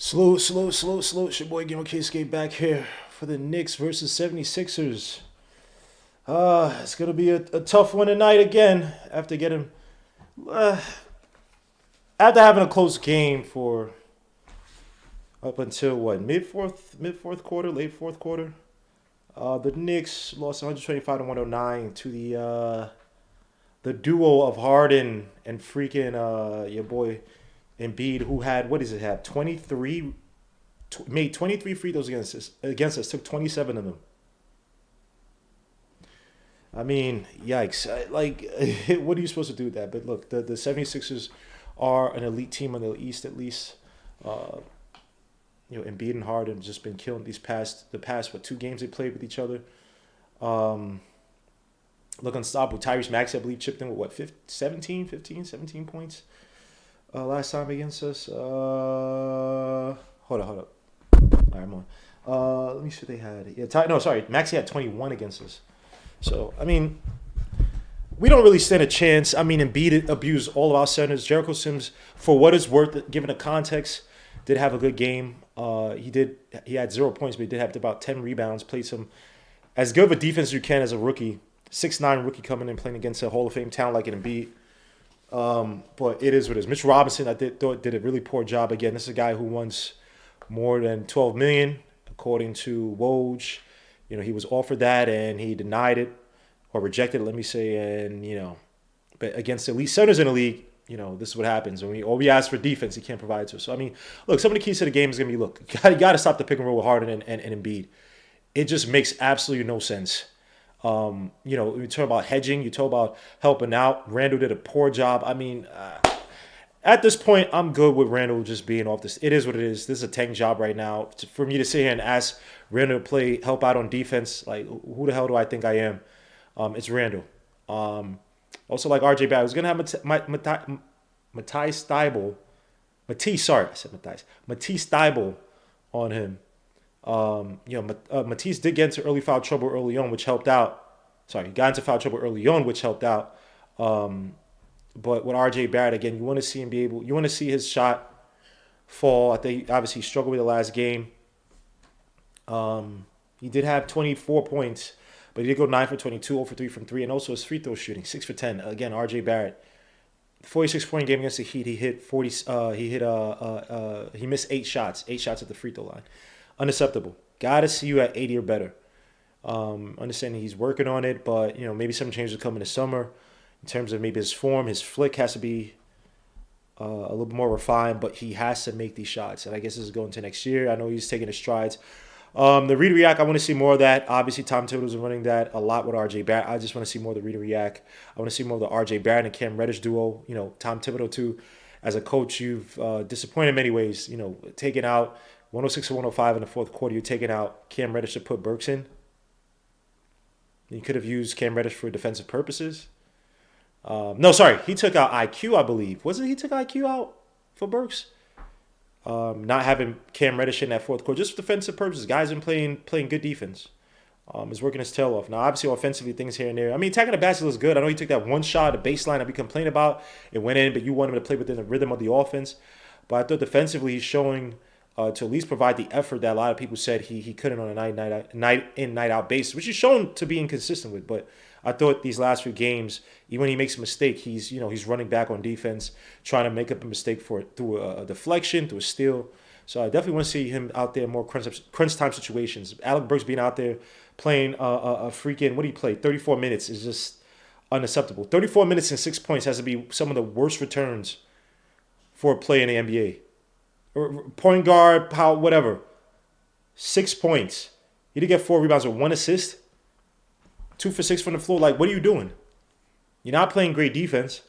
Slow. It's your boy Gamer K-Skate back here for the Knicks versus 76ers. It's going to be a tough one tonight again after getting, uh, after having a close game for up until what, mid fourth quarter, late fourth quarter. The Knicks lost 125 to 109 to the duo of Harden and freaking your boy Embiid, who had, what does it have, 23 made 23 free throws against us, took 27 of them. I mean, yikes. Like, what are you supposed to do with that? But look, the 76ers are an elite team in the East, at least. Uh, Embiid and Harden have just been killing the past, what, two games they played with each other. Um, Look unstoppable. Tyrese Maxey, I believe, chipped in with, what, 17 points last time against us. Hold up. All right, I'm on. Let me see what they had. Yeah, no, sorry. Maxey had 21 against us. So, I mean, we don't really stand a chance. I mean, Embiid abused all of our centers. Jericho Sims, for what it's worth, given the context, did have a good game. He had 0 points, but he did have about 10 rebounds. Played some as good of a defense as you can as a rookie. 6'9" rookie coming in playing against a Hall of Fame talent like an Embiid. But it is what it is. Mitch Robinson, thought did a really poor job again. This is a guy who wants more than $12 million, according to Woj. He was offered that and he denied it or rejected it, let me say. And but against the elite centers in the league, this is what happens. When we ask for defense, he can't provide it to us. So I mean, look, some of the keys to the game is gonna be, look, you got to stop the pick and roll with Harden and Embiid. It just makes absolutely no sense. You talk about hedging, you talk about helping out. Randall did a poor job. I mean, at this point, I'm good with Randall just being off this. It is what it is. This is a tank job right now. For me to sit here and ask Randall to help out on defense, like, who the hell do I think I am? It's Randall. Also, like RJ Barrett, I was gonna have Matisse Thybulle. Matisse Thybulle on him. Matisse did get into early foul trouble early on, which helped out. Sorry, he got into foul trouble early on, which helped out. But with RJ Barrett, again, you want to see him you want to see his shot fall. I think obviously he struggled with the last game. He did have 24 points, but he did go 9 for 22, 0 for 3 from 3, and also his free throw shooting, 6 for 10. Again, RJ Barrett, 46-point game against the Heat. He hit 40. He missed 8 shots at the free throw line. Unacceptable. Got to see you at 80 or better. Understanding he's working on it, but maybe some changes will come in the summer in terms of maybe his form. His flick has to be a little bit more refined, but he has to make these shots. And I guess this is going to next year. I know he's taking his strides. The read react, I want to see more of that. Obviously, Tom Thibodeau's running that a lot with RJ Barrett. I just want to see more of the read and react. I want to see more of the RJ Barrett and Cam Reddish duo. Tom Thibodeau too. As a coach, you've disappointed in many ways. Taking out 106 to 105 in the fourth quarter. You're taking out Cam Reddish to put Burks in. You could have used Cam Reddish for defensive purposes. No, sorry. He took out IQ, I believe. Wasn't he took IQ out for Burks? Not having Cam Reddish in that fourth quarter. Just for defensive purposes. Guys been playing good defense. Is working his tail off. Now, obviously, offensively, things here and there. I mean, attacking the basket is good. I know he took that one shot at the baseline that we complained about. It went in, but you want him to play within the rhythm of the offense. But I thought defensively, he's showing to at least provide the effort that a lot of people said he couldn't on a night in, night out basis, which he's shown to be inconsistent with. But I thought these last few games, even when he makes a mistake, he's running back on defense, trying to make up a mistake through a deflection, through a steal. So I definitely want to see him out there more crunch time situations. Alec Burks being out there playing a freaking, what do you play? 34 minutes is just unacceptable. 34 minutes and 6 points has to be some of the worst returns for a play in the NBA. Or point guard, power, whatever. 6 points. He did get 4 rebounds with 1 assist. 2 for 6 from the floor. Like, what are you doing? You're not playing great defense.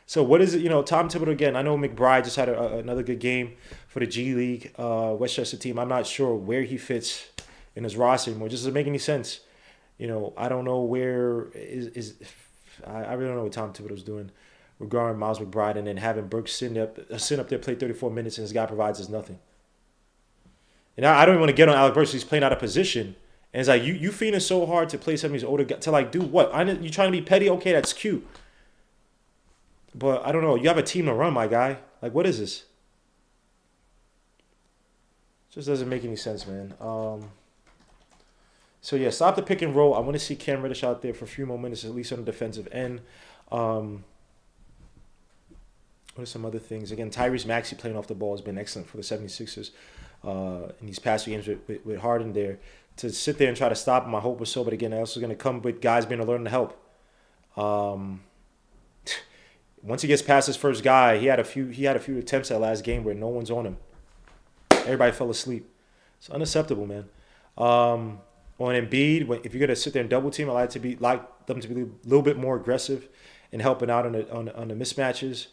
So what is it? Tom Thibodeau again. I know McBride just had another good game for the G League Westchester team. I'm not sure where he fits in his roster anymore. It just doesn't make any sense. I don't know where I really don't know what Tom Thibodeau's doing regarding Miles McBride, and then having Burks sitting up there, play 34 minutes, and this guy provides us nothing. And I don't even want to get on Alec Burks. He's playing out of position. And it's like, you feeling so hard to play some of these older guys, to do what? You trying to be petty? Okay, that's cute. But I don't know. You have a team to run, my guy. Like, what is this? Just doesn't make any sense, man. So yeah, stop the pick and roll. I want to see Cam Reddish out there for a few more minutes, at least on the defensive end. Um, what are some other things? Again, Tyrese Maxey playing off the ball has been excellent for the 76ers in these past few games with Harden there. To sit there and try to stop him, I hope was so. But again, that's also going to come with guys being learning to help. Um, once he gets past his first guy, he had a few attempts that last game where no one's on him. Everybody fell asleep. It's unacceptable, man. On Embiid, if you're gonna sit there and double team, I like them to be a little bit more aggressive and helping out on the mismatches.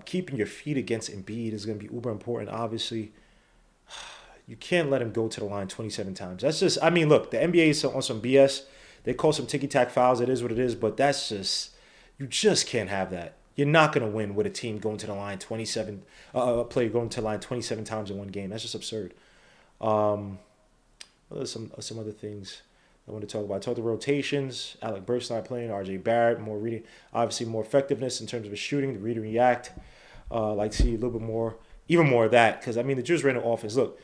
Keeping your feet against Embiid is gonna be uber important. Obviously, you can't let him go to the line 27 times. That's just, I mean, look, the NBA is on some BS. They call some ticky-tack fouls. It is what it is, but that's just, you just can't have that. You're not going to win with a team going to the line 27, a player going to the line 27 times in one game. That's just absurd. There's some other things I want to talk about. I talked the rotations. Alec Burks not playing. RJ Barrett, more reading. Obviously, more effectiveness in terms of his shooting, the read and react. Like to see a little bit more, even more of that. Because, I mean, the Julius Randle offense, look,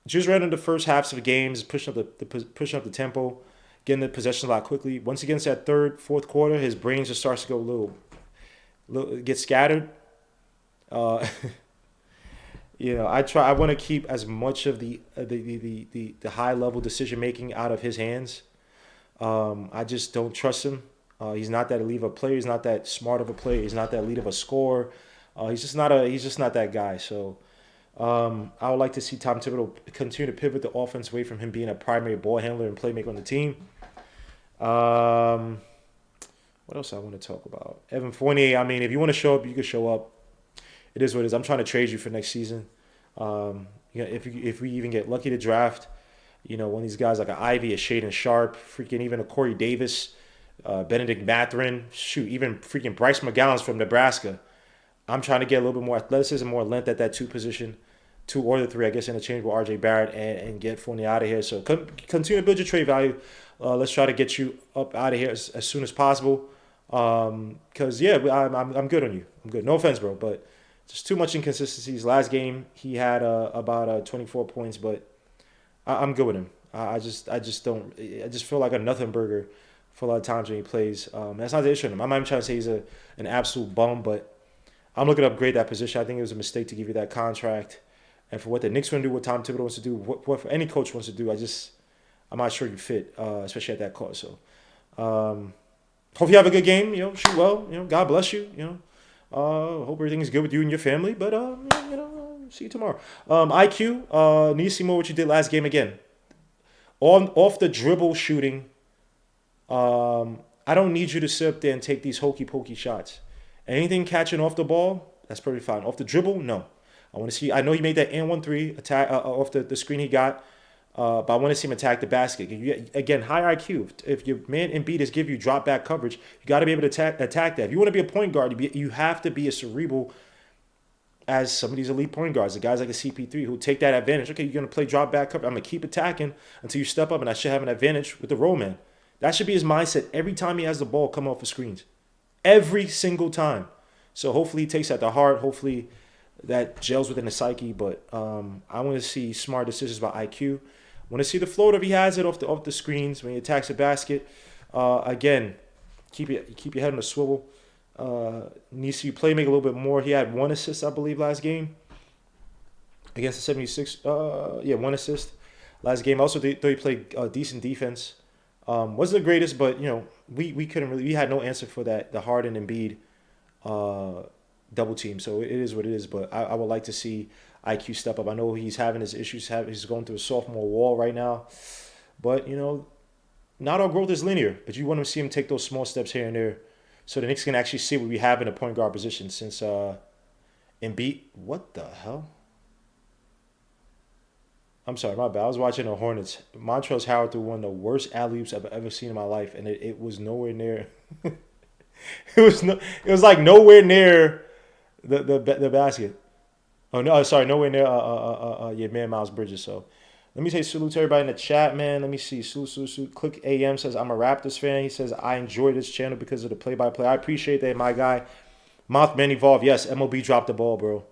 Julius Randle in the first halves of the games, pushing up the tempo, getting the possession a lot quickly. Once he gets that third, fourth quarter, his brain just starts to go a little get scattered. I want to keep as much of the high level decision making out of his hands. I just don't trust him. He's not that elite of a player. He's not that smart of a player. He's not that elite of a scorer. He's just not that guy. So I would like to see Tom Thibodeau continue to pivot the offense away from him being a primary ball handler and playmaker on the team. What else I want to talk about? Evan Fournier, I mean, if you want to show up, you can show up. It is what it is. I'm trying to trade you for next season. If we even get lucky to draft, one of these guys like an Ivy, a Shaden Sharp, freaking even a Corey Davis, Benedict Mathurin, even freaking Bryce McGowan's from Nebraska. I'm trying to get a little bit more athleticism, more length at that 2 position, 2 or the 3, I guess, interchangeable RJ Barrett and get Fournier out of here. So continue to build your trade value. Let's try to get you up out of here as soon as possible. Because, I'm good on you. I'm good. No offense, bro, but just too much inconsistencies. Last game, he had about 24 points, but I'm good with him. I just feel like a nothing burger for a lot of times when he plays. That's not the issue. I'm not even trying to say he's an absolute bum, but I'm looking to upgrade that position. I think it was a mistake to give you that contract. And for what the Knicks want to do, what Tom Thibodeau wants to do, what any coach wants to do, I'm not sure you fit, especially at that cost. So, hope you have a good game. Shoot well. God bless you. Hope everything is good with you and your family. But see you tomorrow. IQ, need to see more what you did last game again. Off the dribble shooting. I don't need you to sit up there and take these hokey pokey shots. Anything catching off the ball, that's perfectly fine. Off the dribble, no. I want to see. I know he made that and 1-3 attack off the screen he got. But I want to see him attack the basket. Again, high IQ. If your man Embiid is give you drop back coverage, you got to be able to attack that. If you want to be a point guard, you have to be as cerebral as some of these elite point guards. The guys like a CP3 who take that advantage. Okay, you're going to play drop back coverage. I'm going to keep attacking until you step up, and I should have an advantage with the roll man. That should be his mindset every time he has the ball come off the screens. Every single time. So hopefully he takes that to heart. Hopefully that gels within the psyche. But I want to see smart decisions by IQ. I want to see the floater if he has it off the screens when he attacks the basket. Again, keep your head on a swivel. Needs to play make a little bit more. He had 1 assist, I believe, last game against the 76. 1 assist last game. Also, thought he played decent defense. Wasn't the greatest, but we couldn't really. We had no answer for that. The Harden and Embiid double team. So it is what it is. But I would like to see IQ step up. I know he's having his issues. He's going through a sophomore wall right now. But, not all growth is linear. But you want to see him take those small steps here and there so the Knicks can actually see what we have in a point guard position since Embiid. What the hell? I'm sorry, my bad. I was watching the Hornets. Montrezl Harrell threw one of the worst alley-oops I've ever seen in my life, and it was nowhere near. It was like nowhere near the basket. Oh no, sorry, nowhere near your man Miles Bridges. So let me say salute to everybody in the chat, man. Let me see. Salute. Click AM says I'm a Raptors fan. He says I enjoy this channel because of the play-by-play. I appreciate that, my guy. Mothman Evolve. Yes, MLB dropped the ball, bro.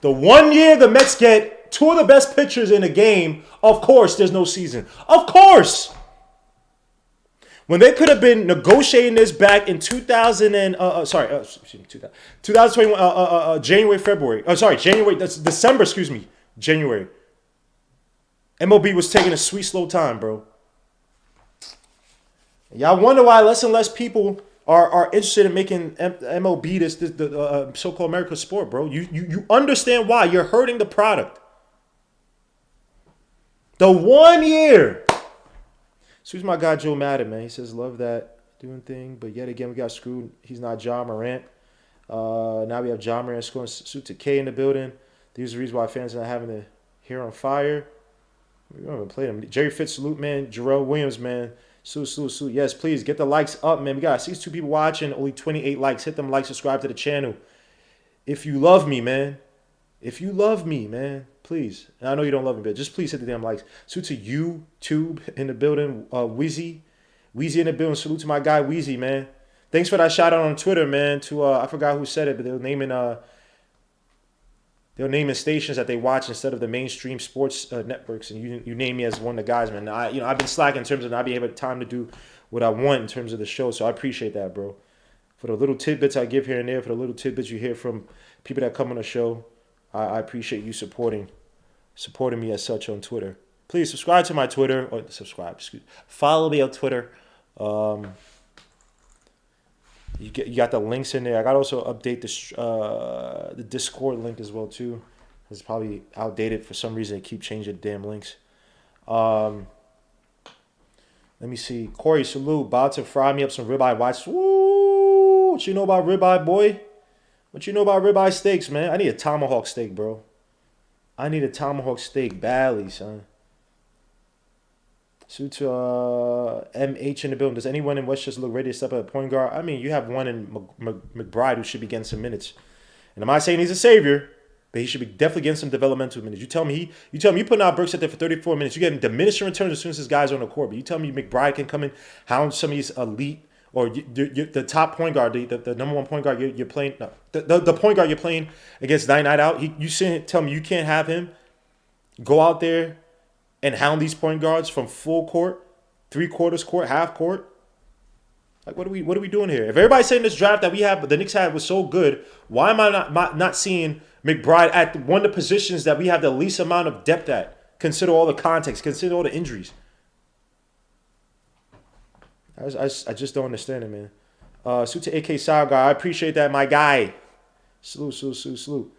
The 1 year the Mets get two of the best pitchers in the game, of course, there's no season. Of course. When they could have been negotiating this back in 2021, January, February. January, that's December, January. MLB was taking a sweet, slow time, bro. Y'all wonder why less and less people are interested in making MLB the so-called American sport, bro. You understand why. You're hurting the product. The 1 year. Who's my guy Joe Madden, man? He says, love that doing thing, but yet again, we got screwed. He's not Ja Morant. Now we have Ja Morant scoring suit to K in the building. These are the reasons why fans are not having the hair on fire. We don't even play them. Jerry Fitz, salute, man. Jarrell Williams, man. Salute. Yes, please, get the likes up, man. We got 62 people watching, only 28 likes. Hit them likes, subscribe to the channel. If you love me, man. Please. And I know you don't love me, but just please hit the damn likes. Salute to YouTube in the building. Wheezy in the building. Salute to my guy Wheezy, man. Thanks for that shout out on Twitter, man. To I forgot who said it, but they were naming stations that they watch instead of the mainstream sports networks, and you name me as one of the guys, man. I've been slacking in terms of not being able to time to do what I want in terms of the show, so I appreciate that, bro. For the little tidbits I give here and there, for the little tidbits you hear from people that come on the show, I appreciate you supporting me as such on Twitter. Please subscribe to my Twitter, or follow me on Twitter. You got the links in there. I got to also update the Discord link as well too. It's probably outdated for some reason. They keep changing the damn links. Let me see. Corey, salute. About to fry me up some ribeye whites. Woo! What you know about ribeye, boy? What you know about ribeye steaks, man? I need a tomahawk steak, bro. I need a tomahawk steak badly, son. Suit to MH in the building. Does anyone in Westchester look ready to step up at point guard? I mean, you have one in McBride who should be getting some minutes. And I'm not saying he's a savior, but he should be definitely getting some developmental minutes. You tell me you putting out Burks out there for 34 minutes. You're getting diminishing returns as soon as this guy's on the court. But you tell me McBride can come in, hound some of these elite or the top point guard, the number one point guard you're playing. No, the point guard you're playing against night out. Tell me you can't have him go out there and hound these point guards from full court, 3/4 court, half court. Like, what are we doing here? If everybody's saying this draft that the Knicks had was so good, why am I not seeing McBride at one of the positions that we have the least amount of depth at? Consider all the context, consider all the injuries. I just don't understand it, man. Suit to AK Sour Guy, I appreciate that, my guy. Salute.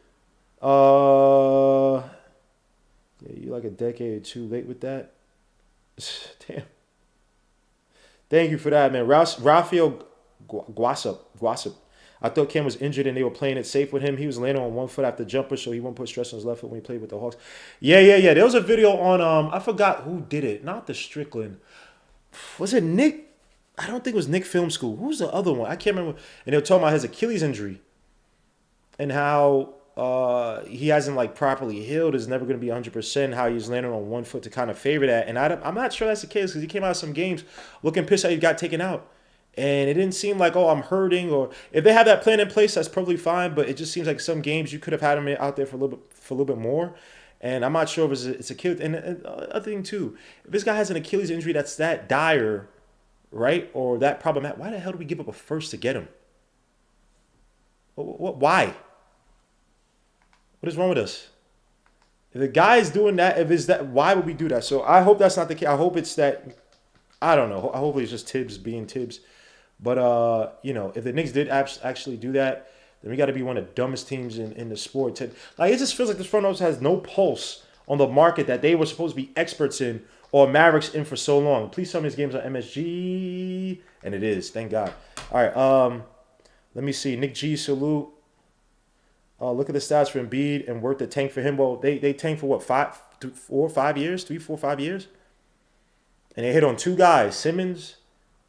Yeah, you like a decade or two late with that. Damn. Thank you for that, man. Rafael Guasap. I thought Cam was injured and they were playing it safe with him. He was landing on one foot after jumper, so he won't put stress on his left foot when he played with the Hawks. Yeah. There was a video on, I forgot who did it. Not the Strickland. Was it Nick? I don't think it was Nick Film School. Who's the other one? I can't remember. And they were talking about his Achilles injury and how he hasn't like properly healed, is never going to be 100%, how he's landing on one foot to kind of favor that. And I'm not sure that's the case because he came out of some games looking pissed that he got taken out. And it didn't seem like, oh, I'm hurting, or if they have that plan in place, that's probably fine. But it just seems like some games you could have had him out there for a little bit more. And I'm not sure if it's Achilles. And other thing too, if this guy has an Achilles injury that's that dire, right, or that problematic, why the hell do we give up a first to get him? Why? What is wrong with us? If the guy is doing that, if it's that, why would we do that? So I hope that's not the case. I hope it's that. I don't know. Hopefully it's just Tibbs being Tibbs. But if the Knicks did actually do that, then we got to be one of the dumbest teams in the sport. Like, it just feels like this front office has no pulse on the market that they were supposed to be experts in, or Mavericks in for so long. Please tell me this game's on MSG, and it is. Thank God. All right. Let me see. Nick G, salute. Look at the stats for Embiid and worth the tank for him. Well, they tanked for what, 3, 4, 5 years? 3, 4, 5 years? And they hit on two guys, Simmons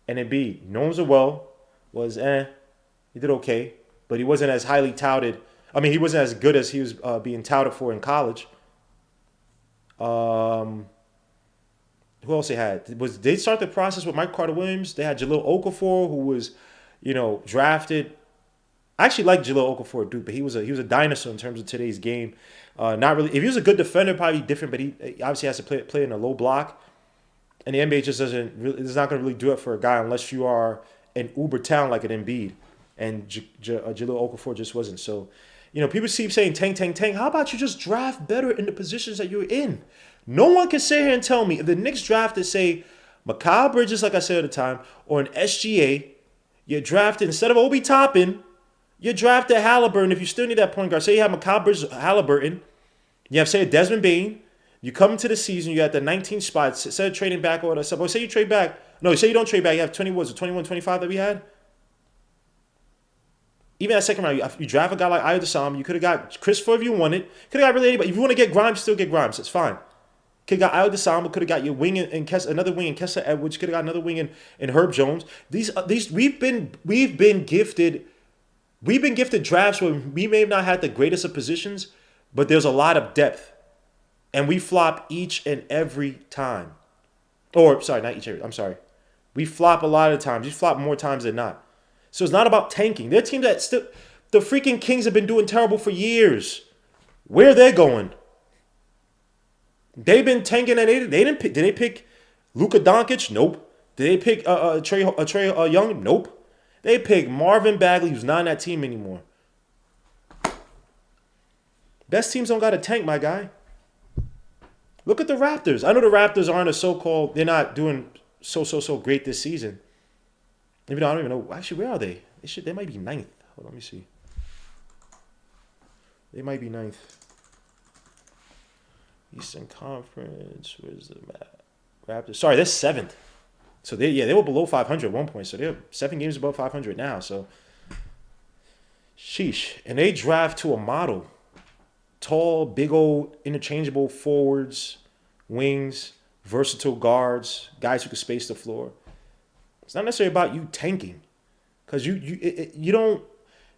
and Embiid. Nones was he did okay, but he wasn't as highly touted. I mean, he wasn't as good as he was being touted for in college. Who else they had? They start the process with Mike Carter-Williams. They had Jahlil Okafor, who was, drafted. I actually like Jahlil Okafor at Duke, but he was a dinosaur in terms of today's game. Not really. If he was a good defender, probably different. But he obviously has to play in a low block, and the NBA just doesn't. Really, it's not going to really do it for a guy unless you are an uber talent like an Embiid, and Jahlil Okafor just wasn't. So, people keep saying tank, tank, tank. How about you just draft better in the positions that you're in? No one can sit here and tell me if the Knicks drafted, say, Mikal Bridges, like I said at the time, or an SGA, you drafted instead of Obi Toppin. You drafted Halliburton. If you still need that point guard, say you have Mikal Bridges, Halliburton. You have, say, a Desmond Bain. You come into the season, you got the 19 spots. Instead of trading back or whatever, or say you trade back. No, say you don't trade back. You have 21, 25 that we had? Even that second round, you draft a guy like Ayo Dosunmu. You could have got Chris Ford if you wanted. Could have got really anybody. If you want to get Grimes, still get Grimes. It's fine. Could have got Ayo Dosunmu. Could have got your wing in another wing in Kessler Edwards. Could have got another wing in Herb Jones. These we've been gifted. We've been gifted drafts where we may have not had the greatest of positions, but there's a lot of depth. And we flop each and every time. Or, sorry, not each and every. I'm sorry. We flop a lot of times. We flop more times than not. So it's not about tanking. There are teams that still... The freaking Kings have been doing terrible for years. Where are they going? They've been tanking and they didn't pick... Did they pick Luka Doncic? Nope. Did they pick Trae Young? Nope. They picked Marvin Bagley, who's not on that team anymore. Best teams don't got a tank, my guy. Look at the Raptors. I know the Raptors aren't a so-called... They're not doing so great this season. Even though I don't even know... Actually, where are they? They might be ninth. Hold on, let me see. They might be ninth. Eastern Conference. Where's the map? Raptors. Sorry, they're seventh. So they were below 500 at one point. So they're 7 games above 500 now. So, sheesh. And they draft to a model. Tall, big old, interchangeable forwards, wings, versatile guards, guys who can space the floor. It's not necessarily about you tanking, because you don't.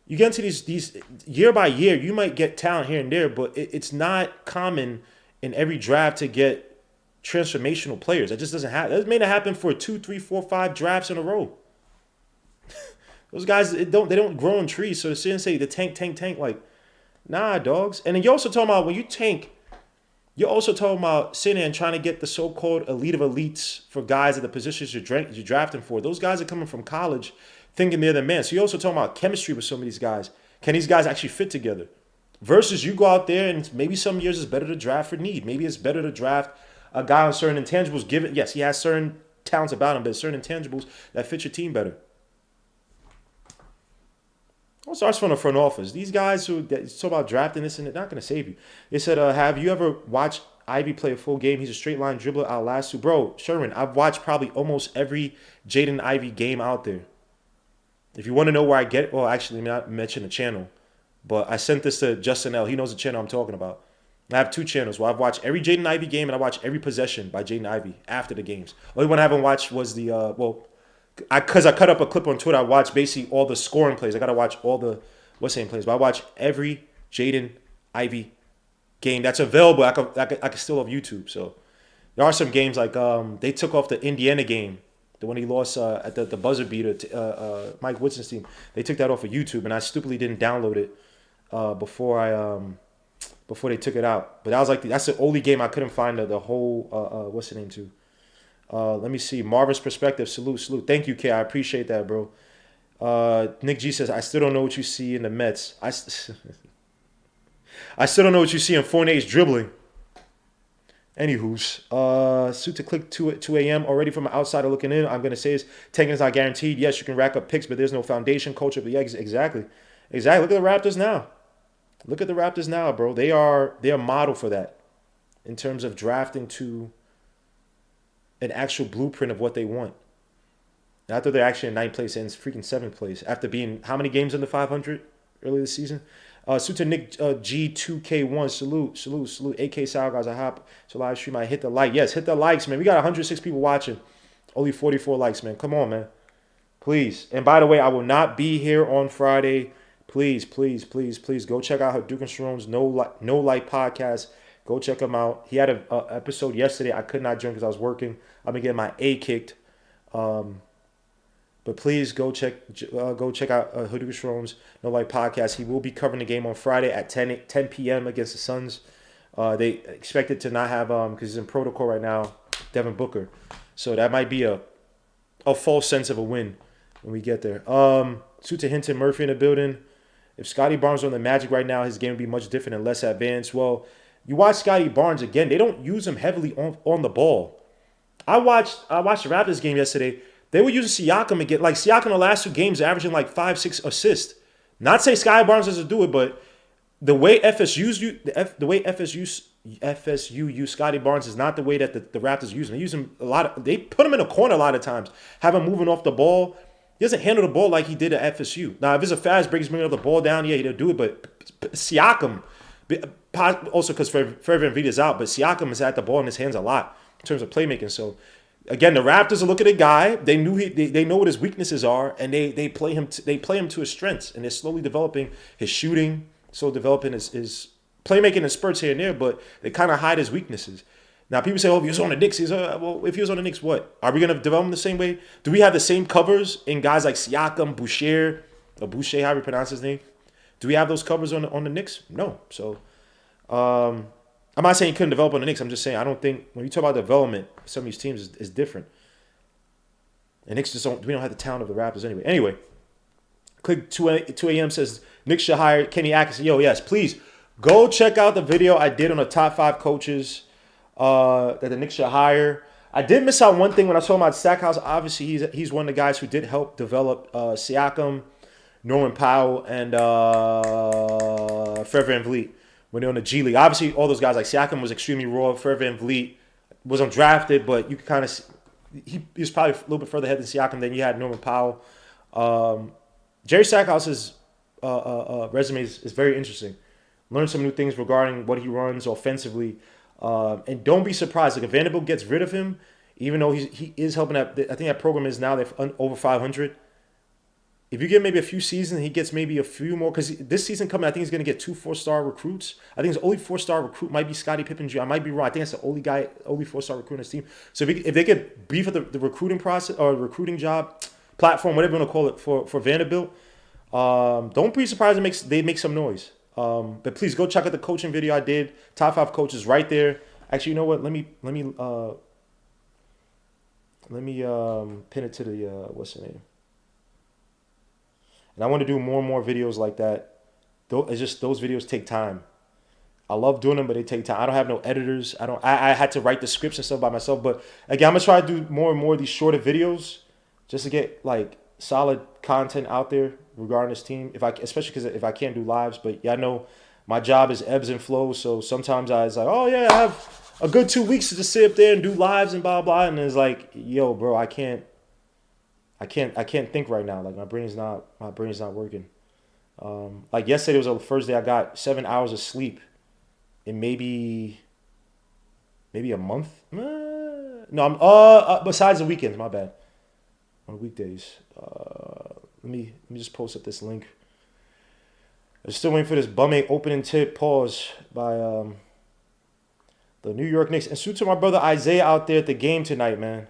You get into these year by year. You might get talent here and there, but it's not common in every draft to get transformational players. That just doesn't happen. That may not happen for 2, 3, 4, 5 drafts in a row. Those guys, they don't grow in trees. So to sit and say the tank, like, nah, dogs. And then you're also talking about when you tank, you're also talking about sitting there and trying to get the so-called elite of elites for guys at the positions you're drafting for. Those guys are coming from college thinking they're the man. So you're also talking about chemistry with some of these guys. Can these guys actually fit together? Versus you go out there and maybe some years it's better to draft for need. Maybe it's better to draft a guy on certain intangibles given. Yes, he has certain talents about him, but certain intangibles that fit your team better. It starts from the front office. These guys who talk about drafting this and they're not going to save you. They said, have you ever watched Ivy play a full game? He's a straight line dribbler. I'll last you. Bro, Sherman, I've watched probably almost every Jaden Ivey game out there. If you want to know where I get it, well, actually, let me not mention the channel. But I sent this to Justin L. He knows the channel I'm talking about. I have 2 channels where I've watched every Jaden Ivey game and I watch every possession by Jaden Ivey after the games. Only one I haven't watched was the, because I cut up a clip on Twitter. I watched basically all the scoring plays. I got to watch all the plays. But I watch every Jaden Ivey game that's available. I can still have YouTube. So there are some games like they took off the Indiana game. The one he lost at the buzzer beater to Mike Woodson's team. They took that off of YouTube, and I stupidly didn't download it before they took it out. But that was that's the only game I couldn't find the whole what's the name to. Let me see. Marvin's perspective. Salute. Thank you, K. I appreciate that, bro. Nick G says, I still don't know what you see in the Mets. I still don't know what you see in Fournier's dribbling. Anywho's, suit to click 2 a.m. already from an outsider looking in. I'm going to say is tanking is not guaranteed. Yes, you can rack up picks, but there's no foundation culture. But yeah, exactly. Look at the Raptors now. Bro. They're a model for that in terms of drafting to an actual blueprint of what they want. And I thought they're actually in 9th place and freaking 7th place after being how many games under 500 earlier this season? Suit to Nick G2K1. Salute. AK Sour guys. I hop to live stream. I hit the like. Yes, hit the likes, man. We got 106 people watching. Only 44 likes, man. Come on, man. Please. And by the way, I will not be here on Friday. Please go check out Hadouken Sharon's No Light podcast. Go check him out. He had an episode yesterday. I could not join because I was working. I've been getting my A kicked. But please go check out Hoodoo Shrooms No Light podcast. He will be covering the game on Friday at 10 p.m. against the Suns. They expect it to not have because he's in protocol right now, Devin Booker. So that might be a false sense of a win when we get there. Suta Hinton Murphy in the building. If Scotty Barnes on the Magic right now, his game would be much different and less advanced. Well, you watch Scotty Barnes again. They don't use him heavily on the ball. I watched the Raptors game yesterday. They were using Siakam again. Like Siakam the last 2 games averaging like 5-6 assists. Not say Scotty Barnes doesn't do it, but the way FSU use Scotty Barnes is not the way that the Raptors use him. They use him a lot. They put him in a corner a lot of times. Have him moving off the ball. He doesn't handle the ball like he did at FSU. Now, if it's a fast break, he's bringing the ball down. Yeah, he'll do it. But Siakam, also because Fred VanVleet out, but Siakam has had the ball in his hands a lot in terms of playmaking. So, again, the Raptors are looking at a guy. They know what his weaknesses are, and they play him to his strengths, and they're slowly developing his shooting, developing his playmaking in spurts here and there, but they kind of hide his weaknesses. Now, people say, oh, if he was on the Knicks, well, if he was on the Knicks, what? Are we going to develop him the same way? Do we have the same covers in guys like Siakam, Boucher, however you pronounce his name? Do we have those covers on the Knicks? No. So, I'm not saying he couldn't develop on the Knicks. I'm just saying I don't think, when you talk about development, some of these teams is different. And Knicks we don't have the talent of the Raptors anyway. Anyway, click 2 a.m. says, Knicks should hire Kenny Atkinson. Yo, yes, please, go check out the video I did on the top 5 coaches that the Knicks should hire. I did miss out one thing when I told about Stackhouse. Obviously, he's one of the guys who did help develop Siakam, Norman Powell, and Fred VanVleet when they're on the G League. Obviously, all those guys like Siakam was extremely raw. Fred VanVleet was undrafted, but you could kind of he was probably a little bit further ahead than Siakam. Then you had Norman Powell. Jerry Stackhouse's resume is very interesting. Learn some new things regarding what he runs offensively. And don't be surprised. Like if Vanderbilt gets rid of him, even though he is helping out, I think that program is now they're over 500. If you get maybe a few seasons, he gets maybe a few more. Because this season coming, I think he's going to get 2 4-star recruits. I think his only 4-star recruit might be Scottie Pippen Jr. I might be wrong. I think that's the only 4-star recruit on his team. So if they could beef up the recruiting process or recruiting job platform, whatever you want to call it for Vanderbilt, don't be surprised they make some noise. But please go check out the coaching video I did. Top 5 coaches right there. Actually, you know what? Let me pin it to the what's the name? And I want to do more and more videos like that. It's just those videos take time. I love doing them, but they take time. I don't have no editors. I had to write the scripts and stuff by myself. But again, I'm gonna try to do more and more of these shorter videos just to get like solid content out there regarding this team. Especially because if I can't do lives, but yeah, I know my job is ebbs and flows. So sometimes I was like, oh yeah, I have a good 2 weeks to just sit up there and do lives and blah blah. And it's like, yo, bro, I can't think right now. Like my brain's not working. Like yesterday was the first day I got 7 hours of sleep in maybe a month. No, I'm besides the weekends. My bad. On weekdays. Let me just post up this link. I'm still waiting for this bum-ache opening tip pause by the New York Knicks. And salute to my brother Isaiah out there at the game tonight, man.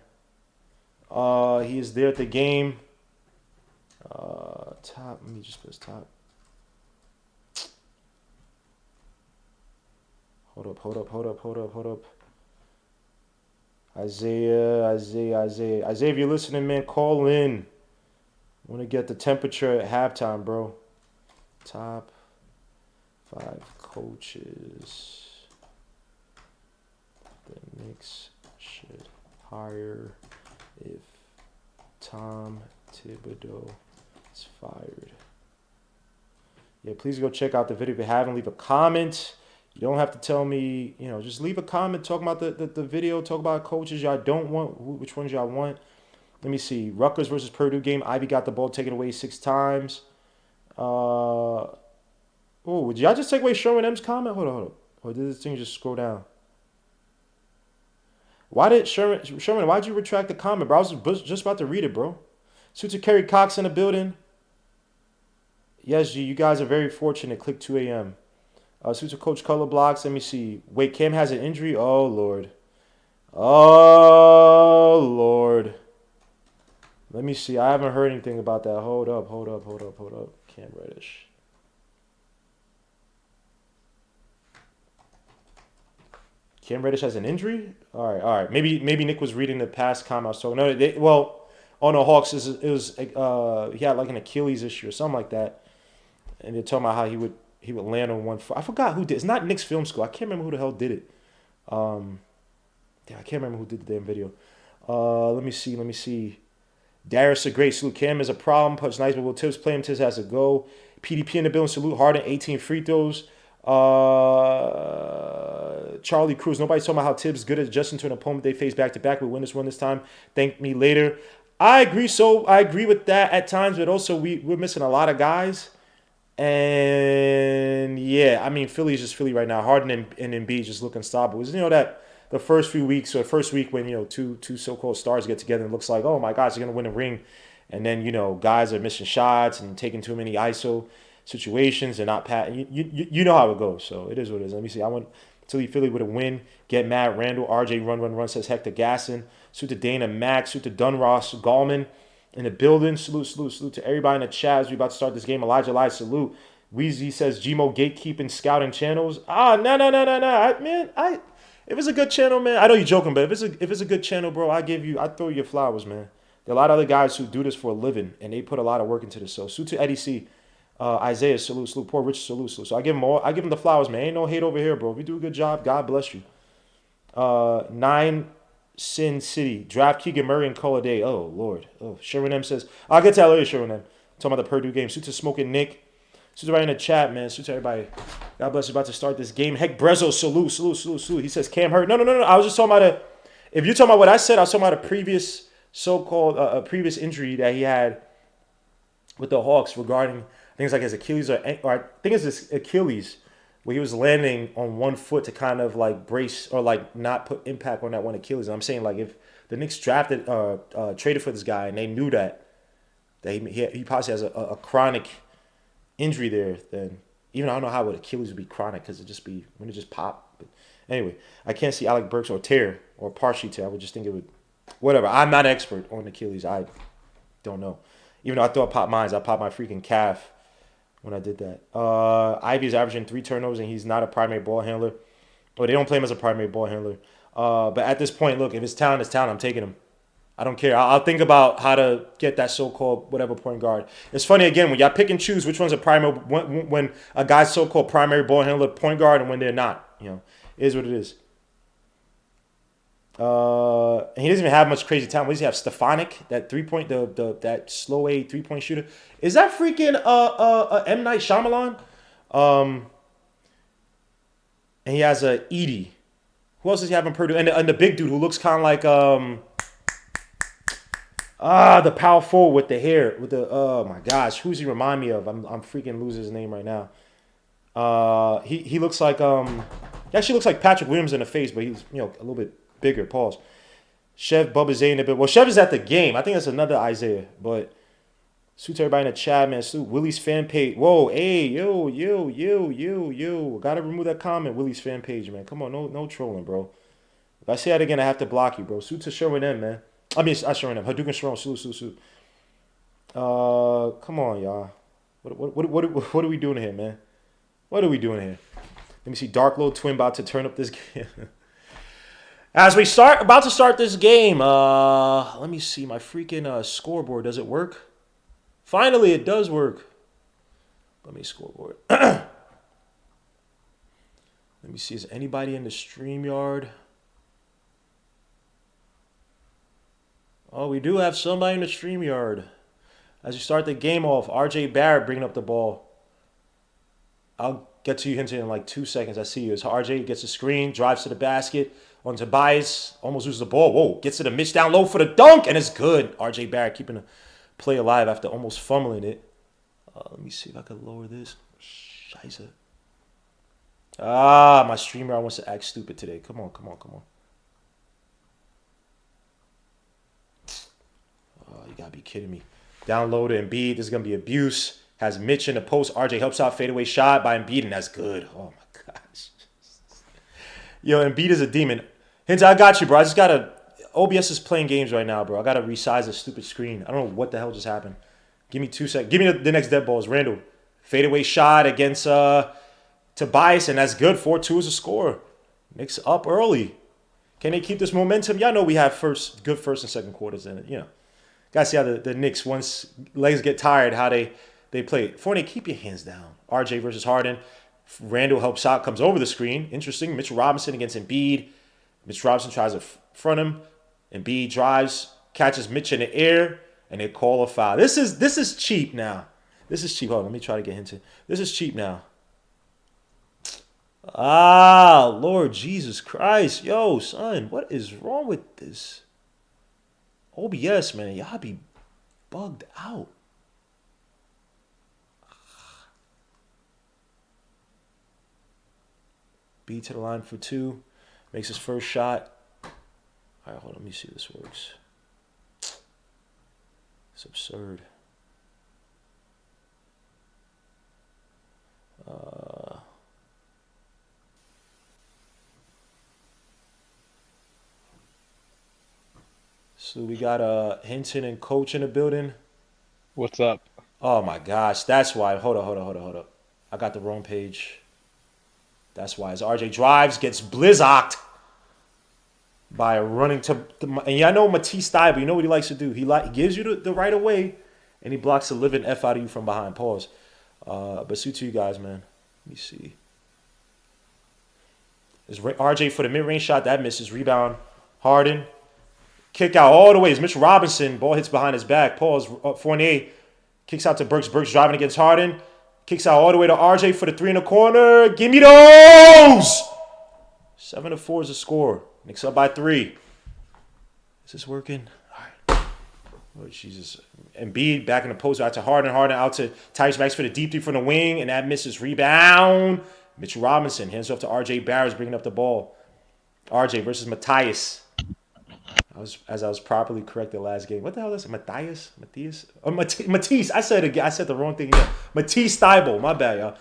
He is there at the game. Top. Let me just put his top. Hold up. Isaiah, if you're listening, man, call in. I want to get the temperature at halftime, bro. Top 5 coaches the Knicks should hire if Tom Thibodeau is fired. Yeah, please go check out the video if you haven't. Leave a comment. You don't have to tell me, just leave a comment talking about the video, talk about coaches y'all don't want, which ones y'all want. Let me see. Rutgers versus Purdue game. Ivy got the ball taken away 6 times. Would y'all just take away Sherman M's comment? Hold on. Or did this thing just scroll down? Why did Sherman, why'd you retract the comment, bro? I was just about to read it, bro. Suits to Kerry Cox in the building. Yes, G, you guys are very fortunate. Click 2 a.m. Suits to Coach Color Blocks. Let me see. Wait, Cam has an injury? Oh, Lord. Let me see. I haven't heard anything about that. Hold up. Cam Reddish. Cam Reddish has an injury? All right. Maybe Nick was reading the past comment I was talking. No, on the Hawks, he had like an Achilles issue or something like that. And they're talking about how he would land on one foot. I forgot who did. It's not Nick's film school. I can't remember who the hell did it. I can't remember who did the damn video. Let me see. Darius a great salute. Cam is a problem. Punch nice, but will Tibbs play him? Tibbs has to go. PDP in the building. Salute Harden. 18 free throws. Charlie Cruz. Nobody's talking about how Tibbs good at adjusting to an opponent they face back to back. We win this one this time. Thank me later. I agree. So I agree with that at times, but also we're missing a lot of guys. And yeah, I mean Philly's just Philly right now. Harden and Embiid just look unstoppable. That the first few weeks or first week when two so-called stars get together and it looks like, oh my gosh, they're gonna win a ring, and then guys are missing shots and taking too many ISO situations and not patting. You know how it goes. So it is what it is. Let me see. I want Philly with a win. Get mad. Randall, RJ, run, says Hector Gasson. Salute to Dana, Max. Salute to Dunross, Gallman in the building. Salute to everybody in the chat as we about to start this game. Elijah Lai, salute. Weezy says Gmo gatekeeping scouting channels. No. If it's a good channel, man, I know you're joking, but if it's a good channel, bro, I throw you your flowers, man. There are a lot of other guys who do this for a living, and they put a lot of work into this. So salute to Eddie C. Isaiah, salute. Poor Rich, salute. So I give him the flowers, man. Ain't no hate over here, bro. If you do a good job, God bless you. 9 Sin City. Draft Keegan Murray and call a day. Oh, Lord. Oh, Sherwin M says, I'll get to that later, Sherwin M. Talking about the Purdue game. Salute to Smoking Nick. Salute to everybody in the chat, man. Salute to everybody. God bless you. About to start this game. Heck, Brezzo, salute. He says Cam hurt. No. I was just talking about if you're talking about what I said, I was talking about a previous so-called a previous injury that he had with the Hawks regarding things like his Achilles or I think it's his Achilles where he was landing on one foot to kind of like brace or like not put impact on that one Achilles. And I'm saying like if the Knicks traded for this guy and they knew that he possibly has a chronic injury there, then even I don't know how would Achilles would be chronic because when it just pop. But anyway, I can't see Alec Burks or tear or partially tear. I would just think it would, whatever. I'm not an expert on Achilles. I don't know. Even though I thought pop mines, I popped my freaking calf when I did that. Ivy is averaging 3 turnovers and he's not a primary ball handler. Or they don't play him as a primary ball handler. But at this point, look, if it's talent, it's talent. I'm taking him. I don't care. I'll think about how to get that so-called whatever point guard. It's funny, again, when y'all pick and choose which one's a primary, when a guy's so-called primary ball handler point guard and when they're not. It is what it is. And he doesn't even have much crazy talent. What does he have? Stefanik, that 3-point, that slow A 3-point shooter. Is that freaking M. Night Shyamalan? And he has a Edie. Who else does he have in Purdue? And the big dude who looks kind of like the power forward with the hair, with the oh my gosh, who's he remind me of? I'm freaking losing his name right now. He looks like he actually looks like Patrick Williams in the face, but he's a little bit bigger. Pause. Chev Bubba Zay in a bit. Well, Chev is at the game. I think that's another Isaiah, but salute to everybody in the chat, man. Salute Willie's fan page. Whoa, hey, yo. Gotta remove that comment, Willie's fan page, man. Come on, no trolling, bro. If I say that again, I have to block you, bro. Salute to Sherwin M, man. I mean, not Sherwin M. Hadouken Sharon. Salute. Come on, y'all. What are we doing here, man? What are we doing here? Let me see. Dark Low Twin about to turn up this game. As we about to start this game, let me see my freaking scoreboard. Does it work? Finally, it does work. Let me scoreboard. Let me see. Is anybody in the StreamYard? Oh, we do have somebody in the StreamYard. As we start the game off, RJ Barrett bringing up the ball. I'll get to you hinting in like 2 seconds. I see you. As RJ gets a screen, drives to the basket. On Tobias, almost loses the ball. Whoa, gets to the Mitch down low for the dunk, and it's good. RJ Barrett keeping the play alive after almost fumbling it. Let me see if I can lower this. Scheiße. My streamer wants to act stupid today. Come on. Oh, you gotta be kidding me. Download to Embiid. This is gonna be abuse. Has Mitch in the post. RJ helps out. Fadeaway shot by Embiid, and that's good. Oh my gosh. Yo, Embiid is a demon. Hence, I got you, bro. I just gotta. OBS is playing games right now, bro. I gotta resize the stupid screen. I don't know what the hell just happened. Give me 2 seconds. Give me the next dead balls. Randall. Fadeaway shot against Tobias, and that's good. 4-2 is a score. Knicks up early. Can they keep this momentum? Y'all know we have good first and second quarters in it. You know. Gotta see how the Knicks, once legs get tired, how they play. Fournier, keep your hands down. RJ versus Harden. Randall helps out, comes over the screen. Interesting. Mitchell Robinson against Embiid. Mitch Robinson tries to front him. Embiid drives, catches Mitch in the air, and they call a foul. This is cheap now. This is cheap. Hold on, let me try to get into it. This is cheap now. Ah, Lord Jesus Christ. Yo, son, what is wrong with this? OBS, man, y'all be bugged out. B to the line for 2. Makes his first shot. All right, hold on. Let me see if this works. It's absurd. So we got Hinton and Coach in the building. What's up? Oh my gosh, that's why. Hold up. I got the wrong page. That's why. As RJ drives, gets blizzocked by running to and y'all know Matisse Thybulle, you know what he likes to do. He gives you the right of way, and he blocks the living F out of you from behind. Pause. But suit to you guys, man. Let me see. Is RJ for the mid-range shot that misses. Rebound. Harden. Kick out all the way. It's Mitch Robinson. Ball hits behind his back. Pause. Fournier kicks out to Burks. Burks driving against Harden. Kicks out all the way to RJ for the 3 in the corner. Give me those! 7-4 is the score. Knicks up by 3. Is this working? All right. Oh, Jesus. Embiid back in the post out to Harden. Harden out to Tyrese Maxey for the deep 3 from the wing, and that misses. Rebound. Mitch Robinson hands off to RJ Barrett, bringing up the ball. RJ versus Matthias. As I was properly corrected last game. What the hell is it? Matthias? Oh, Matisse. I said the wrong thing again. Matisse Thybulle. My bad, y'all.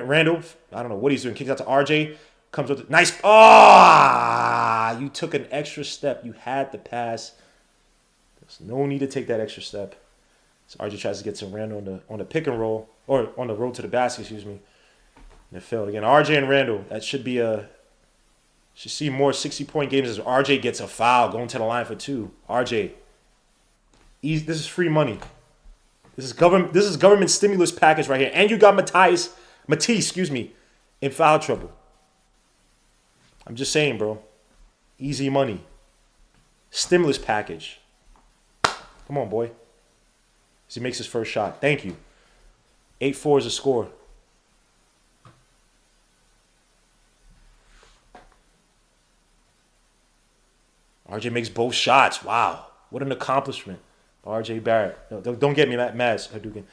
Randall. I don't know what he's doing. Kicks out to RJ. Comes with nice. You took an extra step. You had the pass. There's no need to take that extra step. So RJ tries to get some Randall on the pick and roll, or on the road to the basket, excuse me. And it failed again. RJ and Randall. That should be should see more 60-point games as RJ gets a foul going to the line for 2. RJ. This is free money. This is government stimulus package right here. And you got Matisse, in foul trouble. I'm just saying, bro. Easy money. Stimulus package. Come on, boy. As he makes his first shot. Thank you. 8-4 is the score. RJ makes both shots. Wow. What an accomplishment. RJ Barrett. No, don't get me mad, Hadouken.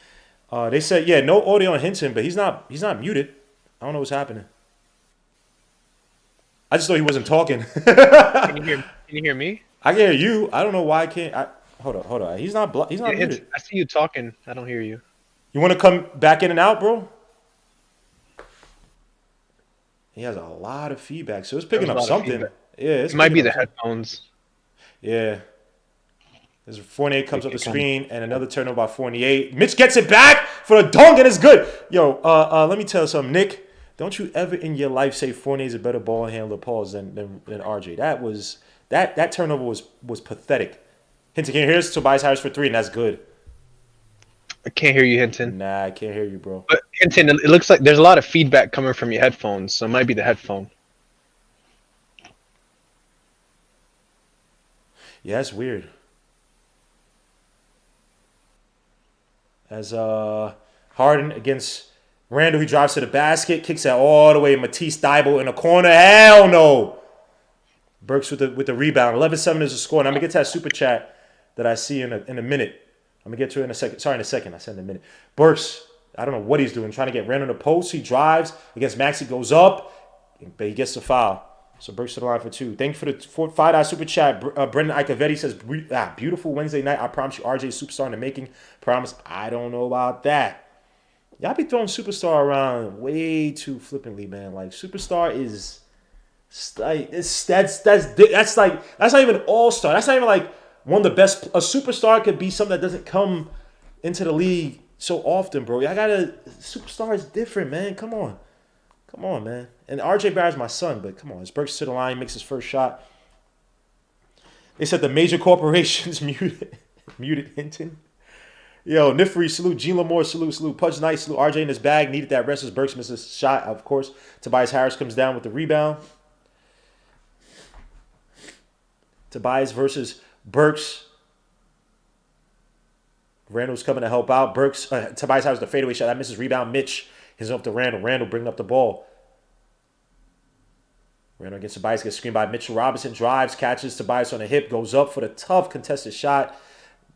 They said, yeah, no audio on Hinton, but he's not muted. I don't know what's happening. I just thought he wasn't talking. Can you hear me? I can hear you. I don't know why I can't. Hold on. He's not muted. I see you talking. I don't hear you. You want to come back in and out, bro? He has a lot of feedback, so it's picking up something. Yeah, it might be the headphones. Yeah. There's Fournier comes up the screen, and another turnover by Fournier. Mitch gets it back for a dunk, and it's good. Yo, let me tell you something, Nick. Don't you ever in your life say Fournier's a better ball handler, pause, than RJ. That turnover was pathetic. Hinton, can you hear us? Tobias Harris for 3, and that's good. I can't hear you, Hinton. Nah, I can't hear you, bro. But Hinton, it looks like there's a lot of feedback coming from your headphones, so it might be the headphone. Yeah, that's weird. As Harden against Randall, he drives to the basket, kicks that all the way. Matisse Thybulle in the corner. Hell no. Burks with the rebound. 11-7 is the score. And I'm going to get to that super chat that I see in a minute. I'm going to get to it in a second. Sorry, in a second. I said in a minute. Burks, I don't know what he's doing. Trying to get Randall in the post. He drives against Maxey, goes up, but he gets the foul. So Burks to the line for 2. Thank you for the $5 super chat. Brendan Ikevetti says, beautiful Wednesday night. I promise you, RJ superstar in the making. Promise. I don't know about that. Y'all be throwing superstar around way too flippantly, man. Like, superstar is like that's not even all-star. That's not even like one of the best. A superstar could be something that doesn't come into the league so often, bro. Superstar is different, man. Come on, man. And RJ Barrett's my son, but come on, as Burks to the line, makes his first shot. They said the major corporations muted Hinton. Yo, Nifri, salute. Gene Lamore, salute. Pudge Knight, salute. RJ in his bag. Needed that rest as Burks misses shot, of course. Tobias Harris comes down with the rebound. Tobias versus Burks. Randall's coming to help out. Tobias Harris the fadeaway shot. That misses rebound. Mitch hits up to Randall. Randall bringing up the ball. Randall against Tobias gets screened by Mitchell Robinson. Drives, catches Tobias on the hip. Goes up for the tough contested shot.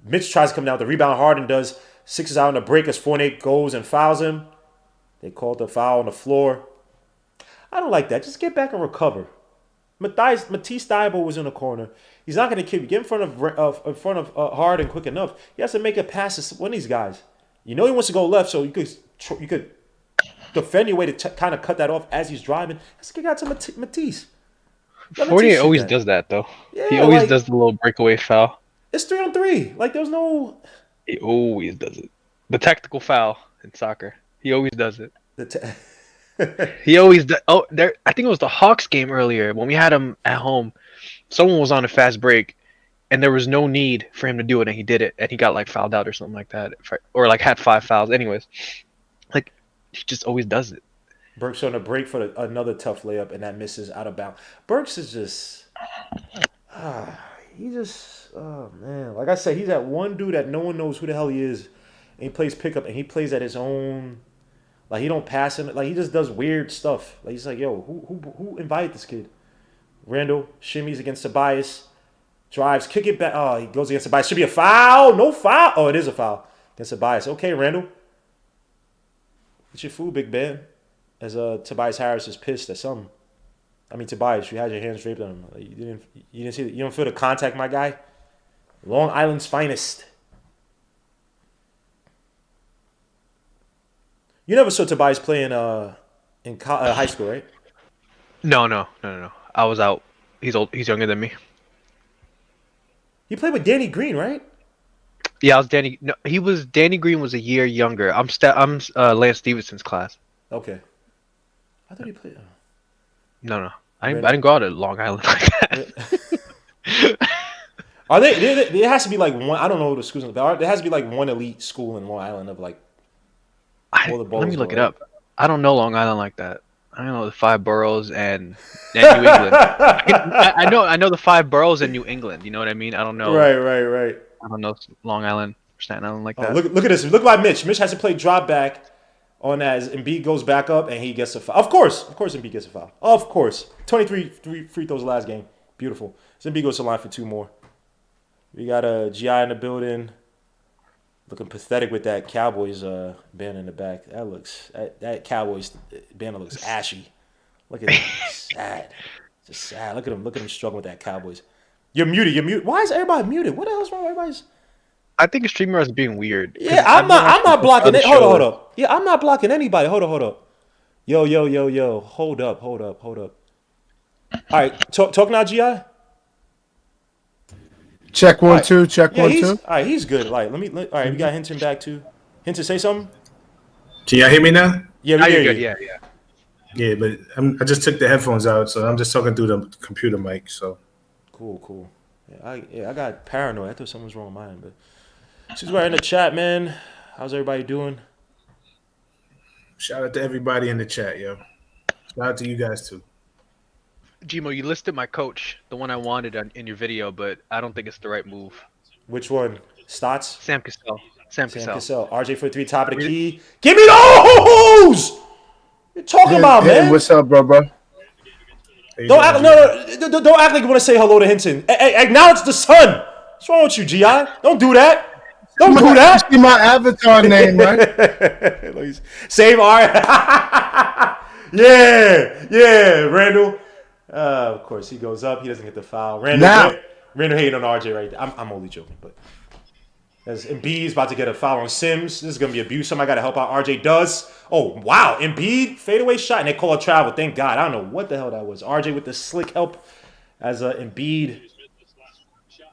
Mitch tries to come down with the rebound. Harden does. Sixes out on the break as Fournier goes and fouls him. They called the foul on the floor. I don't like that. Just get back and recover. Matisse Thybulle was in the corner. He's not going to keep you. Get in front of Harden quick enough. He has to make a pass to one of these guys. You know he wants to go left, so you could defend your way to kind of cut that off as he's driving. Let's get out to Matisse. Fournier always does that, though. Yeah, he always does the little breakaway foul. It's 3-on-3. Like, there's no... He always does it. The tactical foul in soccer. He always does it. He always does. Oh, I think it was the Hawks game earlier when we had him at home. Someone was on a fast break, and there was no need for him to do it, and he did it, and he got, like, fouled out or something like that. Or, like, had 5 fouls. Anyways, like, he just always does it. Burks on a break for another tough layup, and that misses out of bounds. Burks is just... oh, man. Like I said, he's that one dude that no one knows who the hell he is. And he plays pickup, and he plays at his own... Like, he don't pass him. Like, he just does weird stuff. Like, he's like, yo, who invited this kid? Randall shimmies against Tobias. Drives, kick it back. Oh, he goes against Tobias. Should be a foul. No foul. Oh, it is a foul against Tobias. Okay, Randall. Get your food, big man. As Tobias Harris is pissed at something. I mean, Tobias, you had your hands draped on him. You didn't see. You don't feel the contact, my guy. Long Island's finest. You never saw Tobias play in high school, right? No. I was out. He's old. He's younger than me. He played with Danny Green, right? Yeah, I was Danny. No, Danny Green was a year younger. I'm Lance Stevenson's class. Okay. I thought he played. No. I didn't go out to Long Island like that. Are they? There has to be like one. I don't know the schools. There has to be like one elite school in Long Island of like. Let me look it up. I don't know Long Island like that. I don't know the 5 boroughs and New England. I know the 5 boroughs in New England. You know what I mean? I don't know. Right. I don't know Long Island or Staten Island like that. Look at this. Look like Mitch. Mitch has to play drop back on as Embiid goes back up and he gets a foul. Of course, Embiid gets a foul. Of course. 23 free throws last game. Beautiful. So Embiid goes to the line for 2 more. We got a GI in the building. Looking pathetic with that Cowboys band in the back. That Cowboys banner looks ashy. Look at that. Sad. Just sad. Look at him struggling with that Cowboys. You're muted. Why is everybody muted? What the hell's wrong with everybody's? I think StreamYard is being weird. Yeah, I'm not blocking it. Hold up. Yeah, I'm not blocking anybody. Hold up. Yo. Hold up. All right, talk now, GI. Check 1 2. Check 1 2. All right, he's good. All right, all right, we got Hinton back too. Hinton, say something. Can y'all hear me now? Yeah, we hear you. Yeah. Yeah, but I just took the headphones out, so I'm just talking through the computer mic. So cool. Yeah, I got paranoid. I thought something was wrong with mine, but she's right in the chat, man. How's everybody doing? shout out to everybody in the chat, yo. Shout out to you guys too. Gmo, you listed my coach, the one I wanted in your video, but I don't think it's the right move. Which one? Stotts? Sam Cassell. Sam Cassell. RJ for 3, top of the key. Give me those! What you talking about, man? What's up, bro? Don't act like you want to say hello to Hinton. Acknowledge the sun. What's wrong with you, Gi? Don't do that. Don't do that. See my avatar name, right? Save R. Yeah, Randall. Of course, he goes up. He doesn't get the foul. Randall hating on RJ right there. I'm only joking, but As Embiid's about to get a foul on Sims. This is going to be abuse. Somebody got to help out. RJ does. Oh, wow. Embiid, fadeaway shot, and they call a travel. Thank God. I don't know what the hell that was. RJ with the slick help as Embiid.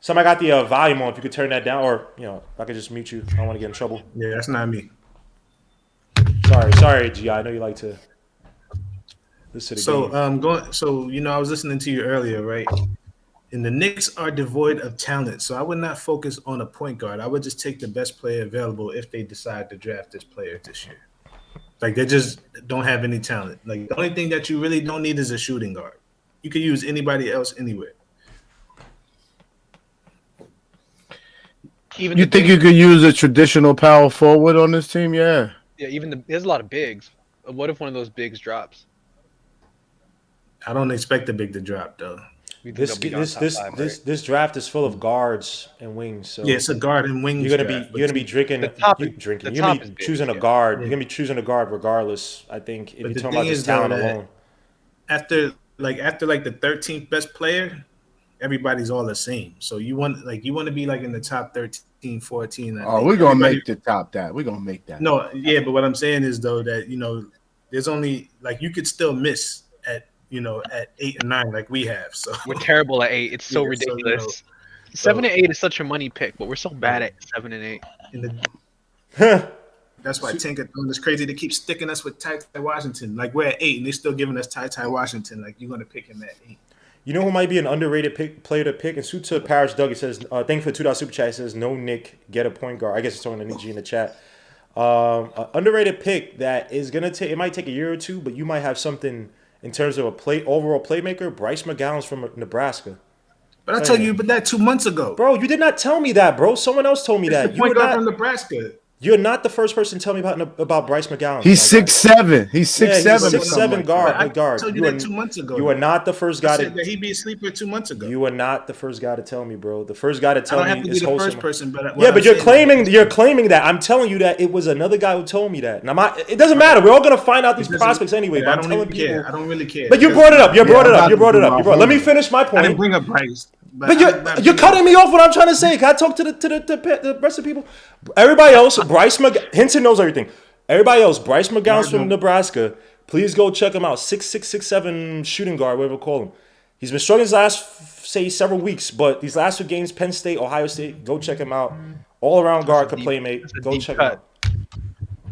Somebody got the volume on. If you could turn that down. Or, if I could just mute you. I don't want to get in trouble. Yeah, that's not me. Sorry, G. I know you like to listen to the game. I was listening to you earlier, right? And the Knicks are devoid of talent, so I would not focus on a point guard. I would just take the best player available if they decide to draft this player this year. Like, they just don't have any talent. Like, the only thing that you really don't need is a shooting guard. You could use anybody else anywhere. You think you could use a traditional power forward on this team? Yeah. Yeah, there's a lot of bigs. What if one of those bigs drops? I don't expect the big to drop, though. This draft is full of guards and wings. So yeah, it's a guard and wings. You're gonna be drinking. You're gonna be choosing a guard. You're gonna be choosing a guard regardless. I think if you're talking about just talent alone. After the 13th best player, everybody's all the same. So you want to be like in the top 13, 14. We're gonna make the top that. We're gonna make that. No, yeah, but what I'm saying is though that there's only you could still miss at 8 and 9 like we have. So we're terrible at 8. It's so ridiculous. 7 and 8 is such a money pick, but we're so bad at 7 and 8. That's why Tankathon is crazy. They keep sticking us with Ty Washington. Like we're at 8 and they're still giving us Ty Washington. Like you're gonna pick him at 8. You know who might be an underrated player to pick? And suit to Parrish Doug, he says, thank you for the $2 super chat. He says, no Nick, get a point guard. I guess he's talking to Nick G in the chat. Underrated pick that is gonna take. It might take a year or two, but you might have something. In terms of overall playmaker, Bryce McGowan's from Nebraska. But I told you that 2 months ago. Bro, you did not tell me that, bro. Someone else told me that. You were not from Nebraska. You're not the first person to tell me about Bryce McGowan. He's 6'7". He's 6'7". He's 6'7" guard. I told you that 2 months ago. You are not the first guy that he'd be a sleeper 2 months ago. You are not the first guy to tell me, bro. The first guy to tell me is I don't have to be the first person, but but you're claiming that. I'm telling you that it was another guy who told me that. Now it doesn't matter. We're all gonna find out these prospects anyway. But I'm telling people. I don't really care. But you brought it up. You brought it up. Let me finish my point. I didn't bring up Bryce. But you're cutting me off what I'm trying to say. Can I talk to the rest of the people? Everybody else, Hinton knows everything. Everybody else, Bryce McGowan's from Nebraska. Please go check him out. 6'6", 6'7" shooting guard, whatever you call him. He's been struggling his last, several weeks, but these last 2 games, Penn State, Ohio State, go check him out. All-around guard, could play, mate. Go check him out.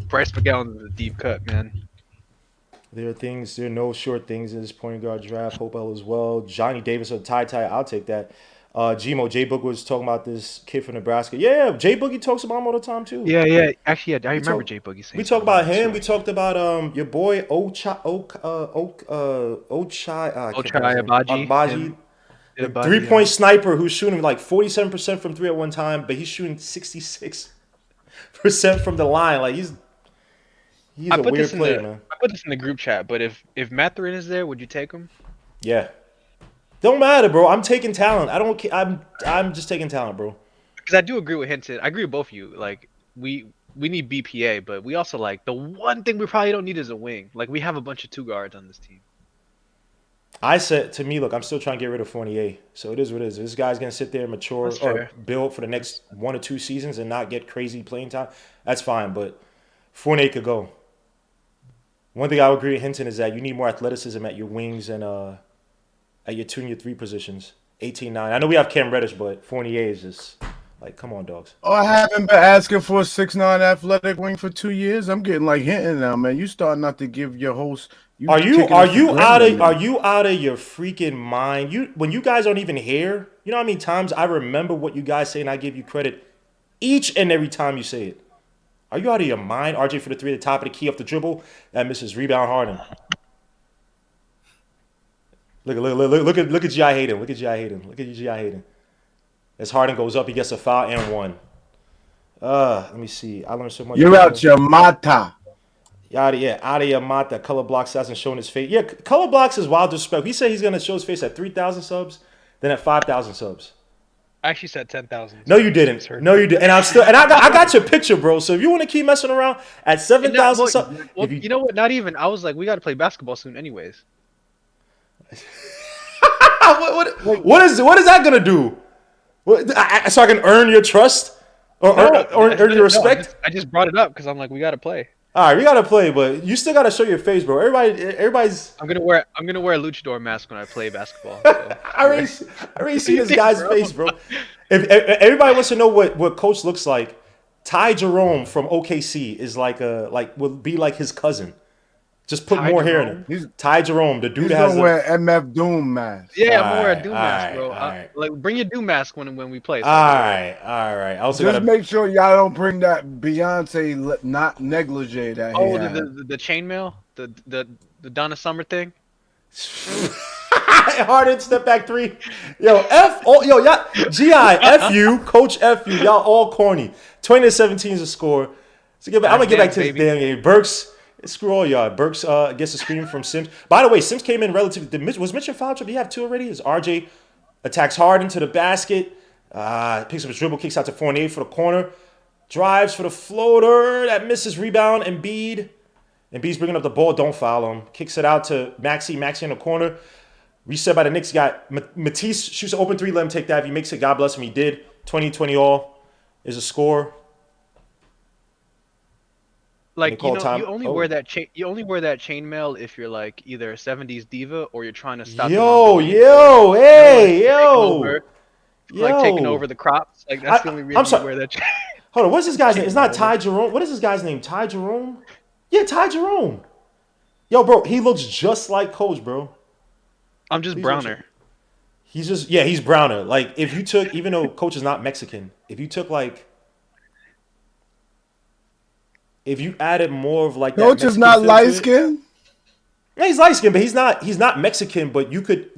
Bryce McGowan is a deep cut, man. There are no short things in this point guard draft. Hopewell as well. Johnny Davis or Ty, I'll take that. Gmo, J Boog was talking about this kid from Nebraska. Yeah, J Boogie talks about him all the time too. Yeah. Actually, I remember J Boogie saying. We talked about him. We talked about your boy Ochai Abaji. The 3-point sniper who's shooting like 47% from 3 at one time, but he's shooting 66% from the line. Like he's a weird player, man. I put this in the group chat, but if Mathurin is there, would you take him? Yeah. Don't matter, bro. I'm taking talent. I don't care. I'm just taking talent, bro. Because I do agree with Hinton. I agree with both of you. Like we need BPA, but we also the one thing we probably don't need is a wing. Like we have a bunch of 2 guards on this team. I said to me, look, I'm still trying to get rid of Fournier. So it is what it is. This guy's gonna sit there and mature or build for the next 1 or 2 seasons and not get crazy playing time. That's fine, but Fournier could go. One thing I would agree with Hinton is that you need more athleticism at your wings and at your 2 and your 3 positions. 18-9. I know we have Cam Reddish, but Fournier is just come on, dogs. Oh, I haven't been asking for a 6'9" athletic wing for 2 years. I'm getting Hinton now, man. You starting not to give your host. Are you out of your freaking mind? When you guys aren't even here, you know how many times I remember what you guys say and I give you credit each and every time you say it. Are you out of your mind? RJ for the 3 at the top of the key off the dribble. That misses. Rebound Harden. Look at G.I. Hayden. Look at G.I. Hayden. As Harden goes up, he gets a foul and 1. Let me see. I learned so much. You're out your mata. Out of your mata. Color Blocks hasn't shown his face. Yeah, Color Blocks is wild disrespect. He said he's going to show his face at 3,000 subs, then at 5,000 subs. I actually said 10,000. No, you didn't. No, you didn't. And I got your picture, bro. So if you want to keep messing around at 7,000 subs. Well, you know what? Not even. I was like, we got to play basketball soon anyways. What is that going to do? So I can earn your trust? or earn your respect. I just brought it up because I'm like, we gotta play. All right, we gotta play, but you still gotta show your face, bro. Everybody's. I'm gonna wear a luchador mask when I play basketball. So. I already see this guy's face, bro. If everybody wants to know what Coach looks like, Ty Jerome from OKC is would be like his cousin. Just put more hair in him. Ty Jerome, the dude he's that has gonna wear MF Doom mask. Yeah, I'm gonna wear a Doom mask, bro. Like, bring your Doom mask when we play. So all right. I also just make sure y'all don't bring that Beyonce not negligee that. Oh, the chainmail, the Donna Summer thing. Harden step back three. Y'all, F you, Coach F you. Y'all all corny. 20-17 is a score. So I'm gonna get back to this damn game. Burks. Screw all y'all. Burks gets a screen from Sims. By the way, Sims came in relatively. Was Mitchell foul trip? You have 2 already? Is RJ attacks Harden to the basket. Picks up his dribble, kicks out to Fournier for the corner. Drives for the floater. That misses. Rebound. Embiid's bringing up the ball. Don't foul him. Kicks it out to Maxey. Maxey in the corner. Reset by the Knicks. Got Matisse shoots an open 3. Let him take that. If he makes it, God bless him. He did. 20-20 all is a score. Like, you only wear that chainmail if you're like either a 70s diva or you're trying to stop. Taking over the crops. Like that's the only reason you wear that. Hold on, what's this guy's name? It's not Ty Jerome. What is this guy's name? Ty Jerome? Yeah, Ty Jerome. Yo, bro, he looks just like Coach, bro. I'm just browner. He's browner. Like if you took, even though Coach is not Mexican, if you took if you added more of like Coach is not light skinned. Yeah, he's light skinned, but he's not Mexican. But you could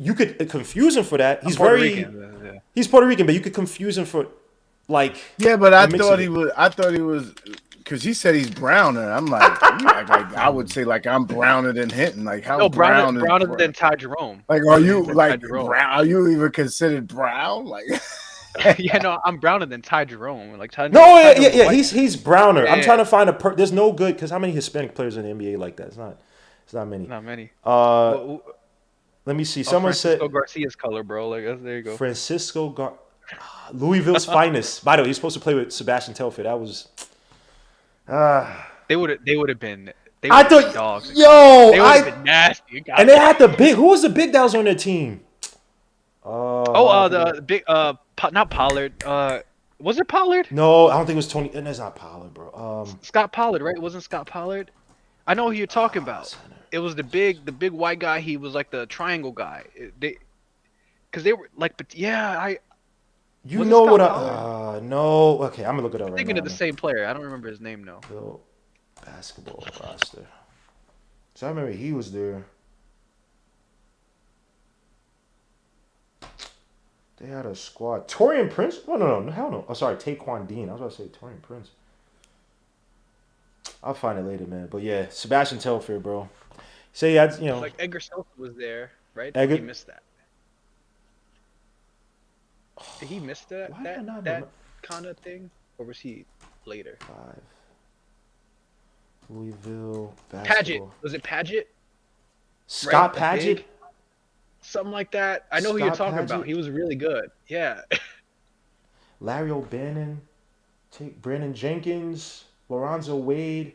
confuse him for that. He's Puerto Rican. He's Puerto Rican, but you could confuse him for like. Yeah, but I thought he was because he said he's browner. I'm like, I would say like I'm browner than Hinton. Like how browner than Ty Jerome. Like are you like brown? Are you even considered brown? Like. Yeah, no, I'm browner than Ty Jerome. Like Ty. No, yeah, he's browner. Yeah. I'm trying to find there's no good because how many Hispanic players in the NBA like that? It's not many. Not many. Let me see. Someone said Francisco Garcia's color, bro. Like there you go. Louisville's finest. By the way, he's supposed to play with Sebastian Telfair. That was. They would have been. I thought dogs. Yo, they would have been nasty. And they had the big. Who was the big that was on their team? The big not Pollard. Was it Pollard? No, I don't think it was Tony. And it's not Pollard, bro. Scott Pollard, right? It wasn't Scott Pollard. I know who you're talking about. It was the big white guy. He was like the triangle guy. Because they were like, but yeah, You know what? No. Okay, I'm gonna look it up. I'm thinking of the same player. I don't remember his name though. Bill basketball roster. So I remember he was there. They had a squad. Torian Prince? Oh, no, hell no. Oh, sorry, Taquan Dean. I was about to say Torian Prince. I'll find it later, man. But yeah, Sebastian Telfair, bro. So yeah, like Edgar Sosa was there, right? Edgar... He missed that. Did he miss that kind of thing, or was he later? 5. Louisville basketball. Paget. Was it Paget? Scott Paget? Something like that. I know who you're talking about. He was really good. Yeah. Larry O'Bannon, Brandon Jenkins, Lorenzo Wade.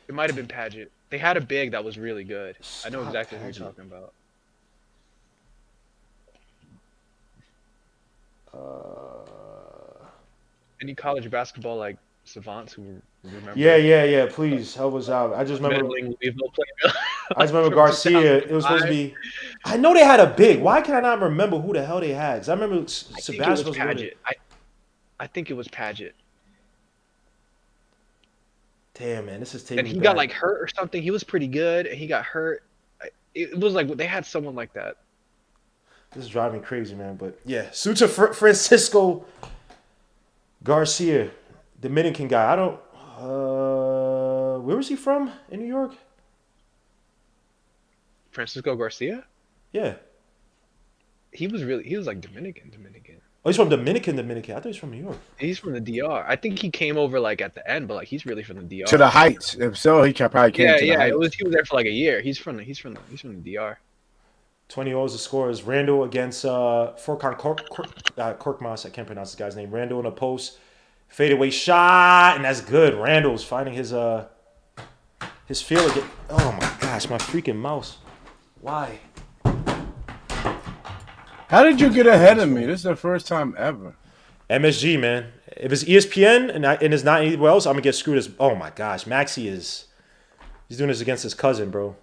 It might have been Paget. They had a big that was really good. Scott I know exactly Paget. who you're talking about. Any college basketball like savants who remember? Yeah. Please help us out. I just remember. Garcia. It was supposed to be. I know they had a big. Why can I not remember who the hell they had? Because I remember Sebastian was Paget. I think it was Paget. Damn, man, this is taking. And he got like hurt or something. He was pretty good, and he got hurt. It was like they had someone like that. This is driving me crazy, man. But yeah, Suta Francisco Garcia, Dominican guy. I don't. Where was he from in New York? Francisco Garcia? Yeah. He was like Dominican. Oh, he's from Dominican. I thought he was from New York. He's from the DR. I think he came over like at the end, but like he's really from the DR. To the Heights. If so, he probably came to the Heights. He was there for like a year. He's from the DR. 20-0 is the score. Is Randall against Furkan Korkmaz. I can't pronounce this guy's name. Randall in a post. Fadeaway shot, and that's good. Randall's finding his feel again. Oh my gosh, my freaking mouse. Why? How did you get ahead of me? This is the first time ever. MSG, man. If it's ESPN and it's not anywhere else, I'm gonna get screwed. Oh my gosh, he's doing this against his cousin, bro.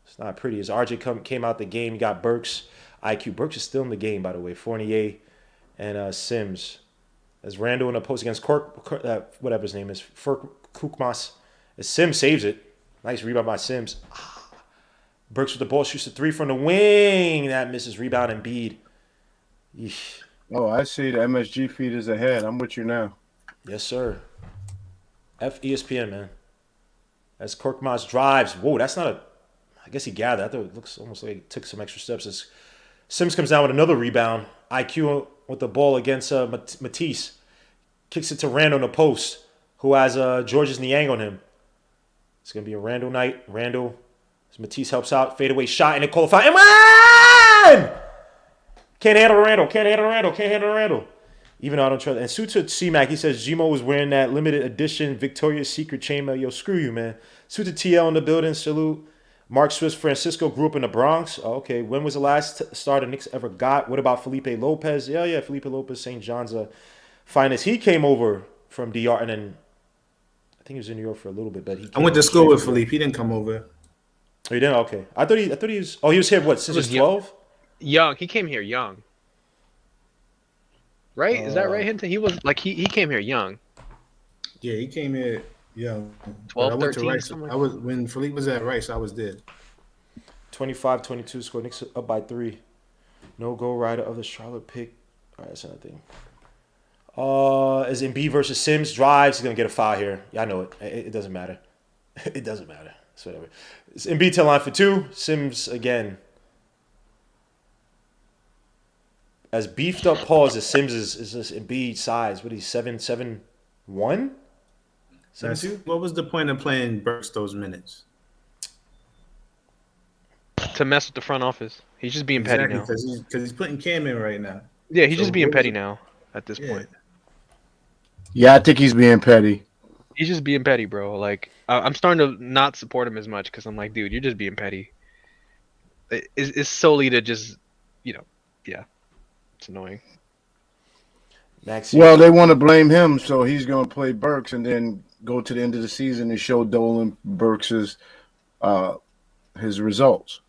It's not pretty. As RJ came out the game, you got Burks. IQ Burks is still in the game, by the way. Fournier and Sims. As Randall in a post against whatever his name is, Kukmas. As Sims saves it. Nice rebound by Sims. Burks with the ball, shoots the 3 from the wing. That misses. Rebound and Embiid. Eesh. Oh, I see. The MSG feed is ahead. I'm with you now. Yes, sir. ESPN, man. As Korkmaz drives. Whoa, that's not a... I guess he gathered. I thought it looks almost like he took some extra steps. As Sims comes down with another rebound. IQ with the ball against Matisse. Kicks it to Randall in the post, who has George's Niang on him. It's going to be a Randall night. Randall, as Matisse helps out. Fadeaway shot, and they call a foul. And win! Can't handle Randall. Even though I don't trust. And Suta C-Mac, he says Gmo was wearing that limited edition Victoria's Secret chainmail. Yo, screw you, man. Suta TL in the building. Salute. Mark Swiss Francisco grew up in the Bronx. Oh, okay. When was the last star the Knicks ever got? What about Felipe Lopez? Yeah. Felipe Lopez, St. John's finest. He came over from DR, and then I think he was in New York for a little bit. But I went to school with Felipe. He didn't come over. Oh, you didn't? Okay. I thought he was. Oh, he was here. What? Since he was 12? Young. He came here young. Right? Is that right, Hinton? He was like he came here young. Yeah, he came here. Yeah, 12, 13. I was when Philippe was at Rice. I was there. 25-22 score. Knicks up by 3. No goal rider of the Charlotte pick. All right, that's another thing. As Embiid versus Sims drives, he's gonna get a foul here. Yeah, I know it. It doesn't matter. It doesn't matter. It's whatever. It's Embiid to line for 2. Sims again. As beefed up Paul as Sims is this Embiid size. What is he, 7'1"? What was the point of playing Burks those minutes? To mess with the front office. He's just being petty now. Because he's putting Cam in right now. Yeah, he's just being petty now at this point. Yeah, I think he's being petty. He's just being petty, bro. Like, I'm starting to not support him as much because I'm like, dude, you're just being petty. It's solely to just, yeah. It's annoying. Well, they want to blame him, so he's going to play Burks and then go to the end of the season and show Dolan Burks's his results.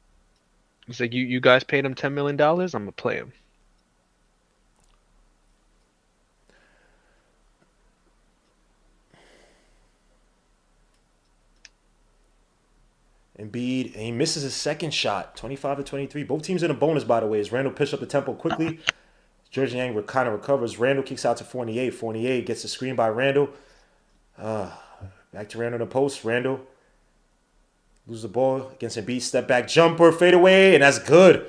It's like you guys paid him $10 million. I'm gonna play him. Embiid, and he misses his second shot, 25-23. Both teams in a bonus, by the way. As Randall pitched up the tempo quickly, George Niang kind of recovers. Randall kicks out to Fournier. Fournier gets the screen by Randall. Back to Randall in the post. Randall loses the ball against Embiid. Step back jumper, fade away, and that's good.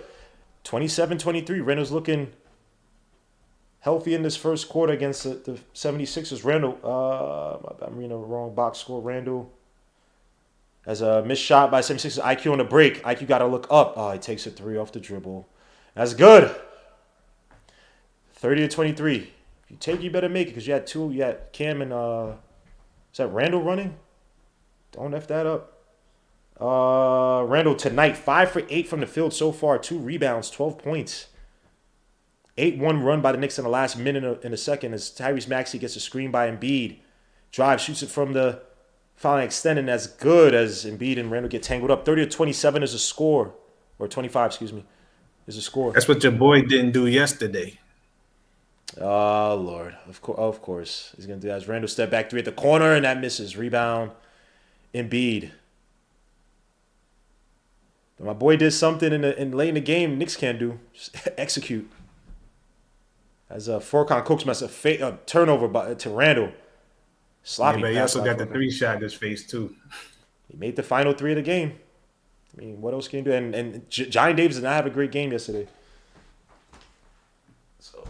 27-23. Randall's looking healthy in this first quarter against the 76ers. Randall, I'm reading the wrong box score. Randall as a missed shot by 76ers. IQ on the break. IQ got to look up. Oh, he takes a 3 off the dribble. That's good. 30-23. If you take, you better make it because you had 2. You had Cam and is that Randall running? Don't F that up. Randall tonight, 5 for 8 from the field so far. 2 rebounds, 12 points. 8-1 run by the Knicks in the last minute in the second as Tyrese Maxey gets a screen by Embiid. Drive, shoots it from the foul extending. That's good as Embiid and Randall get tangled up. 30-27 is a score. Or 25, excuse me, is a score. That's what your boy didn't do yesterday. Oh, Lord. Of course. He's going to do that. As Randall step back 3 at the corner, and that misses. Rebound, Embiid. But my boy did something in late in the game Knicks can't do. Just execute. As Furkan Cooks mess a turnover to Randall. Sloppy. Yeah, but he also got the 3-shot in his face, too. He made the final 3 of the game. I mean, what else can you do? And Johnny Davis did not have a great game yesterday. So,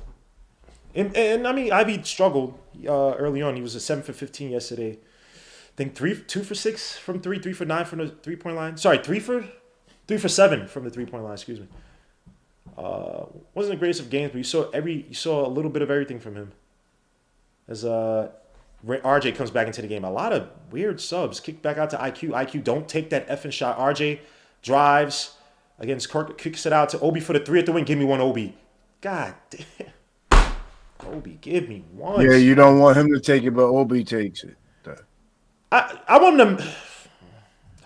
and I mean, Ivy struggled early on. He was a 7 for 15 yesterday. I think 2 for 6 from 3, 3 for 9 from the 3-point line. Sorry, 3 for 7 from the 3-point line. Excuse me. Wasn't the greatest of games, but you saw a little bit of everything from him. As RJ comes back into the game, a lot of weird subs. Kick back out to IQ. IQ, don't take that effing shot. RJ drives against Kirk, kicks it out to Obi for the 3 at the wing. Give me one, Obi. God damn. Obi, give me one. Yeah, you don't want him to take it, but Obi takes it. I want him to.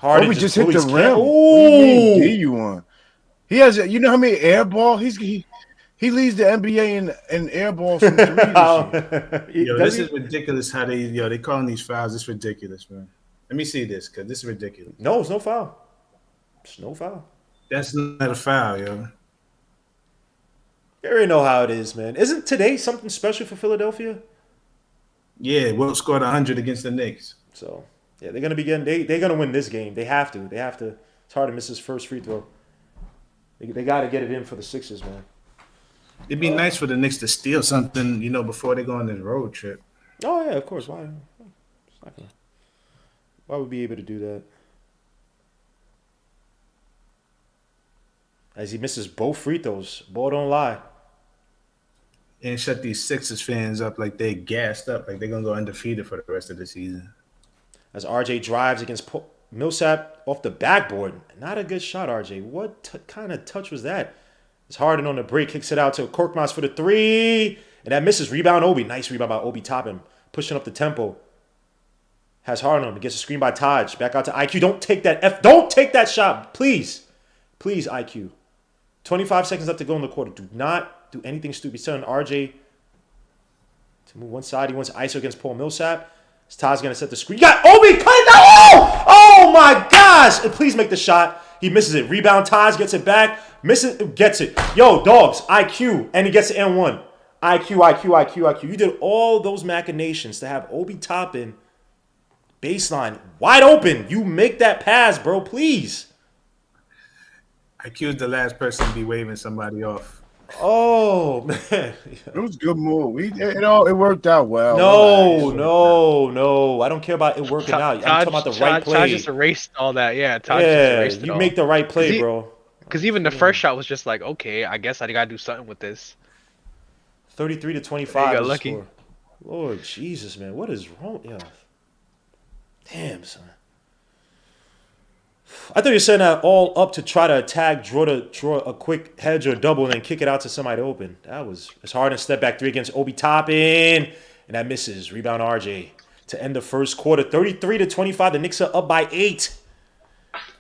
Obi just hit the rim. What do you want? He has, you know how many air ball he leads the NBA in air balls from 3 this year. Yo, this is ridiculous. How they calling these fouls? It's ridiculous, man. Let me see this because this is ridiculous. No, it's no foul. It's no foul. That's not a foul, yo. You already know how it is, man. Isn't today something special for Philadelphia? Yeah, Wilt scored 100 against the Knicks. So yeah, they're gonna be getting. They're gonna win this game. They have to. They have to. It's hard to miss his first free throw. They got to get it in for the Sixers, man. It'd be nice for the Knicks to steal something, before they go on this road trip. Oh yeah, of course. Why would we be able to do that? As he misses both free throws, ball don't lie. And shut these Sixers fans up like they gassed up, like they're gonna go undefeated for the rest of the season. As RJ drives against Millsap off the backboard, not a good shot. RJ, what kind of touch was that? It's Harden on the break, kicks it out to Korkmaz for the 3, and that misses. Rebound Obi, nice rebound by Obi Toppin, pushing up the tempo. Has Harden on him, gets a screen by Taj. Back out to IQ. Don't take that shot, please, IQ. 25 seconds left to go in the quarter. Do not do anything stupid. He's telling RJ to move one side. He wants ISO against Paul Millsap. Taj's going to set the screen. You got Obi, cut it down. Oh my gosh. And please make the shot. He misses it. Rebound, Taj gets it back. Misses, gets it. Yo, dogs, IQ. And he gets it N1. IQ. You did all those machinations to have Obi Toppin baseline wide open. You make that pass, bro, please. IQ is the last person to be waving somebody off. Oh, man. It was a good move. It worked out well. No. I don't care about it working out. I'm talking about the right play. Taj just erased all that. Yeah, Taj just erased it all. You make the right play, bro. Because even the first shot was just like, okay, I guess I got to do something with this. 33-25. Got lucky. Score. Lord Jesus, man. What is wrong? Yeah. Damn, son. I thought you were setting that all up to try to attack, draw a quick hedge or double, and then kick it out to somebody open. It's hard and step back 3 against Obi Toppin, and that misses. Rebound RJ to end the first quarter. 33-25. The Knicks are up by 8.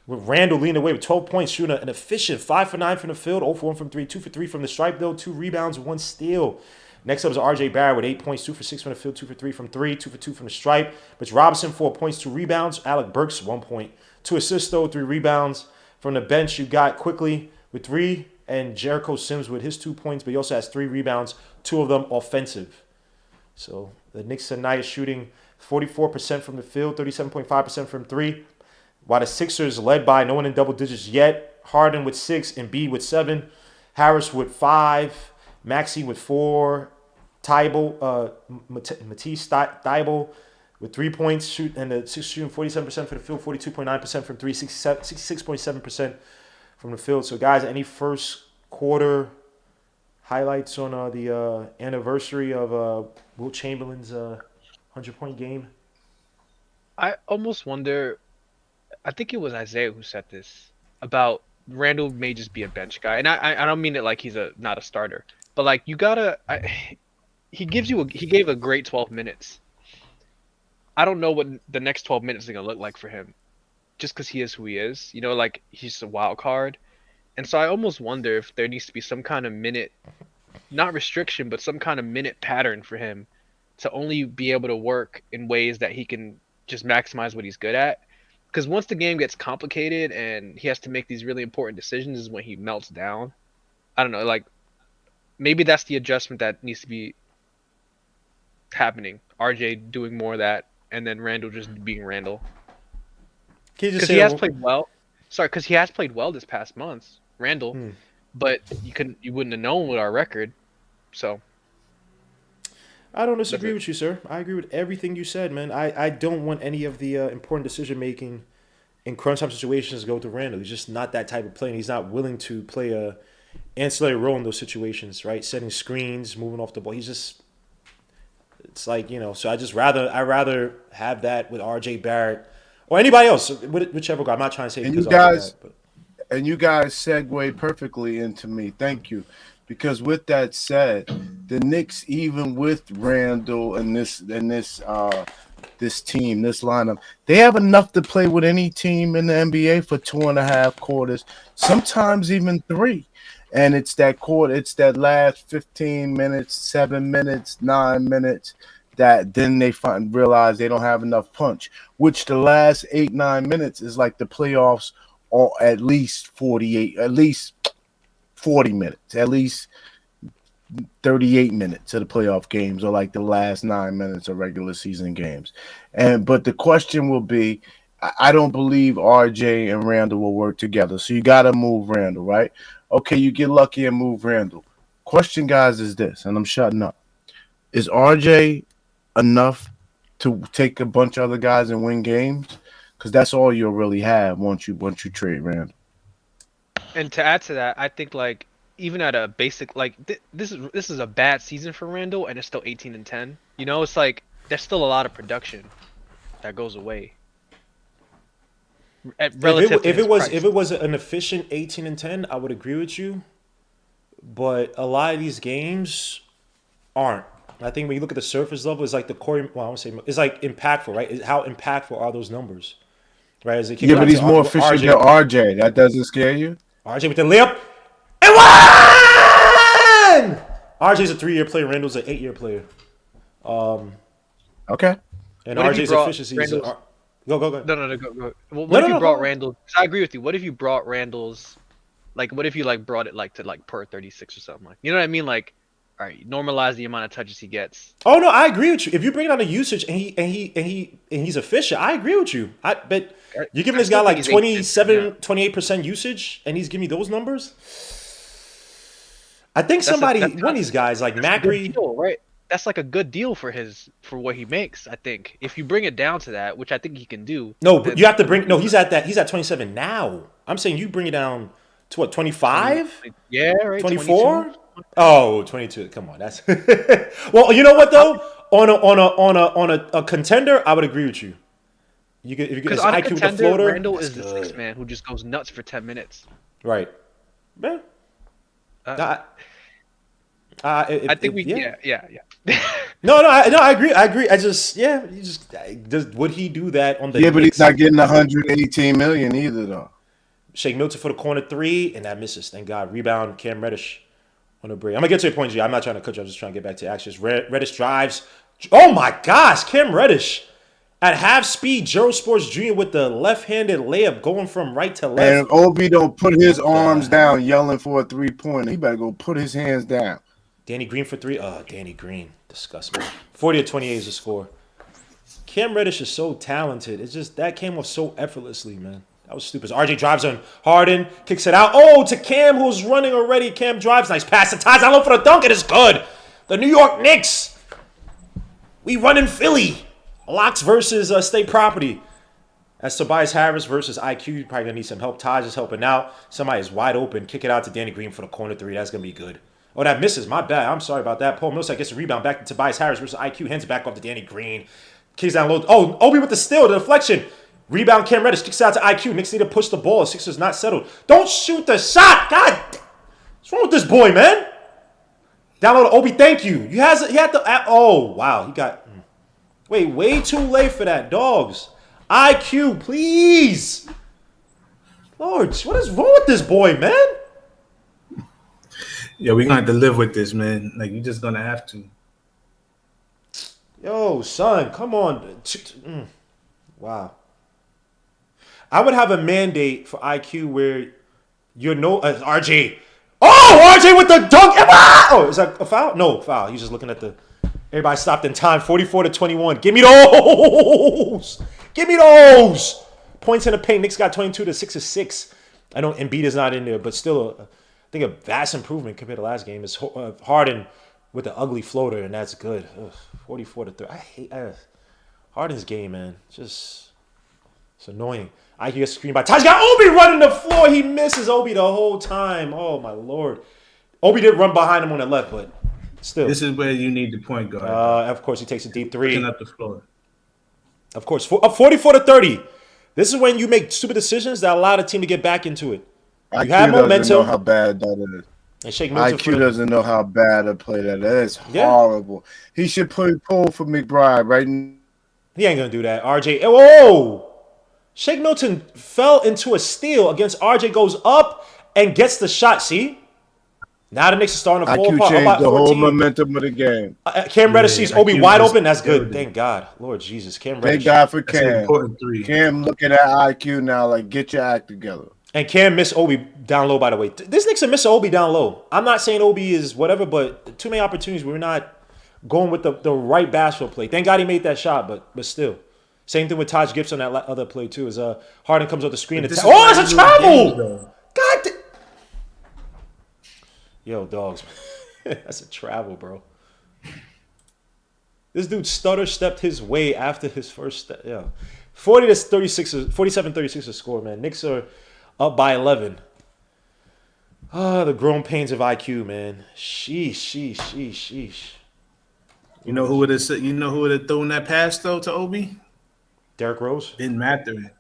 With Randall leading the way with 12 points, shooting an efficient 5 for 9 from the field, 0 for 1 from 3, 2 for 3 from the stripe, though, 2 rebounds, 1 steal. Next up is RJ Barrett with 8 points, 2 for 6 from the field, 2 for 3 from 3, 2 for 2 from the stripe. Mitch Robinson, 4 points, 2 rebounds. Alec Burks, 1 point, 2 assists, though, 3 rebounds. From the bench, you got Quickly with 3, and Jericho Sims with his 2 points, but he also has 3 rebounds, 2 of them offensive. So the Knicks tonight is shooting 44% from the field, 37.5% from 3. While the Sixers led by no one in double digits yet. Harden with 6, Embiid with 7, Harris with 5, Maxey with 4, Matisse Thybulle with 3 points, and the Sixers shooting 47% for the field, 42.9% from 3, 66.7% from the field. So, guys, any first quarter highlights on the anniversary of Wilt Chamberlain's 100-point game? I almost wonder. I think it was Isaiah who said this about Randall may just be a bench guy, and I don't mean it like he's not a starter, but like you gotta. He gave a great 12 minutes. I don't know what the next 12 minutes are gonna look like for him, just because he is who he is. Like he's a wild card, and so I almost wonder if there needs to be some kind of minute, not restriction, but some kind of minute pattern for him to only be able to work in ways that he can just maximize what he's good at. Because once the game gets complicated and he has to make these really important decisions is when he melts down. I don't know, like maybe that's the adjustment that needs to be happening. RJ doing more of that, and then Randall just being Randall. Because he has played well. Sorry, because he has played well this past month, Randall. But you wouldn't have known with our record. So I don't disagree with you, sir. I agree with everything you said, man. I don't want any of the important decision-making in crunch time situations to go to Randall. He's just not that type of player. He's not willing to play ancillary role in those situations, right? Setting screens, moving off the ball. It's like, so I rather have that with RJ Barrett or anybody else, whichever guy. I'm not trying to say And because you RJ guys, Barrett, but. and you guys segue perfectly into me. Thank you. Because with that said, the Knicks, even with Randall and this team, this lineup, they have enough to play with any team in the NBA for 2.5 quarters, sometimes even 3. And it's that last 15 minutes, 7 minutes, 9 minutes that then they realize they don't have enough punch, which the last 8, 9 minutes is like the playoffs, or at least 40 minutes, at least 38 minutes of the playoff games, or like the last 9 minutes of regular season games. But the question will be, I don't believe RJ and Randall will work together. So you got to move Randall, right? Okay, you get lucky and move Randall. Question, guys, is this, and I'm shutting up. Is RJ enough to take a bunch of other guys and win games? Because that's all you'll really have once you trade Randall. And to add to that, I think like even at a basic this is a bad season for Randall, and it's still 18-10. It's like there's still a lot of production that goes away. If it was an efficient 18-10, I would agree with you. But a lot of these games aren't. I think when you look at the surface level, it's like the core. Well, I won't say it's like impactful, right? How impactful are those numbers, right? But he's more efficient than RJ. That doesn't scare you. RJ with the layup and one. RJ's a 3-year player. Randall's an 8-year player. Okay. And RJ's efficiency is. Go. No, go. Well, what if you brought Randall? I agree with you. What if you brought Randall's, what if you brought it to per 36 or something you know what I mean? All right, normalize the amount of touches he gets. Oh no, I agree with you. If you bring it on the usage and he's efficient, I agree with you. But you're giving this guy 28% usage, and he's giving me those numbers. I think one of these guys like Macri, right? That's a good deal for what he makes. I think if you bring it down to that, which I think he can do. No, but you have to bring. No, he's at 27 now. I'm saying you bring it down to what, 25? Yeah, right. 24. Oh, 22. Come on, that's. Well, you know what though? On a contender, I would agree with you. If you get this IQ with the floater, Randall is the sixth man who just goes nuts for 10 minutes. Right. Yeah. I think we. Yeah. No, I agree. Would he do that on the? Yeah, but he's not getting 118 million either, though. Shake Milton for the corner 3, and that misses. Thank God. Rebound, Cam Reddish on the break. I'm gonna get to your point, G. I'm not trying to cut you. I'm just trying to get back to actions. Reddish drives. Oh my gosh, Cam Reddish at half speed. Gerald Sports Jr. with the left-handed layup going from right to left. And if Obi don't put his arms down, yelling for a 3-pointer, he better go put his hands down. Danny Green for 3. Oh, Danny Green. Disgusting. 40-28 is the score. Cam Reddish is so talented. It's just that came off so effortlessly, man. That was stupid. RJ drives on Harden, kicks it out. Oh, to Cam, who's running already. Cam drives. Nice pass to Ties. I look for the dunk. It is good. The New York Knicks. We run in Philly. Locks versus State Property. That's Tobias Harris versus IQ. Probably going to need some help. Taj is helping out. Somebody is wide open. Kick it out to Danny Green for the corner 3. That's going to be good. Oh, that misses. My bad. I'm sorry about that. Paul Millsap gets a rebound back to Tobias Harris versus IQ. Hands it back off to Danny Green. Kicks down low. Oh, Obi with the steal. The deflection. Rebound, Cam Reddish. Kicks out to IQ. Knicks need to push the ball. Sixers not settled. Don't shoot the shot. God. What's wrong with this boy, man? Download Obi. Thank you. He had to. Oh, wow. He got. Wait, way too late for that. Dogs. IQ, please. Lord, what is wrong with this boy, man? Yeah, we're gonna have to live with this, man. You're just gonna have to. Yo, son, come on. Wow. I would have a mandate for IQ where you're RJ. Oh, RJ with the dunk. Oh, is that a foul? No, foul. He's just looking at the. Everybody stopped in time. 44-21. Give me those. Give me those. Points in the paint. Knicks got 22 to 6-6. I know Embiid is not in there, but still, I think a vast improvement compared to last game is Harden with the ugly floater, and that's good. 44-3. I hate Harden's game, man. It's annoying. I can get screened by Taj. Got Obi running the floor. He misses Obi the whole time. Oh, my Lord. Obi did run behind him on the left, but still. This is where you need the point guard. Of course, he takes a deep three. Up the floor. Of course, up 44-30. This is when you make stupid decisions that allow the team to get back into it. You have momentum. Know how bad that is. And Shake IQ doesn't know how bad a play that is. Horrible. He should pull for McBride right now. He ain't gonna do that. RJ. Whoa! Shake Milton fell into a steal against RJ. Goes up and gets the shot. See? Now the Knicks are starting to fall apart. Changed the whole momentum of the game. Cam Reddish sees Obi wide open. That's good. Thank God. Lord Jesus. Cam Reddish. Thank God for Cam. Cam looking at IQ now like, get your act together. And Cam missed Obi down low, by the way. This Knicks are missing Obi down low. I'm not saying Obi is whatever, but too many opportunities. We're not going with the right basketball play. Thank God he made that shot, but still. Same thing with Taj Gibson on that other play, too. As Harden comes off the screen. It's a travel! God damn. Yo, dogs. That's a travel, bro. This dude stutter-stepped his way after his first step. Yeah. 47-36 is score, man. Knicks are up by 11. The growing pains of IQ, man. Sheesh. You know who would have thrown that pass though to Obi? Derrick Rose. Ben Mathurin.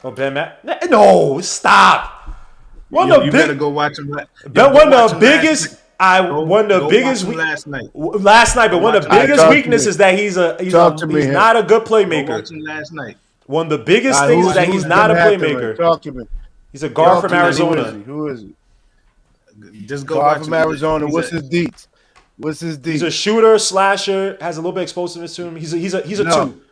Oh, Ben Mathurin. No, stop. You better go watch him. One of the biggest last night. But one of the biggest weaknesses that he's not a good playmaker. Go watch him last night. One of the biggest things is that he's not a playmaker. Talk to me. He's a guard from Arizona. Who is he? Just go watch from Arizona. What's his deets? He's a shooter, slasher, has a little bit of explosiveness to him. He's a 2.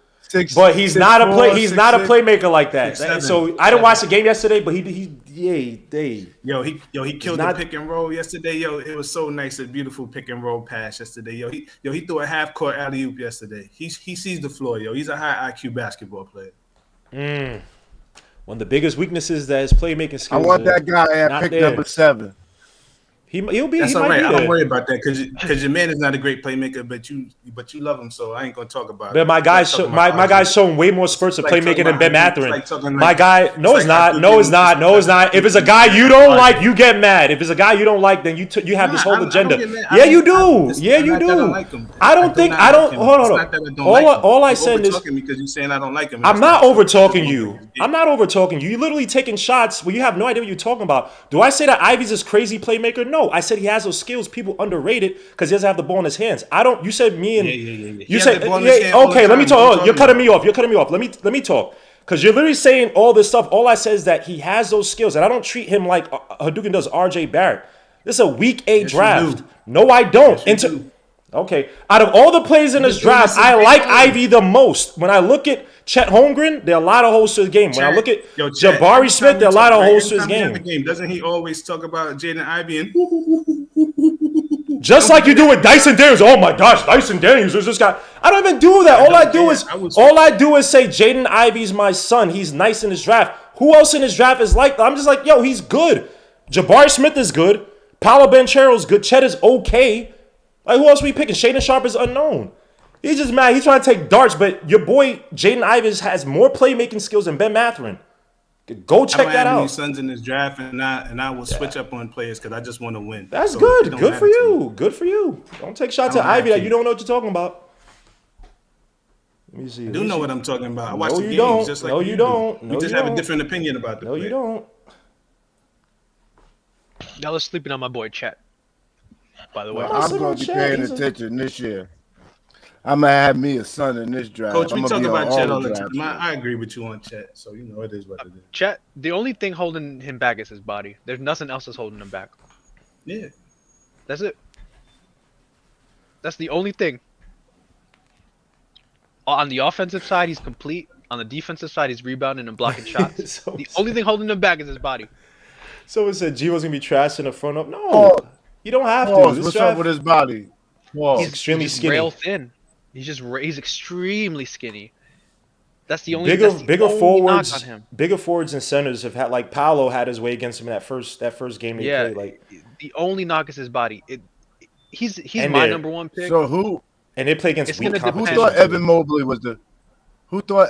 But he's not a playmaker like that. So I didn't watch the game yesterday, but he killed the pick and roll yesterday. It was so nice, a beautiful pick and roll pass yesterday. He threw a half court alley oop yesterday. He sees the floor. He's a high IQ basketball player. One of the biggest weaknesses that his playmaking skills. I want that guy at pick number 7. He'll be. That's all right. I don't worry about that because your man is not a great playmaker, but you love him, so I ain't gonna talk about it. But my guy's showing way more spurts of playmaking than Ben Mathurin. My guy, no, it's not. If it's a guy you don't like, you get mad. If it's a guy you don't like, then you have this whole agenda. Yeah, you do. I don't think. Hold on. All I said is because you're saying I don't like him. I'm not over talking you. You're literally taking shots where you have no idea what you're talking about. Do I say that Ivy's this crazy playmaker? No. I said he has those skills. People underrate it because he doesn't have the ball in his hands. I don't. You said me and you said okay. Let me talk. You're cutting me off. Let me talk because you're literally saying all this stuff. All I said is that he has those skills, and I don't treat him like Hadouken does RJ Barrett. This is a week 8 draft. No, I don't. Okay. Out of all the players in this draft, I like Ivy the most. When I look at Chet Holmgren, there are a lot of holes to his game. When I look at Jabari Smith, there are a lot of holes to his game. Doesn't he always talk about Jaden Ivey and just like you do with Dyson Daniels? Oh my gosh, Dyson Daniels is this guy. I don't even do that. All I do is say Jaden Ivey's my son. He's nice in his draft. Who else in his draft is like that? I'm just like, yo, he's good. Jabari Smith is good. Paolo Banchero's good. Chet is okay. Like, who else are we picking? Shaedon Sharpe is unknown. He's just mad. He's trying to take darts, but your boy Jaden Ivey has more playmaking skills than Ben Mathurin. Go check that out. I have sons in this draft, and I will switch up on players because I just want to win. That's good. Good for you. Good for you. Don't take shots at Ivy that you don't know what you're talking about. Let me see. I do know what I'm talking about. I watch the games just like you don't. We just have a different opinion about the player. No, you don't. Y'all are sleeping on my boy Chet. By the way, I'm going to be paying attention this year. I'm going to have me a son in this draft. Coach, we talk about Chet all the time. I agree with you on Chet, so you know it is what it is. Chet, the only thing holding him back is his body. There's nothing else that's holding him back. Yeah. That's it. That's the only thing. On the offensive side, he's complete. On the defensive side, he's rebounding and blocking shots. The only thing holding him back is his body. Someone said G was going to be trash in the front up. No, you don't have to. What's up with his body? He's extremely skinny. Rail thin. He's extremely skinny. That's the only bigger forwards. On him. Bigger forwards and centers have had, like Paolo had his way against him in that first game he played. Like the only knock is his body. He's my number one pick. So who? And they play against weak competition. Who thought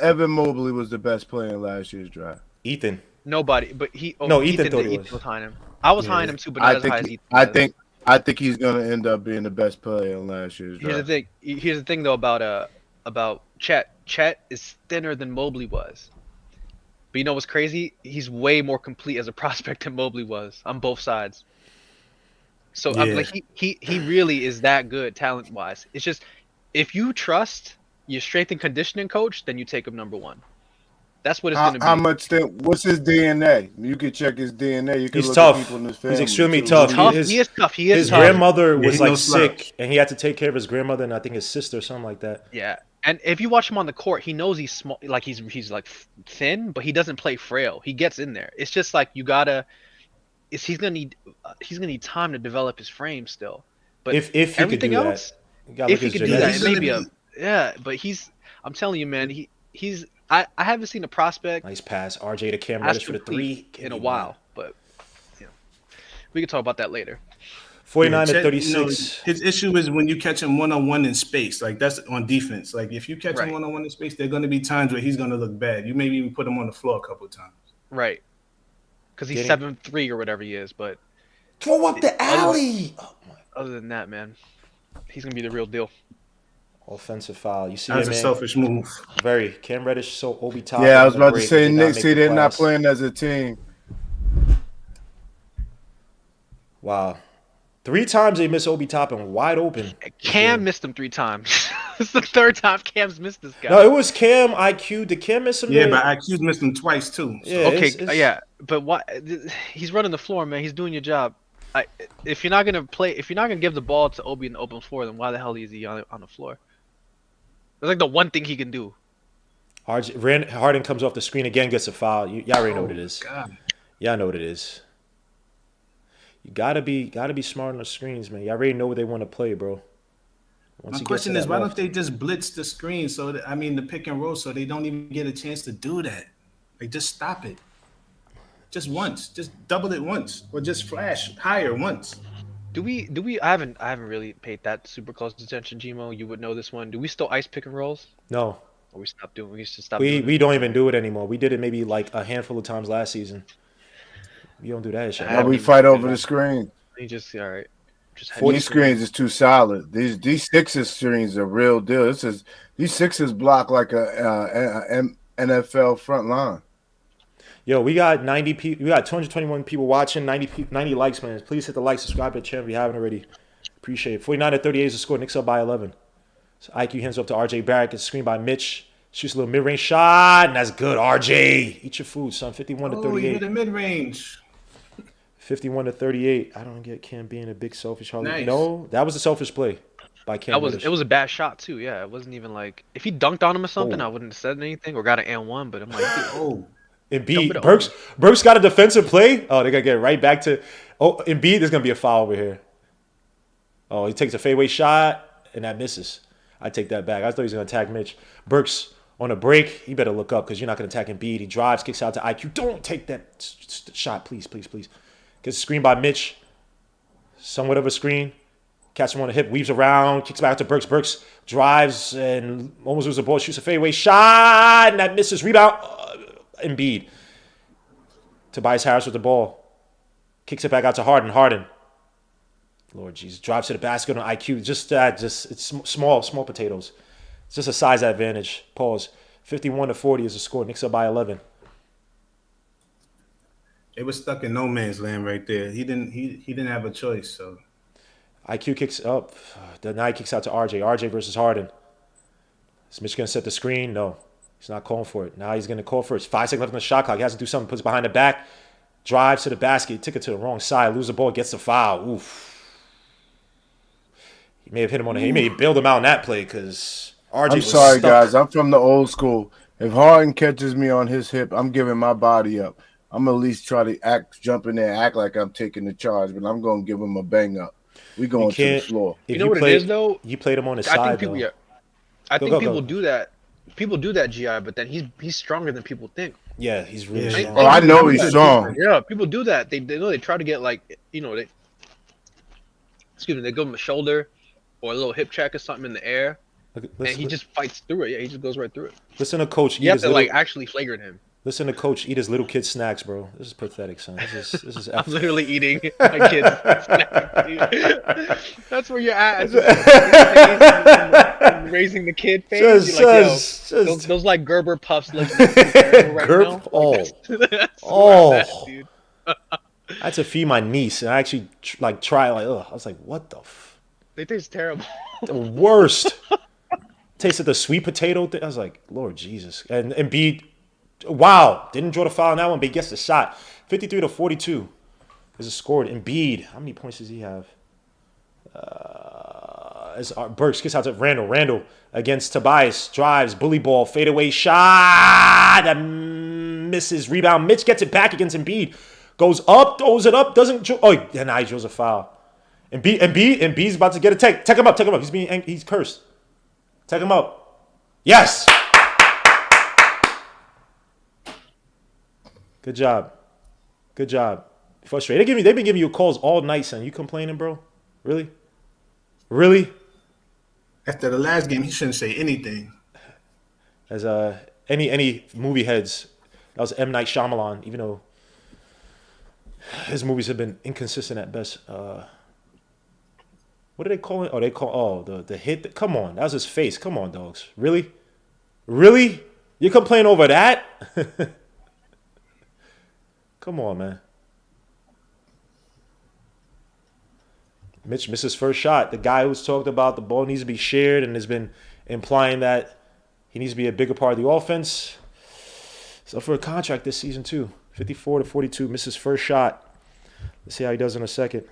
Evan Mobley was the best player in last year's draft? Ethan. Nobody, but No, Ethan Ethan thought did. he Ethan was. was high him. I was high Yeah. him too, but not as high as Ethan was. I think he's gonna end up being the best player in last year's Here's the draft. thing. Here's the thing though about Chet. Chet is thinner than Mobley was. But you know what's crazy? He's way more complete as a prospect than Mobley was on both sides. So I'm Yeah. like he really is that good talent wise. It's just if you trust your strength and conditioning coach, then you take him number one. That's what it's gonna How be. much? What's his DNA? You could check his DNA. You can He's look at people tough. in his family. He's extremely too. tough. Tough. He is tough. He is His tough. grandmother Yeah, was he's like no sick, slouch. and he had to take care of his grandmother and I think his sister or something like that. Yeah. And if you watch him on the court, he knows he's small, like he's like thin, but he doesn't play frail. He gets in there. It's just like you gotta. He's gonna need time to develop his frame still. But If he could everything do else, that, you gotta if look he at his could do that, genetics. it may be a yeah. But I'm telling you, man, he's. I haven't seen a prospect Nice pass, RJ to Cam as Reddish for the complete 3 in a while. But you know, we can talk about that later. 49 to Chet, 36. his issue is when you catch him one-on-one in space. Like that's on defense. Like if you catch him Right. one-on-one in space, there are going to be times where he's going to look bad. You maybe even put him on the floor a couple of times. Right. Because he's Getting- 7'3" or whatever he is. But Throw up the alley. Oh my. other than that, man, he's gonna be the real deal. Offensive foul. You see That's it, a man. selfish move. Very. Cam Reddish so Obi top. Yeah, I on was the about to break, say did not Knicks. make See, the they're not pass. playing as a team. Wow. 3 times they miss Obi Toppin wide open. Cam missed him 3 times. It's the 3rd time Cam's missed this guy. No, it was Cam IQ. Did Cam miss him? Yeah, there? but IQ's missed him twice too. So. Yeah, Okay, it's- yeah, but what? He's running the floor, man. He's doing your job. If you're not gonna give the ball to Obi in the open floor, then why the hell is he on the floor? That's like the one thing he can do. Harden comes off the screen again, gets a foul. Y'all already know what it is. God. Y'all know what it is. You gotta be smart on the screens, man. Y'all already know what they want to play, bro. Once My you get question to is, that why left- don't they just blitz the screen the pick and roll, so they don't even get a chance to do that? Like, just stop it. Just once. Just double it once, or just flash higher once. Do we? I haven't really paid that super close attention, Gmo. You would know this one. Do we still ice pick and rolls? No, Or we stopped doing? We used to stop. we doing we it? don't even do it anymore. We did it maybe like a handful of times last season. We don't do that shit. I Now don't we even fight think over about the it. screen. He just all right. Just had These screens is too solid. These Sixers screens are real deal. These Sixers block like a NFL front line. Yo, we got 90 people. We got 221 people watching. 90 likes, man. Please hit the like, subscribe to the channel if you haven't already. Appreciate it. 49 to 38 is the score. Knicks up by 11. So IQ hands up to RJ Barrett. Gets screened by Mitch. Shoots a little mid-range shot, and that's good. RJ, eat your food, son. 51 to Oh, he 38. hit a mid-range. 51 to 38. I don't get Cam being a big selfish Harley. Nice. No, that was a selfish play by Cam. It was a bad shot too. Yeah, it wasn't even like if he dunked on him or something, Oh. I wouldn't have said anything or got an and one. But I'm like, dude, Oh, Embiid. Jump it Burks got a defensive play. Oh, they gotta get right back to. Oh, Embiid. There's gonna be a foul over here. Oh, he takes a fadeaway shot and that misses. I take that back. I thought he was gonna attack Mitch. Burks on a break. He better look up because you're not gonna attack Embiid. He drives, kicks out to IQ. Don't take that shot, please, please, please. Gets a screen by Mitch. Somewhat of a screen. Catch him on the hip, weaves around, kicks back to Burks. Burks drives and almost loses the ball, shoots a fadeaway shot, and that misses. Rebound. Embiid. Tobias Harris with the ball. Kicks it back out to Harden. Harden. Lord Jesus. Drives to the basket on IQ. It's small potatoes. It's just a size advantage. Pause. 51 to 40 is the score. Knicks up by 11. it was stuck in no man's land right there. He didn't have a choice. So IQ kicks up. Then now he kicks out to RJ. RJ versus Harden. Is Mitch going to set the screen? No. He's not calling for it. Now he's going to call for it. 5 seconds left on the shot clock. He has to do something. Puts it behind the back. Drives to the basket. Took it to the wrong side. Loses the ball. Gets the foul. Oof. He may have hit him on the head. He may have bailed him out in that play because RJ I'm was sorry, stuck. guys. I'm from the old school. If Harden catches me on his hip, I'm giving my body up. I'm at least try to jump in there, act like I'm taking the charge, but I'm going to give him a bang up. We going to the can't- floor. If You know what it is, though? You played him on his I side, think people, though. yeah, I Go, think go, people go. do that. People do that, GI, but then he's stronger than people think. Yeah, he's really Yeah. strong. Oh, I know he's strong. Yeah, people do that. They know they try to get like they give him a shoulder or a little hip check or something in the air, and he just fights through it. Yeah, he just goes right through it. Listen to Coach. You have to like actually flagrant him. Listen to Coach eat his little kid snacks, bro. This is pathetic, son. This is I'm literally eating my kids' snacks, dude. That's where you're at. Raising the kid phase. You're like, yo, those like Gerber puffs look terrible right now. That's where I'm at, dude. I had to feed my niece, and I actually try I was like, what the? They taste terrible. The worst. Tasted the sweet potato thing. I was like, Lord Jesus. And Embiid, wow, didn't draw the foul on that one, but he gets the shot. 53-42 is a score. Embiid, how many points does he have? As Burks gets out to Randall. Randall against Tobias, drives, bully ball, fadeaway shot that misses. Rebound. Mitch gets it back against Embiid. Goes up, throws it up, doesn't. And now he draws a foul. Embiid's about to get a take. Take him up. He's cursed. Take him up. Yes. Good job. Frustrated. They've been giving you calls all night, son. You complaining, bro? Really? After the last game, he shouldn't say anything. As any movie heads, that was M. Night Shyamalan, even though his movies have been inconsistent at best. What do they call it? Oh, they call the hit. Come on, that was his face. Come on, dogs. Really? You complain over that? Come on, man. Mitch misses first shot. The guy who's talked about the ball needs to be shared and has been implying that he needs to be a bigger part of the offense. So for a contract this season too. 54-42, misses first shot. Let's see how he does in a second.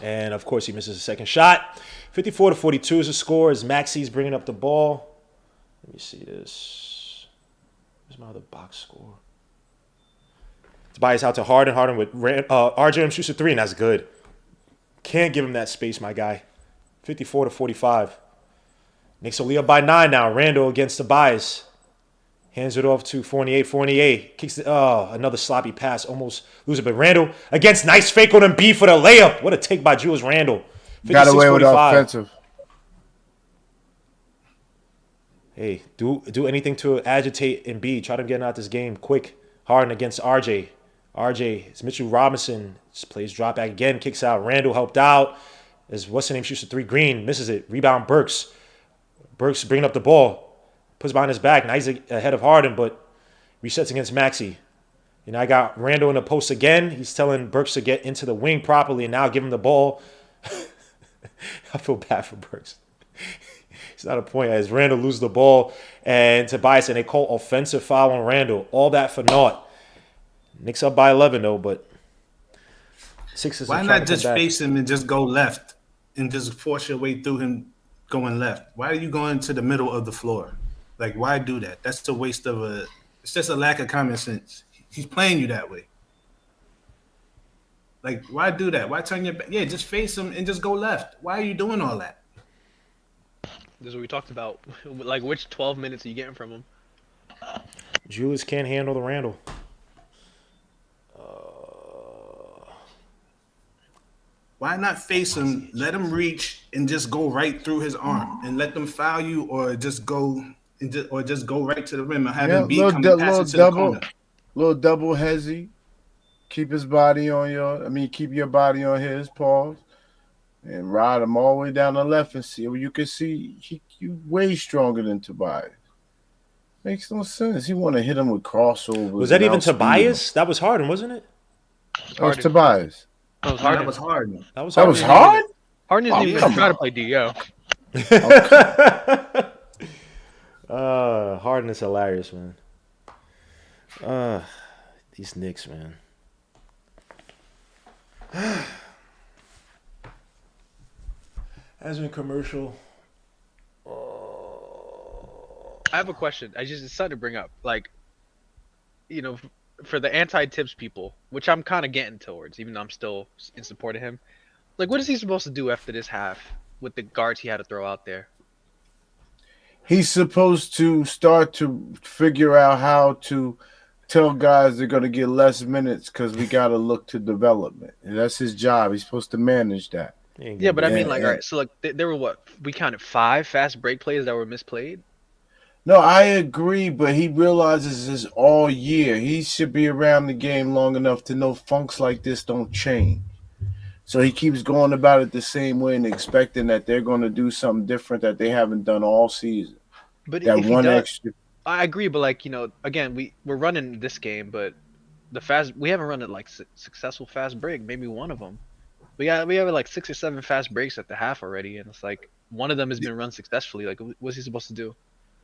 And, of course, he misses a second shot. 54-42 is the score as Maxi's bringing up the ball. Let me see this. Where's my other box score? Tobias out to Harden. Harden with RJ shoots a three, and that's good. Can't give him that space, my guy. 54-45. Knicks will lead up by 9 now. Randall against Tobias. Hands it off to Fournier. Fournier kicks it. Oh, another sloppy pass. Almost lose it. But Randall against nice fake on Embiid for the layup. What a take by Julius Randall. Got away with offensive. Hey, do anything to agitate Embiid. Try to get him out this game quick. Harden against RJ. RJ, it's Mitchell Robinson. Just plays drop back again. Kicks out. Randall helped out. As what's the name shoots a three. Green misses it. Rebound Burks. Burks bringing up the ball. Puts behind his back. Now he's ahead of Harden, but resets against Maxey. And I got Randall in the post again. He's telling Burks to get into the wing properly and now give him the ball. I feel bad for Burks. It's not a point as Randall loses the ball and Tobias, and they call offensive foul on Randall. All that for naught. Knicks up by 11 though, but Sixers. Why not just face him and just go left and just force your way through him going left? Why are you going to the middle of the floor? Like, why do that? That's a waste of it's just a lack of common sense. He's playing you that way. Like, why do that? Why turn your back? Yeah, just face him and just go left. Why are you doing all that? This is what we talked about. Like, which 12 minutes are you getting from him? Julius can't handle the Randall. Why not face him, let him reach, and just go right through his arm and let them foul you, or just go right to the rim and have him be coming passing to the corner. Little double hezzy. Keep his body on keep your body on his paws and ride him all the way down the left and see. You can see you way stronger than Tobias. Makes no sense. He want to hit him with crossovers. Was that even Tobias? That was Harden, wasn't it? That was Tobias. That was Harden. That was Harden. Harden didn't even try to play DO. Harden is hilarious, man. These Knicks, man. As in commercial. I have a question. It's something to bring up. Like, for the anti-Tibbs people, which I'm kind of getting towards, even though I'm still in support of him. Like, what is he supposed to do after this half with the guards he had to throw out there? He's supposed to start to figure out how to tell guys they're going to get less minutes because we got to look to development. And that's his job. He's supposed to manage that. Yeah, but I mean, like, all right, so like there were what we counted 5 fast break plays that were misplayed. No, I agree, but he realizes this all year. He should be around the game long enough to know funks like this don't change. So he keeps going about it the same way and expecting that they're going to do something different that they haven't done all season. But That if he one does, extra. I agree. But like again, we're running this game, but we haven't run it like successful fast break. Maybe one of them. We have like 6 or 7 fast breaks at the half already, and it's like one of them has been run successfully. Like, what's he supposed to do?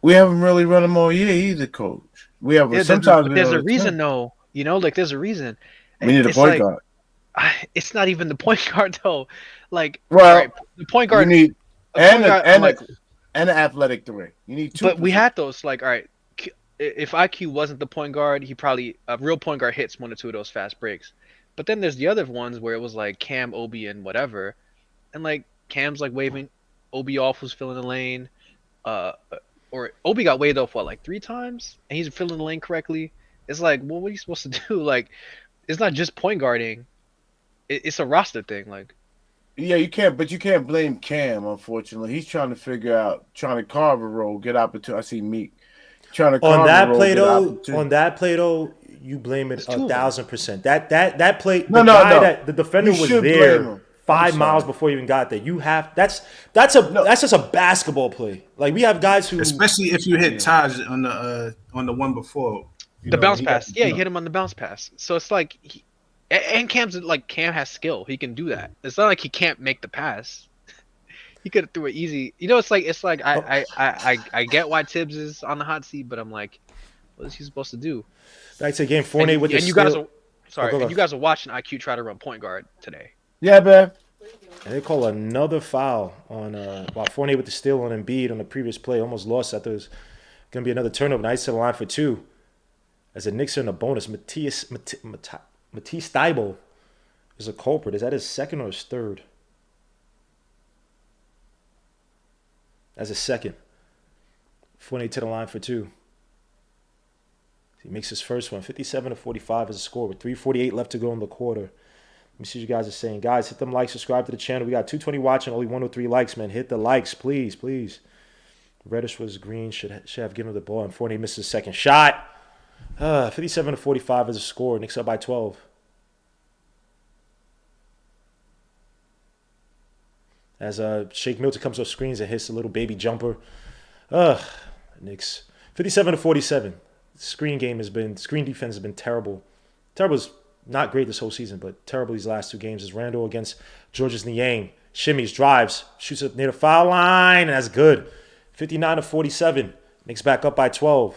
We haven't really run them all year either, Coach. We have sometimes. There's a reason, though. Like there's a reason. We need a point guard. It's not even the point guard though. Like, well, the point guard. You need and an athletic 3. You need 2. But we had those. Like, all right, if IQ wasn't the point guard, he probably a real point guard hits 1 or 2 of those fast breaks. But then there's the other ones where it was like Cam, Obi, and whatever, and like Cam's like waving Obi off, who's filling the lane, or Obi got waved off like 3 times, and he's filling the lane correctly. It's like, well, what are you supposed to do? Like, it's not just point guarding; it's a roster thing. Like, yeah, you can't blame Cam. Unfortunately, he's trying to carve a role, get opportunity. I see Meek trying to carve on that a role, play though. On that play though. You blame it 1,000%. That play, the defender was there 5 miles before you even got there. That's just a basketball play. Like, we have guys who, especially if you hit Taj on the one before the bounce pass. Yeah, he hit him on the bounce pass. So it's like, Cam has skill. He can do that. It's not like he can't make the pass. He could have threw it easy. It's like I get why Tibbs is on the hot seat, but I'm like, what is he supposed to do? Back to game Fournier with the you guys are watching IQ try to run point guard today. Yeah, man. And they call another foul on Fournier with the steal on Embiid on the previous play. Almost lost. I thought it was going to be another turnover. Nice to the line for 2. As the Knicks are in a bonus, Matisse Thybulle is a culprit. Is that his second or his third? That's his second. Fournier to the line for 2. He makes his first one. 57-45 is the score with 3:48 left to go in the quarter. Let me see what you guys are saying. Guys, hit them likes, subscribe to the channel. We got 220 watching, only 103 likes, man. Hit the likes, please, please. Reddish was green, should have given him the ball, and Fournier missed his second shot. 57-45 is the score. Knicks up by 12. As Shake Milton comes off screens and hits a little baby jumper. Knicks. 57-47. Screen defense has been terrible. Terrible is not great this whole season, but terrible these last 2 games. Is Randall against Georges Niang. Shimmies, drives, shoots up near the foul line, and that's good. 59-47. Knicks back up by 12.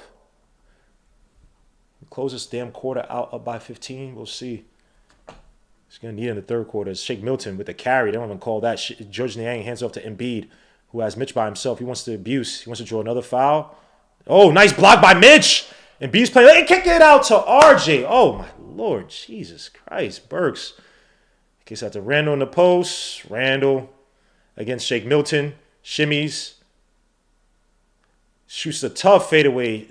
Close this damn quarter out up by 15. We'll see. He's going to need it in the third quarter. It's Shake Milton with the carry. They don't even call that. Georges Niang hands off to Embiid, who has Mitch by himself. He wants to abuse. He wants to draw another foul. Oh, nice block by Mitch. And B's playing. Hey, kick it out to RJ. Oh, my Lord. Jesus Christ. Burks. Kicks out to Randall in the post. Randall against Shake Milton. Shimmies. Shoots a tough fadeaway.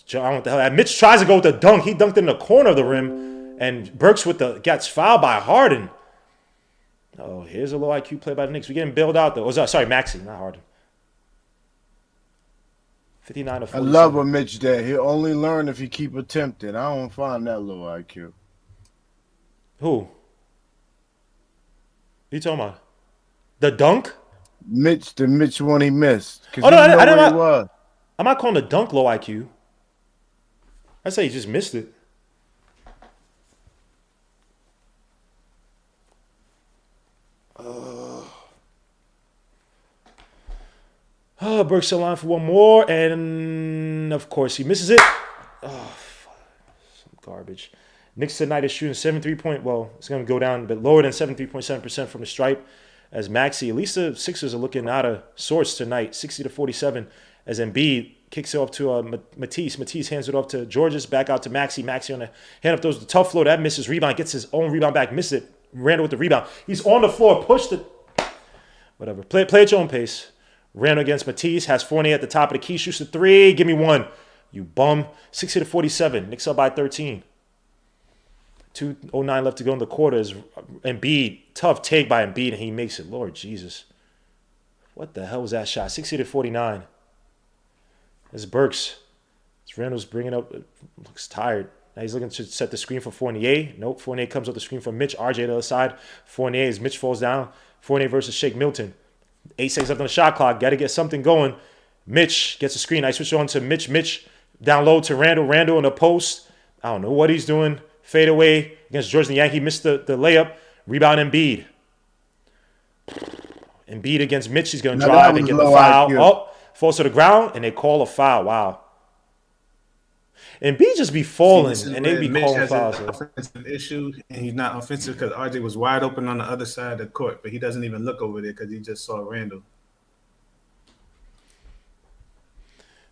John, what the hell? Mitch tries to go with the dunk. He dunked in the corner of the rim. And Burks gets fouled by Harden. Oh, here's a low IQ play by the Knicks. We're getting bailed out, though. Sorry, Maxey, not Harden. 59-47. I love a Mitch there. He'll only learn if he keep attempting. I don't find that low IQ. Who? What are you talking about? The dunk? The Mitch one he missed. Oh, no, I didn't. I'm not calling the dunk low IQ. I say he just missed it. Burks the line for one more, and of course he misses it. Oh, some garbage. Knicks tonight is shooting 73 well, it's going to go down a bit lower than 73.7% from the stripe as Maxey. At least the Sixers are looking out of sorts tonight, 60-47 as Embiid kicks it off to Matisse. Matisse hands it off to Georges, back out to Maxey. Maxey on the hand up those the tough floor. That misses rebound, gets his own rebound back, misses it. Randall with the rebound. He's on the floor, pushed it. Whatever. Play at your own pace. Randall against Matisse, has Fournier at the top of the key, shoots the 3. Give me one. You bum. 60-47. Knicks up by 13. 2:09 left to go in the quarter. Is Embiid, tough take by Embiid, and he makes it. Lord Jesus. What the hell was that shot? 60-49. It's Burks. It's Randall's bringing up. Looks tired. Now he's looking to set the screen for Fournier. Nope. Fournier comes up the screen for Mitch. RJ to the other side. Fournier, as Mitch falls down. Fournier versus Shake Milton. 8 seconds left on the shot clock. Got to get something going. Mitch gets a screen. I switch on to Mitch. Mitch down low to Randall. Randall in the post. I don't know what he's doing. Fade away against George the Yankee. Missed the layup. Rebound Embiid. Embiid against Mitch. He's going to drive and get the foul. Oh, falls to the ground, and they call a foul. Wow. Embiid just be falling, and they be calling fouls. Mitch has an offensive issue, and he's not offensive because RJ was wide open on the other side of the court, but he doesn't even look over there because he just saw Randall.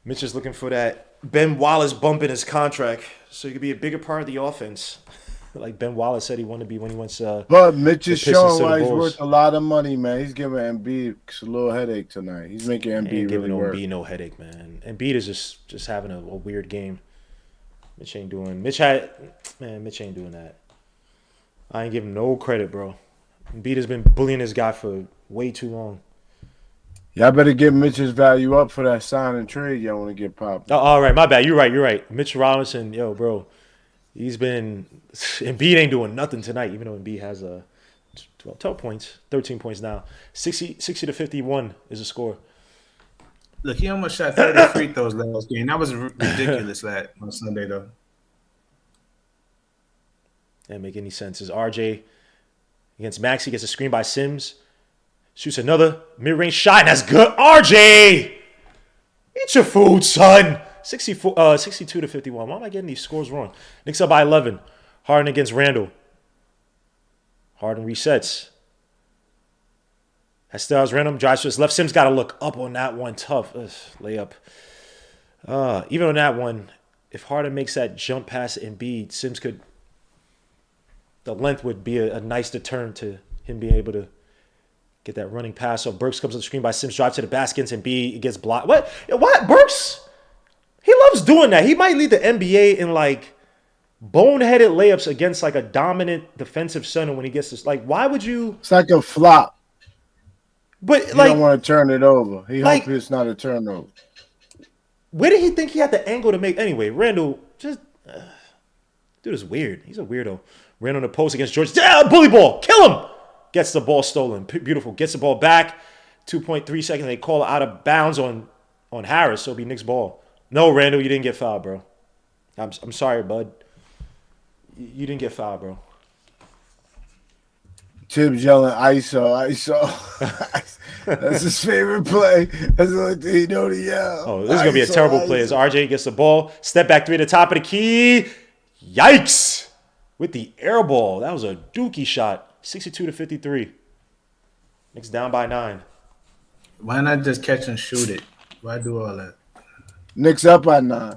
Mitch is looking for that Ben Wallace bump in his contract so he could be a bigger part of the offense. Like Ben Wallace said he wanted to be when he went to. But Mitch is showing why he's worth a lot of money, man. He's giving Embiid a little headache tonight. He's making Embiid really work. Embiid no headache, man. Embiid is just having a weird game. Mitch ain't doing that. I ain't giving him no credit, bro. Embiid has been bullying this guy for way too long. Y'all better give Mitch's value up for that sign and trade y'all want to get popped. Oh, all right, my bad. You're right. Mitch Robinson, yo, bro. Embiid ain't doing nothing tonight, even though Embiid has 12 points, 13 points now. 60-51 is the score. Look, he almost shot 30 free throws last game. That was ridiculous on Sunday, though. Didn't make any sense. Is RJ against Maxey, gets a screen by Sims. Shoots another mid-range shot, and that's good. RJ! Eat your food, son. 62-51. Why am I getting these scores wrong? Knicks up by 11. Harden against Randall. Harden resets. Styles random. Drives to his left. Sims got to look up on that one. Tough. Layup. Even on that one, if Harden makes that jump pass Embiid, Sims could. The length would be a nice deterrent to him being able to get that running pass. So Burks comes on the screen by Sims. Drives to the basket. Embiid gets blocked. What? Burks? He loves doing that. He might lead the NBA in like boneheaded layups against like a dominant defensive center when he gets this. Like, why would you? It's like a flop. But he don't want to turn it over. He hopes it's not a turnover. Where did he think he had the angle to make? Anyway, Randall just dude is weird. He's a weirdo. Randall on the post against George. Bully ball. Kill him. Gets the ball stolen. Beautiful. Gets the ball back. 2.3 seconds. They call it out of bounds on Harris. So it'll be Knicks ball. No, Randall, you didn't get fouled, bro. I'm sorry, bud. You didn't get fouled, bro. Tibbs yelling ISO. That's his favorite play. That's the only thing he know to yell. Oh, this is going to be a terrible play as RJ gets the ball. Step back three at the top of the key. Yikes. With the air ball. That was a dookie shot. 62-53. Knicks down by 9. Why not just catch and shoot it? Why do all that? Knicks up by 9.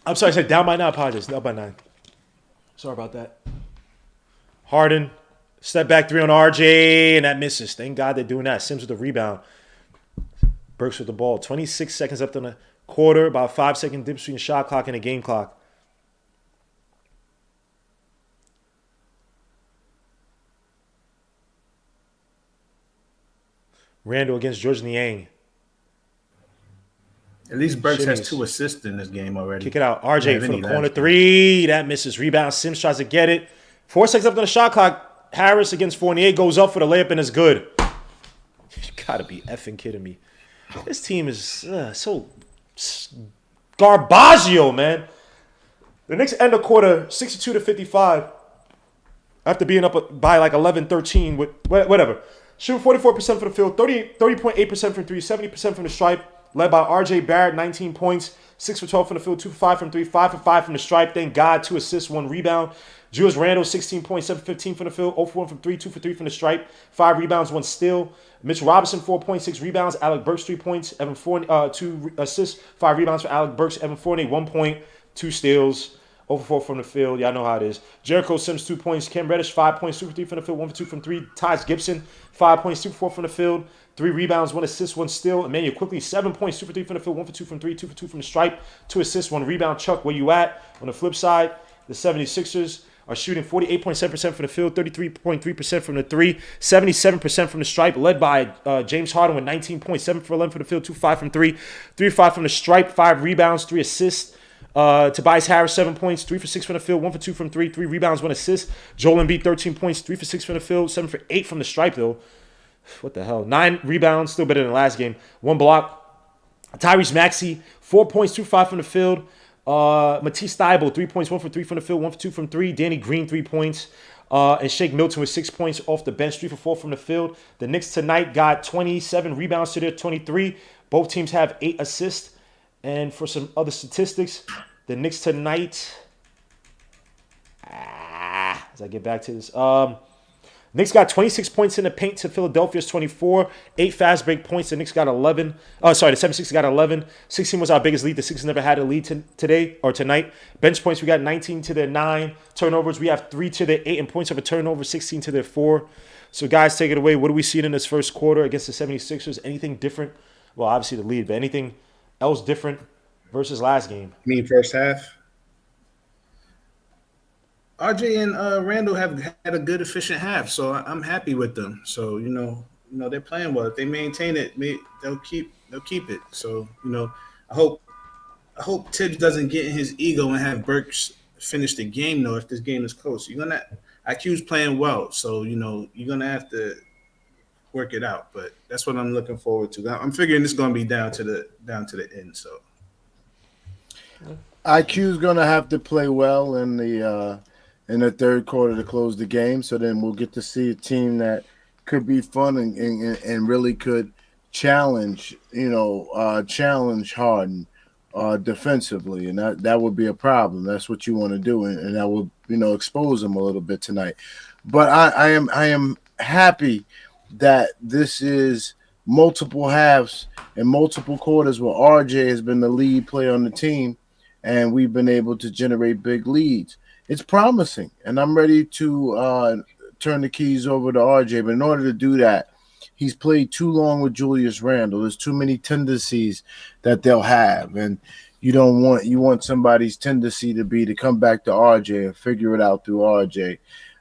I'm sorry, I said down by 9. Apologies. Up by 9. Sorry about that. Harden, step back three on RJ, and that misses. Thank God they're doing that. Sims with the rebound. Burks with the ball. 26 seconds left on the quarter. About 5 second dip between the shot clock and the game clock. Randall against George Niang. At least Burks has 2 assists in this game already. Kick it out. RJ from the corner three. That misses. Rebound. Sims tries to get it. 4 seconds left on the shot clock. Harris against Fournier goes up for the layup and is good. You gotta be effing kidding me. This team is so garbaggio, man. The Knicks end the quarter 62-55 after being up by like 11-13 with whatever. Shooting 44% from the field, 30.8% from three, 70% from the stripe. Led by RJ Barrett, 19 points, 6 for 12 from the field, 2 for 5 from 3, 5 for 5 from the stripe. Thank God, 2 assists, 1 rebound. Julius Randle, 16 points, 7 for 15 from the field, 0 for 1 from 3, 2 for 3 from the stripe, 5 rebounds, 1 steal. Mitch Robinson, 4 points, 6 rebounds. Alec Burks, 3 points, 2 assists, 5 rebounds for Alec Burks. Evan Fournier, 1 point, 2 steals. 0 for 4 from the field. Y'all know how it is. Jericho Sims, 2 points. Cam Reddish, 5 points, 2 for 3 from the field, 1 for 2 from 3. Taj Gibson, 5 points, 2 for 4 from the field, 3 rebounds, 1 assist, 1 steal. Emmanuel Quickly, 7 points, 2 for 3 from the field, 1 for 2 from 3, 2 for 2 from the stripe, 2 assists, 1 rebound. Chuck, where you at? On the flip side, the 76ers are shooting 48.7% from the field, 33.3% from the three, 77% from the stripe, led by James Harden with 19.7 for 11 from the field, 2-5 from three, 3-5 from the stripe, 5 rebounds, 3 assists. Tobias Harris, 7 points, 3 for 6 from the field, 1 for 2 from 3, 3 rebounds, 1 assist. Joel Embiid, 13 points, 3 for 6 from the field, 7 for 8 from the stripe, though. What the hell? 9 rebounds, still better than last game. 1 block. Tyrese Maxey, 4 points, 2 for 5 from the field. Matisse Thybulle, 3 points, 1 for 3 from the field, 1 for 2 from 3. Danny Green, 3 points. And Shake Milton with 6 points off the bench, 3 for 4 from the field. The Knicks tonight got 27 rebounds to their 23. Both teams have 8 assists. And for some other statistics, the Knicks tonight, as I get back to this, Knicks got 26 points in the paint to Philadelphia's 24. 8 fast break points. The Knicks got 11. The 76ers got 11. 16 was our biggest lead. The Sixers never had a lead today or tonight. Bench points, we got 19 to their 9. Turnovers, we have 3 to their 8. And points of a turnover, 16 to their 4. So, guys, take it away. What do we see in this first quarter against the 76ers? Anything different? Well, obviously the lead, but anything else different versus last game? You mean first half? RJ and Randall have had a good, efficient half, so I'm happy with them. So you know they're playing well. If they maintain it, they'll keep it. So I hope Tibbs doesn't get in his ego and have Burks finish the game though. If this game is close, IQ's playing well, so you're gonna have to work it out. But that's what I'm looking forward to. I'm figuring this is gonna be down to the end. So IQ's gonna have to play well in the third quarter to close the game. So then we'll get to see a team that could be fun and really could challenge Harden defensively. And that would be a problem. That's what you want to do. And that will, expose them a little bit tonight. But I am happy that this is multiple halves and multiple quarters where RJ has been the lead player on the team and we've been able to generate big leads. It's promising, and I'm ready to turn the keys over to RJ. But in order to do that, he's played too long with Julius Randle. There's too many tendencies that they'll have, and you want somebody's tendency to come back to RJ and figure it out through RJ,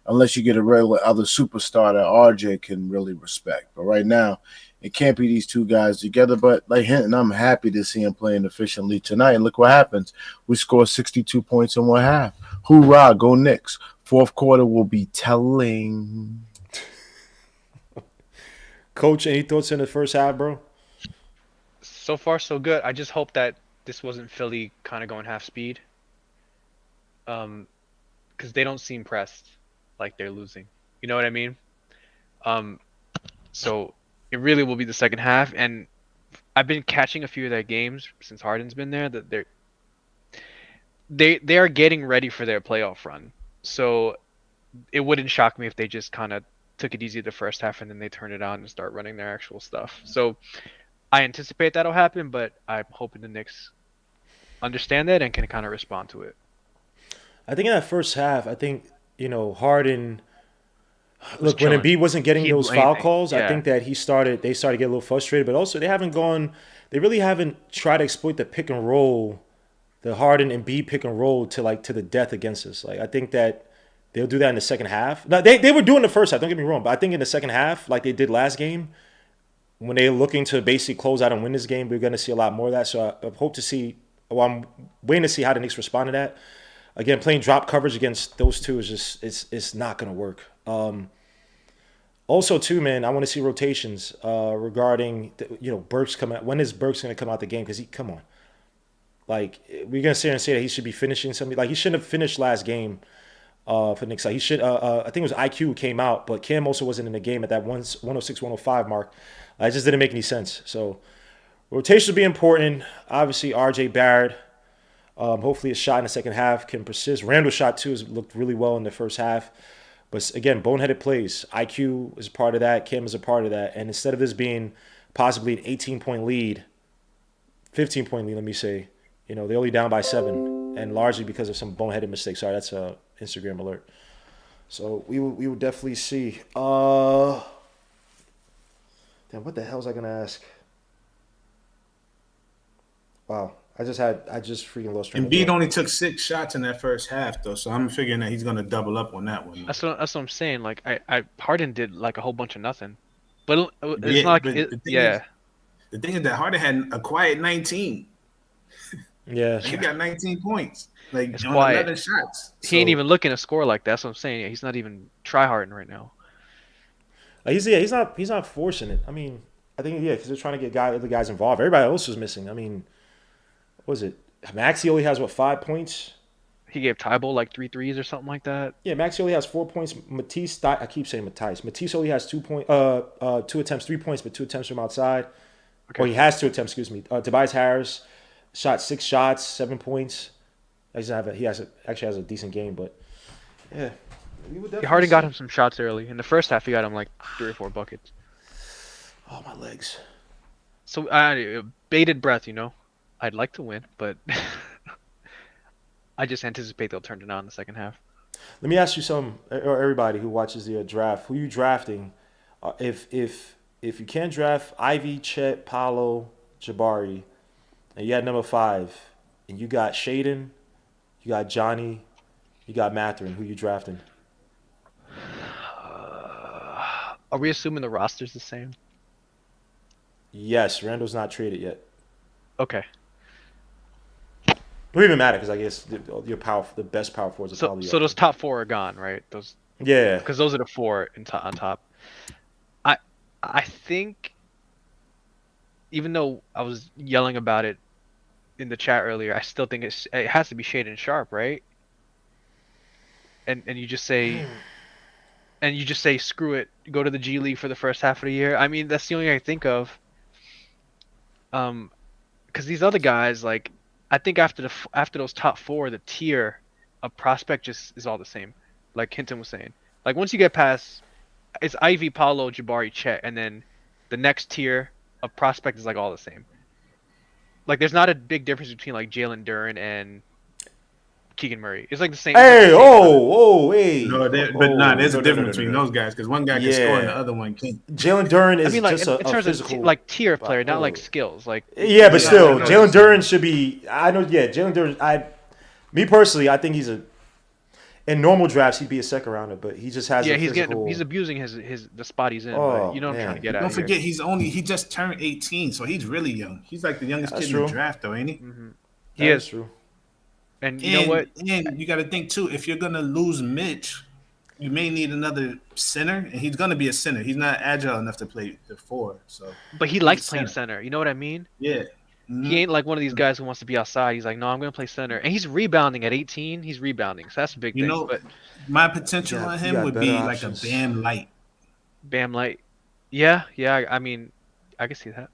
unless you get a regular other superstar that RJ can really respect. But right now, it can't be these two guys together. But like Hinton, I'm happy to see him playing efficiently tonight. And look what happens. We score 62 points in one half. Hoorah, go Knicks. Fourth quarter will be telling. Coach, any thoughts in the first half, bro? So far, so good. I just hope that this wasn't Philly kind of going half speed. Because they don't seem pressed like they're losing. You know what I mean? So it really will be the second half. And I've been catching a few of their games since Harden's been there that they are getting ready for their playoff run. So it wouldn't shock me if they just kind of took it easy the first half and then they turn it on and start running their actual stuff. So I anticipate that'll happen, but I'm hoping the Knicks understand that and can kind of respond to it. I think in that first half, Harden. Look, when Embiid wasn't getting those foul calls, yeah. I think that they started to get a little frustrated. But also, they really haven't tried to exploit the pick and roll, the Harden and Embiid pick and roll to the death against us. Like I think that they'll do that in the second half. Now, they were doing the first half. Don't get me wrong, but I think in the second half, like they did last game, when they're looking to basically close out and win this game, we're going to see a lot more of that. So I hope to see. Well, I'm waiting to see how the Knicks respond to that. Again, playing drop coverage against those two is just it's not going to work. Also, too, man, I want to see rotations regarding Burks coming out. When is Burks going to come out the game? Because come on, like we're going to sit here and say that he should be finishing something. Like he shouldn't have finished last game for Knicks. Like he should. I think it was IQ who came out, but Cam also wasn't in the game at that 106, 105 mark. It just didn't make any sense. So rotations will be important. Obviously, RJ Barrett. Hopefully his shot in the second half can persist. Randall's shot, too, has looked really well in the first half. But, again, boneheaded plays. IQ is a part of that. Kim is a part of that. And instead of this being possibly an 18-point lead, 15-point lead, let me say, they're only down by 7. And largely because of some boneheaded mistakes. Sorry, that's an Instagram alert. So we will definitely see. Damn, what the hell was I going to ask? Wow. I just freaking lost train of Embiid thought. only took 6 shots in that first half, though, so I'm figuring that he's going to double up on that one. That's what I'm saying. Like Harden did like a whole bunch of nothing, but it's Yeah, not like but it. the thing is that Harden had a quiet 19. Yeah. Like, he got 19 points, like It's on quiet. 11 shots. He ain't even looking to score like that. That's what I'm saying. He's not even try-harding right now. He's not forcing it. I mean, I think because they're trying to get other guys involved. Everybody else was missing. I mean, what was it? Maxey only has 5 points. He gave Tybull like 3 threes or something like that. Yeah, Maxey only has 4 points. I keep saying Matisse. Matisse only has 2 attempts, 3 points, but 2 attempts from outside. Okay. Or he has 2 attempts. Excuse me. Tobias Harris shot 6 shots, 7 points. He actually has a decent game, but yeah. Harden got him some shots early. In the first half, he got him like 3 or 4 buckets. Oh, my legs. So bated breath, I'd like to win, but I just anticipate they'll turn it on in the second half. Let me ask you or everybody who watches the draft, who you drafting? If you can't draft Ivy, Chet, Paolo, Jabari, and you had number 5, and you got Shaden, you got Johnny, you got Mathurin, who you drafting? Are we assuming the roster's the same? Yes, Randall's not traded yet. Okay. It don't even matter because I guess the best power forwards are probably. So those top 4 are gone, right? Those. Yeah. Because those are the 4 on top. I think, even though I was yelling about it in the chat earlier, I still think it has to be Shaden Sharp, right? And you just say. And you just say, screw it, go to the G League for the first half of the year. I mean, that's the only thing I think of. Because these other guys, like, I think after those top 4, the tier of prospect just is all the same. Like Hinton was saying. Like, once you get past, it's Ivy, Paolo, Jabari, Chet, and then the next tier of prospect is, like, all the same. Like, there's not a big difference between, like, Jalen Duren and Keegan Murray. It's like the same. Hey, hey. No, there's a difference between those guys because one guy can score and the other one can't. Jalen Duren is like, just in terms physical, of tier player, not like skills. Like but still, Jalen Duren should be. I know. Yeah, Jalen Duren. Me personally, I think in normal drafts he'd be a second rounder, but he just has. He's abusing the spot he's in. But you know what I'm trying to get at. Don't forget, he just turned 18, so he's really young. He's like the youngest kid in the draft, though, ain't he? Mm-hmm. He is true. And you know what? And you got to think too. If you're gonna lose Mitch, you may need another center, and he's gonna be a center. He's not agile enough to play the 4. So, but he likes playing center. You know what I mean? Yeah. Mm-hmm. He ain't like one of these guys who wants to be outside. He's like, no, I'm gonna play center, and he's rebounding at 18. He's rebounding, so that's a big thing. But my potential on him would be options. Like a Bam Light. Bam Light, yeah. I mean, I can see that.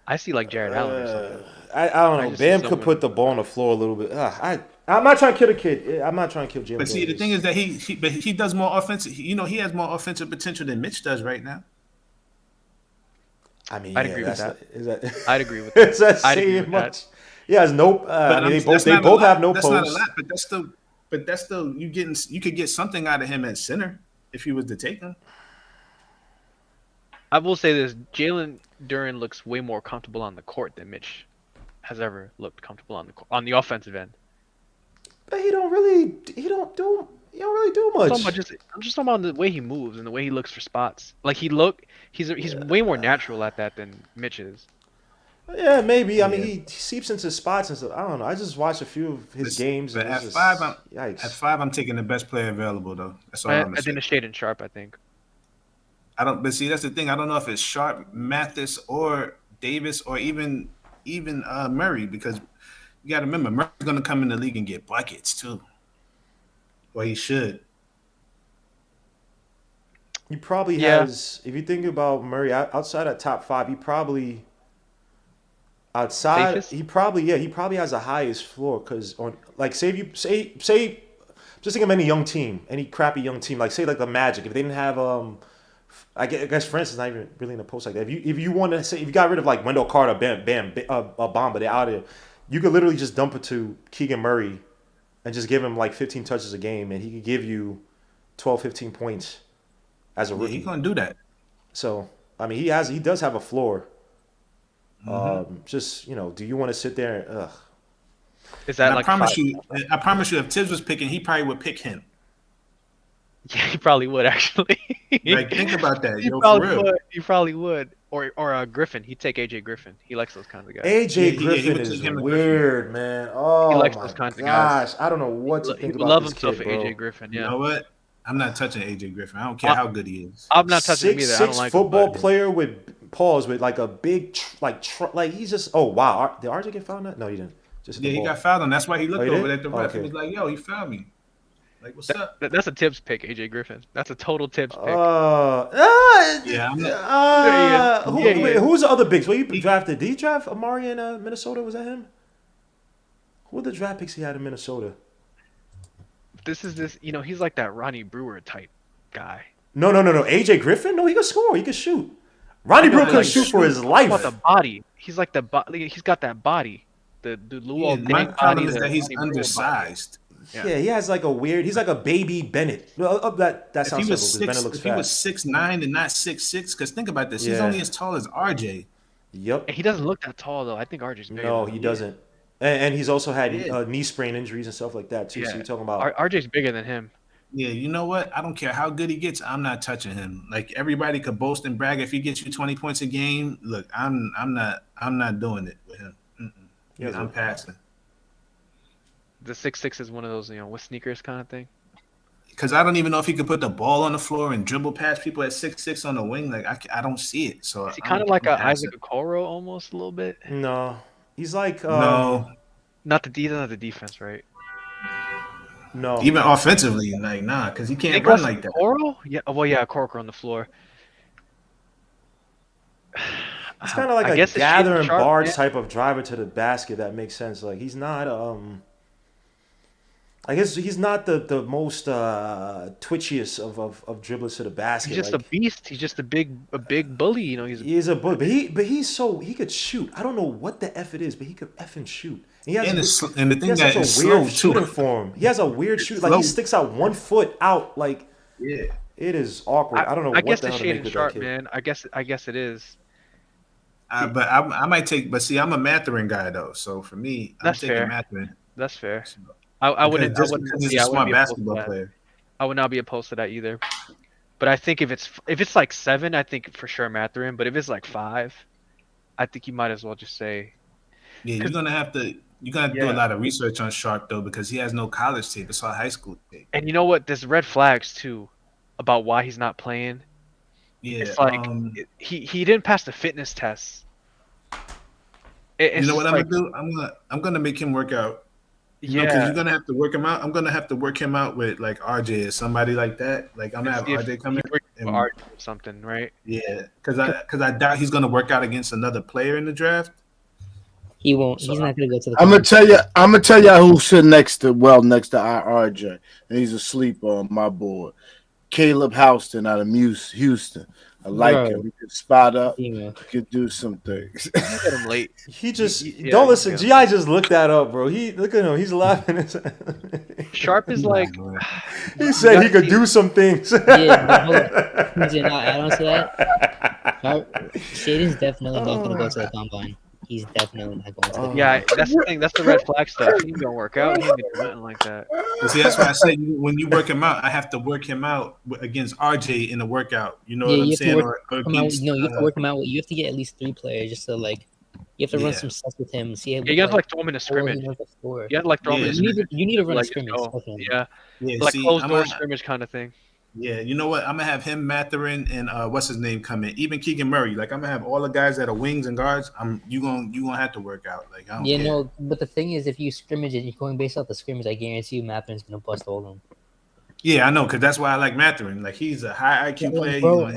I see like Jared Allen or something. I don't know. Bam could put the ball on the floor a little bit. I'm not trying to kill the kid. I'm not trying to kill Jalen. But see, the thing is that he does more offensive. He has more offensive potential than Mitch does right now. I mean, I'd agree with that. I'd agree with that. Is that saying much? He has no. I mean, they both have no post. That's not a lot, but that's still you could get something out of him at center if you was to take him. I will say this: Jalen Duren looks way more comfortable on the court than Mitch has ever looked comfortable on the offensive end. But he don't really do much. I'm just talking about the way he moves and the way he looks for spots. Like he's way more natural at that than Mitch is. Yeah, maybe. Yeah. I mean, he seeps into spots and stuff. I don't know. I just watched a few of his games. But at 5, I'm taking the best player available though. That's all I'm gonna say. I think it's Shaden Sharp. I think. But see, that's the thing. I don't know if it's Sharp, Mathis, or Davis, or even Murray, because you got to remember Murray's going to come in the league and get buckets too. Well, he should. He probably has. If you think about Murray outside of top 5, he probably he probably has the highest floor because on like say just think of any young team, any crappy young team, like say like the Magic, if they didn't have I guess for instance, not even really in a post like that. If you want to say if you got rid of like Wendell Carter, Bamba, they're out of it, you could literally just dump it to Keegan Murray and just give him like 15 touches a game, and he could give you 12, 15 points as a rookie. He's gonna do that. So I mean, he does have a floor. Just do you want to sit there? Ugh. Is that And like I promise you, if Tibbs was picking, he probably would pick him. Yeah, he probably would actually. Like, think about that, He yo, for probably real. would. He probably would. Or Griffin. He'd take AJ Griffin. He likes those kinds of guys. AJ he Griffin would is take him and weird, man. Oh He likes my those kinds of gosh, guys. I don't know what to He think would about love this himself kid, for bro. AJ Griffin. Yeah. You know what? I'm not touching AJ Griffin. I don't care how good he is. I'm not touching him either. I don't 6'6" like football him, but player with paws with like a big like he's just wow. Did RJ get found that? No, he didn't. Just hit the Yeah, he ball. got fouled on. That's why he looked he over did? at the ref. Okay. He was like, "Yo, he fouled me." Like, what's up? that's a Tibbs pick, AJ Griffin. That's a total Tibbs pick. Yeah, I'm not. Who's the other bigs? What you drafted? Did he draft Amari in Minnesota? Was that him? Who were the draft picks he had in Minnesota? He's like that Ronnie Brewer type guy. No. AJ Griffin? No, he can score. He can shoot. Ronnie Brewer couldn't shoot for his life. About the body. He's like the body. He's got that body. The Luol My Deng problem body. is that he's undersized. Yeah, he has like a weird. He's like a baby Bennett. That If sounds he was simple because Bennett looks if he was fast. 6'9" and not 6'6", because think about this, he's Yeah. only as tall as RJ. Yep. He doesn't look that tall though. I think RJ's bigger. No, than he him. doesn't. And he's also had Yeah. knee sprain injuries and stuff like that too. Yeah. So you're talking about. RJ's bigger than him. Yeah, you know what? I don't care how good he gets. I'm not touching him. Like, everybody could boast and brag if he gets you 20 points a game. Look, I'm not doing it with him. Yeah, I'm passing. The 6'6" is one of those with sneakers kind of thing. Because I don't even know if he could put the ball on the floor and dribble past people at 6'6" on the wing. Like, I don't see it. So Is he kind of like a Isaac Okoro almost a little bit? No, he's like no. Not the defense, right? No. Even offensively, like, nah, because he can't run like that. Okoro? Yeah. Well, yeah, Okoro on the floor. It's kind of like a gather and barge type of driver to the basket that makes sense. Like he's not I guess he's not the most twitchiest of dribblers to the basket. He's just like, a beast. He's just a big bully. He's a bully, but he could shoot. I don't know what the F it is, but he could effing shoot. He has and the thing that is such a weird slow shooting too. form. He has a weird shoot. Like he sticks out 1 foot out. Like Yeah. it is awkward. I don't know. I what guess the it's hell to make Shaden with Sharp, that kid. man. I guess it is. But I might take. But see, I'm a Mathurin guy though. So for me, That's I'm taking fair. Mathurin. That's fair. I wouldn't. Just because he's a smart basketball player. I would not be opposed to that either. But I think if it's like 7, I think for sure Mathurin. But if it's like 5, I think you might as well just say. Yeah, you're gonna have to do a lot of research on Sharp though, because he has no college tape. It's all high school tape. And you know what? There's red flags too about why he's not playing. Yeah, It's like he didn't pass the fitness test. You know what I'm gonna do? I'm gonna make him work out. Because you're gonna have to work him out. I'm gonna have to work him out with like RJ or somebody like that. Like I'm gonna have RJ come in and RJ or something, right? Yeah, because I doubt he's gonna work out against another player in the draft. He won't. He's not gonna go to the. I'm gonna tell you who's sitting next to RJ, and he's asleep on my board. Caleb Houston out of Houston. I like him. He could spot up. He could do some things. Get him late. He just don't listen. Gi just looked that up, bro. Look at him. He's laughing. Sharp is like. He said he could do some things. Yeah, did not add on to that. Shaden's definitely not gonna go to the combine. He's definitely not going to the combine. Yeah, that's the thing. That's the red flag stuff. He ain't gonna work out. He ain't gonna do nothing like that. See, that's why I said when you work him out, I have to work him out against RJ in the workout. You know what I'm saying? You have to work him out. You have to get at least 3 players just to like. You have to run some stuff with him. See, you have to like throw him in a scrimmage. You have to like throw him in a scrimmage. You need to run a scrimmage. Yeah, like closed door scrimmage kind of thing. Yeah, you know what? I'm gonna have him, Mathurin, and what's his name come in. Even Keegan Murray. Like I'm gonna have all the guys that are wings and guards. You gonna have to work out. Like I don't care. No, but the thing is, if you scrimmage and you're going based off the scrimmage, I guarantee you Mathurin's gonna bust all of them. Yeah, I know, because that's why I like Mathurin. Like he's a high IQ player. Bro,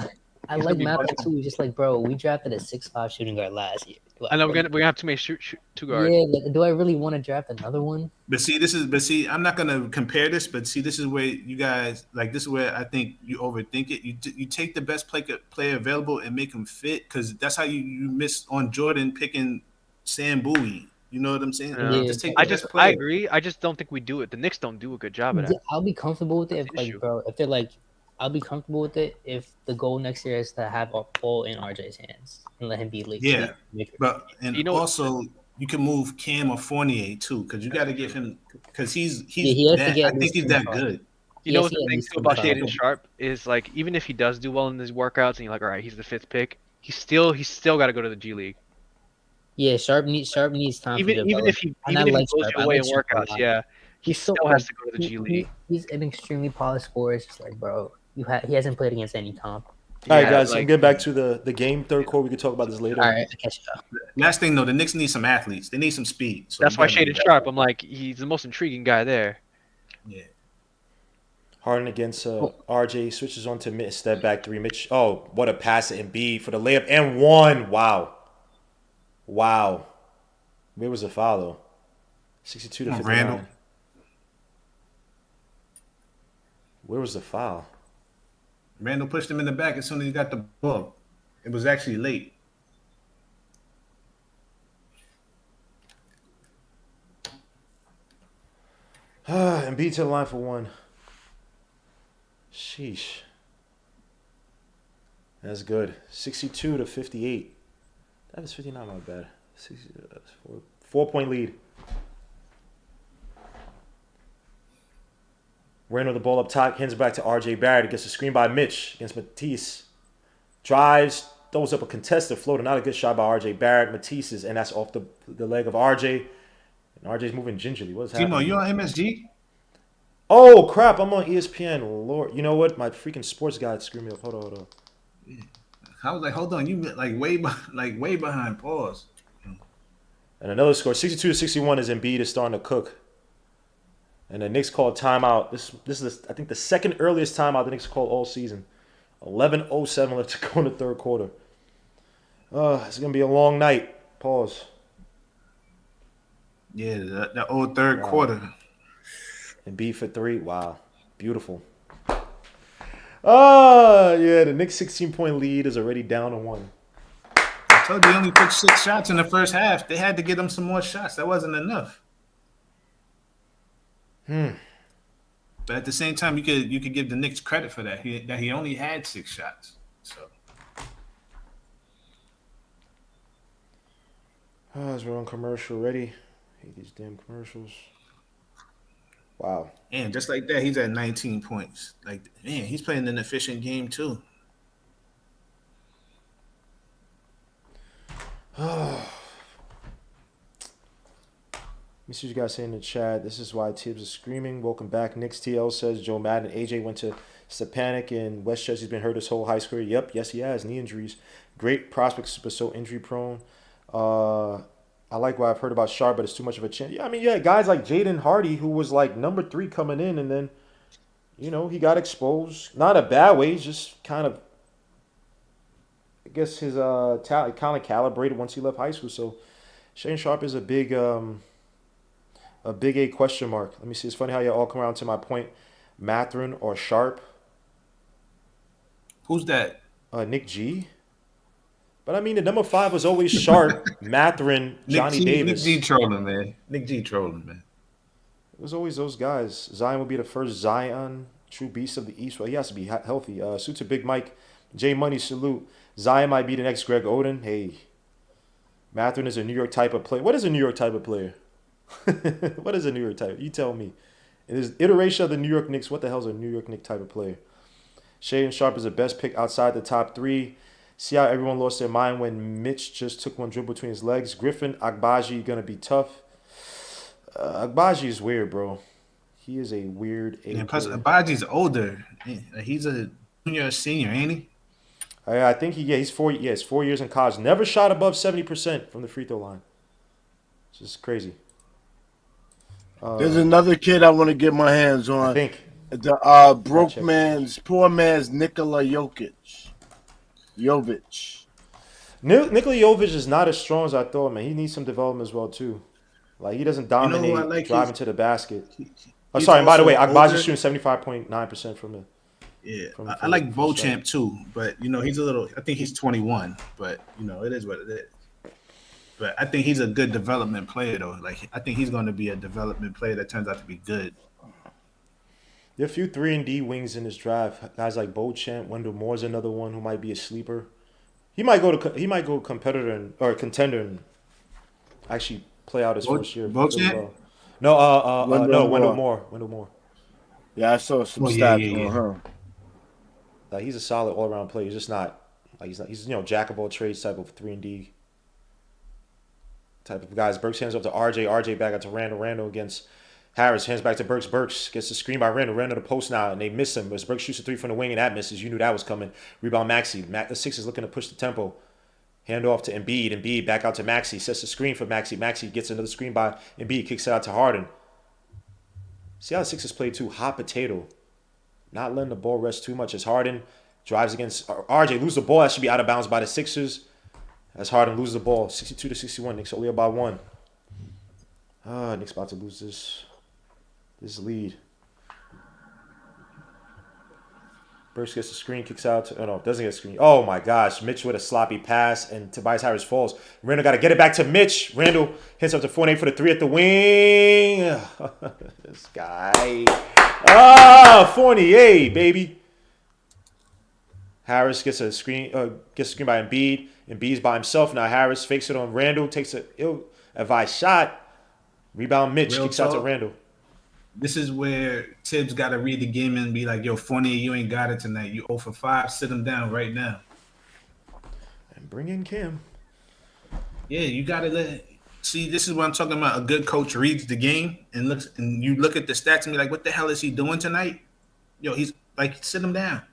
I like Mathurin too. Just like, bro, we drafted a 6'5" shooting guard last year. I know we're gonna have too many shoot 2 guards. Yeah, like, do I really want to draft another one? But see, I'm not gonna compare this. But see, this is where you guys like. This is where I think you overthink it. You take the best player available and make them fit, because that's how you miss on Jordan picking Sam Bowie. You know what I'm saying? Yeah. I agree. I just don't think we do it. The Knicks don't do a good job of that. I'll be comfortable with it if, like, bro, if they're like I'll be comfortable with it if the goal next year is to have a ball in RJ's hands and let him be league. Yeah, but You and know, also you can move Cam or Fournier too, because you got to give him because he's Yeah, he has to that. get I at think least he's that 25. good. you He know has what to the get at thing least too about 25. Shaden Sharp is like, even if he does do well in his workouts and you're like, all right, he's the 5th pick, he's still got to go to the G League. Yeah, Sharp needs time to Even develop. And I if he like blows Sharp. you I away like in Sharp a workouts, lot. yeah, he He's so still has like to go to the G League. he's an extremely polished scorer. It's just like, bro, he hasn't played against any comp. All right, Yeah, guys, I'm like getting back to the game. Third quarter, we can talk about this later. All right, I catch you up. Last thing though, the Knicks need some athletes. They need some speed. So that's you why got to Shaden Sharp, I'm like, he's the most intriguing guy there. Yeah. Harden against RJ switches on to Mitch, step back three. Mitch, oh, what a pass to Embiid for the layup and one. Wow. Where was the foul though? 62 to Come on, 59. Randall. Where was the foul? Randall pushed him in the back as soon as he got the ball. It was actually late. Embiid to the line for one. Sheesh. That's good. 62 to 58. That is 59, my bad. 4-point lead. Randall the ball up top, hands it back to RJ Barrett. Gets a screen by Mitch against Matisse. Drives, throws up a contested floater. Not a good shot by RJ Barrett. Matisse is, and that's off the leg of RJ. And RJ's moving gingerly. What's happening? Timo, you on MSG? Oh, crap. I'm on ESPN. Lord. You know what? My freaking sports guy screwed me up. Hold on. I was like, hold on, you way behind. Pause. And another score. 62 to 61 is Embiid is starting to cook. And the Knicks called timeout. This is, I think, the second earliest timeout the Knicks called all season. 11:07 left to go in the third quarter. It's going to be a long night. Pause. Yeah, the old third quarter. Embiid for three. Wow. Beautiful. Yeah, the Knicks' 16-point lead is already down to one. I told you he only took 6 shots in the first half. They had to get him some more shots. That wasn't enough. But at the same time, you could give the Knicks credit for that. He only had 6 shots. So As we're on commercial, ready? Hate these damn commercials. Wow. and just like that, he's at 19 points. Like, man, he's playing an efficient game too. Let me see what you guys say in the chat. This is why Tibbs is screaming. Welcome back. Knicks TL says Joe Madden. AJ went to Stepanek and Westchester's been hurt his whole high school. Yep, yes he has. Knee injuries. Great prospects, but so injury prone. I like what I've heard about Sharp, but it's too much of a chance. Yeah, I mean, yeah, guys like Jaden Hardy, who was like number 3 coming in, and then, you know, he got exposed. Not a bad way, just kind of, I guess his talent kind of calibrated once he left high school. So Shane Sharp is a big A question mark. Let me see. It's funny how you all come around to my point. Mathurin or Sharp. Who's that? Nick G. But I mean, the number 5 was always Sharp, Mathurin, Johnny Davis. Nick G trolling, man. Nick G trolling, man. It was always those guys. Zion would be the first Zion, true beast of the East. Well, he has to be healthy. Suit to Big Mike. J Money, salute. Zion might be the next Greg Oden. Hey. Mathurin is a New York type of player. What is a New York type of player? What is a New York type? You tell me. It is iteration of the New York Knicks. What the hell is a New York Knicks type of player? Shaden Sharp is the best pick outside the top 3. See how everyone lost their mind when Mitch just took one dribble between his legs. Griffin, Agbaji going to be tough. Agbaji is weird, bro. He is a weird And plus, Agbaji's older. He's a junior or senior, ain't he? I think he's 4 years in college. Never shot above 70% from the free throw line. It's just crazy. There's another kid I want to get my hands on. I think. The poor man's Nikola Jovic. Nikola Jovic is not as strong as I thought, man. He needs some development as well, too. Like, he doesn't dominate driving to the basket. Sorry, and by the way, Agbaji's shooting 75.9% from the. Yeah, I like Beauchamp too, but he's a little. I think he's 21, but it is what it is. But I think he's a good development player though. Like I think he's going to be a development player that turns out to be good. There are a few 3-and-D wings in this draft. Guys like Beauchamp, Wendell Moore's another one who might be a sleeper. He might go competitor or contender and actually play out his first year really well. No, Wendell Moore. Yeah, I saw some Oh, stats yeah. on him. Like he's a solid all around player. He's just not like he's jack of all trades type of 3-and-D type of guys. Burks hands up to RJ. RJ back out to Randall. Randall against Harris. Hands back to Burks. Burks gets the screen by Randall. Randall to the post now, and they miss him. As Burks shoots a 3 from the wing, and that misses. You knew that was coming. Rebound Maxey. The Sixers looking to push the tempo. Hand off to Embiid. Embiid back out to Maxey. Sets the screen for Maxey. Maxey gets another screen by Embiid. Kicks it out to Harden. See how the Sixers play too? Hot potato. Not letting the ball rest too much as Harden drives against RJ. Lose the ball. That should be out of bounds by the Sixers. As Harden loses the ball. 62-61. Knicks only up by 1. Knicks about to lose this lead. Burks gets the screen, kicks out. Doesn't get a screen. Oh my gosh. Mitch with a sloppy pass, and Tobias Harris falls. Randall got to get it back to Mitch. Randall hits up to Fournier for the 3 at the wing. This guy. Fournier, baby. Harris gets a screen by Embiid. Embiid's by himself now. Harris fakes it on Randall, takes an ill-advised shot. Rebound Mitch, kicks out to Randall. This is where Tibbs got to read the game and be like, yo, Fournier, you ain't got it tonight. You 0 for 5. Sit him down right now. And bring in Cam. Yeah, you got to see, this is what I'm talking about. A good coach reads the game and you look at the stats and be like, what the hell is he doing tonight? Yo, he's like, sit him down.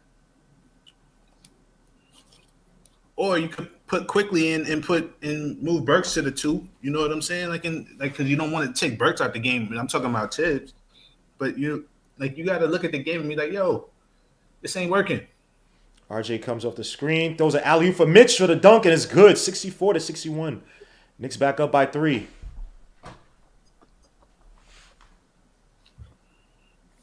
Or you could put quickly in and move Burks to the 2. You know what I'm saying? Because you don't want to take Burks out the game. I'm talking about Tibbs. But you got to look at the game and be like, yo, this ain't working. RJ comes off the screen, throws an alley-oop for Mitch for the dunk, and it's good. 64-61. Knicks back up by 3.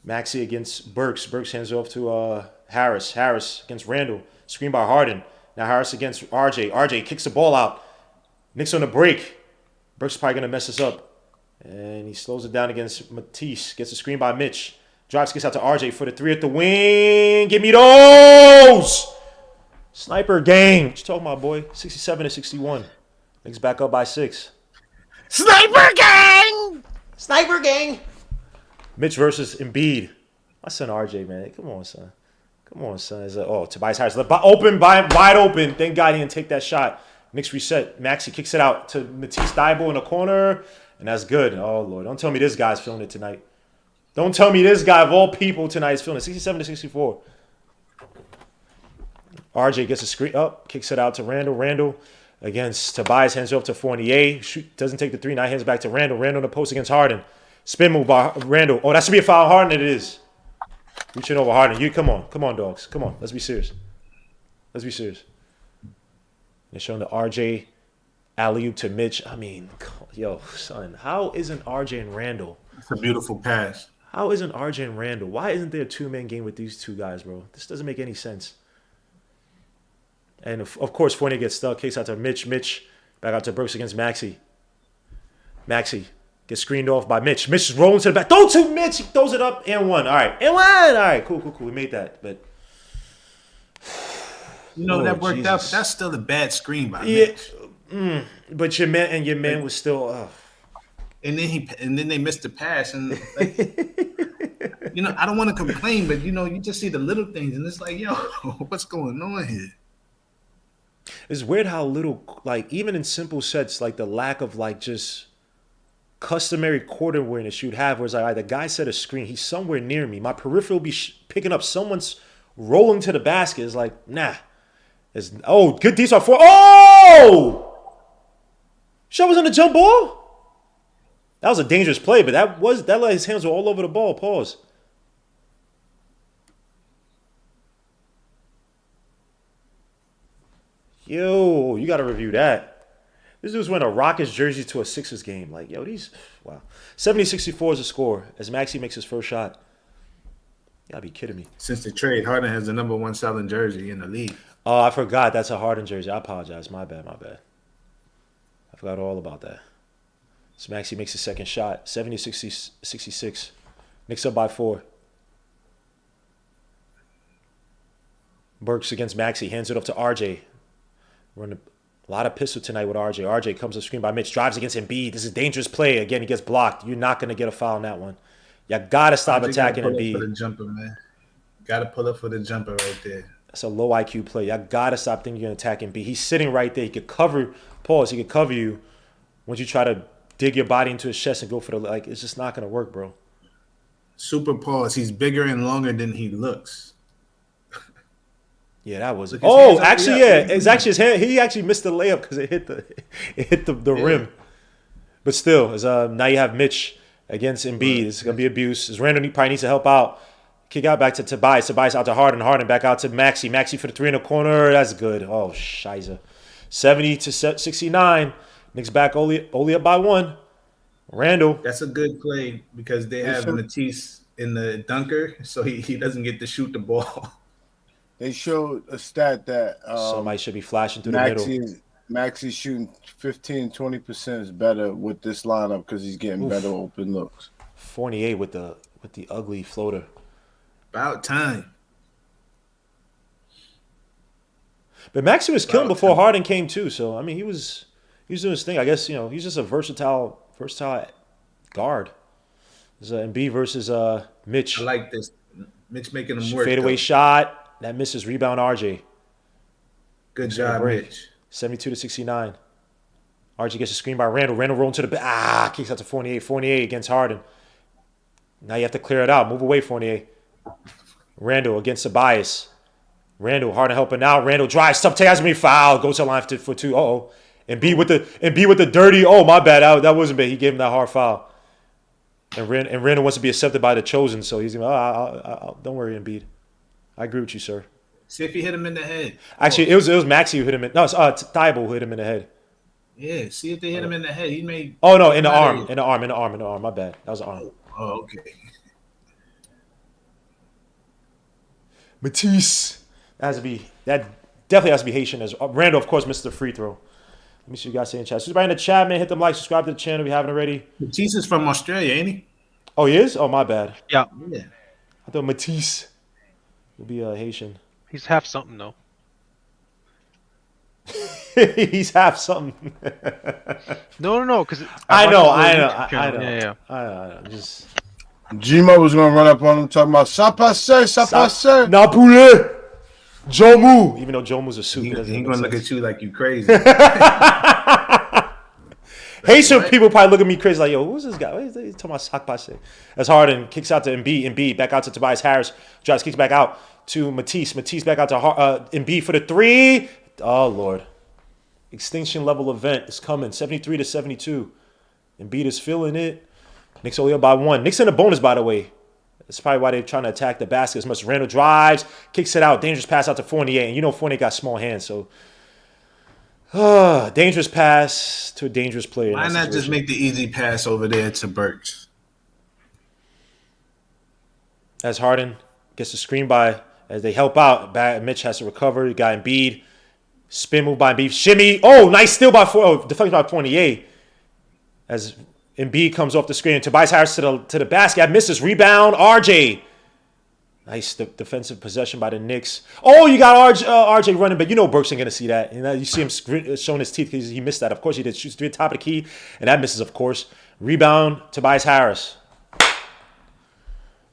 Maxey against Burks. Burks hands off to Harris. Harris against Randall. Screen by Harden. Now Harris against RJ. RJ kicks the ball out. Knicks on the break. Burks is probably going to mess this up. And he slows it down against Matisse. Gets a screen by Mitch. Drives, gets out to RJ for the 3 at the wing. Give me those! Sniper gang. What you talking about, boy? 67-61. Knicks back up by 6. Sniper gang! Sniper gang! Mitch versus Embiid. My son RJ, man. Come on, son. Tobias Harris. Wide open. Thank God he didn't take that shot. Knicks reset. Maxey kicks it out to Matisse Thybulle in the corner. And that's good. Oh, Lord. Don't tell me this guy's feeling it tonight. Don't tell me this guy of all people tonight is feeling it. 67-64. RJ gets a screen up. Kicks it out to Randall. Randall against Tobias. Hands off to Fournier. Doesn't take the 3. Now hands back to Randall. Randall in the post against Harden. Spin move by Randall. Oh, that should be a foul on Harden. It is. Reaching over Harden. Come on, dogs. Come on. Let's be serious. They're showing the RJ alley-oop to Mitch. I mean, yo, son, how isn't RJ and Randall? It's a beautiful pass. How isn't RJ and Randall? Why isn't there a 2-man game with these 2 guys, bro? This doesn't make any sense. And of course, Fournier gets stuck. Kicks out to Mitch. Mitch back out to Burks against Maxey. Maxey gets screened off by Mitch. Mitch is rolling to the back. Throw to Mitch. He throws it up and 1. All right. And 1. All right. Cool. We made that. But that worked out. But that's still a bad screen by Mitch. But your man was still. And then they missed the pass, and I don't want to complain, but you just see the little things, and it's like, yo, what's going on here? It's weird how little, even in simple sets, the lack of just customary court awareness you'd have, where it's like, all right, the guy set a screen, he's somewhere near me, my peripheral be picking up someone's rolling to the basket. It's like, nah. Good defense for. Shot was on the jump ball. That was a dangerous play, but that let his hands were all over the ball. Pause. Yo, you got to review that. This dude's wearing a Rockets jersey to a Sixers game. Wow. 70-64 is the score as Maxey makes his first shot. You got to be kidding me. Since the trade, Harden has the number 1 selling jersey in the league. Oh, I forgot. That's a Harden jersey. I apologize. My bad. I forgot all about that. So Maxey makes his second shot. 70-66. Knicks up by 4. Burks against Maxey. Hands it off to RJ. Running a lot of pistol tonight with RJ. RJ comes to screen by Mitch. Drives against Embiid. This is a dangerous play. Again, he gets blocked. You're not going to get a foul on that one. You got to stop attacking Embiid. For the jumper, man. Got to pull up for the jumper right there. That's a low IQ play. You got to stop thinking you're going to attack Embiid. He's sitting right there. He could cover. Pause. He could cover you once you try to dig your body into his chest and go for the like. It's just not going to work, bro. Super pause. He's bigger and longer than he looks. Yeah, that was it. Oh, actually, yeah. It's actually his hand. He actually missed the layup because it hit the rim. But still, now you have Mitch against Embiid. It's going to be abuse. As Randall probably needs to help out. Kick out back to Tobias. Tobias out to Harden. Harden back out to Maxey. Maxey for the 3 in the corner. That's good. Oh, shiza. 70-69. Knicks back only up by 1. Randall. That's a good play because they have Matisse in the dunker, so he doesn't get to shoot the ball. They showed a stat that somebody should be flashing through the middle. Maxey's shooting 15-20% is better with this lineup because he's getting better open looks. Fournier with the ugly floater. About time. But Maxey was killing before Harden came too. So I mean, he was doing his thing. I guess he's just a versatile guard. There's Embiid versus Mitch. I like this. Mitch making him work. Fadeaway shot. That misses. Rebound, RJ. Good job, Mitch. 72-69. RJ gets a screen by Randall. Randall rolling to the back. Kicks out to Fournier. Fournier against Harden. Now you have to clear it out. Move away, Fournier. Randall against Tobias. Randall, Harden helping out. Randall drives. Tough take. Has me foul. Goes to the line for 2. Uh-oh. Embiid with the dirty. Oh, my bad. That wasn't bad. He gave him that hard foul. And Randall wants to be accepted by the chosen, so he's going to, don't worry, Embiid. I agree with you, sir. See if he hit him in the head. Actually, it was Maxey who hit him in. No, it's Thibault who hit him in the head. Yeah, see if they hit him in the head. He made. Oh no, in the arm. My bad. That was the arm. Oh, okay. Matisse. That definitely has to be Haitian. As Randall, of course, missed the free throw. Let me see what you guys say in chat. So everybody in the chat, man, hit them like, subscribe to the channel if you haven't already. Matisse is from Australia, ain't he? Oh, he is? Oh, my bad. Yeah. I thought Matisse would be Haitian. He's half something though. He's half something. No, because I know. Yeah. Just Gmo was gonna run up on him talking about ça passe. Na poulet. Jomu. Even though Jomu's a soup, he gonna look at you like you crazy. Haitian people probably look at me crazy like, yo, who's this guy? What is he talking about sac passe? As Harden kicks out to Embiid, back out to Tobias Harris. Drives, kicks back out to Matisse. Matisse back out to Embiid for the 3. Oh, Lord. Extinction level event is coming. 73-72. Embiid is feeling it. Knicks only up by 1. Knicks in a bonus, by the way. That's probably why they're trying to attack the basket as much. Randall drives, kicks it out. Dangerous pass out to Fournier. And you know Fournier got small hands, so... dangerous pass to a dangerous player. Why not just make the easy pass over there to Burks? As Harden gets the screen by, as they help out, Mitch has to recover. You got Embiid. Spin move by Embiid. Shimmy. Oh, nice steal by deflected by Fournier. As Embiid comes off the screen. Tobias Harris to the basket. Misses. Rebound. RJ. Nice defensive possession by the Knicks. Oh, you got RJ running, but you know Burks ain't going to see that. You see him showing his teeth because he missed that. Of course he did. Shoots 3 at the top of the key, and that misses, of course. Rebound, Tobias Harris.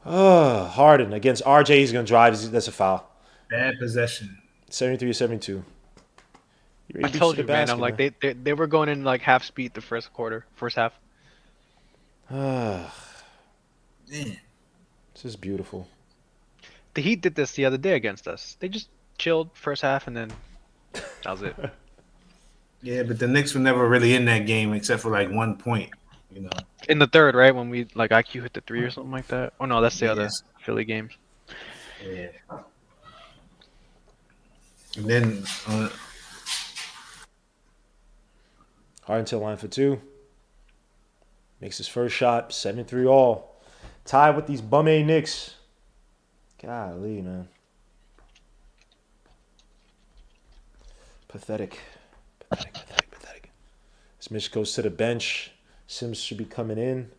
Harden against RJ. He's going to drive. That's a foul. Bad possession. 73-72. I told you, man. I'm like, they were going in like half speed the first half. Man. This is beautiful. The Heat did this the other day against us. They just chilled first half and then that was it. Yeah, but the Knicks were never really in that game except for like 1 point, you know. In the third, right? When we like IQ hit the 3 or something like that. Oh no, that's the other Philly game. Yeah. And then Harden to the line for 2. Makes his first shot. 7-3 all. Tied with these bum-A Knicks. Golly, man. Pathetic. As Mitch goes to the bench, Sims should be coming in.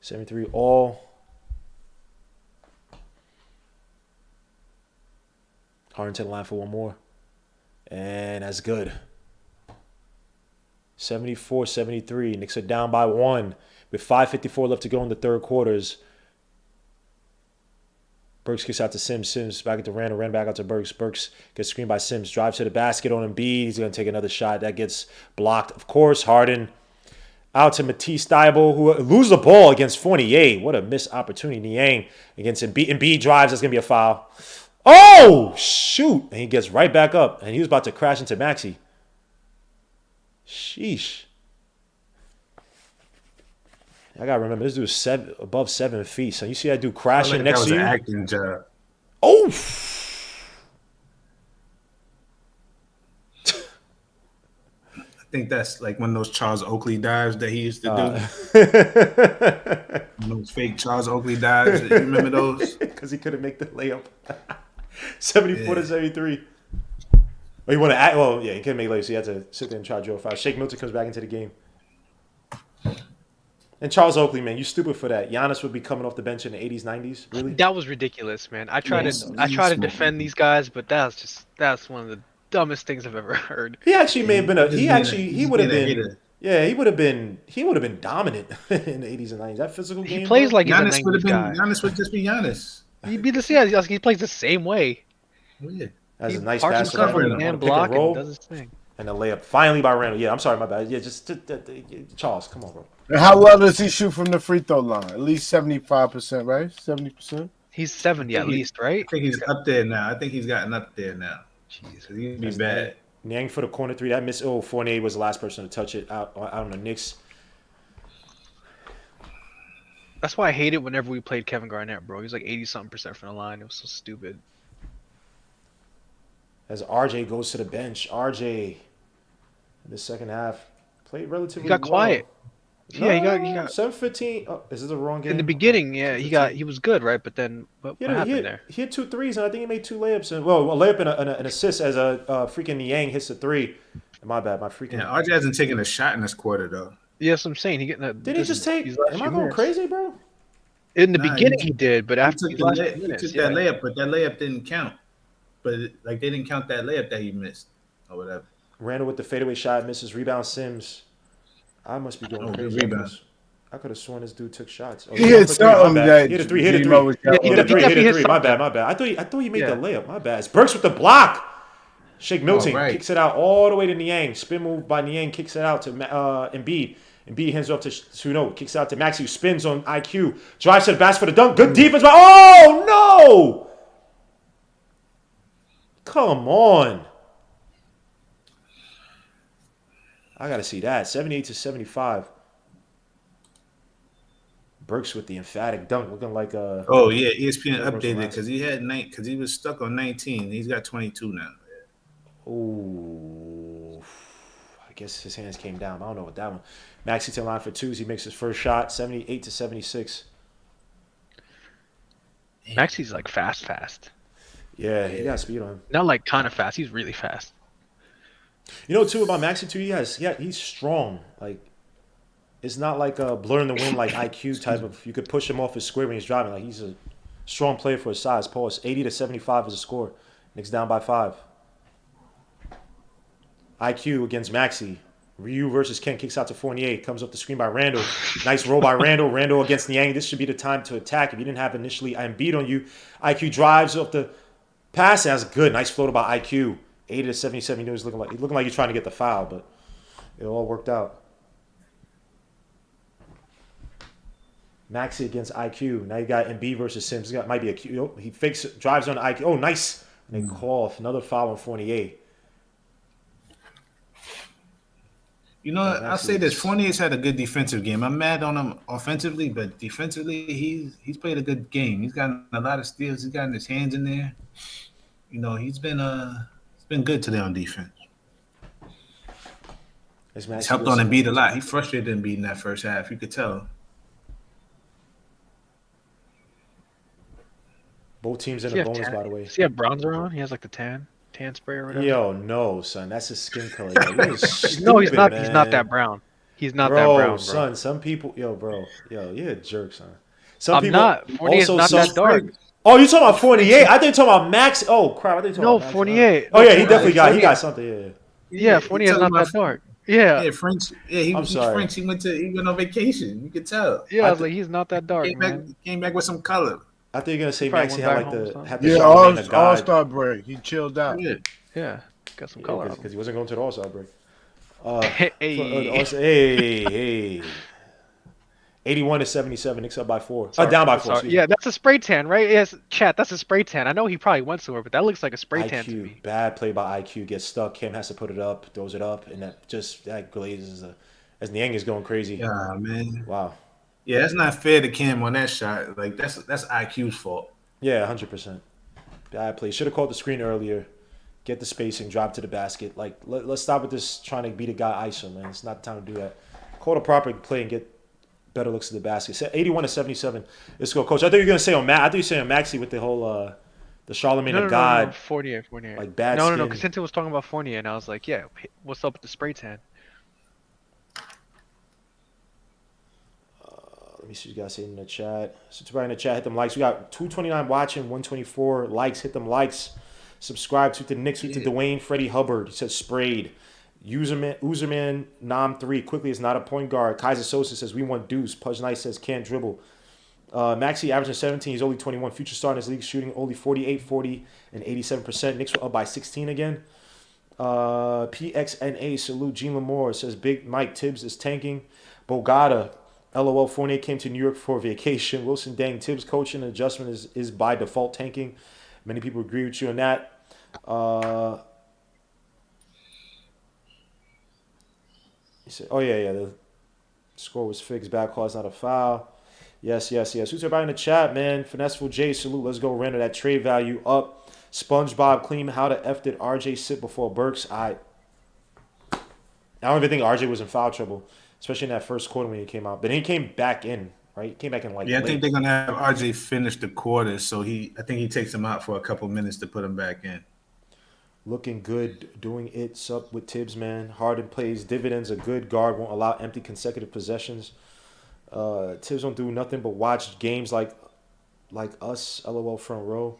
7-3 all. Harden to the line for one more. And that's good. 74-73. Knicks are down by 1 with 5:54 left to go in the third quarters. Burks kicks out to Sims. Sims back into Randall. Randall back out to Burks. Burks gets screened by Sims. Drives to the basket on Embiid. He's going to take another shot. That gets blocked. Of course, Harden out to Matisse Thybulle, who loses the ball against Fournier. What a missed opportunity. Niang against Embiid. Embiid drives. That's going to be a foul. Oh, shoot. And he gets right back up. And he was about to crash into Maxey. Sheesh. I got to remember, this dude's above 7 feet. So you see that dude crashing next to you? That was an acting job. Oh! I think that's like one of those Charles Oakley dives that he used to do. Those fake Charles Oakley dives. You remember those? Because he couldn't make the layup. 74-73. Oh, you want to act? Well, yeah, he couldn't make layups, so he had to sit there and try to draw a foul. Shake Milton comes back into the game. And Charles Oakley, man, you stupid for that. Giannis would be coming off the bench in the 80s, 90s. Really? That was ridiculous, man. I try to defend these guys, but that's one of the dumbest things I've ever heard. He actually may have been he would have been. Yeah, he would have been dominant in the 80s and 90s. That physical game. He plays like Giannis he's a 90s guy. Giannis would just be Giannis. He'd be the same. He plays the same way. Yeah. That's He a nice parks pass himself for on the Randall. man Pick and block and roll. does his thing. And a layup finally by Randall. Yeah, I'm sorry, my bad. Yeah, just Charles, come on, bro. And how well does he shoot from the free throw line? At least 75%, right? 70%. He's 70 at least, right? I think he's up there now. I think he's gotten up there now. Jeez, he'd be bad. Niang for the corner three. That miss. Oh, Fournier was the last person to touch it out on the Knicks. That's why I hate it whenever we played Kevin Garnett, bro. He's like 80-something% from the line. It was so stupid. As RJ goes to the bench. RJ in the second half played relatively He got well. quiet. Yeah, he got 7-15. Oh, is this the wrong game? in the beginning. Yeah, he was good, right? But then what happened there? He hit 2 threes, and I think he made 2 layups. And a layup and an assist as a freaking Niang hits a 3. My bad, my freaking. Yeah, RJ hasn't taken a shot in this quarter though. Yes, I'm saying he getting that. Did he just take? Am I going crazy, bro? In the beginning, he did, but after he he took last that minutes, layup, but that layup didn't count. But they didn't count that layup that he missed or whatever. Randall with the fadeaway shot misses. Rebound Sims. I must be going crazy. Rebound. I could have sworn this dude took shots. Oh, He hit something that Hit a three. Hit a Gmo three. was- My bad. I thought you made the layup. My bad. It's Burks with the block. Shake Milton kicks it out all the way to Niang. Spin move by Niang kicks it out to Embiid. Embiid hands it off to Suno. Kicks out to Maxey, who spins on IQ. Drives to the basket for the dunk. Good defense. Oh, no. Come on. I got to see that. 78-75. Burks with the emphatic dunk, looking like a. Oh yeah, ESPN updated because he was stuck on 19. He's got 22 now. Ooh, I guess his hands came down. I don't know what that one. Maxey to the line for 2s. He makes his first shot. 78-76. Maxey's like fast. Yeah, he got speed on him. Not like kind of fast. He's really fast. You know too about Maxey too. He's strong. Like it's not like a blur in the wind like IQ type of. You could push him off his square when he's driving. Like he's a strong player for his size. Pause. 80-75 is a score. Knicks down by 5. IQ against Maxey. Ryu versus Ken kicks out to Fournier. Comes up the screen by Randall. Nice roll by Randall. Randall against Niang. This should be the time to attack. If you didn't have initially Embiid on you, IQ drives off the pass. That's good. Nice floater by IQ. 80-77. You know he's looking like he's trying to get the foul, but it all worked out. Maxey against IQ. Now you got Embiid versus Sims. Might be a Q. He fakes, drives on IQ. Oh, nice. And they call another foul on Fournier. You know, I'll say this: Fournier's had a good defensive game. I'm mad on him offensively, but defensively, he's played a good game. He's gotten a lot of steals. He's gotten his hands in there. You know, he's been good today on defense. He's helped on Embiid a lot. He frustrated Embiid in that first half. You could tell. Both teams in a bonus, by the way. Does he have bronzer on? He has like the tan spray or whatever. Yo, no, son. That's his skin color. Stupid, no, he's not. Man. He's not that brown. He's not that brown, bro. Son, some people, bro, you're a jerk, son. I'm not. Fournier's not that dark. Oh, you talking about 48? I think you're talking about Max. Oh crap! I think you're talking about Max. 48. Oh yeah, he definitely got something. Yeah. Yeah, 48 is not that dark. Yeah. Yeah, French. Yeah, he's sorry. French. He went on vacation. You could tell. Yeah, I was like, he's not that dark, Came back with some color. I think you're gonna say Maxi had like the yeah, All-Star break. He chilled out. Yeah, got some color because he wasn't going to the All-Star break. Hey. 81-77. Knicks up by 4. Down by 4. Yeah, that's a spray tan, right? Yes, chat. That's a spray tan. I know he probably went somewhere, but that looks like a spray tan to me. Bad play by IQ. Gets stuck. Kim has to put it up. Throws it up, and that glazes as Niang is going crazy. Yeah, man. Wow. Yeah, that's not fair to Kim on that shot. Like that's IQ's fault. Yeah, 100%. Bad play. Should have called the screen earlier. Get the spacing. Drop to the basket. Like let's stop with this trying to beat a guy ISO, man. It's not the time to do that. Call the proper play and get better looks to the basket. 81-77. Let's go, Coach. I thought you were gonna say on Matt. I thought you were saying on Maxi with the whole the Charlemagne of God. No, Fournier. Like bad. No. Because Tintin was talking about Fournier, and I was like, yeah, what's up with the spray tan? Let me see what you guys say in the chat. So everybody in the chat, hit them likes. We got 229 watching, 124 likes. Hit them likes. Subscribe to the Knicks. To Dwayne Freddie Hubbard. He says sprayed. Uzerman Nam 3 quickly is not a point guard. Kaiser Sosa says we want deuce. Pudge Nice says can't dribble. Maxi averaging 17. He's only 21. Future star in his league shooting only 48, 40, and 87%. Knicks were up by 16 again. PXNA salute. Gene Lamore says Big Mike Tibbs is tanking. Bogata. LOL. Fournier came to New York for vacation. Wilson Dang Tibbs coaching adjustment is by default tanking. Many people agree with you on that. He said, "Oh yeah. The score was fixed. Bad call is not a foul." Yes. Who's everybody in the chat, man? Finesseful J salute. Let's go. Randall, that trade value up. SpongeBob clean. How the F did RJ sit before Burks? I don't even think RJ was in foul trouble, especially in that first quarter when he came out. But then he came back in, right? He came back in I think they're gonna have RJ finish the quarter, so I think he takes him out for a couple minutes to put him back in. Looking good, doing it up with Tibbs, man. Harden plays dividends. A good guard won't allow empty consecutive possessions. Tibbs don't do nothing but watch games like us. LOL front row.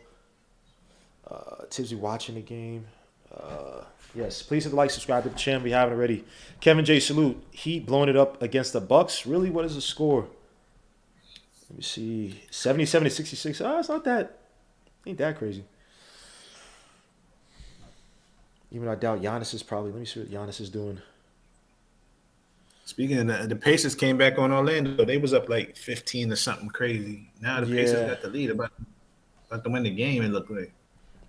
Tibbs be watching the game. Yes, please hit the like, subscribe to the channel if you haven't already. Kevin J. Salute. Heat blowing it up against the Bucks. Really, what is the score? Let me see. 77-66. It's not that. Ain't that crazy. Even I doubt Giannis is probably. Let me see what Giannis is doing. Speaking of the Pacers came back on Orlando. They was up like 15 or something crazy. Now the Pacers got the lead. About to win the game, it looked like.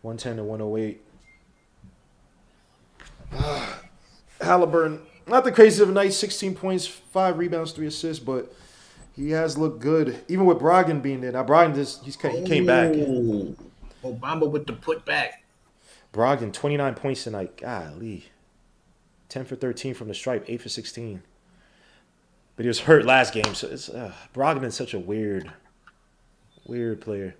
110-108. Halliburton, not the craziest of a night. 16 points, 5 rebounds, 3 assists, but he has looked good. Even with Brogdon being there. Now Brogdon he came back. Obama with the putback. Brogdon, 29 points tonight. Golly. 10 for 13 from the stripe, 8 for 16. But he was hurt last game, so it's Brogdon's such a weird player.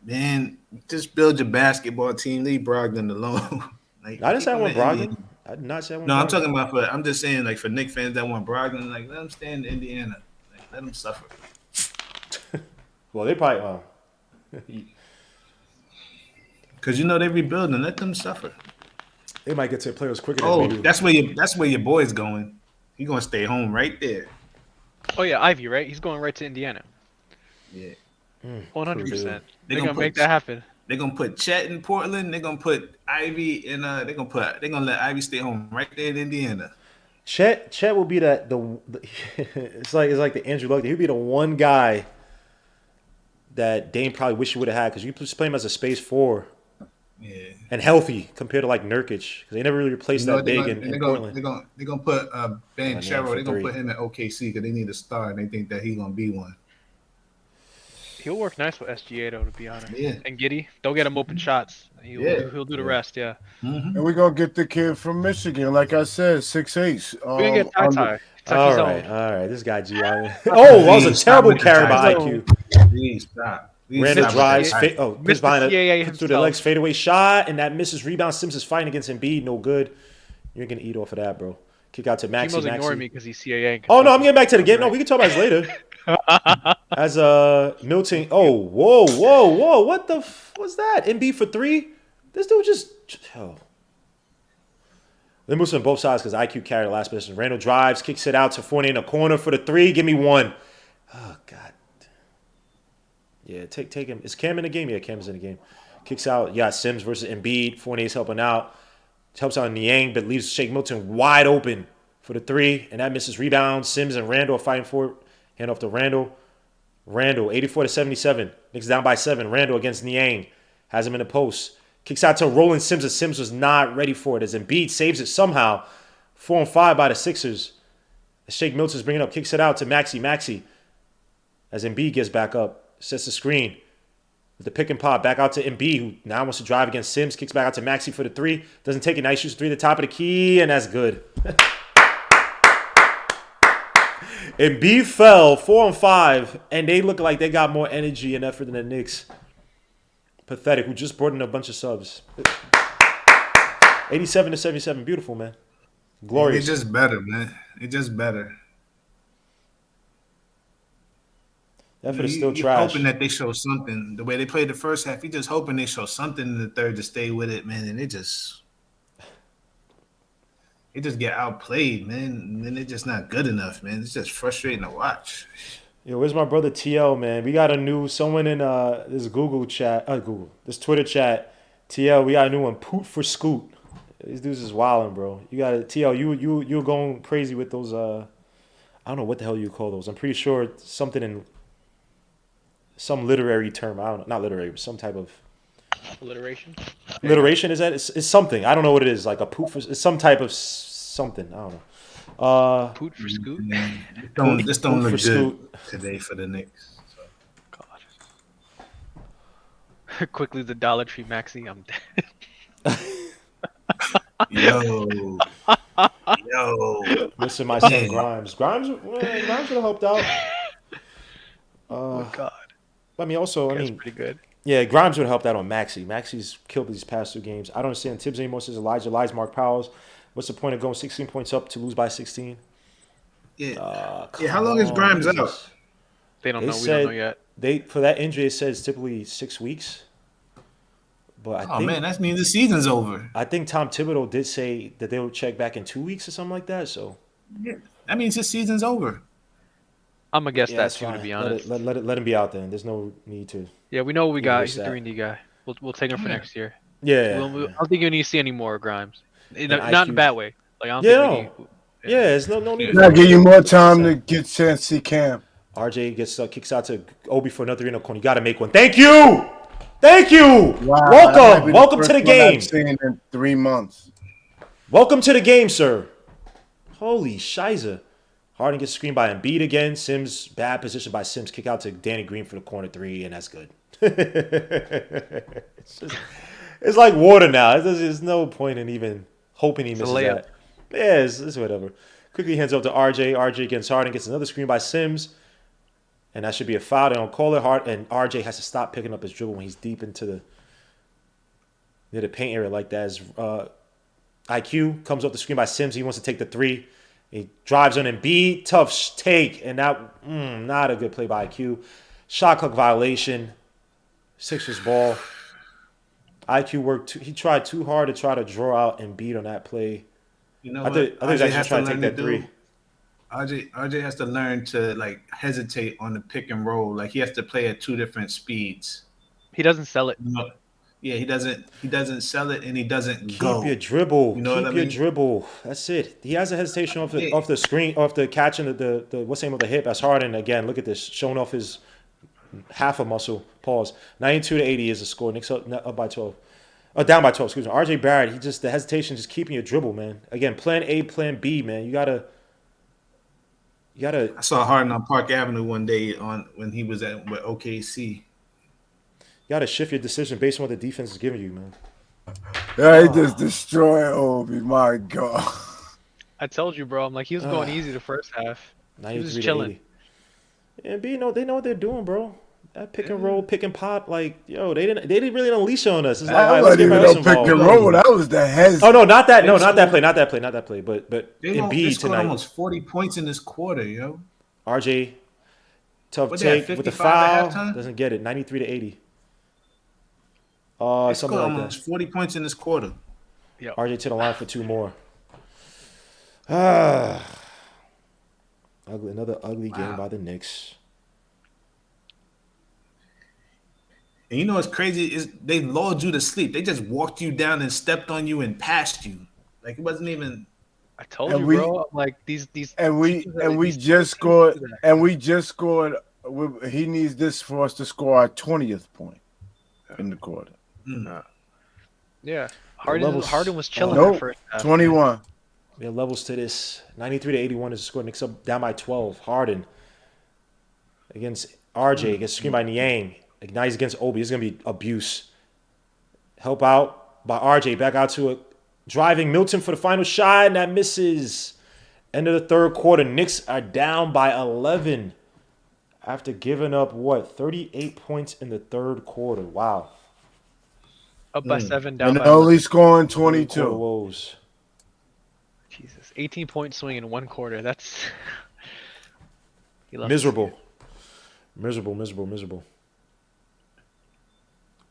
Man, just build your basketball team. Leave Brogdon alone. I didn't say I want Brogdon. I did not say I want Brogdon. I'm talking about I'm just saying, like, for Knicks fans that want Brogdon, like, let them stay in Indiana. Like, let them suffer. Well, they probably because they're rebuilding. Let them suffer. They might get to the players quicker than we do. That's where your boy's going. He's gonna stay home right there. Oh yeah, Ivy, right? He's going right to Indiana. Yeah, 100%. They're gonna make that happen. They're gonna put Chet in Portland. They're gonna put Ivy in. They're gonna let Ivy stay home right there in Indiana. Chet will be the it's like the Andrew Luck. He'll be the one guy that Dame probably wish he would have had, because you just play him as a space 4. Yeah. And healthy compared to like Nurkic, because they never really replaced that big in Portland. They're gonna put Ben Sherrill. They're gonna put him at OKC because they need a star and they think that he's gonna be one. He'll work nice with SGA though, to be honest. Yeah. And Giddey, don't get him open shots. He'll do the rest. Yeah. Mm-hmm. And we're gonna get the kid from Michigan, like I said, 6'8". We're gonna get Ty. All right. This guy G. That was a terrible carry by IQ. Please stop. Randall drives. Chris behind it through the legs, fadeaway shot, and that misses rebound. Sims is fighting against Embiid, no good. You're gonna eat off of that, bro. Kick out to Maxi. Timo's ignoring me because he's CAA. Oh no, I'm getting back to the game. No, we can talk about this later. As Milton. Oh, whoa. What the what's that? Embiid for 3? This dude just. Oh. They moves on both sides because IQ carried the last position. Randall drives, kicks it out to Fournier in the corner for the 3. Give me 1. Oh, God. Yeah, take him. Is Cam in the game? Yeah, Cam's in the game. Kicks out. Yeah, Sims versus Embiid. Fournier's helping out. Helps out Niang, but leaves Shake Milton wide open for the 3. And that misses rebound. Sims and Randall are fighting for it. Hand off to Randall. Randall, 84-77. Knicks down by 7. Randall against Niang. Has him in the post. Kicks out to Roland Sims, and Sims was not ready for it as Embiid saves it somehow. 4-on-5 by the Sixers. Shake Milton's bringing it up. Kicks it out to Maxey. As Embiid gets back up. Sets the screen. With the pick and pop. Back out to Embiid, who now wants to drive against Sims. Kicks back out to Maxey for the 3. Doesn't take it. Nice shoots 3 to the top of the key, and that's good. Embiid fell 4-on-5, and they look like they got more energy and effort than the Knicks. Pathetic, who just brought in a bunch of subs. 87-77, beautiful, man. Glorious. It's just better, man. It's just better. Effort is still trash. Hoping that they show something. The way they played the first half, you're just hoping they show something in the third to stay with it, man. And they just get outplayed, man. And then they're just not good enough, man. It's just frustrating to watch. Yo, where's my brother TL, man? We got someone in this this Twitter chat. TL, we got a new one. Poot for Scoot. These dudes is wilding, bro. You got it. TL, you're going crazy with those. I don't know what the hell you call those. I'm pretty sure it's something in some literary term. I don't know, not literary, but some type of alliteration. Alliteration is that? It's something. I don't know what it is. Like a poot for. It's some type of something. I don't know. Poot for Scoot. This don't look good today for the Knicks. So. God. Quickly, the Dollar Tree Maxi. I'm dead. Yo. Listen, my son Grimes. Grimes would have helped out. Oh God. I mean, also, That's pretty good. Yeah, Grimes would have helped out on Maxey. Maxey's killed these past 2 games. I don't understand Tibbs anymore. Says Elijah lies, Mark Powell's. What's the point of going 16 points up to lose by 16? Yeah. How long is Grimes out? They don't know. We don't know yet. For that injury, it says typically 6 weeks. But I think, man, that means the season's over. I think Tom Thibodeau did say that they will check back in 2 weeks or something like that. So yeah, that means his season's over. I'm gonna guess that too. To be honest, let him be out then. There's no need to. Yeah, we know what we got. He's a 3-and-D guy. We'll take him for next year. Yeah. I don't think you need to see any more Grimes. Not in a bad way. Like I don't think we need. There's no need. I'll give you more time to get chance to see Cam. RJ kicks out to Obi for another 3 in the corner. You got to make one. Thank you. Wow, welcome to the game. I've seen in 3 months. Welcome to the game, sir. Holy shiza. Harden gets screened by Embiid again. Sims, bad position by Sims. Kick out to Danny Green for the corner 3, and that's good. It's like water now. There's no point in even hoping he misses that. Yeah, it's whatever. Quickly hands over to RJ. RJ against Harden. Gets another screen by Sims. And that should be a foul. They don't call it. And RJ has to stop picking up his dribble when he's deep into near the paint area like that. As IQ comes off the screen by Sims. He wants to take the 3. He drives on Embiid. Tough take. And that, not a good play by IQ. Shot clock violation. Sixers ball. IQ worked. He tried too hard to try to draw out Embiid on that play. You know I think he's actually trying to take that 3. RJ has to learn to hesitate on the pick and roll. Like he has to play at 2 different speeds. He doesn't sell it. Yeah, he doesn't sell it, and he doesn't go. Keep your dribble. You know Keep your dribble. That's it. He has a hesitation off the screen, off the catching the what's the name of the hip. As Harden again. Look at this, showing off his half a muscle. Pause. 92-80 is the score. Knicks up by 12. Down by 12. Excuse me. RJ Barrett. The hesitation, just keeping your dribble, man. Again, plan A, plan B, man. You gotta. I saw Harden on Park Avenue one day when he was with OKC. You gotta shift your decision based on what the defense is giving you, man. Yeah, he just destroyed Obi. My God. I told you, bro. I'm like, he was going easy the first half. He was chilling. And they know what they're doing, bro. That pick and roll, pick and pop, they didn't really unleash on us. It's like, I wasn't even no pick and roll. That was the head. Oh no, not that. No, not that play. Not that play. But they Embiid scored tonight. Almost 40 points in this quarter, yo. RJ Tough What they had, take with the 55 at foul. halftime? Doesn't get it. 93 to 80. They Something scored like that. almost 40 points in this quarter. Yep. RJ to the line for 2 more. Another ugly game by the Knicks. And you know what's crazy is they lulled you to sleep. They just walked you down and stepped on you and passed you. Like it wasn't even. I told And you, we- bro. I'm like these And we teams are- we these just teams scored. do that. And we just scored. He needs this for us to score our 20th point in the quarter. Yeah. Harden was chilling Nope. the first half. 21. We have levels to this. 93 to 81 is the score. Knicks up down by 12. Harden against RJ. Gets screened by Niang. Ignites against Obi. It's going to be abuse. Help out by RJ. Back out to it. Driving Milton for the final shot. And that misses. End of the third quarter. Knicks are down by 11. After giving up, 38 points in the third quarter. Wow. Up by 7, down And by only scoring Third quarter 22. woes. Jesus. 18-point swing in 1 quarter. That's Miserable. Miserable.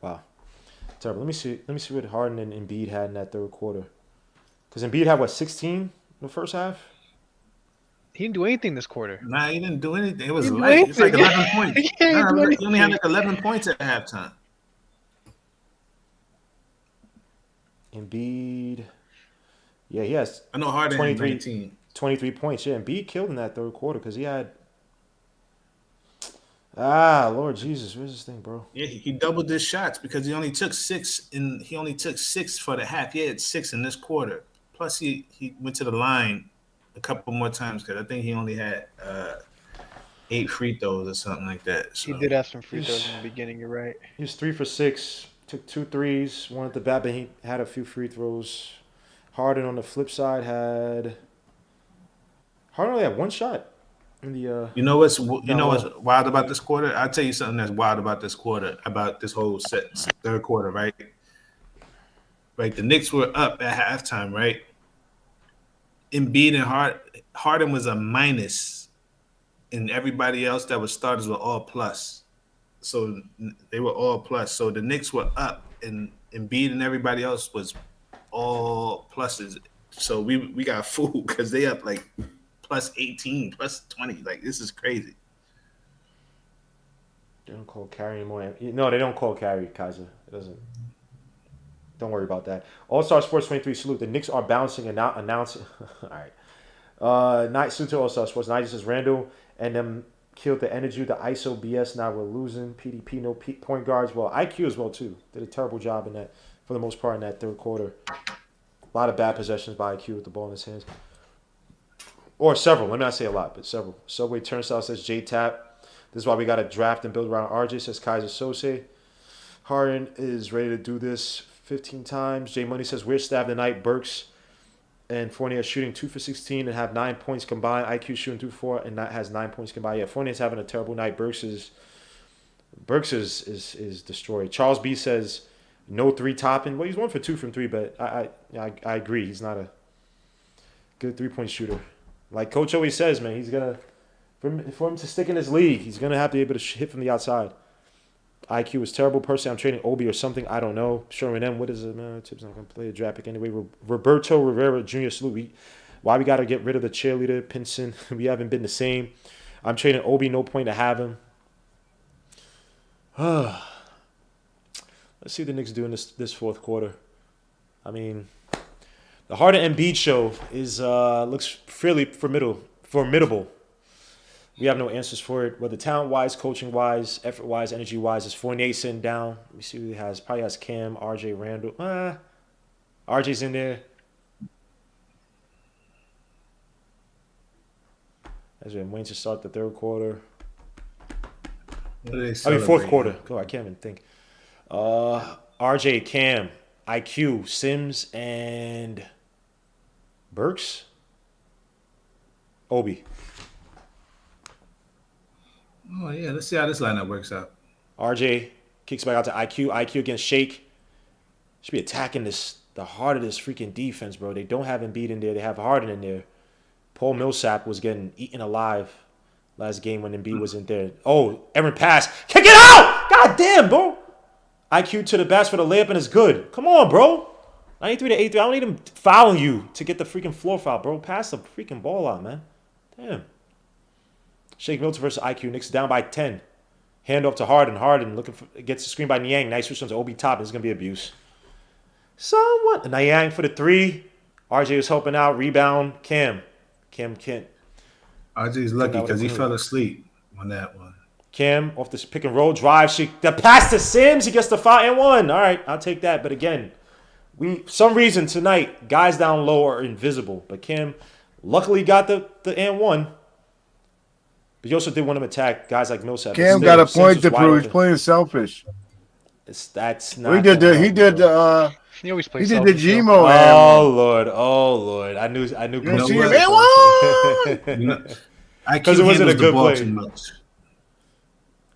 Wow. Terrible. Let me see what Harden and Embiid had in that third quarter. Because Embiid had 16 in the first half? He didn't do anything this quarter. Nah, he didn't do anything. It was He didn't do light. It's like anything. 11 points. He didn't do He only had anything. like 11 points at halftime. Embiid. Yeah, he has I know Harden had 23 19. 23 points. Yeah, Embiid killed in that third quarter because he had. Lord Jesus, where's this thing, bro? Yeah, he doubled his shots because he only took 6 for the half. He had 6 in this quarter. Plus, he went to the line a couple more times because I think he only had 8 free throws or something like that. So. He did have some free throws in the beginning. You're right. He was 3 for 6. Took 2 threes. One at the bat, but he had a few free throws. Harden on the flip side Harden only had 1 shot in the. You know what's wild about this quarter? I'll tell you something that's wild about this quarter, about this whole third quarter, right? Right, the Knicks were up at halftime, right? Embiid and Harden was a minus, and everybody else that was starters were all plus. So they were all plus. So the Knicks were up, and Embiid and everybody else was all pluses. So we got fooled because they up like plus 18, plus 20. Like, this is crazy. They don't call carry anymore. No, they don't call carry, Kaiser. It doesn't. Don't worry about that. All-Star Sports 23 salute. The Knicks are bouncing and now announcing. All right. Night salute to All-Star Sports. Night says Randall and them killed the energy, the ISO BS. Now we're losing. PDP, no point guards. Well, IQ as well, too. Did a terrible job in that, for the most part, in that third quarter. A lot of bad possessions by IQ with the ball in his hands. Or several. Let me not say a lot, but several. Subway Turnstile says J-Tap. This is why we got to draft and build around RJ, says Kaiser Sose. Harden is ready to do this 15 times. J Money says weird stab tonight. Burks and Fournier shooting 2 for 16 and have 9 points combined. IQ shooting 2 for 4 and that has 9 points combined. Yeah, Fournier's having a terrible night. Burks is destroyed. Charles B says no 3 topping. Well, he's 1 for 2 from 3, but I agree. He's not a good 3-point shooter. Like Coach always says, man, he's gonna for him to stick in this league, he's gonna have to be able to hit from the outside. IQ is terrible. Personally, I'm trading Obi or something. I don't know. Showing them what is it, man? Tip's not gonna play a draft pick anyway. Roberto Rivera Jr. salute. Why we got to get rid of the cheerleader Pinson? We haven't been the same. I'm trading Obi. No point to have him. Let's see what the Knicks do in this fourth quarter. I mean, the Harden Embiid show is looks fairly formidable. We have no answers for it, whether talent-wise, coaching-wise, effort-wise, energy-wise. Is Fournier sitting down? Let me see who he has. Probably has Cam, RJ, Randall. RJ's in there. As we're waiting to start the third quarter. Fourth quarter. Oh, I can't even think. RJ, Cam, IQ, Sims, and Burks. Obi. Oh, yeah. Let's see how this lineup works out. RJ kicks back out to IQ. IQ against Shake. Should be attacking the heart of this freaking defense, bro. They don't have Embiid in there. They have Harden in there. Paul Millsap was getting eaten alive Last game when Embiid wasn't there. Oh, Aaron pass. Kick it out! God damn, bro. IQ to the basket for the layup and it's good. Come on, bro. 93 to 83. I don't need him fouling you to get the freaking floor foul, bro. Pass the freaking ball out, man. Damn. Shake Milton versus IQ. Knicks down by 10. Hand off to Harden. Harden gets the screen by Niang. Nice switch on to Obi Toppin. This is going to be abuse. Somewhat. Niang for the 3. RJ was helping out. Rebound. Cam can't. RJ's lucky because he fell asleep on that one. Cam off this pick and roll drive. The pass to Sims. He gets the foul and 1. All right, I'll take that. But again, some reason tonight, guys down low are invisible. But Cam luckily got the and 1. But you also did want him to attack guys like Millsap. Cam got a point to prove. He's playing selfish. That's not. He always plays. He did the Gmo. Oh Lord! I knew. You see him? Because it wasn't a good play.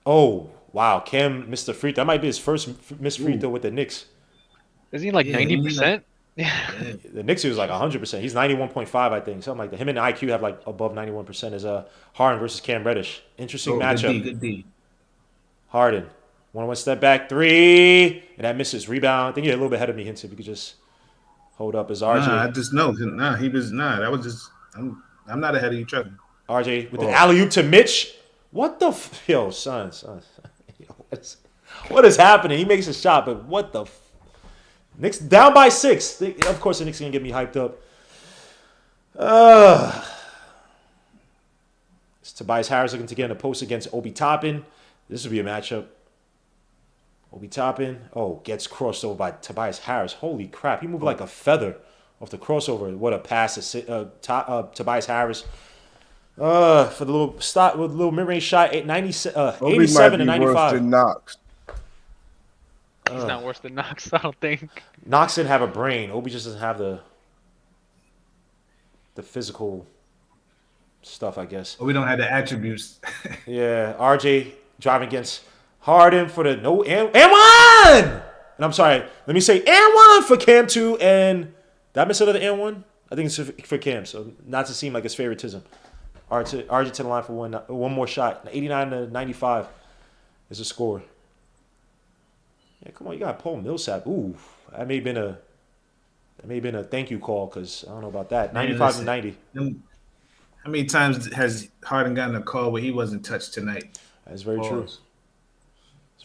Oh wow! Cam missed the free throw. That might be his first missed free throw with the Knicks. Is he like 90%? Yeah. The Knicks he was like 100%. He's 91.5, I think, something like that. Him and IQ have like above 91%. Is Harden versus Cam Reddish. Interesting matchup. Good D. Harden. 1-1 step back, 3, and that misses. Rebound. I think you're a little bit ahead of me, Hinton. If you could just hold up as RJ. I just know. He was not. That was just. I'm not ahead of you, trust me. RJ with the alley-oop to Mitch. What the yo, son. Yo, what is happening? He makes a shot, but what the Knicks down by 6. Of course, the Knicks are gonna get me hyped up. It's Tobias Harris looking to get in a post against Obi Toppin. This would be a matchup. Obi Toppin. Oh, gets crossed over by Tobias Harris. Holy crap. He moved like a feather off the crossover. What a pass to Tobias Harris. For the little stop with a little mid-range shot, 87 to 95. Worse than Knox. He's not worse than Knox, I don't think. Knox didn't have a brain. Obi just doesn't have the physical stuff, I guess. We don't have the attributes. Yeah, RJ driving against Harden for the no and 1. And I'm sorry, let me say and 1 for Cam 2. And did I miss another and 1? I think it's for Cam, so not to seem like it's favoritism. RJ to the line for one more shot. 89 to 95 is the score. Yeah, come on, you got Paul Millsap. Ooh, that may have been a thank you call because I don't know about that. 95 to 90. How many times has Harden gotten a call where he wasn't touched tonight? That's very true. It's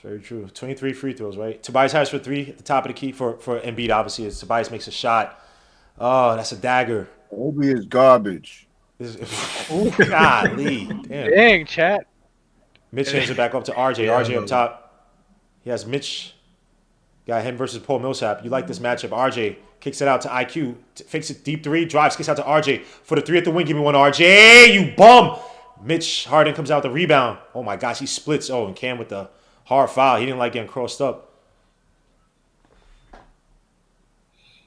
very true. 23 free throws, right? Tobias Harris for 3 at the top of the key for Embiid, obviously, as Tobias makes a shot. Oh, that's a dagger. Obi is garbage. Golly. Damn. Dang, chat. Mitch hands it back up to RJ. RJ up top. He has Mitch. Got him versus Paul Millsap. You like this matchup. RJ kicks it out to IQ. Fakes it deep 3. Drives. Kicks out to RJ. For the 3 at the wing. Give me one, RJ. You bum. Mitch Harden comes out with the rebound. Oh, my gosh. He splits. Oh, and Cam with the hard foul. He didn't like getting crossed up.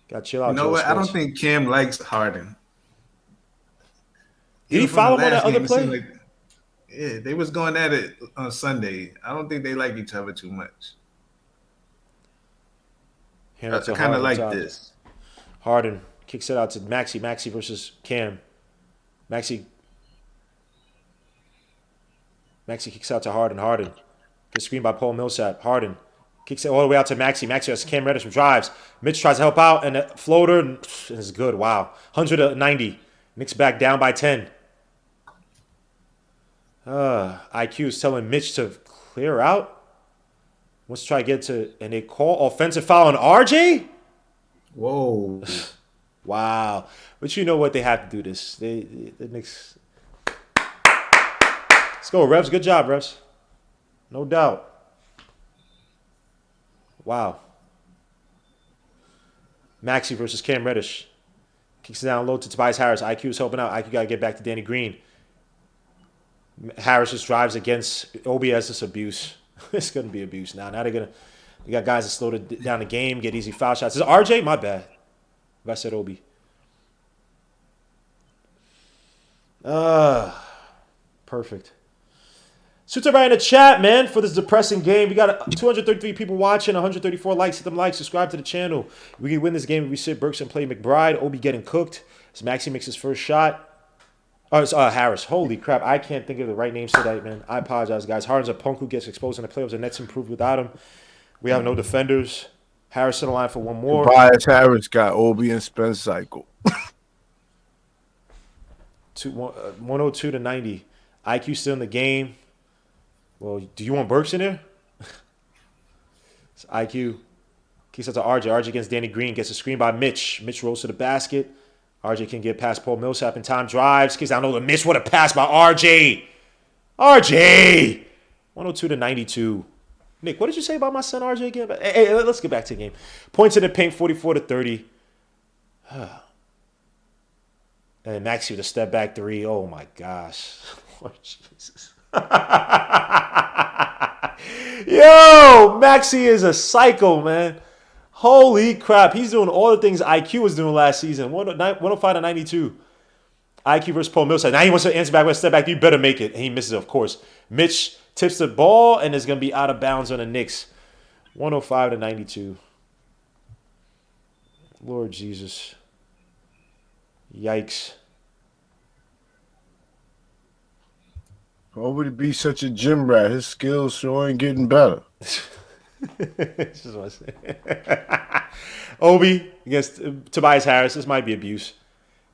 Got to chill out. You know what? I don't think Cam likes Harden. Did he follow him on that other play? Yeah, they was going at it on Sunday. I don't think they like each other too much. I kind of like this. Harden kicks it out to Maxey. Maxey versus Cam. Maxey kicks out to Harden. Harden gets screened by Paul Millsap. Harden kicks it all the way out to Maxey. Maxey has Cam Reddish drives. Mitch tries to help out, and a floater is good. Wow. 100 to 90. Knicks back down by 10. IQ is telling Mitch to clear out. Wants to try to get to, and they call offensive foul on RJ? Whoa. Wow. But you know what? They have to do this. The Knicks. Let's go, Revs. Good job, Revs. No doubt. Wow. Maxey versus Cam Reddish. Kicks it down low to Tobias Harris. IQ is helping out. IQ got to get back to Danny Green. Harris just drives against Obi as this abuse. It's going to be abuse now. Now they got guys that slow down the game, get easy foul shots. Is it RJ? My bad. If I said Obi. Perfect. Suits everybody in the chat, man, for this depressing game. We got 233 people watching, 134 likes. Hit them likes. Subscribe to the channel. We can win this game if we sit Burks and play McBride. Obi getting cooked as Maxey makes his first shot. Oh, it's Harris. Holy crap. I can't think of the right names today, man. I apologize, guys. Harden's a punk who gets exposed in the playoffs. The Nets improved without him. We have no defenders. Harris in the line for one more. Tobias Harris got Obi and Spence cycle. 102 to 90. IQ still in the game. Well, do you want Burks in there? It's IQ. Kicks out to RJ. RJ against Danny Green. Gets a screen by Mitch. Mitch rolls to the basket. RJ can get past Paul Millsap in time. Drives. Kicks out to Mitch. What a pass by RJ. RJ. 102 to 92. Nick, what did you say about my son RJ again? Hey, let's get back to the game. Points in the paint, 44 to 30. And Maxey with a step back three. Oh my gosh. Lord Jesus. Yo, Maxey is a psycho, man. Holy crap. He's doing all the things IQ was doing last season. 105 to 92. IQ versus Paul Millsap. Now he wants to answer back with a step back. You better make it. And he misses it, of course. Mitch tips the ball and is going to be out of bounds on the Knicks. 105 to 92. Lord Jesus. Yikes. Why would he be such a gym rat? His skills sure ain't getting better. This is what I say. Obi against Tobias Harris. This might be abuse.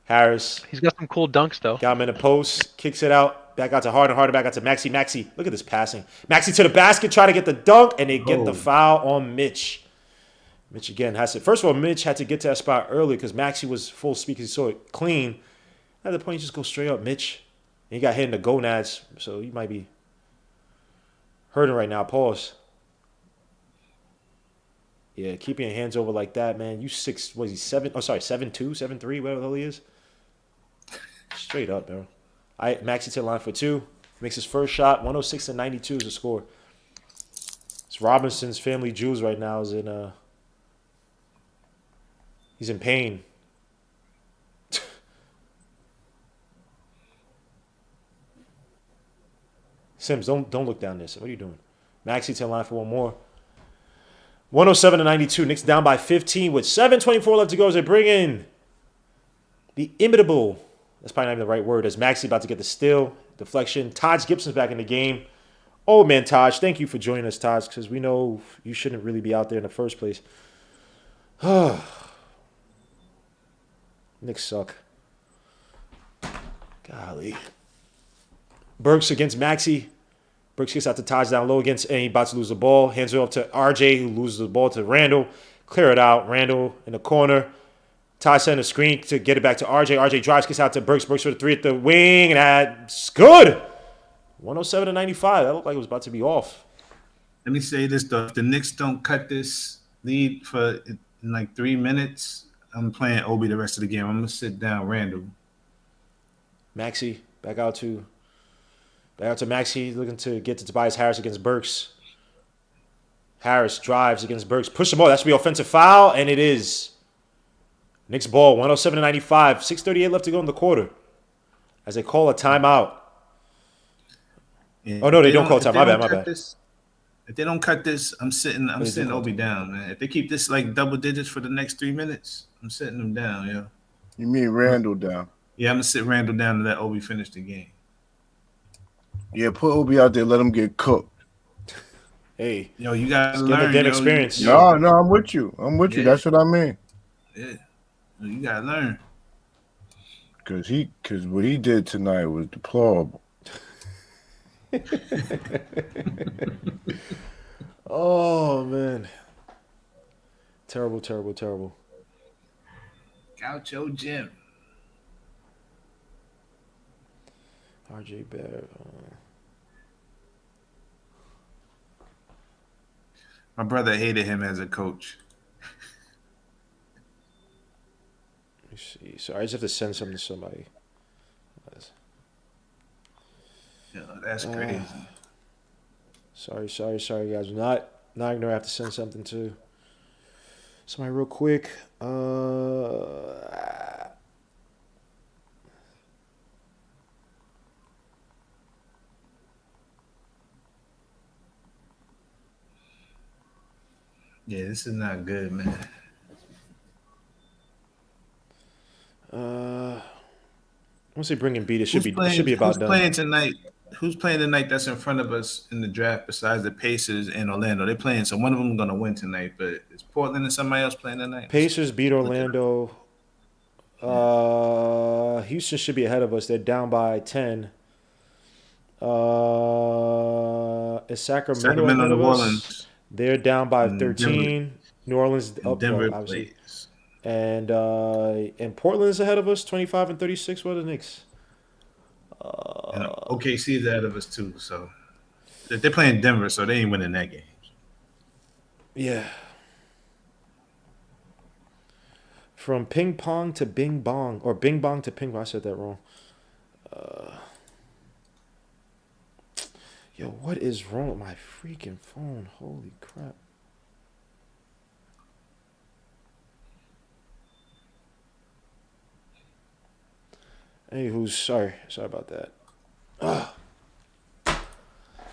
Harris. He's got some cool dunks, though. Got him in the post. Kicks it out. Back out to Harden. Harden back out to Maxey. Maxey. Look at this passing. Maxey to the basket. Try to get the dunk. And they get the foul on Mitch. Mitch again has to. First of all, Mitch had to get to that spot early because Maxey was full speed because he saw it clean. At the point, you just go straight up, Mitch. And he got hit in the gonads. So you might be hurting right now. Pause. Yeah, keeping your hands over like that, man. You 6, was he 7? Oh, sorry, 7'2", 7'3", whatever the hell he is. Straight up, bro. Maxey to the line for two. Makes his first shot. 106 to 92 is the score. It's Robinson's family jewels right now. He's in pain. Sims, don't look down this. What are you doing? Maxey to the line for one more. 107 to 92. Knicks down by 15 with 7:24 left to go as they bring in the imitable. That's probably not even the right word. As Maxey about to get the steal. Deflection. Taj Gibson's back in the game. Oh, man, Taj. Thank you for joining us, Taj, because we know you shouldn't really be out there in the first place. Knicks suck. Golly. Burks against Maxey. Burks gets out to Taj down low against, and he about to lose the ball. Hands it off to RJ, who loses the ball to Randall. Clear it out. Randall in the corner. Taj sending a screen to get it back to RJ. RJ drives, gets out to Burks. Burks for the three at the wing, and that's good. 107 to 95. That looked like it was about to be off. Let me say this, though. If the Knicks don't cut this lead in like 3 minutes, I'm playing Obi the rest of the game. I'm going to sit down Randall. Maxey back out to Maxey, looking to get to Tobias Harris against Burks. Harris drives against Burks. Push the ball. That should be offensive foul, and it is. Knicks ball, 107 to 95. 6:38 left to go in the quarter. As they call a timeout. Oh, no, they don't call a timeout. My bad. If they don't cut this, I'm sitting Obi down, man. If they keep this like double digits for the next 3 minutes, I'm sitting them down, yeah. You mean Randall down? Yeah, I'm going to sit Randall down and let Obi finish the game. Yeah, put Obi out there, let him get cooked. Hey. Yo, you got to learn. Get experience. No, I'm with you. You. That's what I mean. Yeah. You got to learn. Because what he did tonight was deplorable. Oh, man. Terrible, terrible, terrible. Gaucho Jim. RJ Barrett. My brother hated him as a coach. Let me see. So I just have to send something to somebody. Yeah, that's crazy. Sorry, guys. I'm not gonna have to send something to somebody real quick. Yeah, this is not good, man. Once they bring Embiid, it should Who's be about done. playing tonight? Who's playing tonight that's in front of us in the draft besides the Pacers and Orlando? They're playing, so one of them is going to win tonight. But is Portland and somebody else playing tonight? Pacers beat Orlando. Houston should be ahead of us. They're down by 10. Is Sacramento ahead of us? They're down by 13. New Orleans up, Denver obviously. plays. And Portland is ahead of us, 25 and 36. What are the Knicks? And OKC is ahead of us too. So they're playing Denver, so they ain't winning that game. Yeah. From ping pong to bing bong, or bing bong to ping pong. I said that wrong. Yo, what is wrong with my freaking phone? Holy crap. Anywho, sorry about that.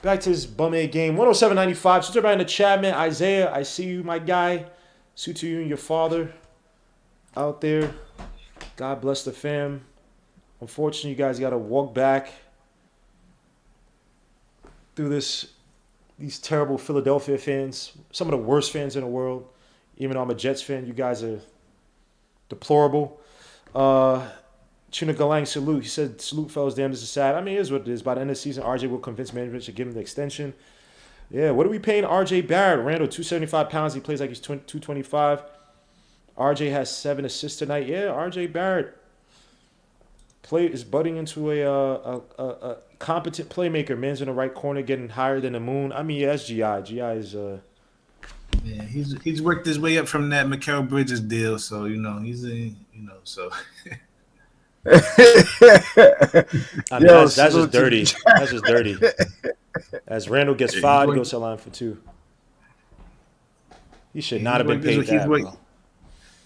Back to this bum-aid game. 107.95. Since everybody in the chat, man. Isaiah, I see you, my guy. Suit to you and your father out there. God bless the fam. Unfortunately, you guys got to walk back through these terrible Philadelphia fans. Some of the worst fans in the world. Even though I'm a Jets fan, you guys are deplorable. Tuna Galang salute. He said, salute, fellas. Damn, this is sad. I mean, it is what it is. By the end of the season, RJ will convince management to give him the extension. Yeah, what are we paying RJ Barrett? Randall, 275 pounds. He plays like he's 225. RJ has 7 assists tonight. Yeah, RJ Barrett is budding into a competent playmaker. Man's in the right corner, getting higher than the moon. I mean, yeah, that's GI. GI is... Yeah, he's worked his way up from that Mikal Bridges deal. So, so... I mean, that's just dirty. That's just dirty. As Randall gets 5, he goes to the line for 2. He should not have been paid that. Bro.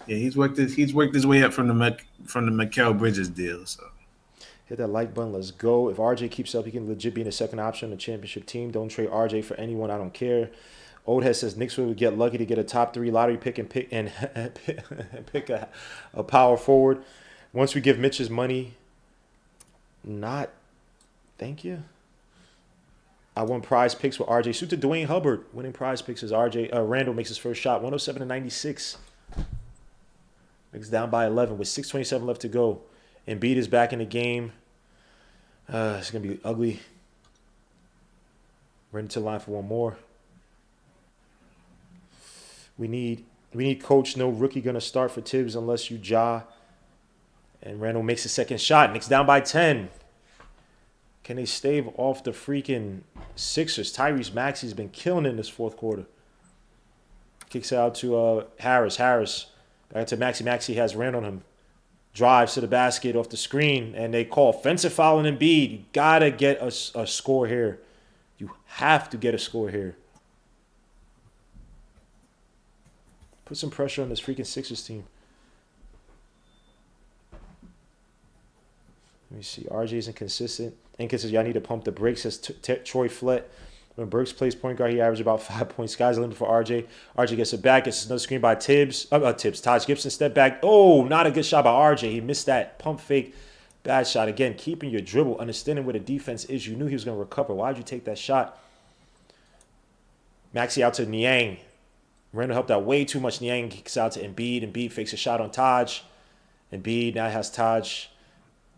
Yeah, he's worked his way up from the Mikal Bridges deal. So hit that like button. Let's go. If RJ keeps up, he can legit be in the second option on the championship team. Don't trade RJ for anyone. I don't care. Oldhead says Knicks would get lucky to get a top 3 lottery pick and pick a power forward. Once we give Mitch his money, thank you. I won prize picks with RJ. Suit to Dwayne Hubbard. Winning prize picks is Randall makes his first shot. 107-96. Knicks down by 11 with 6:27 left to go. Embiid is back in the game. It's going to be ugly. We're into the line for one more. We need coach. No rookie going to start for Tibbs unless you Ja. And Randall makes a second shot. Knicks down by 10. Can they stave off the freaking Sixers? Tyrese Maxey's been killing it in this fourth quarter. Kicks out to Harris. Harris back to Maxey. Maxey has Randall on him. Drives to the basket off the screen. And they call offensive foul on Embiid. You got to get a score here. You have to get a score here. Put some pressure on this freaking Sixers team. Let me see. RJ's inconsistent. Y'all need to pump the brakes. Says Troy Flett. When Burks plays point guard, he averages about 5 points. Sky's the limit for RJ. RJ gets it back. Gets another screen by Tibbs. Taj Gibson step back. Oh, not a good shot by RJ. He missed that pump fake. Bad shot. Again, keeping your dribble. Understanding where the defense is. You knew he was going to recover. Why'd you take that shot? Maxey out to Niang. Randall helped out way too much. Niang kicks out to Embiid. Embiid fakes a shot on Taj. Embiid now has Taj.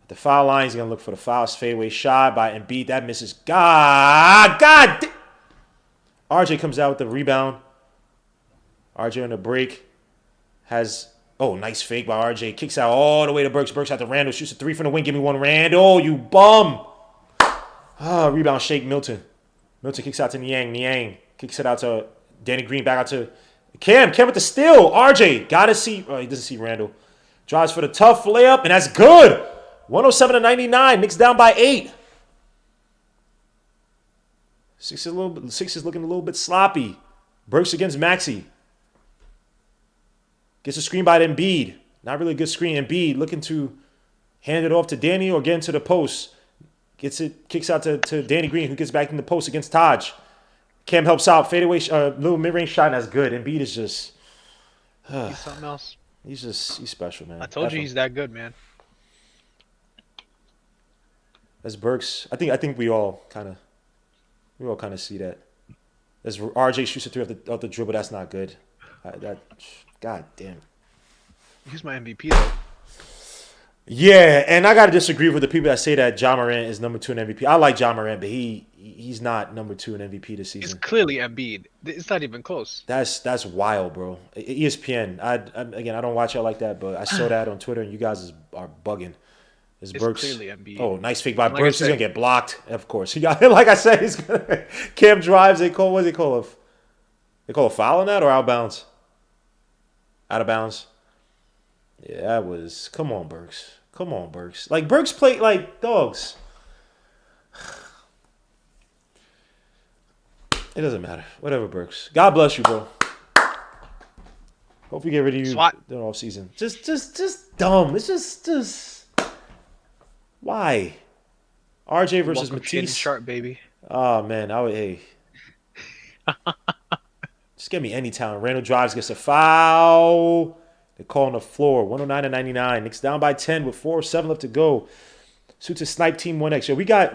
The foul line, he's going to look for the foul. Fadeaway shot by Embiid. That misses. God. RJ comes out with the rebound. RJ on the break. Nice fake by RJ. Kicks out all the way to Burks. Burks out to Randall. Shoots a 3 from the wing. Give me one, Randall. You bum. Rebound shake Milton. Milton kicks out to Niang. Niang kicks it out to Danny Green. Back out to Cam. Cam with the steal. RJ. Got to see. He doesn't see Randall. Drives for the tough layup. And that's good. 107-99. Knicks down by 8. Six is looking a little bit sloppy. Burks against Maxey. Gets a screen by Embiid. Not really a good screen. Embiid looking to hand it off to Danny or get into the post. Gets it, kicks out to Danny Green, who gets back in the post against Taj. Cam helps out. Fadeaway, little mid-range shot, and that's good. Embiid is just... he's something else. He's special, man. I told you he's that good, man. That's Burks. I think we all kind of see that. As RJ shoots a three off the dribble, that's not good. God damn. He's my MVP though. Yeah, and I gotta disagree with the people that say that Ja Morant is number 2 in MVP. I like Ja Morant, but he's not number 2 in MVP this season. It's clearly Embiid. It's not even close. That's wild, bro. ESPN. I don't watch it like that, but I saw that on Twitter, and you guys are bugging. It's Burks. Clearly Embiid. Oh, nice fake by Burks. He's gonna get blocked, of course. He got like I said. He's gonna Cam drives. They call a foul on that or out of bounds? Out of bounds. Yeah, that was. Come on, Burks. Like Burks played like dogs. It doesn't matter. Whatever, Burks. God bless you, bro. Hope you get rid of you during off season. Just dumb. It's just why? RJ versus Matisse. Sharp, baby. Oh man, just get me any talent. Randall drives, gets a foul. They call on the floor. 109-99. Knicks down by 10 with 4:07 left to go. Suits a snipe team 1x. Yo, we got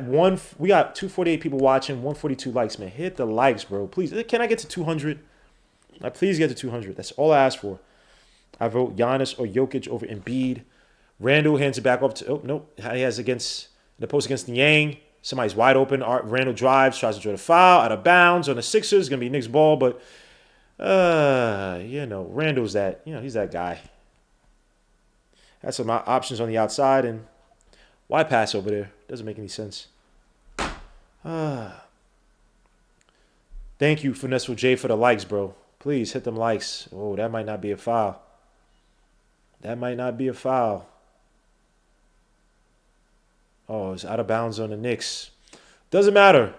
248 people watching, 142 likes, man. Hit the likes, bro. Please. Can I get to 200? Please get to 200. That's all I ask for. I vote Giannis or Jokic over Embiid. Randall hands it back up to. Oh, nope. He has the post against Niang. Somebody's wide open. Randall drives, tries to draw the foul, out of bounds on the Sixers. Going to be Knicks ball, but Randall's that. He's that guy. Has some options on the outside, and why pass over there? Doesn't make any sense. Thank you, Finesseful J, for the likes, bro. Please hit them likes. Oh, that might not be a foul. Oh, it's out of bounds on the Knicks. Doesn't matter.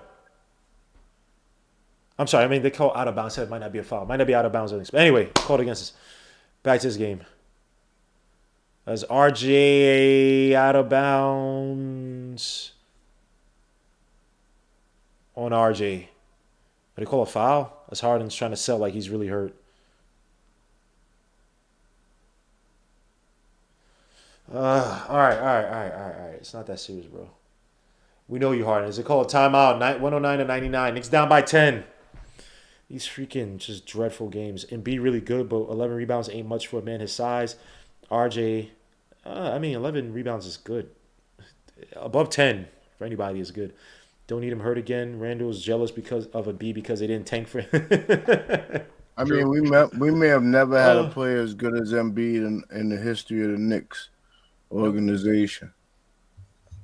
I'm sorry. I mean, they call out of bounds. It might not be a foul. Might not be out of bounds on the Knicks. But anyway, called against us. Back to this game. As RJ out of bounds on RJ. But they call a foul? As Harden's trying to sell like he's really hurt. All right. It's not that serious, bro. We know you, Harden. Is it called a timeout? 109-99. Knicks down by 10. These freaking just dreadful games. Embiid really good, but 11 rebounds ain't much for a man his size. RJ, 11 rebounds is good. Above 10 for anybody is good. Don't need him hurt again. Randall's jealous because of a B because they didn't tank for him. I mean, we may have never had a player as good as Embiid in the history of the Knicks organization.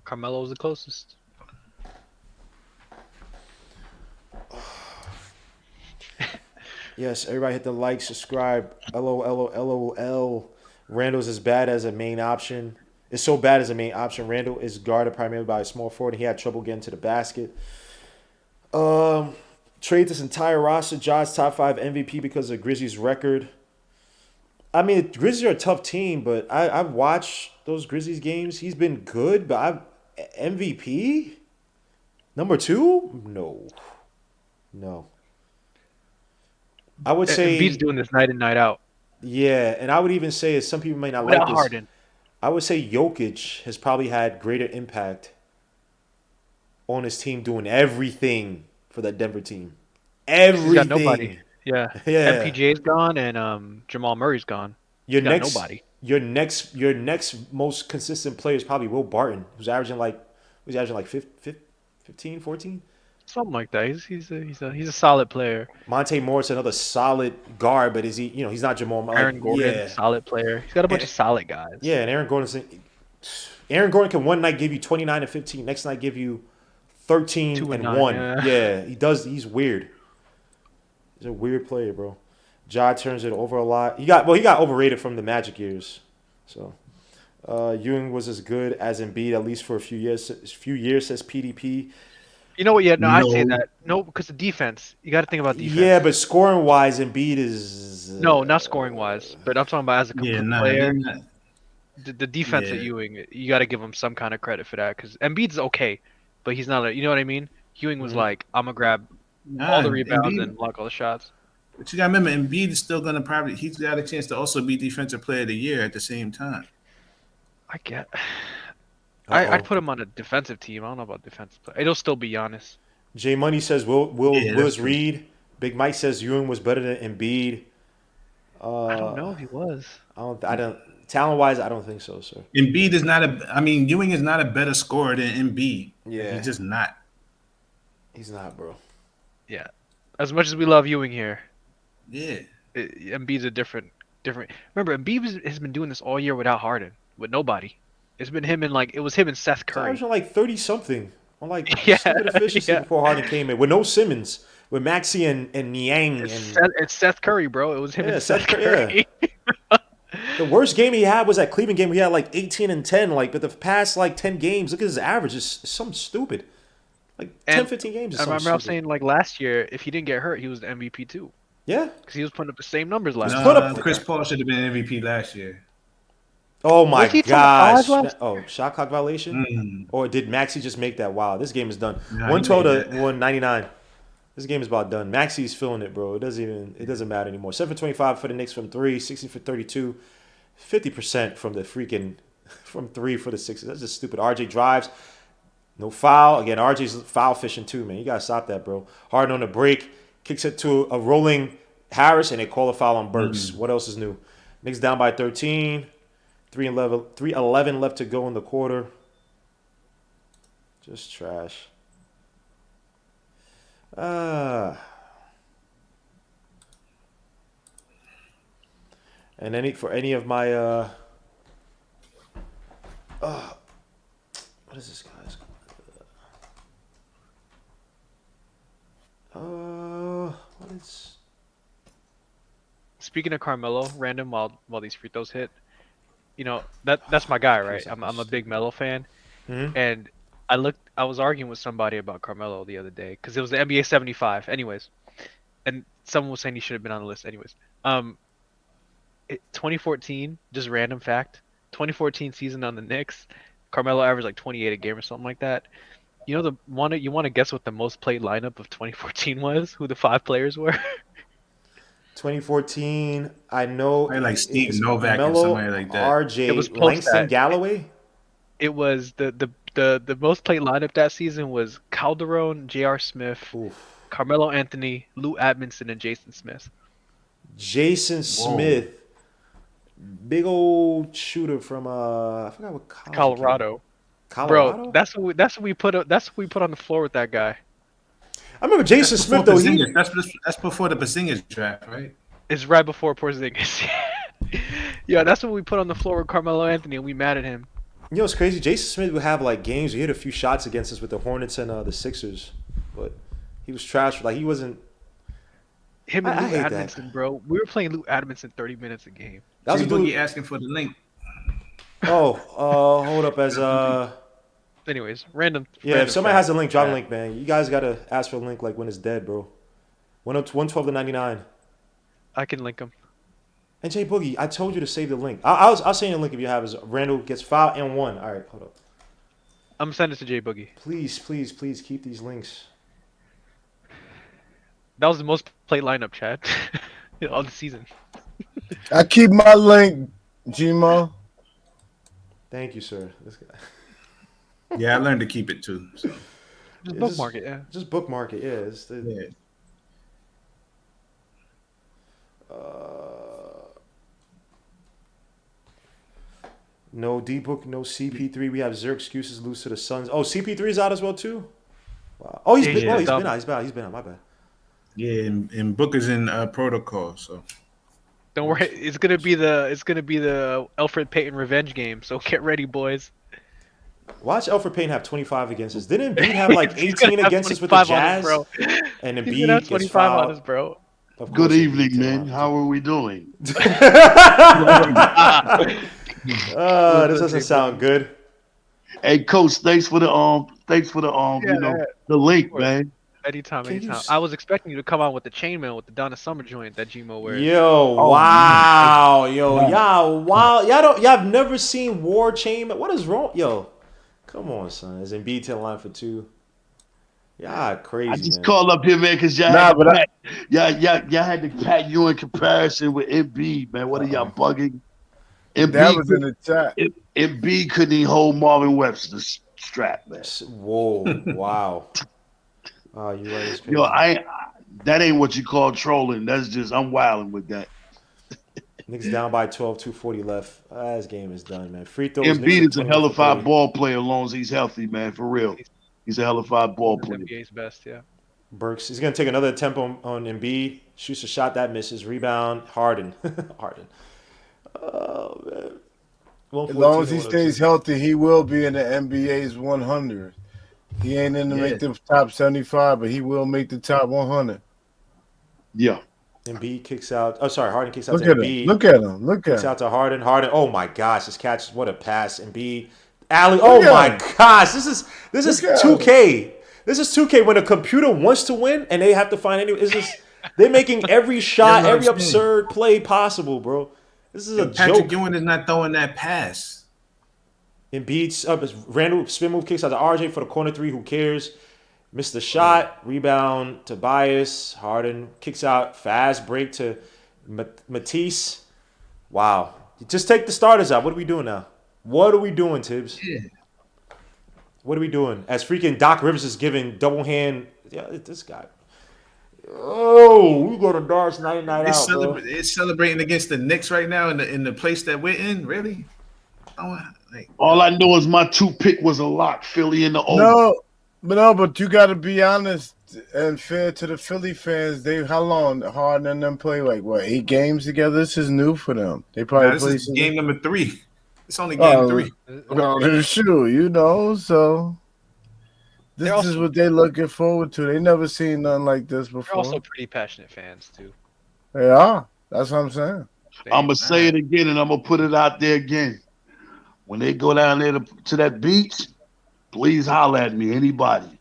Carmelo's the closest. Yes, everybody hit the like, subscribe. LOL. Randall's as bad as a main option. It's so bad as a main option. Randall is guarded primarily by a small forward, and he had trouble getting to the basket. Trade this entire roster. Josh top 5 MVP because of Grizzlies' record. I mean, the Grizzlies are a tough team, but I've watched those Grizzlies games. He's been good, but MVP? Number 2? No. I would say Embiid's doing this night in, night out. Yeah, and I would even say, as some people may not like this, Harden. I would say Jokic has probably had greater impact on his team doing everything for that Denver team. Everything. He's got nobody. Yeah. MPJ's gone and Jamal Murray's gone. Nobody. Your next most consistent player is probably Will Barton, who's averaging like 15, 14? Something like that. He's a solid player. Monte Morris, another solid guard, but is he? He's not Jamal. Aaron Gordon, solid player. He's got a bunch of solid guys. Yeah, and Aaron Gordon can one night give you 29 and 15, next night give you 13 and 1. Yeah, he does. He's weird. He's a weird player, bro. Ja turns it over a lot. He got overrated from the Magic years. So Ewing was as good as Embiid, at least for a few years. Says PDP. You know what? Yeah, no, I say that. No, because the defense. You got to think about defense. Yeah, but scoring wise, Embiid is no, not scoring wise. But I'm talking about as a complete player. The defense at Ewing, you got to give him some kind of credit for that because Embiid's okay, but he's not. You know what I mean? Ewing was like, I'm gonna grab all the rebounds and block all the shots. But you got to remember, Embiid is still gonna he's got a chance to also be Defensive Player of the Year at the same time. I'd put him on a defensive team. I don't know about defensive play. It'll still be Giannis. J Money says Willis true. Reed. Big Mike says Ewing was better than Embiid. I don't know if he was. I don't. Talent wise, I don't think so, sir. Embiid is not a. I mean, Ewing is not a better scorer than Embiid. Yeah, he's just not. He's not, bro. Yeah, as much as we love Ewing here, Yeah, Embiid's a different. Remember, Embiid has been doing this all year without Harden, with nobody. It's been him and it was him and Seth Curry. He was like 30 something on Yeah, stupid efficiency before Harden came in with no Simmons, with Maxey and Niang It's Seth Curry, bro. It was him and Seth Curry. Yeah. The worst game he had was that Cleveland game. He had 18 and 10. But the past 10 games, look at his average. It's something stupid. 10, 15 games. Is I remember I was stupid. saying last year, if he didn't get hurt, he was the MVP too. Yeah, because he was putting up the same numbers last Put year. up- Chris Paul should have been MVP last year. Oh my Was he gosh! top 5 last- Oh, shot clock violation. Or did Maxey just make that? Wow, this game is done. Nah, he 112 made to that. 199. This game is about done. Maxey's feeling it, bro. It doesn't matter anymore. 7 for 25 for the Knicks from 3, 60 for 32, 50% from the from 3 for the Sixers. That's just stupid. RJ drives, no foul. Again, RJ's foul fishing too, man. You gotta stop that, bro. Harden on the break, kicks it to a rolling Harris, and they call a foul on Burks. What else is new? Knicks down by 13. 3:11 left to go in the quarter. Just trash. And for any of my what is this guy's? What is? Speaking of Carmelo, random while these free throws hit, that's my guy, right? I'm a big Melo fan, and I was arguing with somebody about Carmelo the other day because it was the NBA 75, anyways, and someone was saying he should have been on the list, anyways. 2014, just random fact, 2014 season on the Knicks, Carmelo averaged 28 a game or something like that. You want to guess what the most played lineup of 2014 was? Who the 5 players were? 2014, I know. Steve Novak Melo, or somebody like that. RJ, It was Langston Galloway. It was the most played lineup that season was Calderon, J.R. Smith, Carmelo Anthony, Lou Atkinson, and Jason Smith. Jason Smith, big old shooter from I forgot what college. Colorado. Bro, that's what we put on the floor with that guy. I remember Jason Smith though. That's before the Porzingis draft, right? It's right before Porzingis. Yeah, that's what we put on the floor with Carmelo Anthony, and we mad at him. You know what's crazy? Jason Smith would have games. He hit a few shots against us with the Hornets and the Sixers, but he was trash. He wasn't. Him and Lou Atkinson, bro. We were playing Lou Atkinson 30 minutes a game. That was Boogie asking for the link. Hold up Anyways, random. If somebody has a link, drop a link, man. You guys gotta ask for a link when it's dead, bro. 112 to 99. I can link him. And Jay Boogie, I told you to save the link. I'll send you the link if you have. Is Randall gets foul and 1. All right, hold up. I'm sending it to Jay Boogie. Please keep these links. That was the most played lineup, Chad, of the season. I keep my link, Gmo. Thank you, sir. This guy. Yeah, I learned to keep it too. So. Just bookmark it, yeah. Just bookmark it, yeah. No D-Book, no CP3. We have zero excuses. Lose to the Suns. Oh, CP3's out as well too. Wow. Oh, he's been out. My bad. Yeah, and Booker's in protocol. So don't worry. It's gonna be the Alfred Payton revenge game. So get ready, boys. Watch Alfred Payton have 25 against us. Didn't Embiid have 18 against us with the Jazz? Bro. And Embiid gets 25 on us, bro. Good evening, man. How are we doing? This doesn't sound good. Hey, Coach, thanks for the the link, man. Anytime. I was expecting you to come on with the chainmail with the Donna Summer joint that Gmo wears. Wow. Y'all have never seen War chainmail. What is wrong? Yo, come on, son. Is Embiid to the line for 2? Yeah, crazy. I just called up here, man, because y'all had to pat you in comparison with Embiid, man. What are y'all bugging? That was in the chat. Embiid couldn't even hold Marvin Webster's strap, man. Whoa! Wow. Oh, you're right. It's crazy. Yo, that ain't what you call trolling. That's just I'm wilding with that. Knicks down by 12, 2:40 left. This game is done, man. Free throws. Embiid is a 21 hell for of a 30. ball player as long as he's healthy, man. For real, he's a hell of a ball player. NBA's best, yeah. Burks. He's gonna take another attempt on Embiid. Shoots a shot that misses. Rebound. Harden. Harden. Oh man. As long as he stays healthy, he will be in the NBA's 100. He ain't in to make the top 75, but he will make the top 100. Yeah. Embiid kicks out. Oh, sorry. Harden kicks out Look to at Embiid. him. Look at him. Look at Kicks him. out to Harden. Harden. Oh my gosh, this catch! What a pass! Embiid. Alley. Oh my gosh, this is 2K. This is 2K when a computer wants to win and they have to find any. It's just they're making every shot, every absurd play possible, bro. This is a Patrick joke. Ewing is not throwing that pass. Embiid's Randall spin move kicks out to RJ for the corner three. Who cares? Missed the shot. Rebound to Tobias. Harden kicks out. Fast break to Matisse. Wow. Just take the starters out. What are we doing now? What are we doing, Tibbs? Yeah. What are we doing? As freaking Doc Rivers is giving double hand. Yeah, this guy. Oh, we go to Darts night out, bro. It's celebrating against the Knicks right now in the place that we're in. Really? All I know is my 2 pick was a lock. Philly in the over. But you got to be honest and fair to the Philly fans. How long Harden and them play? 8 games together? This is new for them. They probably play this is game number 3. It's only game 3. No, sure, so this is what they're looking forward to. They never seen nothing like this before. They're also pretty passionate fans too. They are. That's what I'm saying. I'm gonna say it again, and I'm gonna put it out there again. When they go down there to that beach, please holler at me. Anybody.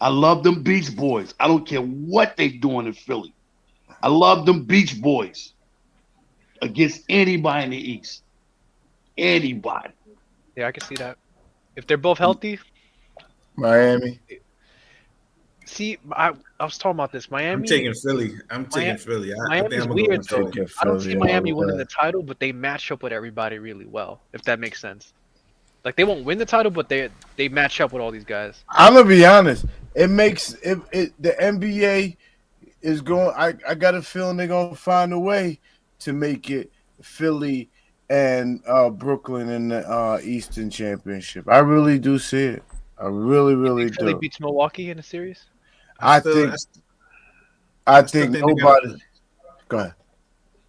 I love them Beach Boys. I don't care what they doing in Philly. I love them Beach Boys against anybody in the East. Anybody. Yeah, I can see that. If they're both healthy. Miami. See, I was talking about this. Miami. I'm taking Philly. Miami's weird, though. I don't see Miami winning the title, but they match up with everybody really well, if that makes sense. Like, they won't win the title, but they match up with all these guys. I'm going to be honest. It makes the NBA is going – I got a feeling they're going to find a way to make it Philly and Brooklyn in the Eastern Championship. I really do see it. I really, really do. Philly beats Milwaukee in a series? I think nobody. Go ahead.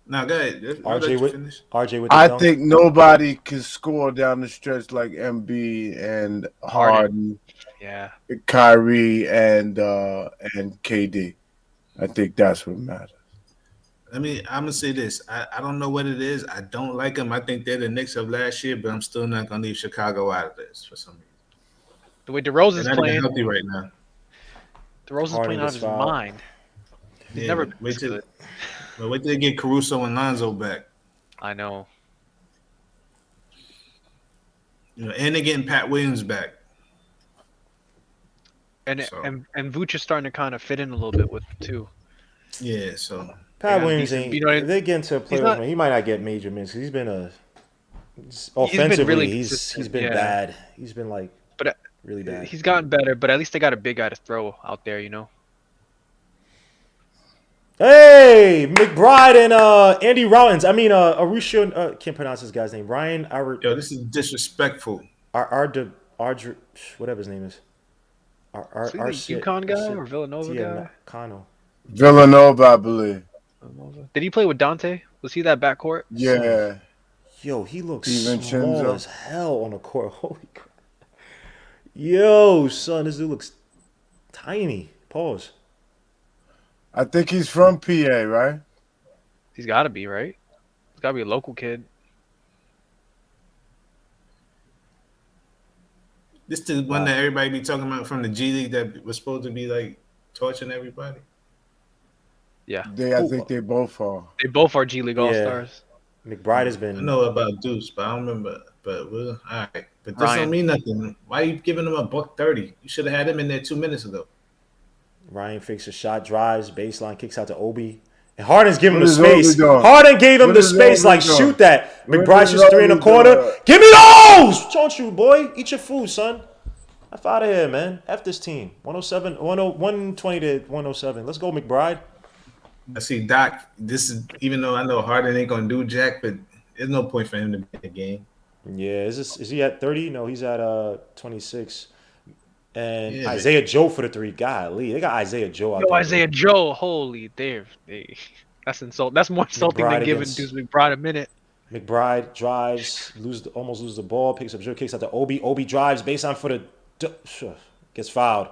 No, go ahead. RJ with I think nobody can score down the stretch like Embiid and Harden, Kyrie and KD. I think that's what matters. I'm gonna say this. I don't know what it is. I don't like them. I think they're the Knicks of last year, but I'm still not gonna leave Chicago out of this for some reason. The way DeRozan's playing healthy right now. DeRozan's playing out of his mind. He's never been this good. But wait till they get Caruso and Lonzo back. I know. And they're getting Pat Williams back. And Vooch is starting to kind of fit in a little bit with it too. Yeah, so Pat Williams ain't. If they get into a playoff, he might not get major minutes because he's been offensively. He's been bad. He's been really bad. He's gotten better, but at least they got a big guy to throw out there, Hey, McBride and Andy Rollins. I mean, Arusha. Can't pronounce this guy's name. Ryan. Yo, this is disrespectful. Whatever his name is. UConn guy or Villanova guy? Kano. Villanova, I believe. Did he play with Dante? Was he that backcourt? Yeah. Yo, he looks small as hell on the court. Holy crap. Yo, son, this dude looks tiny. Pause. I think he's from PA, right? He's got to be, right? He's got to be a local kid. This is the one that everybody be talking about from the G League that was supposed to be like torching everybody. Yeah. I think they both are. They both are G League All-Stars. McBride has been. I know about Deuce, but I don't remember. But all right. But this don't mean nothing. Why are you giving him a $130? You should have had him in there 2 minutes ago. Ryan fakes a shot, drives, baseline, kicks out to Obi. And Harden's giving him the What is space. Obi doing? Harden gave him What the is space, Obi like, doing? shoot that. What McBride is shoots 3 in the Obi corner. doing? Give me those! Don't you, boy. Eat your food, son. F out of here, man. F this team. 120 to 107. Let's go, McBride. I see, Doc, this is, even though I know Harden ain't going to do jack, but there's no point for him to be in the game. Yeah, is he at 30? No, he's at 26. And Yeah, Isaiah Joe for the 3. Golly, they got Isaiah Joe out Yo, there. Isaiah Joe, holy, that's insult. That's more insulting than giving Deuce McBride a minute. McBride drives, almost loses the ball, picks up dribble, kicks out to Obi. Obi drives, baseline for the gets fouled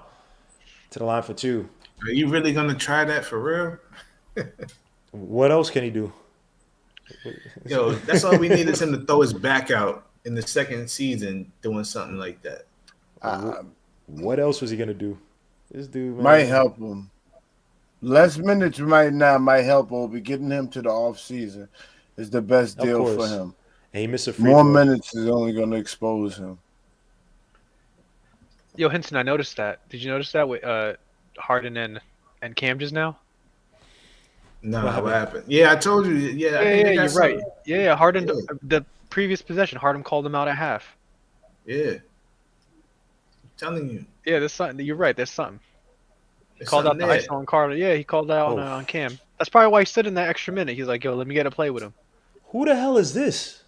to the line for 2. Are you really going to try that for real? What else can he do? Yo, that's all we need is him to throw his back out in the second season doing something like that. What else was he gonna do? This dude, man, Might help him. Less minutes right now might help Obi. Getting him to the off season is the best deal for him. And he missed a free More throw. minutes is only going to expose him. Yo, Hinton, I noticed that. Did you notice that with Harden and Cam just now? No, what happened? Yeah, I told you. Yeah, you're right. Yeah, Harden. Yeah. The previous possession, Harden called him out at half. Yeah, I'm telling you. Yeah, there's something. You're right. There's something. He called out the ice on Carter. Yeah, he called out on Cam. That's probably why he stood in that extra minute. He's like, yo, let me get a play with him. Who the hell is this?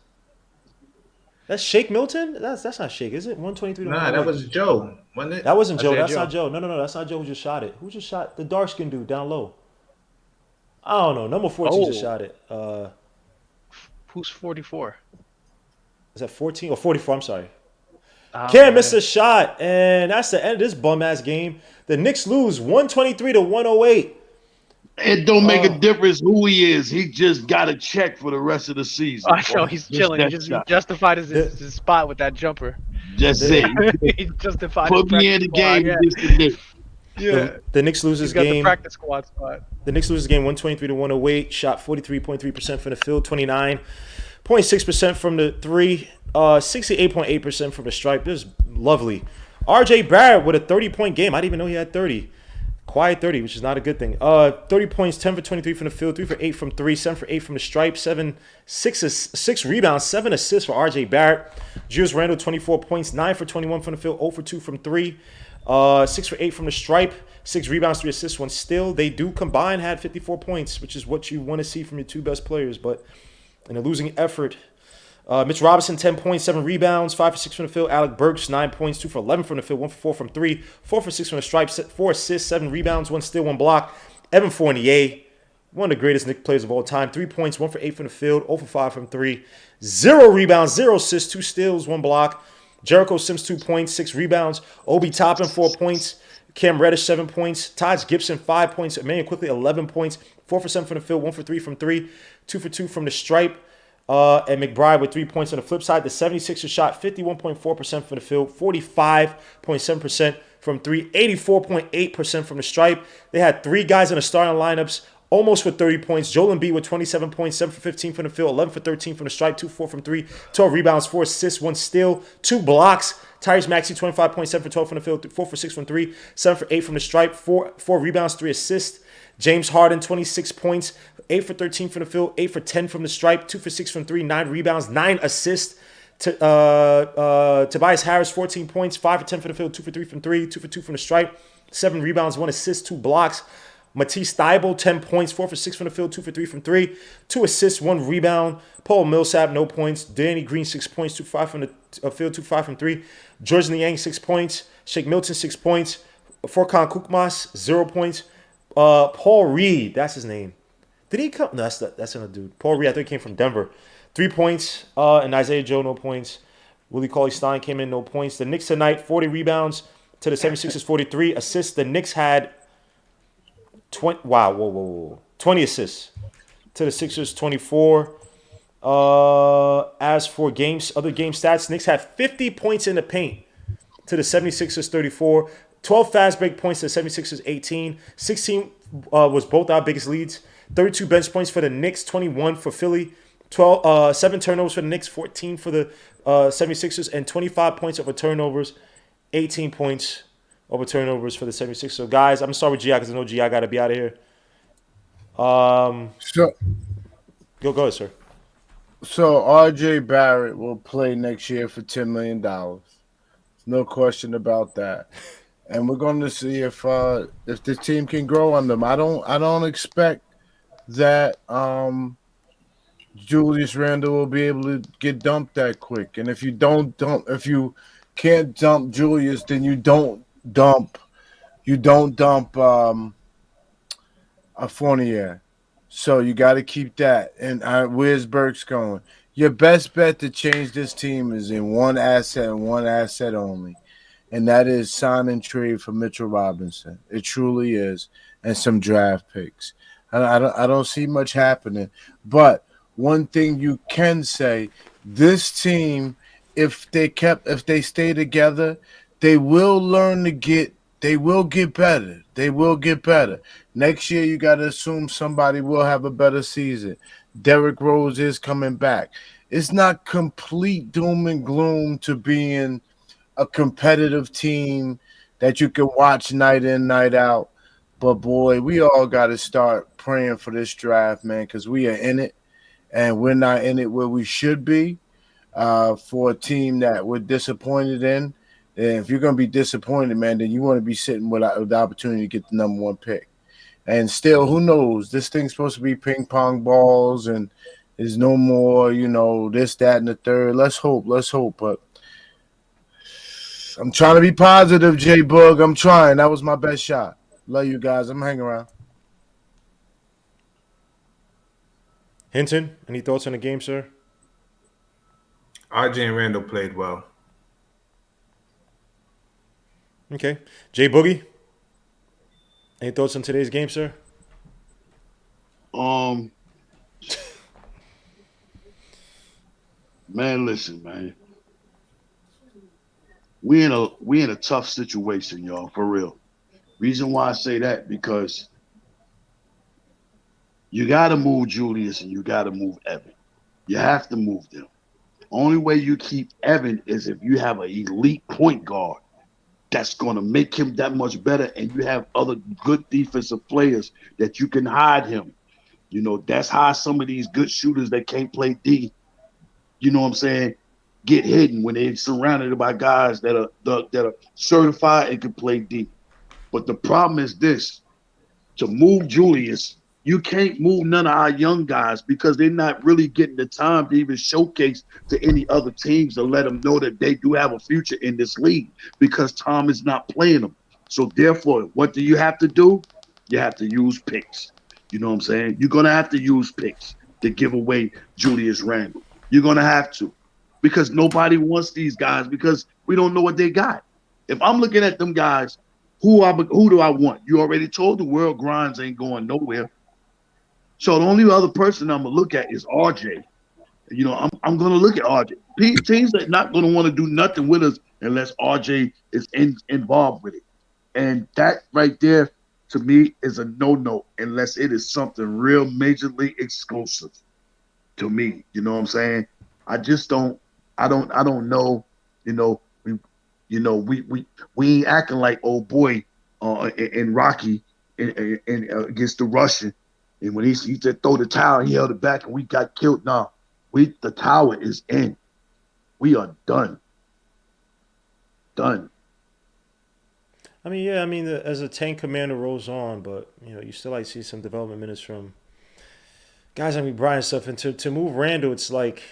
That's Shake Milton? That's not Shake, is it? 123 to 108. Nah, that was Joe, wasn't it? That wasn't Joe. That's Not Joe. No, that's not Joe who just shot it. Who just shot the dark skinned dude down low? I don't know. Number 14 just shot it. Who's 44? Is that 14 or 44? I'm sorry. Cam missed a shot, and that's the end of this bum ass game. The Knicks lose 123 to 108. It don't make a difference who he is. He just got a check for the rest of the season. I know he's chilling. He just justified his spot with that jumper. Just say he justified. Put me in the game. Yeah. The Knicks lose this He's got game. The practice squad spot. The Knicks lose this game 123 to 108. Shot 43.3% from the field, 29.6% from the 3, 68.8% from the stripe. This is lovely. RJ Barrett with a 30-point game. I didn't even know he had 30. Quiet 30, which is not a good thing. 30 points, 10 for 23 from the field, 3 for 8 from 3, 7 for 8 from the stripe, 6 rebounds, 7 assists for RJ Barrett. Julius Randall, 24 points, 9 for 21 from the field, 0 for 2 from 3, 6 for 8 from the stripe, 6 rebounds, 3 assists, 1 steal. They do combine had 54 points, which is what you want to see from your 2 best players. But in a losing effort, Mitch Robinson, 10 points, 7 rebounds, 5 for 6 from the field. Alec Burks, 9 points, 2 for 11 from the field, 1 for 4 from 3, 4 for 6 from the stripe, 4 assists, 7 rebounds, 1 steal, 1 block. Evan Fournier, one of the greatest Knicks players of all time, 3 points, 1 for 8 from the field, 0 for 5 from 3, 0 rebounds, 0 assists, 2 steals, 1 block. Jericho Sims, 2 points, 6 rebounds. Obi Toppin, 4 points. Cam Reddish, 7 points. Taj Gibson, 5 points. Emmanuel Quickly, 11 points. 4 for 7 from the field, 1 for 3 from 3, 2 for 2 from the stripe. And McBride with 3 points on the flip side. The 76ers shot 51.4% from the field, 45.7% from 3, 84.8% from the stripe. They had 3 guys in the starting lineups almost for 30 points. Joel Embiid with 27 points, 7 for 15 from the field, 11 for 13 from the stripe, 2 4 from 3, 12 rebounds, 4 assists, 1 steal, 2 blocks. Tyrese Maxey, 25.7 for 12 from the field, 4 for 6 from 3, 7 for 8 from the stripe, 4 rebounds, 3 assists. James Harden, 26 points, 8 for 13 from the field, 8 for 10 from the stripe, 2 for 6 from 3, 9 rebounds, 9 assists. Tobias Harris, 14 points, 5 for 10 from the field, 2 for 3 from 3, 2 for 2 from the stripe, 7 rebounds, 1 assist, 2 blocks. Matisse Thybulle, 10 points, 4 for 6 from the field, 2 for 3 from 3, 2 assists, 1 rebound. Paul Millsap, no points. Danny Green, 6 points, 2 for 5 from the field, 2 for 5 from 3. George Niang, 6 points. Shake Milton, 6 points. Furkan Korkmaz, 0 points. Paul Reed, that's his name. Did he come? No, that's another dude. Paul Reed, I think he came from Denver. 3 points. And Isaiah Joe, no points. Willie Cauley-Stein came in, no points. The Knicks tonight, 40 rebounds to the 76ers, 43 assists. The Knicks had 20 assists to the Sixers, 24. As for other game stats, Knicks had 50 points in the paint to the 76ers, 34. 12 fast break points to the 76ers, 18. 16 was both our biggest leads. 32 bench points for the Knicks, 21 for Philly. 7 turnovers for the Knicks, 14 for the 76ers, and 25 points over turnovers, 18 points over turnovers for the 76ers. So, guys, I'm going to start with G.I. because I know G.I. got to be out of here. So Go ahead, sir. so RJ Barrett will play next year for $10 million. No question about that. And we're going to see if this team can grow on them. I don't expect that Julius Randle will be able to get dumped that quick. And if you can't dump Julius, then you don't dump a Fournier. So you got to keep that. And where's Burks going? Your best bet to change this team is in one asset and one asset only, and that is sign and trade for Mitchell Robinson. It truly is, and some draft picks. I don't see much happening. But one thing you can say, this team, if they stay together, they will learn to get. They will get better. They will get better. Next year, you got to assume somebody will have a better season. Derrick Rose is coming back. It's not complete doom and gloom to being a competitive team that you can watch night in, night out. But boy, we all got to start praying for this draft, man, because we are in it, and we're not in it where we should be. For a team that we're disappointed in, and if you're going to be disappointed, man, then you want to be sitting with the opportunity to get the number one pick. And still, who knows? This thing's supposed to be ping pong balls, and there's no more, this, that, and the third. Let's hope. But I'm trying to be positive, J Bug. I'm trying. That was my best shot. Love you guys. I'm hanging around. Hinton, any thoughts on the game, sir? RJ and Randall played well. Okay. Jay Boogie, any thoughts on today's game, sir? Man, listen, man. We in a tough situation, y'all, for real. Reason why I say that, because you gotta move Julius and you gotta move Evan. You have to move them. Only way you keep Evan is if you have an elite point guard that's going to make him that much better, and you have other good defensive players that you can hide him. That's how some of these good shooters that can't play D, you know what I'm saying, get hidden when they're surrounded by guys that are certified and can play D. But the problem is this: to move Julius, you can't move none of our young guys because they're not really getting the time to even showcase to any other teams to let them know that they do have a future in this league, because Tom is not playing them. So therefore, what do you have to do? You have to use picks. You know what I'm saying? You're going to have to use picks to give away Julius Randle. You're going to have to, because nobody wants these guys because we don't know what they got. If I'm looking at them guys, who do I want? You already told the world Grimes ain't going nowhere. So the only other person I'm gonna look at is RJ. I'm gonna look at RJ. Teams that not gonna want to do nothing with us unless RJ is involved with it. And that right there, to me, is a no-no unless it is something real majorly exclusive to me. You know what I'm saying? I just don't. I don't know. We ain't acting like old boy in Rocky in against the Russian. And when he said throw the towel, he held it back and we got killed. Now the tower is in. We are done. Done. I mean, yeah. I mean, as a tank commander rolls on, but you still like see some development minutes from guys. I mean, Brian stuff, and to move Randall, it's like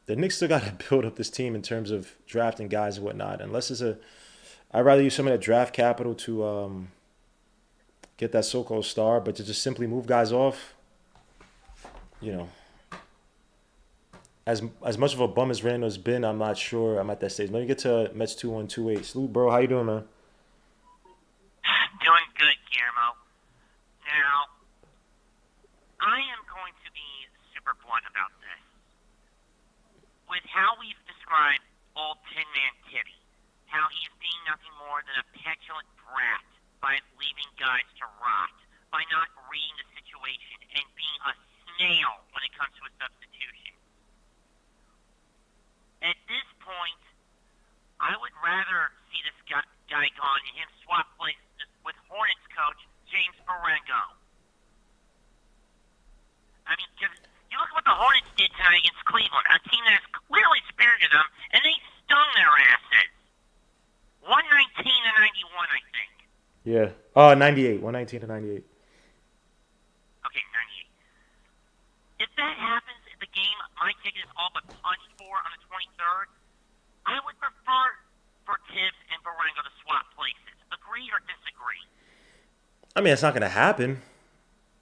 the Knicks still got to build up this team in terms of drafting guys and whatnot. Unless I'd rather use some of that draft capital to get that so-called star, but to just simply move guys off, as much of a bum as Randall's been, I'm not sure I'm at that stage. Let me get to Mets 2128. Salute, bro. How you doing, man? Doing good, Guillermo. Now, I am going to be super blunt about this. With how we've described old Tin Man Titty, how he is being nothing more than a petulant brat by leaving guys to rot, by not reading the situation and being a snail when it comes to a substitution. At this point, I would rather see this guy to them, and they stung their asses. 119-91, I think. Yeah. 98. 119-98. Okay, 98. If that happens, if the game, my ticket is all but punched for on the 23rd, I would prefer for Tibbs and Barango to swap places. Agree or disagree? I mean, it's not gonna happen.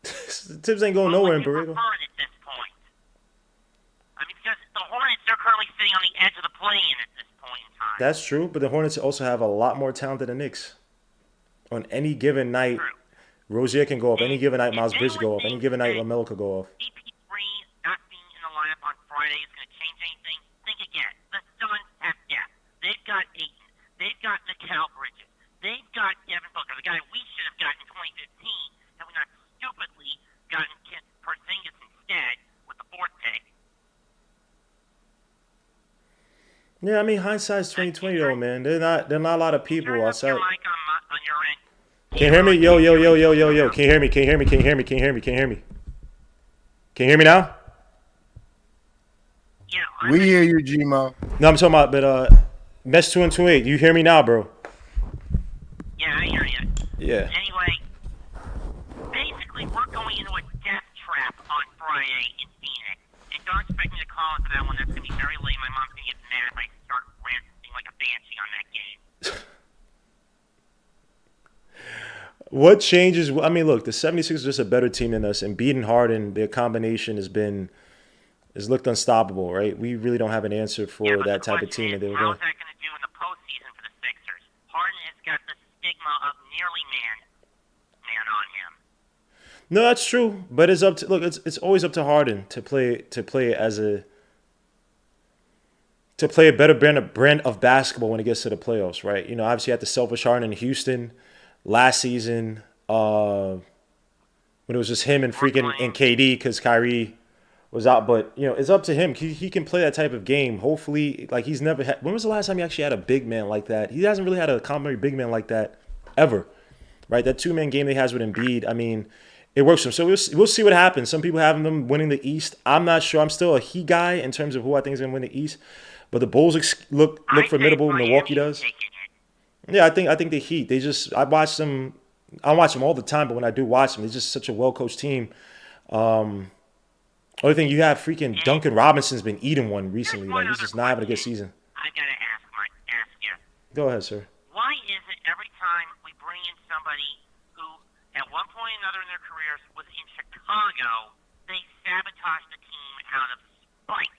Tibbs ain't going nowhere in Barango. Prefer it at this point? I mean, because the Hornets, they're currently sitting on the edge of the play-in at this point in time. That's true, but the Hornets also have a lot more talent than the Knicks. On any given night, True. Rozier can go off. Any given night, Miles Bridges go off. Any given night, LaMelo could go off. CP3 not being in the lineup on Friday is going to change anything. Think again. The Suns have depth. They've got Ayton. They've got Mikal Bridges. They've got Devin Booker, the guy we should have gotten in 2015, and we not stupidly gotten Porzingis instead with the fourth pick. Yeah, I mean, hindsight's 2020 though, man. They're not a lot of people outside. Your mic on your end. Can you hear me? Yo. Can you hear me? Can you hear me? Can you hear me? Can you hear me? Can you hear me? Can you hear me now? Yeah, We hear you, G-Mo. No, I'm talking about, but Mess 2 and 28. You hear me now, bro? Yeah, I hear you. Yeah. Anyway, basically, we're going into a death trap on Friday in Phoenix. And don't expect me to call into that one. That's going to be very late. My mom's going to get mad if I start ranting like a banshee on that game. What changes? I mean, look, the 76ers are just a better team than us, and beating Harden, their combination has looked unstoppable, right? We really don't have an answer for that type of team. How's that going to do in the postseason for the Sixers? Harden has got the stigma of nearly man on him. No, that's true, but it's up to it's always up to Harden to play a better brand of basketball when it gets to the playoffs, right? You know, obviously you had the selfish Harden in Houston last season when it was just him and KD because Kyrie was out, but you know it's up to him. He can play that type of game. Hopefully, like he's never had. When was the last time he actually had a big man like that? He hasn't really had a complimentary big man like that ever, right? That 2-man game they has with Embiid. I mean, it works for him. So we'll see what happens. Some people have them winning the East. I'm not sure. I'm still a Heat guy in terms of who I think is going to win the East. But the Bulls look formidable. Milwaukee does. Yeah, I think the Heat. I watch them all the time. But when I do watch them, they're just such a well coached team. Only thing you have freaking Duncan Robinson's been eating one recently. Like he's just not having a good season. I gotta ask you. Go ahead, sir. Why is it every time we bring in somebody who, at one point or another in their careers, was in Chicago, they sabotage the team out of spite?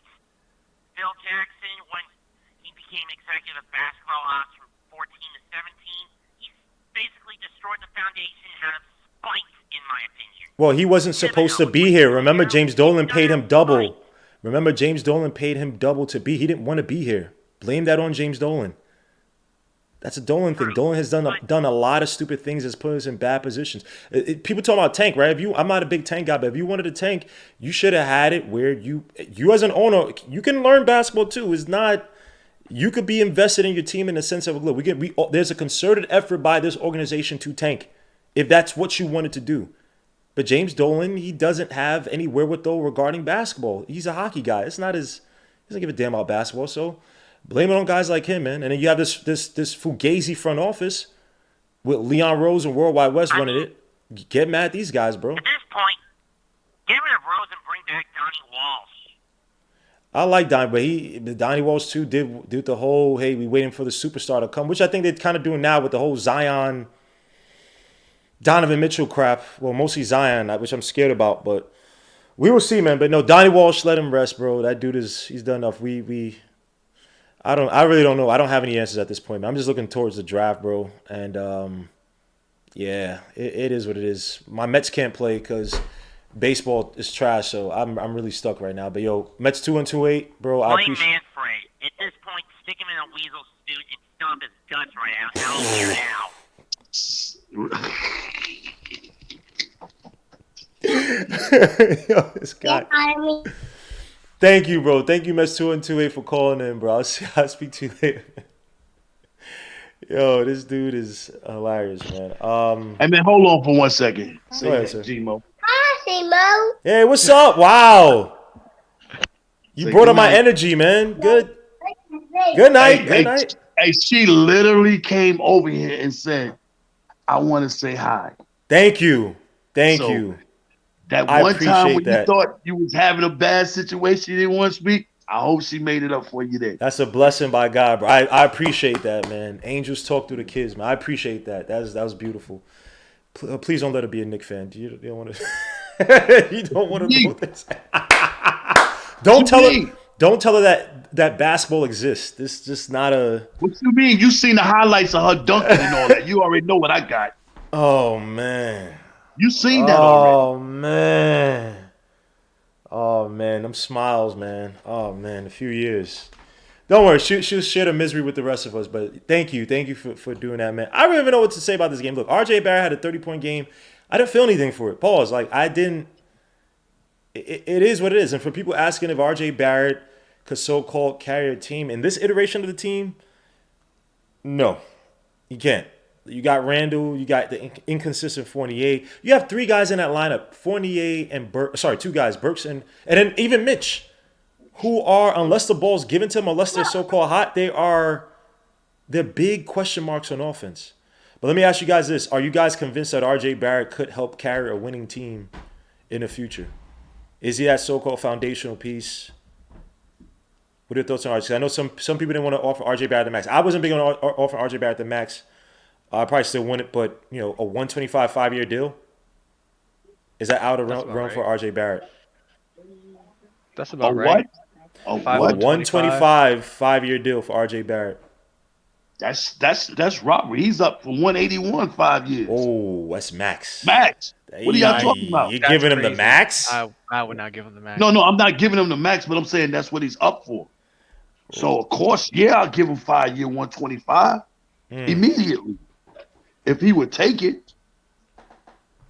Phil Jackson, when he became executive basketball ops from 14 to 17, he basically destroyed the foundation out of spite, in my opinion. Well, he wasn't supposed to be here. Remember, James Dolan paid him double. To be. He didn't want to be here. Blame that on James Dolan. That's a Dolan thing. Dolan has done a lot of stupid things that's put us in bad positions. People talk about tank, right? I'm not a big tank guy, but if you wanted to tank, you should have had it where you as an owner, you can learn basketball too. It's not you could be invested in your team in the sense of look, there's a concerted effort by this organization to tank if that's what you wanted to do. But James Dolan, he doesn't have any wherewithal regarding basketball. He's a hockey guy. He doesn't give a damn about basketball. So blame it on guys like him, man. And then you have this fugazi front office with Leon Rose and Worldwide West running it. Get mad at these guys, bro. At this point, get rid of Rose and bring back Donnie Walsh. I like Donnie, but Donnie Walsh too did the whole, hey, we waiting for the superstar to come, which I think they're kind of doing now with the whole Zion, Donovan Mitchell crap. Well, mostly Zion, which I'm scared about, but we will see, man. But no, Donnie Walsh, let him rest, bro. That dude he's done enough. I really don't know. I don't have any answers at this point, man. I'm just looking towards the draft, bro. And yeah, it is what it is. My Mets can't play because baseball is trash, so I'm really stuck right now. But yo, Mets 2-28, bro. I appreciate. Manfred. At this point, stick him in a weasel suit and stomp his guts right out. Hell here now. Yo, this guy. Thank you, bro. Thank you, Mets 2-28 for calling in, bro. I'll speak to you later. Yo, this dude is hilarious, man. And then hold on for 1 second. Go ahead, sir. G-Mo. Hi, Simo. Hey, what's up? Wow. You brought up my energy, man. Good. Good night. Hey, Good night. hey, she literally came over here and said, "I want to say hi." Thank you. Thank So you. that I one time appreciate when you that. thought you was having a bad situation, you didn't want to speak. I hope she made it up for you there. That's a blessing by God, bro. I appreciate that, man. Angels talk through the kids, man. I appreciate that. That was beautiful. Please don't let her be a Knicks fan. You don't want to. You don't want to know this. Don't tell her. Don't tell her that basketball exists. This just not a. What you mean? You seen the highlights of her dunking and all that. You already know what I got. Oh man. You seen that already. Oh man. Oh man, them smiles, man. Oh man, a few years. Don't worry, she'll share the misery with the rest of us. But thank you for doing that, man. I don't even know what to say about this game. Look, RJ Barrett had a 30-point game. I didn't feel anything for it. Pause. Like I didn't. It is what it is. And for people asking if RJ Barrett could so-called carry a team in this iteration of the team, no, you can't. You got Randall. You got the inconsistent Fournier. You have three guys in that lineup: Fournier and two guys, Burks and then even Mitch, who are, unless the ball's given to them, unless they're so-called hot, they're big question marks on offense. But let me ask you guys this: are you guys convinced that RJ Barrett could help carry a winning team in the future? Is he that so-called foundational piece? What are your thoughts on RJ? I know some people didn't want to offer RJ Barrett the max. I wasn't big on offering RJ Barrett the max. I probably still want it, but a 125 5-year deal, is that out of realm for RJ Barrett? That's about right. A what? 125 5-year deal for RJ Barrett. That's robbery. He's up for 181 5 years. Oh, that's max. Max. What are y'all talking about? You're giving him the max? I would not give him the max. No, I'm not giving him the max, but I'm saying that's what he's up for. So of course, I'll give him 5-year 125 immediately if he would take it.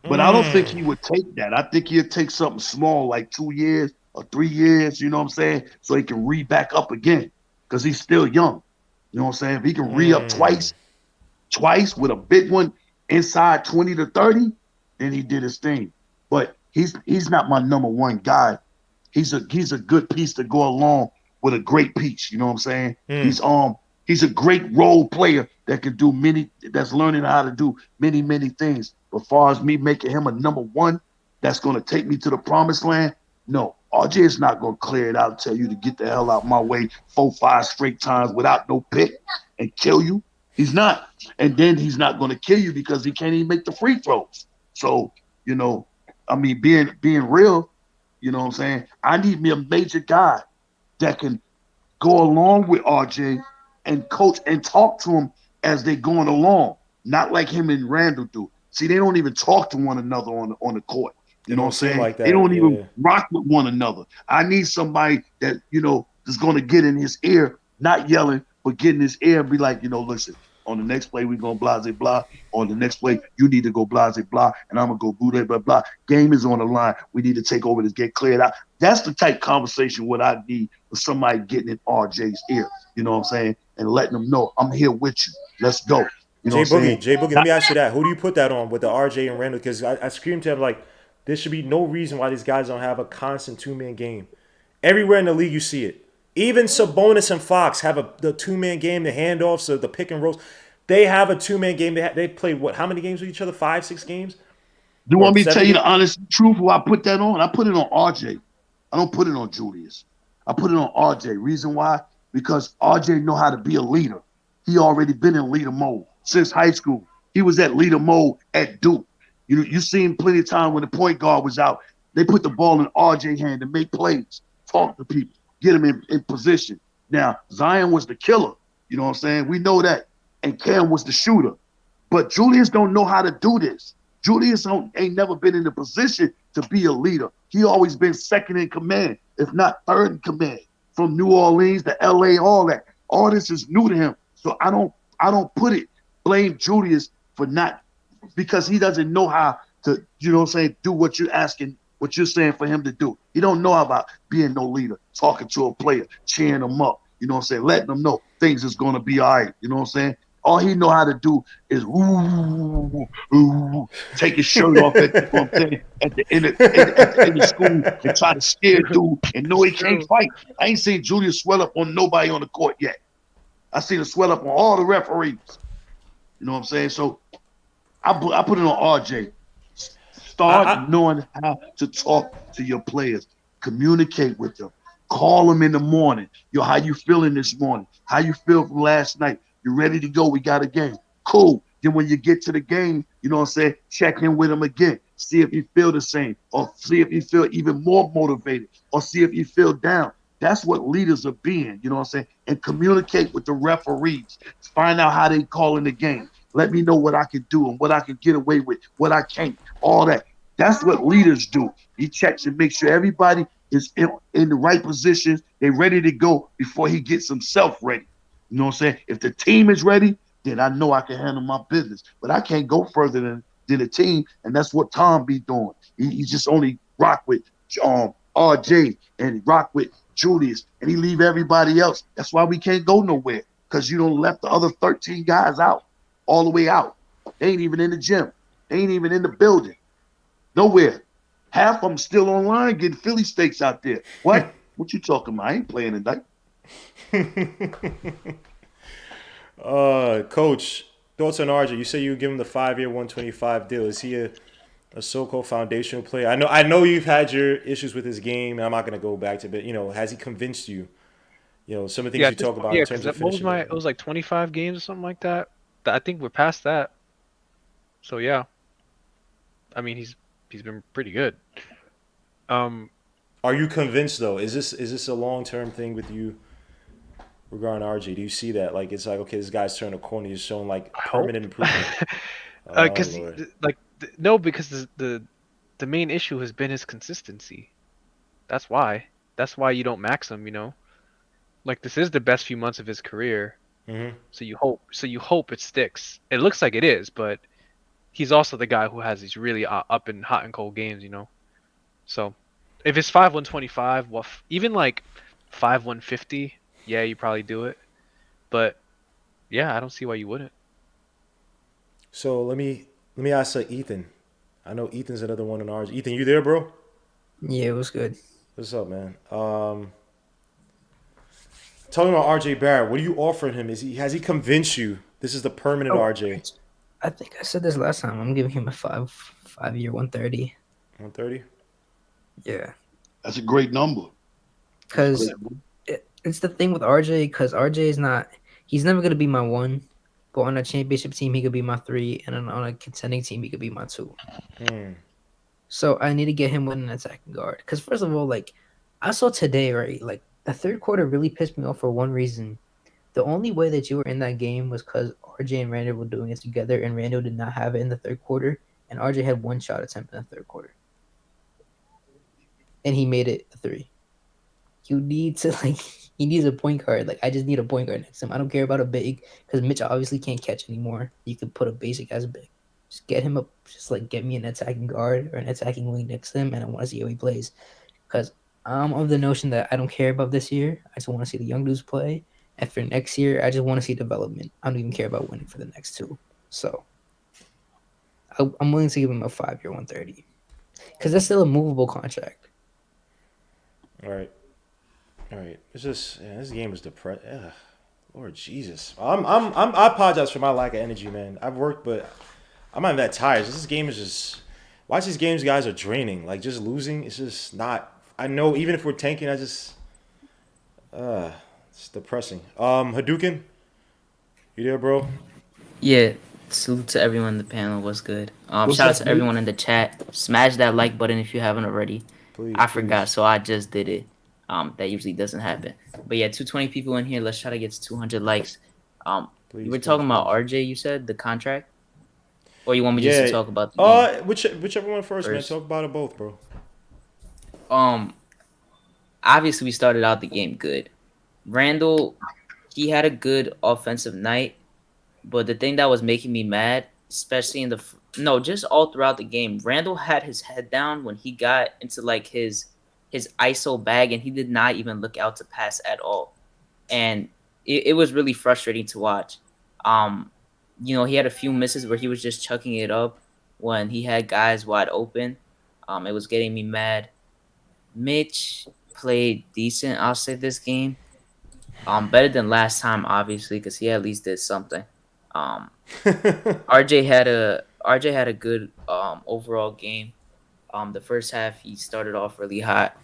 But I don't think he would take that. I think he'd take something small like 2 years or 3 years, you know what I'm saying? So he can re-back up again because he's still young. You know what I'm saying? If he can re-up twice with a big one inside 20 to 30, then he did his thing. But he's not my number one guy. He's a good piece to go along with a great piece. You know what I'm saying? He's a great role player that can do that's learning how to do many, many things. But as far as me making him a number one, that's going to take me to the promised land. No, RJ is not going to clear it out and tell you to get the hell out my way 4-5 straight times without no pick and kill you. He's not. And then he's not going to kill you because he can't even make the free throws. So, being real, you know what I'm saying? I need me a major guy that can go along with RJ and coach and talk to him as they're going along. Not like him and Randall do. See, they don't even talk to one another on the court. You know what I'm saying? Like that, they don't even rock with one another. I need somebody that, is going to get in his ear, not yelling, but get in his ear and be like, listen, on the next play, we're going to blah, blah, blah. On the next play, you need to go blah, blah, blah. And I'm going to go blah, blah, blah. Game is on the line. We need to take over this, get cleared out. That's the type of conversation what I need for somebody getting in RJ's ear. You know what I'm saying? And letting them know, I'm here with you. Let's go. You know Jay Boogie, let me ask you that. Who do you put that on with the RJ and Randall? Because I screamed to him like, there should be no reason why these guys don't have a constant two-man game. Everywhere in the league, you see it. Even Sabonis and Fox have the two-man game, the handoffs, the pick and rolls. They have a two-man game. They played how many games with each other? 5-6 games? You want me to tell you the honest truth who I put that on? I put it on RJ. I don't put it on Julius. I put it on RJ. Reason why? Because RJ know how to be a leader. He already been in leader mode since high school. He was at leader mode at Duke. You seen plenty of time when the point guard was out. They put the ball in RJ's hand to make plays, talk to people, get him in position. Now, Zion was the killer. You know what I'm saying? We know that. And Cam was the shooter. But Julius don't know how to do this. Julius ain't never been in the position to be a leader. He always been second in command, if not third in command. From New Orleans to LA, all that. All this is new to him. So I don't blame Julius for not, because he doesn't know how to, do what you're asking, what you're saying for him to do. He don't know about being no leader, talking to a player, cheering him up, letting them know things is going to be all right. You know what I'm saying? All he know how to do is take his shirt off at the end of school and try to scare dude and know he can't fight. I ain't seen Julius swell up on nobody on the court yet. I seen a sweat up on all the referees. You know what I'm saying? So I put it on RJ. Start knowing how to talk to your players, communicate with them, call them in the morning. Yo, how you feeling this morning? How you feel from last night? You ready to go? We got a game. Cool. Then when you get to the game, you know what I'm saying? Check in with him again. See if you feel the same, or see if you feel even more motivated, or see if you feel down. That's what leaders are being, you know what I'm saying? And communicate with the referees. Find out how they call in the game. Let me know what I can do and what I can get away with, what I can't, all that. That's what leaders do. He checks and makes sure everybody is in the right positions. They're ready to go before he gets himself ready. You know what I'm saying? If the team is ready, then I know I can handle my business. But I can't go further than the team, and that's what Tom be doing. He just only rock with RJ and rock with Julius, and he leave everybody else. That's why we can't go nowhere, because you don't left the other 13 guys out, all the way out. They ain't even in the gym. They ain't even in the building. Nowhere. Half of them still online getting Philly steaks out there. What? What you talking about? I ain't playing tonight. Coach, thoughts on RJ? You say you give him the 5-year, 125 deal. Is he a so-called foundational player? I know you've had your issues with his game, and I'm not going to go back to it, but, has he convinced you? Some of the things you talk about in terms of finishing. It was like 25 games or something like that. I think we're past that. So, yeah. I mean, he's been pretty good. Are you convinced though? Is this a long-term thing with you regarding RJ? Do you see that? Like, it's like, okay, this guy's turned a corner. He's showing like permanent improvement. Because no, because the main issue has been his consistency. That's why you don't max him. Like, this is the best few months of his career. Mm-hmm. So you hope it sticks. It looks like it is, but he's also the guy who has these really up and hot and cold games. So if it's 5-125, well, even like 5-150, yeah, you probably do it. But yeah, I don't see why you wouldn't. So let me ask Ethan. I know Ethan's another one in ours. Ethan, you there, bro? Yeah, it was good. What's up, man? Talking about RJ Barrett, what are you offering him? Has he convinced you this is the permanent RJ? I think I said this last time. I'm giving him a 5-year, 130. 130? Yeah. That's a great number. Because it's the thing with RJ, because RJ is he's never going to be my 1, but on a championship team, he could be my 3, and on a contending team, he could be my 2. So I need to get him with an attacking guard. Because first of all, like, I saw today, right, like, the third quarter really pissed me off for one reason. The only way that you were in that game was because RJ and Randall were doing it together, and Randall did not have it in the third quarter, and RJ had one shot attempt in the third quarter. And he made it a 3. You need to, he needs a point guard. Like, I just need a point guard next to him. I don't care about a big, because Mitch obviously can't catch anymore. You could put a basic as a big. Just get him up, get me an attacking guard or an attacking wing next to him, and I want to see how he plays. Because I'm of the notion that I don't care about this year. I just want to see the young dudes play. And for next year, I just want to see development. I don't even care about winning for the next 2. So I'm willing to give him a 5-year, 130, because that's still a movable contract. All right. It's just this game is depressed. Lord Jesus, I apologize for my lack of energy, man. I've worked, but I'm not that tired. This game is just watch these games. Guys are draining. Like, just losing. It's just not. I know even if we're tanking, it's depressing. Hadouken, you there, bro? Yeah. Salute to everyone in the panel. What's good? Shout out to everyone in the chat. Smash that like button if you haven't already. I forgot, so I just did it. That usually doesn't happen. But yeah, 220 people in here. Let's try to get to 200 likes. You were talking about RJ, you said, the contract? Or you want me just to talk about the game? Whichever one first, man. Talk about it both, bro. Obviously, we started out the game good. Randall, he had a good offensive night. But the thing that was making me mad, especially just all throughout the game, Randall had his head down when he got into like his ISO bag, and he did not even look out to pass at all. And it was really frustrating to watch. He had a few misses where he was just chucking it up when he had guys wide open. It was getting me mad. Mitch played decent, I'll say, this game. Better than last time, obviously, because he at least did something. RJ had a good overall game. The first half he started off really hot.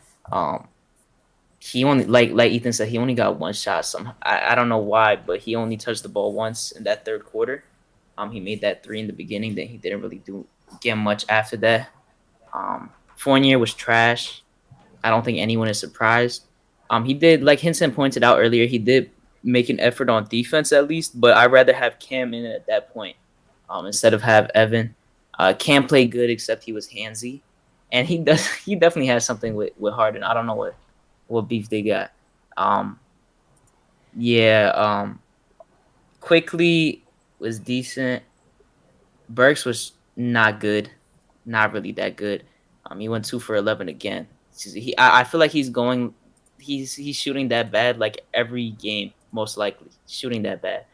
He only like Ethan said, he only got one shot. I don't know why, but he only touched the ball once in that third quarter. He made that three in the beginning. Then he didn't really get much after that. Fournier was trash. I don't think anyone is surprised. He did, like Hinson pointed out earlier, he did make an effort on defense at least, but I'd rather have Cam in at that point instead of have Evan. Cam played good, except he was handsy, and he definitely has something with Harden. I don't know what beef they got. Quickly was decent. Burks was not good, not really that good. He went 2 for 11 again. I feel like he's shooting that bad like every game, most likely shooting that bad.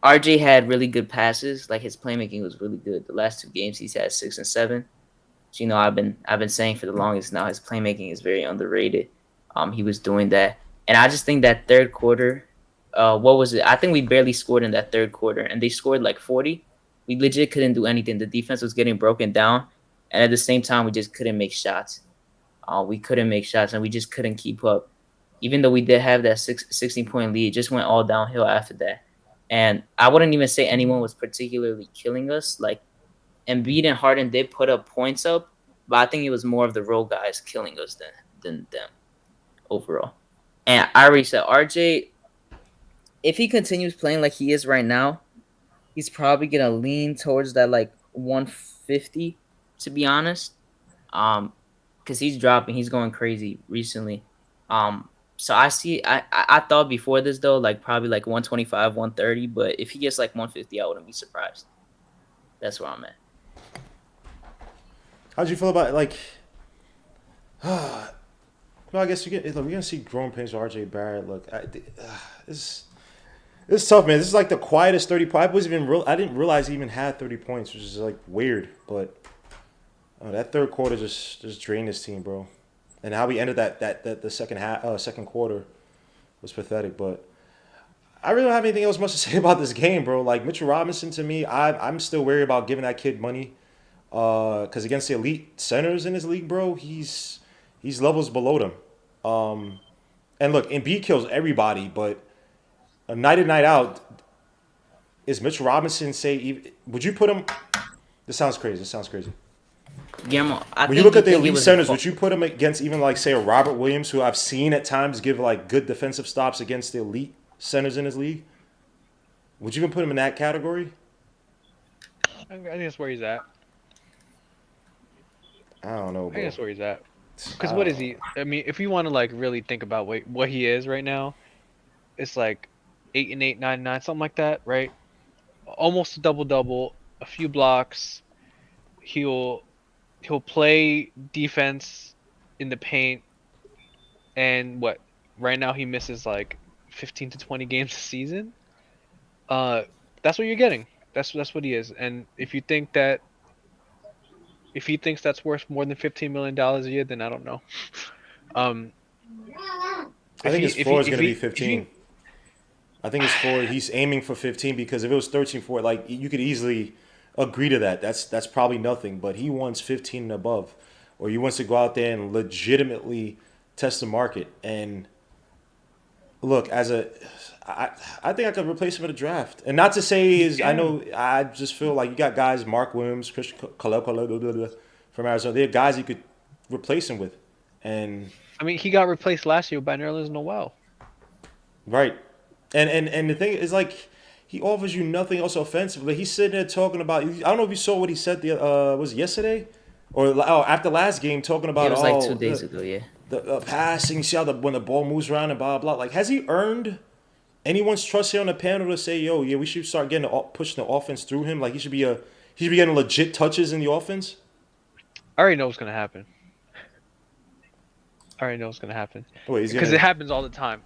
RJ had really good passes, like his playmaking was really good. The last 2 games he's had 6 and 7. So, I've been saying for the longest now his playmaking is very underrated. He was doing that, and I just think that third quarter, what was it? I think we barely scored in that third quarter, and they scored like 40. We legit couldn't do anything. The defense was getting broken down, and at the same time, we just couldn't make shots. We couldn't make shots, and we just couldn't keep up. Even though we did have that 16-point lead, it just went all downhill after that. And I wouldn't even say anyone was particularly killing us. Like, Embiid and Harden did put up points up, but I think it was more of the role guys killing us than them overall. And I already said RJ, if he continues playing like he is right now, he's probably gonna lean towards that like 150, to be honest. Because he's dropping, he's going crazy recently. So I thought before this though, like probably like 125, 130, but if he gets like 150, I wouldn't be surprised. That's where I'm at. How'd you feel about like? Well, I guess we're gonna see growing pains with RJ Barrett. Look, it's tough, man. This is like the quietest 30 points. I didn't realize he even had 30 points, which is like weird. But that third quarter just drained this team, bro. And how we ended the second quarter was pathetic. But I really don't have anything else much to say about this game, bro. Like Mitchell Robinson, to me, I'm still worried about giving that kid money. Because against the elite centers in this league, bro, he's levels below them. And look, Embiid kills everybody, but a night in, night out, is Mitchell Robinson would you put him? This sounds crazy. Guillermo, when you look at the elite centers, would you put him against even like say a Robert Williams, who I've seen at times give like good defensive stops against the elite centers in his league? Would you even put him in that category? I think that's where he's at. I don't know, bro. I think that's where he's at. Because what is he? I mean, if you want to like really think about what he is right now, it's like 8 and 8, 9 and 9, something like that, right? Almost a double, a few blocks. He'll play defense in the paint, and right now he misses like 15 to 20 games a season. That's what you're getting. That's what he is. And if he thinks that's worth more than $15 million a year, then I don't know. I think his floor is going to be 15. I think his floor, he's aiming for 15 because if it was 13 for it, like you could easily agree to that. That's probably nothing, but he wants 15 and above, or he wants to go out there and legitimately test the market. And look, I think I could replace him at a draft. And not to say I just feel like you got guys, Mark Williams, Christian Kalel from Arizona. They're guys you could replace him with. And I mean, he got replaced last year by Nerlens Noel. Right. And the thing is, like, he offers you nothing else offensively. He's sitting there talking about, I don't know if you saw what he said, was it yesterday? Or after last game, talking about, it was like 2 days ago, yeah. The passing, see how when the ball moves around and blah, blah. Like, has he earned anyone's trust here on the panel to say, yo, yeah, we should start pushing the offense through him? Like, he should be getting legit touches in the offense? I already know what's going to happen. Because it happens all the time.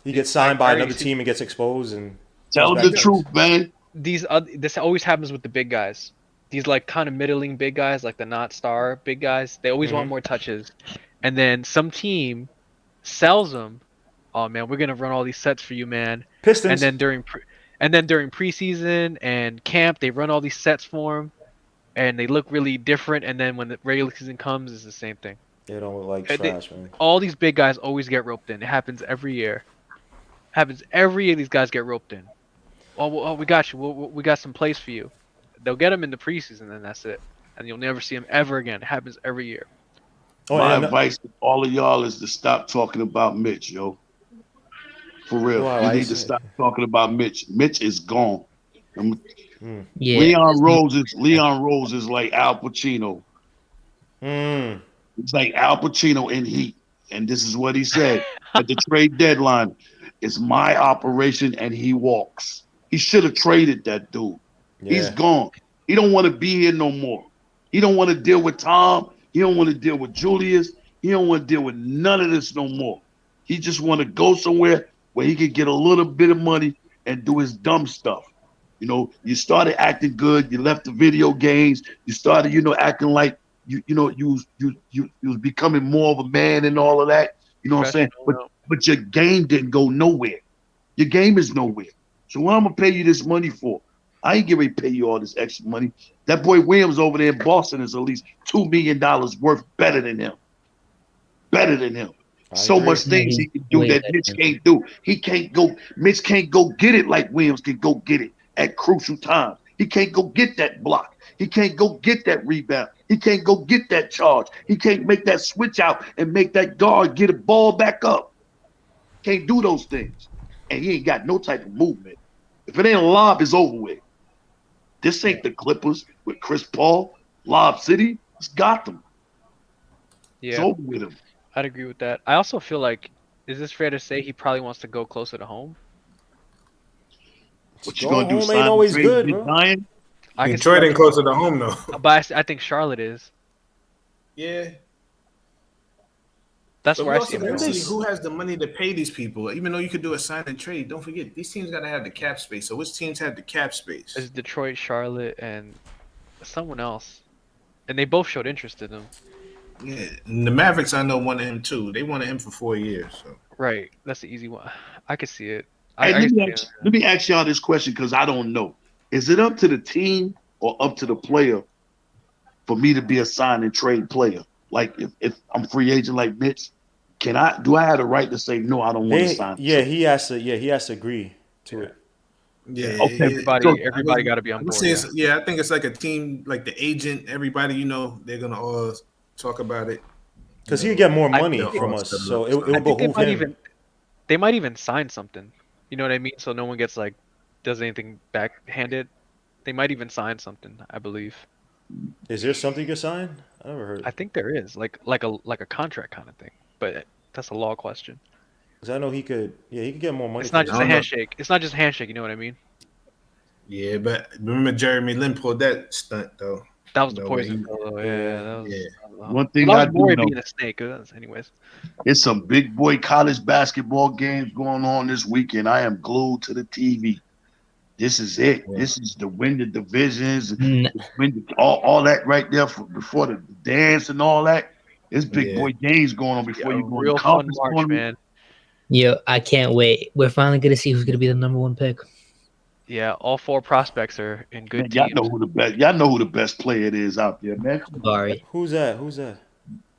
He gets signed by another team and gets exposed. And tell him the truth, man. This always happens with the big guys. These like kind of middling big guys, like the not star big guys. They always want more touches, and then some team sells them "Oh man, we're gonna run all these sets for you, man." Pistons. And then during preseason and camp, they run all these sets for him, and they look really different. And then when the regular season comes, it's the same thing. They don't look like And trash, man. all these big guys always get roped in. It happens every year. Happens every year. These guys get roped in. Oh, we got you. We got some place for you. They'll get them in the preseason, and that's it. And you'll never see them ever again. It happens every year. Oh, My and advice to all of y'all is to stop talking about Mitch, yo. For real. Why, you why need is to it? stop talking about Mitch. Mitch is gone. Yeah. Leon Rose is like Al Pacino. Mm. It's like Al Pacino in Heat. And this is what he said at the trade deadline. It's my operation and he walks. He should have traded that dude. Yeah. He's gone. He don't want to be here no more. He don't want to deal with Tom. He don't want to deal with Julius. He don't want to deal with none of this no more. He just want to go somewhere where he can get a little bit of money and do his dumb stuff. You know, you started acting good. You left the video games. You started, acting like you was becoming more of a man and all of that. You know what I'm saying? But your game didn't go nowhere. Your game is nowhere. So what I'm gonna pay you this money for? I ain't getting ready to pay you all this extra money. That boy Williams over there in Boston is at least $2 million worth better than him. Better than him. So much things he can do that Mitch can't do. Mitch can't go get it like Williams can go get it at crucial times. He can't go get that block. He can't go get that rebound. He can't go get that charge. He can't make that switch out and make that guard get a ball back up. Can't do those things. And he ain't got no type of movement. If it ain't a lob, it's over with. This ain't the Clippers with Chris Paul, Lob City. It's Gotham. Yeah. It's over with him. I'd agree with that. I also feel like, is this fair to say he probably wants to go closer to home? What you gonna do? Home ain't always good, bro. I can Detroit ain't closer to home though. But I think Charlotte is. Yeah. That's But where we I also see gotta him. see who has the money to pay these people. Even though you could do a sign and trade, don't forget these teams gotta have the cap space. So which teams have the cap space? It's Detroit, Charlotte, and someone else, and they both showed interest in him. Yeah, and the Mavericks I know wanted him too. They wanted him for 4 years. So Right, that's the easy one. I could see it. Hey, let me ask y'all this question because I don't know. Is it up to the team or up to the player for me to be a sign and trade player? Like if I'm free agent like Mitch, do I have the right to say no, I don't want to sign? Yeah, he has to agree to it. yeah, Okay. Everybody got to be on board. I think it's like a team, like the agent, everybody, they're gonna all talk about it. Because he'd get more money from us, so it would behoove him. They might even sign something. You know what I mean? So no one gets does anything backhanded. They might even sign something, I believe. Is there something you can sign? I never heard. I think there is, like a contract kind of thing, but that's a law question. Because I know he could get more money. It's not just a handshake. It's not just a handshake. You know what I mean? Yeah, but remember Jeremy Lin pulled that stunt though. That was the poison pill. Yeah, that was. Yeah. One thing I do know, being a snake. Anyways, it's some big boy college basketball games going on this weekend. I am glued to the TV. This is it. Yeah. This is to win the divisions, win all that right there before the dance and all that. It's big boy games going on before you go real fun March, man. Yo, I can't wait. We're finally gonna see who's gonna be the number one pick. Yeah, all four prospects are in good teams. Y'all know who the best player it is out there, man. Sorry. Who's that?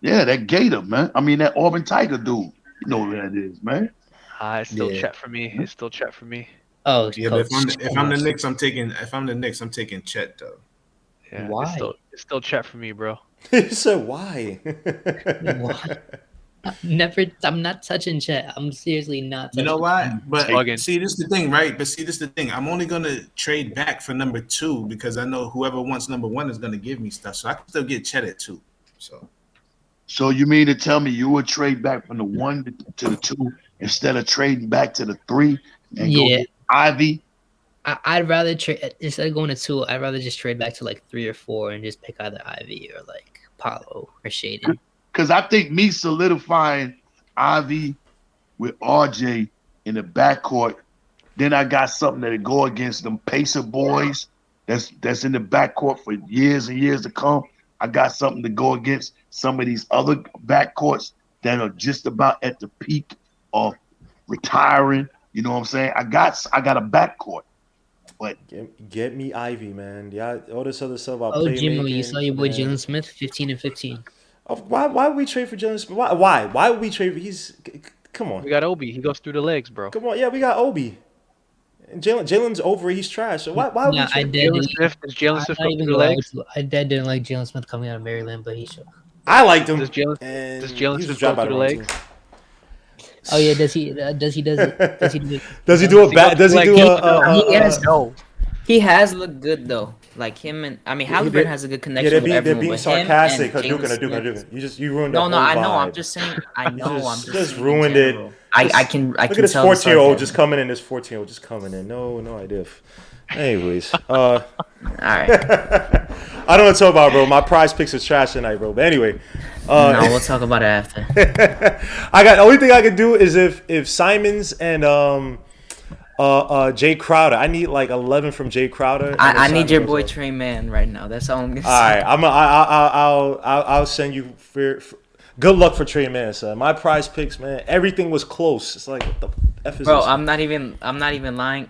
Yeah, that Gator, man. I mean that Auburn Tiger dude. You know who that is, man. It's still Chet for me. It's still Chet for me. Oh, yeah, but if I'm the Knicks, I'm taking Chet though. Yeah, why? It's still Chet for me, bro. He said why? Why? I'm not touching Chet. I'm seriously not touching. You know why? But see, this is the thing, right? I'm only gonna trade back for number 2 because I know whoever wants number 1 is gonna give me stuff. So I can still get Chet at 2. So you mean to tell me you would trade back from the 1 to the 2 instead of trading back to the 3 and go get Ivy? I'd rather trade instead of going to 2. I'd rather just trade back to like 3 or 4 and just pick either Ivy or like Paolo or Shaden. Because I think me solidifying Ivy with RJ in the backcourt, then I got something that'll go against them Pacer boys that's in the backcourt for years and years to come. I got something to go against some of these other backcourts that are just about at the peak of retiring. You know what I'm saying? I got a backcourt. But get me Ivy, man. Yeah, all this other stuff about Oh, playmaking. Jimmo, you saw your boy man. Jalen Smith, 15 and 15. Oh, why would we trade for Jalen Smith? Why would we trade for? Come on. We got Obi. He goes through the legs, bro. Come on, yeah, we got Obi. And Jalen's over. He's trash. So why would we trade Jalen Smith? Does Jalen Smith go through the legs? I didn't like Jalen Smith coming out of Maryland, but he should. I liked him. Does Jalen Smith go through the legs? Oh yeah, does he do it? Does he do a bad? Does he do a? He has looked good though. Like him and Halliburton has a good connection. Yeah, with everyone, they're being sarcastic. You ruined the whole I know. vibe. I'm just saying. I know. I'm just ruined it. I can. Look at this 14-year-old just coming in. This 14-year-old just coming in. No idea. Anyways, all right. I don't want to talk about, bro. My prize picks are trash tonight, bro. But anyway, no, we'll talk about it after. the only thing I could do is if Simons and Jay Crowder. I need like 11 from Jay Crowder. I need your boy Trey Mann right now. That's all I'm gonna say. All right, I'll send you for good luck for Trey Mann, son. My prize picks, man. Everything was close. It's like what the F is bro. this? I'm not even lying.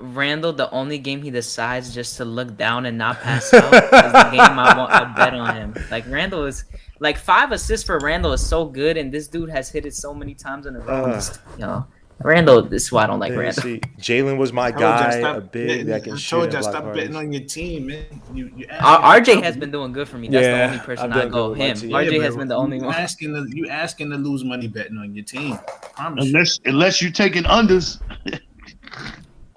Randall, the only game he decides just to look down and not pass out is the game I bet on him. Like Randall is like 5 assists for Randall is so good, and this dude has hit it so many times in a row. Randall, this is why I don't like Randall. Jalen was my guy, a big that can shoot. I told you, stop betting on your team, man. RJ has been doing good for me. That's the only person I go him. RJ has been the only one. You asking to lose money betting on your team. Promise unless you're taking unders.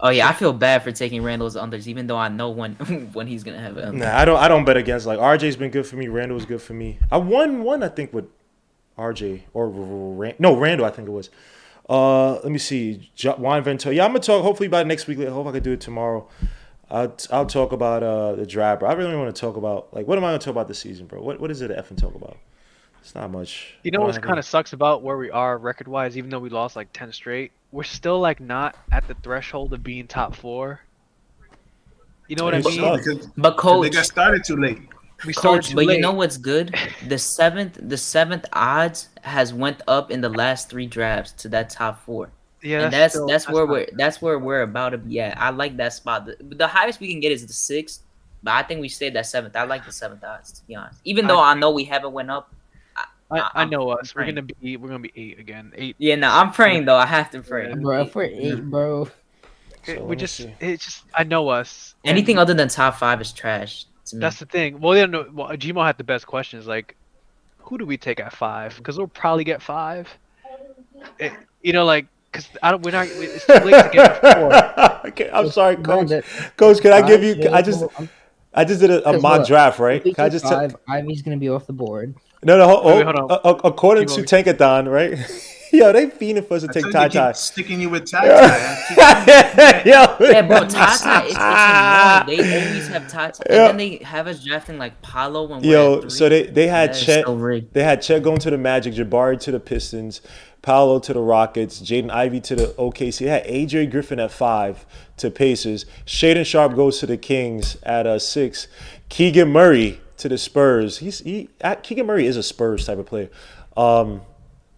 Oh yeah, I feel bad for taking Randall's unders, even though I know when he's gonna have it. Nah, I don't bet against. Like RJ's been good for me. Randall's good for me. I won one, I think, with RJ or Randall. I think it was. Let me see. Juan Ventura. Yeah, I'm gonna talk. Hopefully by next week. I hope I can do it tomorrow. I'll talk about the draft. Bro. I really want to talk about what am I gonna talk about this season, bro? What is it to effing talk about? It's not much. You know what kind of sucks about where we are record wise, even though we lost like 10 straight, we're still like not at the threshold of being top 4. You know what I mean? But coach, they got started too late. You know what's good? The seventh odds has went up in the last 3 drafts to that top 4. Yeah, and that's where we're about to be at. I like that spot. The highest we can get is the 6th, but I think we stayed that 7th. I like the 7th odds, to be honest. Even though I know we haven't went up. I know us. We're gonna be 8 again. 8. Yeah, no, I'm praying though. I have to pray, bro. If we're 8, bro. So I know us. Anything other than top 5 is trash. That's the thing. Well, yeah, no. Well, Gmo had the best questions. Like, who do we take at 5? Because we'll probably get 5. Because it's too late to get a 4. Okay, I'm sorry, Coach. Coach, can I give you? I just did a mock draft, right? Can I just 5, Ivy's gonna be off the board. No, hold on. According to Tankathon, right? Yo, they fiending for us to take Ty. Sticking you with Ty. Yeah, bro, Ty. It's annoying. They always have Ty, and then they have us drafting like Paolo when we're at 3. So they had Chet. They had Chet going to the Magic, Jabari to the Pistons, Paolo to the Rockets, Jaden Ivey to the OKC. They had AJ Griffin at 5 to Pacers. Shaden Sharp goes to the Kings at 6. Keegan Murray to the Spurs. Keegan Murray is a Spurs type of player.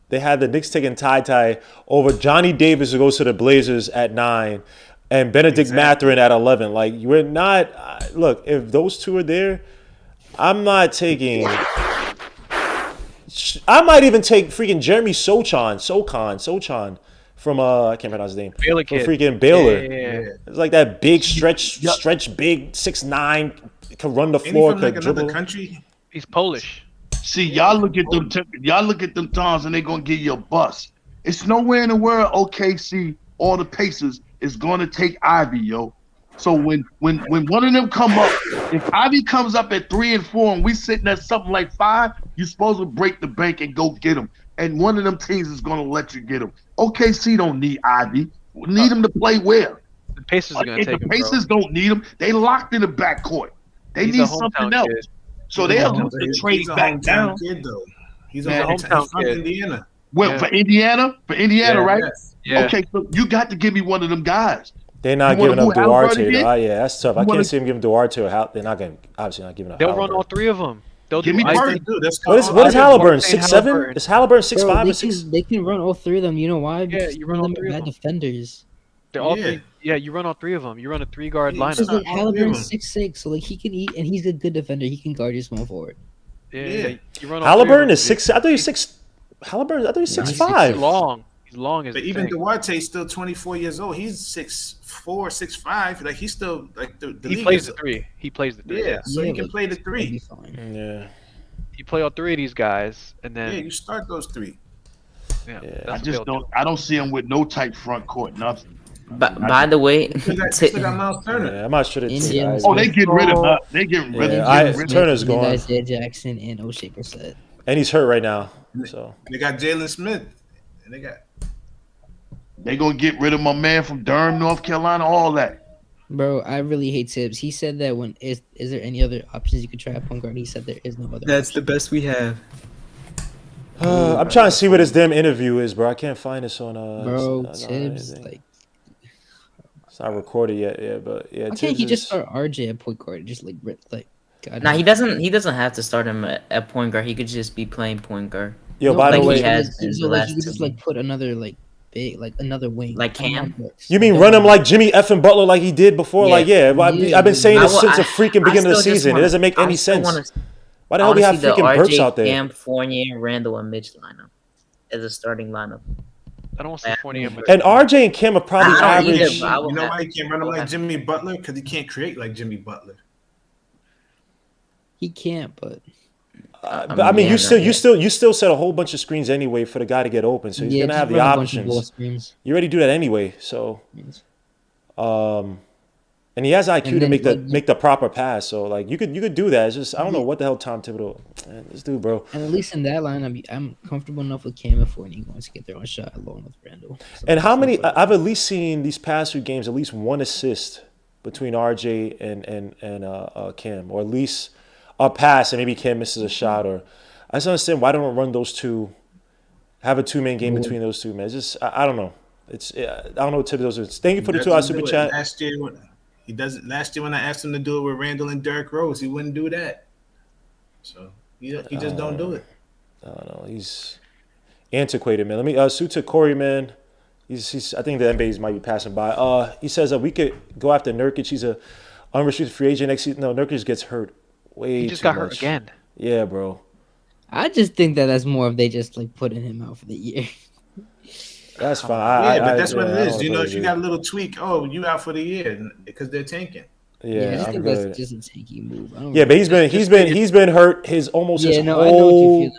They had the Knicks taking Ty over Johnny Davis, who goes to the Blazers at 9, and Benedict Mathurin at 11. Like, you're not look, if those two are there, I'm not taking. I might even take freaking Jeremy Sochan from I can't pronounce his name. Baylor kid. From freaking Baylor. Yeah. It's like that big stretch big 6'9", can run the floor, from like dribble. Another country. He's Polish. See, y'all look at them times and they're gonna give you a bust. It's nowhere in the world OKC or the Pacers is gonna take Ivy, yo. So when one of them come up, if Ivy comes up at 3 and 4 and we sitting at something like 5, you're supposed to break the bank and go get him. And one of them teams is gonna let you get him. OKC don't need Ivy. We need him to play well. The Pacers are gonna take him. The Pacers don't need him. They locked in the backcourt. They need something else. Kid. So they'll have to trade back down. Kid, though. He's a hometown kid. Indiana. Well, yeah. for Indiana, right? Yes. Yeah. Okay, so you got to give me one of them guys. They're not giving up Duarte. Yeah, that's tough. I can't see him giving Duarte a house. They're not obviously not giving up. They'll run all 3 of them. They'll Give do me ice. Parker. What is Halliburton? 6'7"? Is Halliburton 6'5" or They can run all three of them. You know why? Yeah, Because you none run of all them three are of bad them. defenders. They're all three. Yeah, you run all three of them. You run a 3-guard Yeah, Because lineup. like all three of Halliburton's them. 6'6", so like he can eat, and he's a good defender. He can guard your small forward. Yeah, you run all Halliburton three of is them, 6. I thought he was 6. Halliburton. I thought he was Yeah, 6'5". He's long. He's long as But the even thing. Duarte's still 24 years old. He's 6'4", 6'5". Like he's still like the He league plays is- the three. He plays the three. Yeah, so he Yeah, can but play the that'd be three. fine. Yeah. You play all three of these guys, and Yeah, then you start those three. yeah, Yeah. that's I what just they'll do. don't. I don't see him with no tight front court. Nothing. By the way, You still got Miles Turner. Yeah, I'm not sure to take Indiana Ivy. Oh, they getting rid of. They getting rid Yeah, of. Turner's And gone. Isaiah Jackson and O'Shea Brissett. And he's hurt right now. So They got Jalen Smith, and they got They gonna get rid of my man from Durham, North Carolina. All that. Bro, I really hate Tibbs. He said that when is there any other options you could try at point guard? He said there is no other. That's the option. best we have. I'm trying to see what his damn interview is, bro. I can't find this on Bro, it's not Tibbs anything. like. It's not recorded yet, yeah, but yeah. Why Tibbs can't he just is- start RJ at point guard? Just like God. nah, he doesn't have to start him at point guard. He could just be playing point guard. Yo, No, by the like way, he has been so the like last he could 2 just like games. put another like big like another wing Like on Cam? Brooks. you mean Like, run him like Jimmy effing Butler like he did before? Yeah. Like, yeah, I've been saying this since the freaking beginning of the still just season. It wanna- doesn't make I any still sense. wanna- Why the I hell we wanna have see the freaking Burks RJ, out there? Cam, Fournier, Randall, and Mitch lineup as a starting lineup. I don't want to see Fournier. And RJ and Cam are probably I don't either, average. but I would You know have- why he can't run him I would like have- Jimmy Butler? Because he can't create like Jimmy Butler. he can't, but But I mean, yeah, you still set a whole bunch of screens anyway for the guy to get open, so he's gonna just have the run a bunch of ball options. screens. You already do that anyway, so and he has IQ And to then, make like, the proper pass. So like you could do that. It's just I don't know what the hell Tom Thibodeau. Man, this dude, bro. And at least in that line, I'm comfortable enough with Cam and Fournier going to get their own shot along with Randall. So And how that's many? what- I've at least seen these past few games at least one assist between RJ and Cam, or at least a pass, and maybe Cam misses a shot. Or I just don't understand why don't run those two, have a 2-man game between those two, man. It's just I don't know. I don't know what Thibodeau's doing. Thank you for the 2 hour super chat. Last year, he does it. Last year when I asked him to do it with Randall and Derrick Rose, he wouldn't do that. So he just don't do it. I don't know. He's antiquated, man. Let me suit to Corey, man. He's I think the NBA's might be passing by. He says we could go after Nurkic. He's a unrestricted free agent next season. No, Nurkic gets hurt way He just too got hurt much. again. Yeah, bro. I just think that's more of they just like putting him out for the year. That's fine. Yeah, but that's what I it don't is. You know, really if you do. got a little tweak, oh, you out for the year because they're tanking. I Yeah, just I'm think good. that's just a tanky move. I don't Yeah, but really- he's been hurt his almost his I know what whole you feel.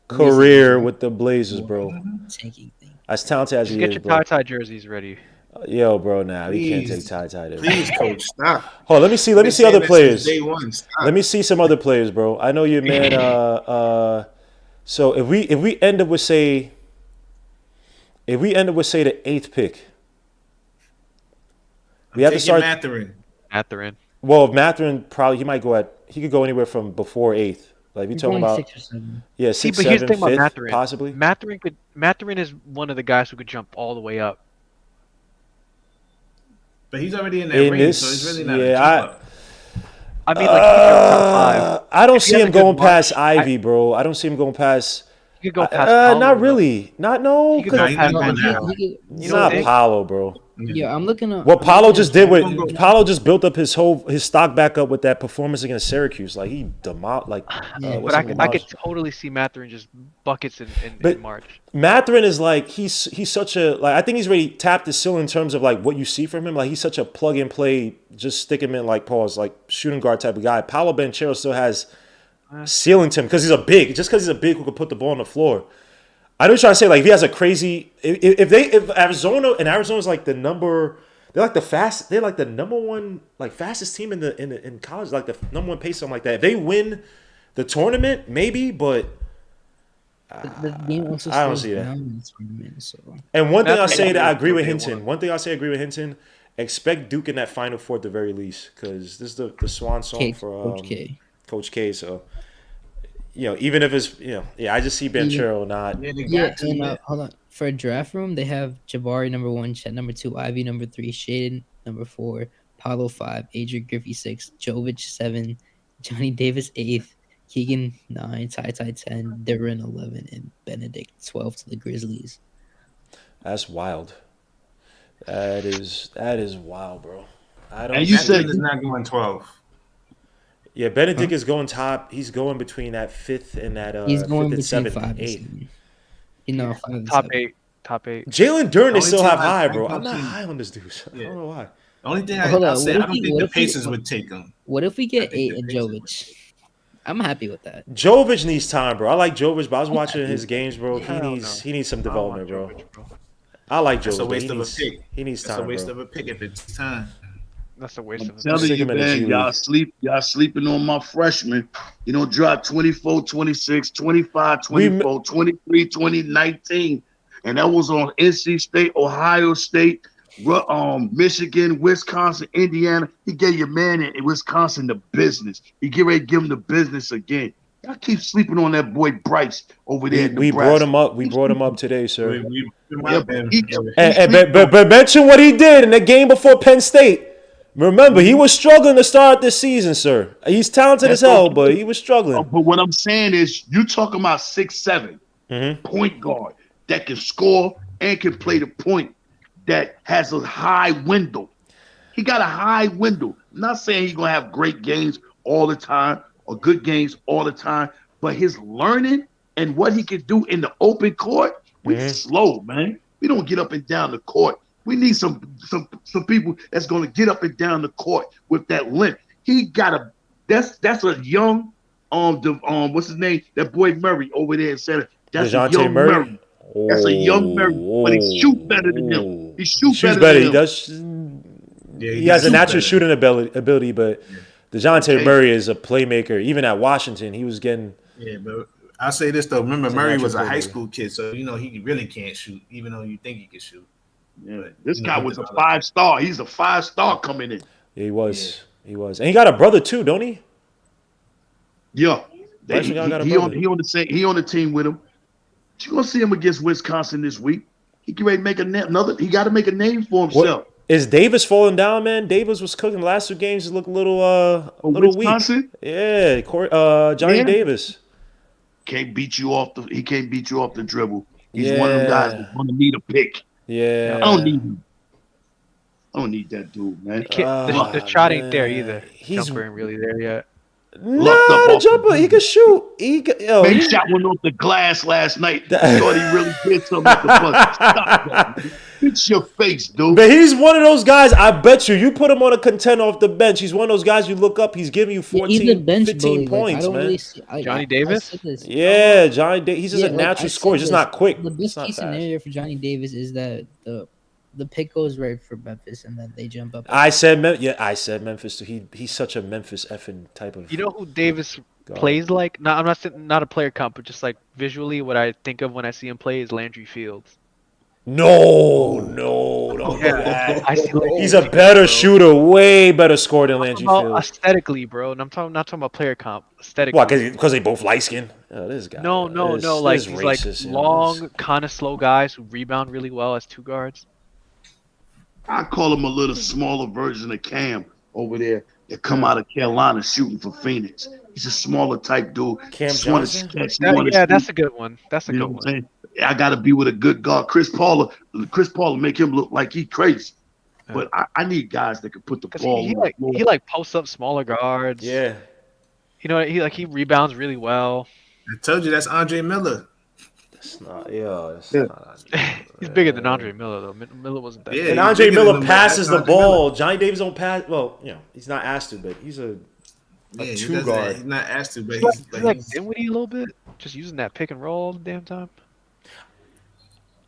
Like, career with the Blazers, bro. tanking thing. As talented as Just he get is, your bro. tie jerseys ready. Yo, bro, nah, we can't Please. take tie there. Please, coach, stop. Hold on, let me see Been other saying that since players. Day one. Stop. Let me see some other players, bro. I know your man. So if we end up with say the 8th pick, we have to Taking start. Mathurin. Mathurin. Well, if Mathurin probably he could go anywhere from before 8th. Like we He's talking going about 6 or 7. yeah See, 6, but here's the 7, thing about 5th, Mathurin. possibly. Mathurin is one of the guys who could jump all the way up. But he's already in that In range, this- so it's really not yeah, a jump up. I mean, like he could jump top 5. I don't If he see has him a good going March, past Ivy, bro. I don't see him going past. He could go past. Paolo, Not though. really. Not no. He could 'Cause go he's past not Paolo. going now. it's You don't not think? Paolo, bro. Yeah, I'm looking at What Paolo just did with Don't go- Paolo just built up his stock back up with that performance against Syracuse. Like he Yeah, But I could totally see Mathurin just buckets But- in March. Mathurin is like he's such a like I think he's already tapped his ceiling in terms of like what you see from him. Like he's such a plug and play, just stick him in like pause, like shooting guard type of guy. Paolo Banchero still has ceiling to him because he's a big, just because he's a big who could put the ball on the floor. I know you're trying to say like if he has a crazy if Arizona's like the number. They're like the number one like fastest team in college, like the number one pace, something like that. If they win the tournament, maybe, but the game also I don't slows see that. down in the tournament, so and one thing I'll That's say that I agree with day Hinton. One thing I'll say I agree with Hinton. Expect Duke in that Final Four at the very least, because this is the swan song for Coach K. Coach K. So even if it's I just see Banchero not. Yeah, they Yeah, got to. and hold on. For a draft room, they have Jabari number 1, Chet number 2, Ivy number 3, Shaden number 4, Paulo 5, Adrian Griffey 6, Jovic 7, Johnny Davis 8th, Keegan 9, Ty 10, Duran 11, and Benedict 12 to the Grizzlies. That's wild. That is wild, bro. I don't. And you said is not going 12. Yeah, Benedict is going top. He's going between that 5th and that He's fifth going and between 7th 5 and and 8th. 7. You know, 5 and Top 7. eight. Top 8. Jalen Duren they Only still team have I high, think bro. I'm not between- high on this dude. I don't know why. The only thing Hold I'll on, say, what I if don't he- think what the if he- Pacers would take him. What if we I get think 8 the and Pacers Jovic? I'm happy with that. Jovic needs time, bro. I like Jovic, but I was watching his games, bro. Hell no. He needs some I don't want development, bro. Jovic, bro. I like That's Jovic, a but waste of a pick. he needs That's time, a waste bro. of a pick if it's time. That's a waste I'm of a telling Stick you, him in the G man, League. y'all sleeping on my freshmen. You know, drop 24, 26, 25, 24, 23, 20, 19. And that was on NC State, Ohio State, Michigan, Wisconsin, Indiana. He gave your man in Wisconsin the business. He get ready to give him the business again. Y'all keep sleeping on that boy Bryce over there. We brought him up. We brought him up today, sir. But mention what he did in the game before Penn State. Remember, he was struggling to start this season, sir. He's talented as hell, but he was struggling. But what I'm saying is, you talking about 6'7" point guard that can score and can play the point, that has a high window. He got a high window. I'm not saying he's gonna have great games all the time or good games all the time, but his learning and what he can do in the open court, we slow, man. We don't get up and down the court. We need some people that's gonna get up and down the court with that length. He got a that's a young what's his name? That boy Murray over there in center. That's a young Murray. That's a young Murray, but he shoot better than him. He shoots better than him. He does. Yeah, he has a natural better. shooting ability, but DeJounte Murray is a playmaker. Even at Washington, he was getting. Yeah, but I'll say this though. Remember, He's a Murray natural was a high playmaker. school kid, so you know he really can't shoot, even though you think he can shoot. Yeah, this guy was a 5-star. He's a 5-star coming in. Yeah, he was. He was, and he got a brother too, don't he? Yeah, Bryce Young got a he brother. on the team with him. You gonna see him against Wisconsin this week? He get ready to make another. He got to make a name for himself. What? Is Davis falling down, man? Davis was cooking the last 2 games. He looked a little Wisconsin? weak. Yeah, Johnny Davis. Can't beat you off the. He can't beat you off the dribble. He's one of them guys that's gonna need a pick. Yeah, I don't need him. I don't need that dude, man. The shot ain't there either. He's Jumper ain't really there yet. the jumper. He can shoot. He shot one off the glass last night. Thought he really did something with the bus. Stop that. Fix your face, dude. But he's one of those guys, I bet you put him on a contender off the bench. He's one of those guys you look up, he's giving you 14, 15 points, man. Really Johnny Davis? Yeah, Johnny Davis. He's just a like, natural scorer. He's just not quick. The best case fast. scenario for Johnny Davis is that the pick goes right for Memphis and then they jump up. I said Memphis too. He's such a Memphis effing type of. You know who Davis plays like? I'm not saying not a player comp, but just like visually, what I think of when I see him play is Landry Fields. No. Yeah, I see Landry He's a Fields, better bro. shooter, way better scorer than Landry Well, Fields. aesthetically, bro, and not talking about player comp. Aesthetically. Why? Because they both light skinned. Oh, this guy. No. Like he's like racist, you know, long, kind of slow guys who rebound really well as 2 guards. I call him a little smaller version of Cam over there that come out of Carolina shooting for Phoenix. He's a smaller type dude. Cam Just wanna Johnson? sketch, Yeah, wanna that's shoot. a good one. That's a You know good what one. I'm saying? I got to be with a good guard. Chris Paul make him look like he crazy. Yeah. But I need guys that can put the 'Cause ball he on like the floor. he like posts up smaller guards. Yeah. You know he rebounds really well. I told you that's Andre Miller. It's not. Yeah. It's Yeah. not. He's bigger than Andre Miller though. Miller wasn't that. Yeah, big. And he's Andre bigger than Miller him, passes but the that's Andre ball. Johnny Davis don't pass. Well, he's not asked to, but he's a Yeah, he 2 does guard. that. He's not asked to, but He's like Dinwiddie a little bit, just using that pick and roll all the damn time.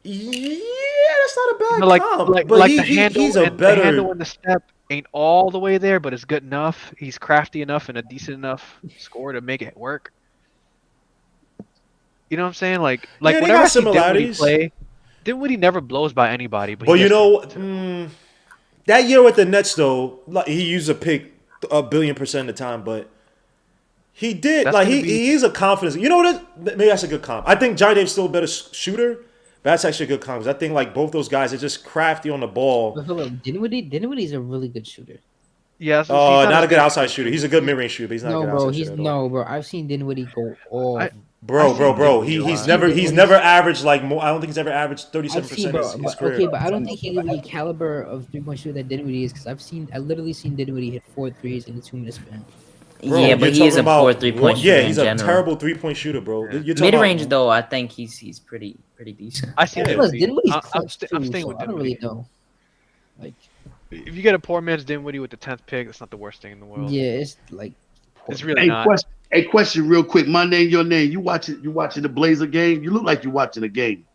Yeah, that's not a bad Like comp. like, but like he, the handle he's a and better. the handle and the step ain't all the way there, but it's good enough. He's crafty enough and a decent enough scorer to make it work. You know what I'm saying? Like Yeah, they whenever got I see Dinwiddie similarities. play, Dinwiddie never blows by anybody. But But he you gets know, that year with the Nets though, like, he used a pick 1,000,000,000% of the time, but he did That's like gonna be- he's a confidence. You know what? Maybe that's a good comp. I think Johnny Davis is still a better shooter. But that's actually a good comp. 'Cause I think like both those guys are just crafty on the ball. But hold on, Dinwiddie's a really good shooter. Yeah, so Oh, he's not not a a good good outside shooter. He's a good mid-range shooter, but he's not a No, good bro. outside shooter at all. No, bro. I've seen Dinwiddie go off. Bro. Dinwiddie a lot. He's never averaged like more. I don't think he's ever averaged 37% bro. his But career. okay, but I don't think he's gonna be the caliber of 3-point shooter that Dinwiddie is, because I literally seen Dinwiddie hit 4 threes in a 2-minute span. Bro, Yeah, but he is a poor 3-point shooter. Yeah, he's in a general. terrible 3-point shooter, bro. Yeah. You're talking Mid range about, though, I think he's pretty decent. I see Plus, Dinwiddie. Dinwiddie's I'm clutch too, staying so with I don't really Dinwiddie. know. Like, If you get a poor man's Dinwiddie with the 10th pick, that's not the worst thing in the world. yeah, it's like. It's really not. Question real quick. My name, your name. You watching the Blazer game? You look like you're watching a game.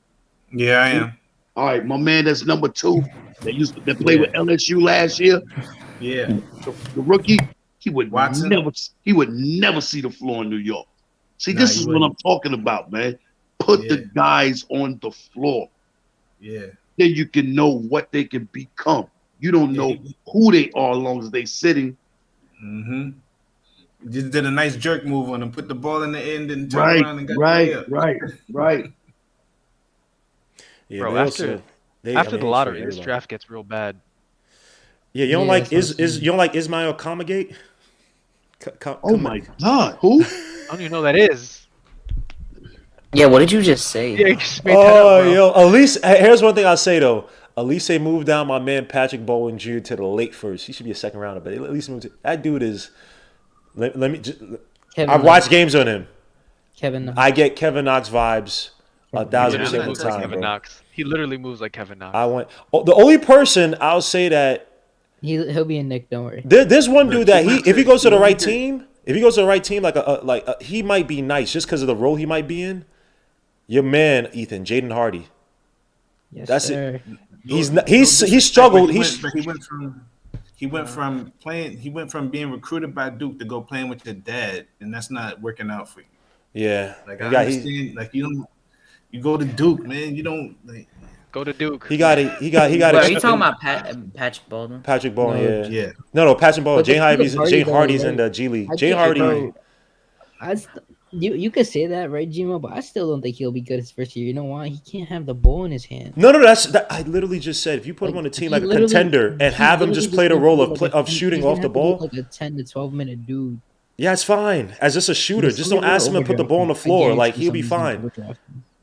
Yeah, I am. All right, my man, that's number 2. That played with LSU last year. Yeah. The rookie, he would Watson? never see the floor in New York. See, Nah, this he is what wouldn't. I'm talking about, man. Put the Yeah. guys on the floor. Yeah. Then you can know what they can become. You don't know who they are as long as they sitting. Mm-hmm. Just did a nice jerk move on him, put the ball in the end and turned around and got the layup. Right. yeah, Bro, they after also- after the lottery, this everybody. draft gets real bad. Yeah, you don't Yeah, like that's what I'm you don't like Ismail Kamagate? Oh my God, who? I don't even know who that is. Yeah, what did you just say? Yeah, you just made that up, bro. Yo, at least here's one thing I'll say though. At least they moved down my man Patrick Bowen Jr. to the late first. He should be a second rounder, but at least moved. That dude is. Let me. I've watched games on him. Kevin. I get Kevin Knox vibes 1,000% Literally of moves the like time, Kevin bro. Knox. He literally moves like Kevin Knox. I went. The only person I'll say that He'll be in Nick. Don't worry. there's one dude that if he goes to the right He team, like he might be nice just because of the role he might be in. Your man, Ethan, Jaden Hardy. Yes, That's sir. it. He struggled. He went from being recruited by Duke to go playing with your dad, and that's not working out for you. Yeah. Like I understand, like you go to Duke, man. You don't like. Go to Duke. He got it. Wait, are you talking about Patrick Baldwin? Patrick Baldwin, No, yeah. Yeah. No, Patrick Baldwin. But the Jay thing with Hardy, Hardy's though, in the G League. I Jay think, Hardy. bro, you could say that, right, Gmo? But I still don't think he'll be good his first year. You know why? He can't have the ball in his hand. No, I literally just said if you put him on a team like a contender and have him just play the role of shooting off the ball. Like a 10 to 12-minute dude. Yeah, it's fine. As just a shooter, just don't ask him to put the ball on the floor. Like he'll be fine.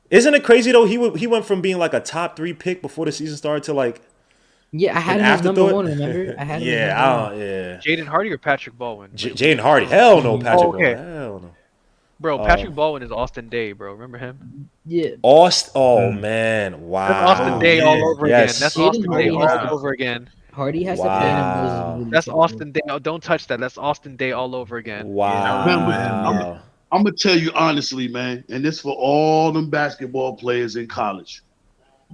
Isn't it crazy though? He went from being like a top 3 pick before the season started to like. Yeah, I had him as number 1. Remember? I had him. Yeah. Jaden Hardy or Patrick Baldwin? Jaden Hardy. Hell no, Patrick. Okay. Baldwin. Hell no. Bro, Patrick Baldwin is Austin Day, bro. Remember him? Yeah. Oh man, wow. That's Austin Day all over Yes. again. That's Jaden Austin Hardy Day has all to- over again. Hardy has Wow. to play in him. That's Austin Day. Oh, don't touch that. That's Austin Day all over again. Wow. I'm gonna tell you honestly, man, and this for all them basketball players in college.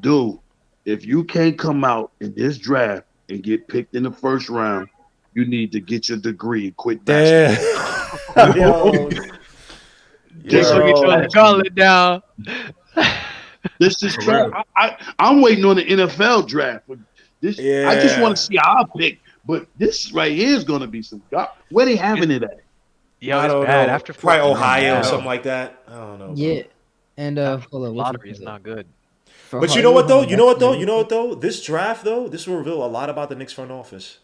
Dude, if you can't come out in this draft and get picked in the first round, you need to get your degree and quit basketball. Damn. Just so you know, call it down. This is true. I'm waiting on the NFL draft. This, I just want to see our pick, but this right here is gonna be some. Where they having it at? Yeah, I it's don't bad. know. After Probably 14, Ohio or bro. something like that. I don't know. Yeah. And hold on. Lottery is not good. But you know what though? This draft though, this will reveal a lot about the Knicks front office.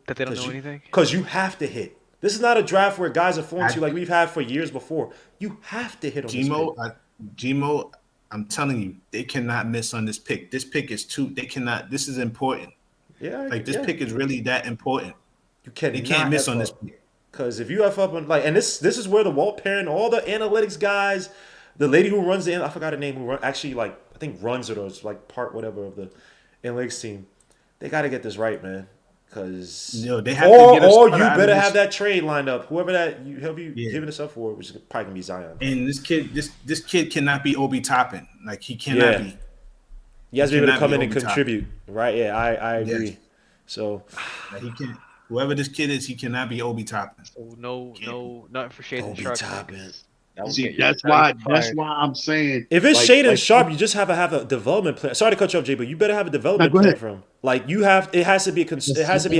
That they don't know anything? Because you have to hit. This is not a draft where guys are falling to you like we've had for years before. You have to hit on this pick. Gmo, I'm telling you, they cannot miss on this pick. This pick is they cannot. This is important. Yeah. Like this pick is really that important. They can't miss on this pick. Because if you F up on this is where the Walt Perrin, all the analytics guys, the lady who runs I forgot her name, I think runs it or is like part whatever of the analytics team. They got to get this right, man. Because they have to get or you better have that trade lined up. Whoever you giving us up for, which is probably gonna be Zion. And this kid cannot be Obi Toppin. Like he cannot be. He has to be able to come in and contribute, right? Yeah, I agree. Yes. So he can't. Whoever this kid is, he cannot be Obi Toppin. So no, nothing for Shaden Obi Sharp. Toppin. See, that's why I'm saying. If it's Shaden Sharp, you just have a development plan. Sorry to cut you off, Jay, but you better have a development plan for him. Like it has to be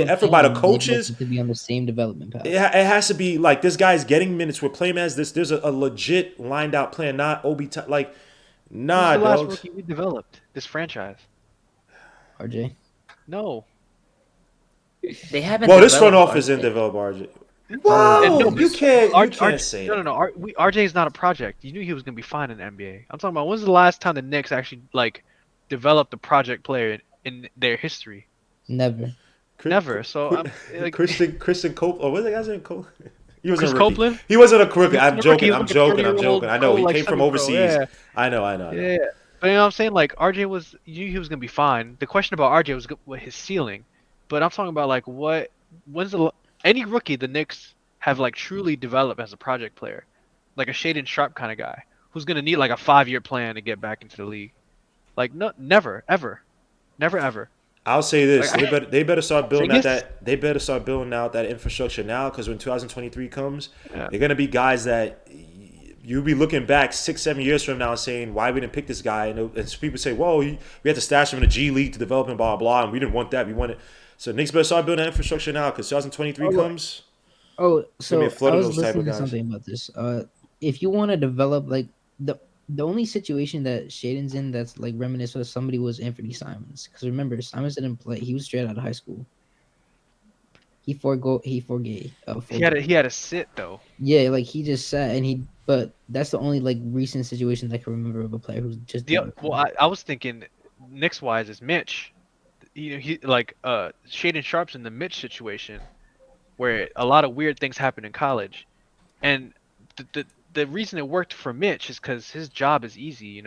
an effort by the coaches to be on the same development path. It has to be like this guy's getting minutes. We're playing as this. There's a legit lined out plan, not Obi. Like, nah, Who's the last dogs. rookie we developed this franchise? RJ. No. They haven't. Well, this front developed office didn't RJ. develop RJ. They haven't. Well, this front developed office didn't RJ. develop RJ. No, Whoa, but you can't No, say. no, no. RJ is not a project. You knew he was gonna be fine in the NBA. I'm talking about when's the last time the Knicks actually like developed a project player in their history? Never. Never. So I'm like Christian Cope. Oh, what's that guy's name? Cope. He wasn't Chris a rookie. Copeland. He wasn't a rookie. He I'm wasn't a rookie. joking. He was I'm like a joking. 30-year-old I know he like came from semi-pro, overseas. yeah. I know. Yeah. But you know what I'm saying? Like RJ was, you knew he was gonna be fine. The question about RJ was what his ceiling. But I'm talking about like any rookie the Knicks have like truly developed as a project player, like a Shaden Sharp kind of guy who's gonna need like a 5-year plan to get back into the league. Like no, never, ever, never, ever. I'll say this: Like, they better start building Vegas? out that. They better start building out that infrastructure now, because when 2023 comes, Yeah. they're gonna be guys that you'll be looking back 6-7 years from now saying why we didn't pick this guy, and people say, "Whoa, we had to stash him in the G League to develop him, blah blah," and we didn't want that. We wanted. So Knicks better start building that infrastructure now, because 2023 comes. Oh, gonna be a so flood I of was those type of listening to guys. something about this. If you want to develop like the only situation that Shaden's in that's like reminiscent of somebody was Anthony Simons, because remember Simons didn't play; he was straight out of high school. He forgave. He had to sit though. Yeah, like he just sat and but that's the only like recent situation I can remember of a player who's just. I was thinking Knicks wise is Mitch. He like Shaden Sharp's in the Mitch situation where a lot of weird things happen in college, and the reason it worked for Mitch is because his job is easy.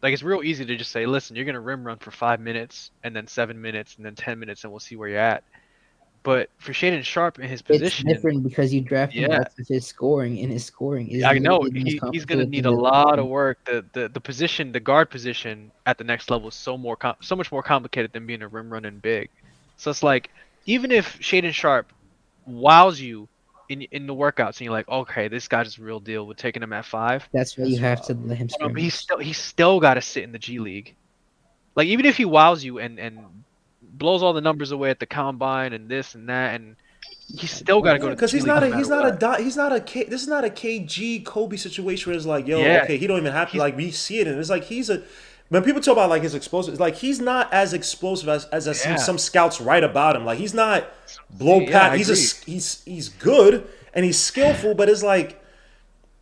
Like it's real easy to just say, listen, you're gonna rim run for 5 minutes and then 7 minutes and then 10 minutes and we'll see where you're at. But for Shaden Sharp in his position, it's different because you draft him off of his scoring, and his scoring is. I know literally the most he's gonna complicated need thing a that- lot of work. The position, the guard position at the next level is so much more complicated than being a rim running big. So it's like even if Shaden Sharp wows you in the workouts and you're like, okay, this guy's a real deal. We're taking him at 5. That's why you have to let him. He's still got to sit in the G League. Like even if he wows you and blows all the numbers away at the combine and this and that, and he's still got to go to because the he's G not League a this is not a KG Kobe situation where it's like, yo, Yeah. okay, he don't even have to, like, we see it, and it's like when people talk about like his explosive, it's like he's not as explosive as some scouts write about him. Like he's not blow past. He's good and he's skillful, but it's like,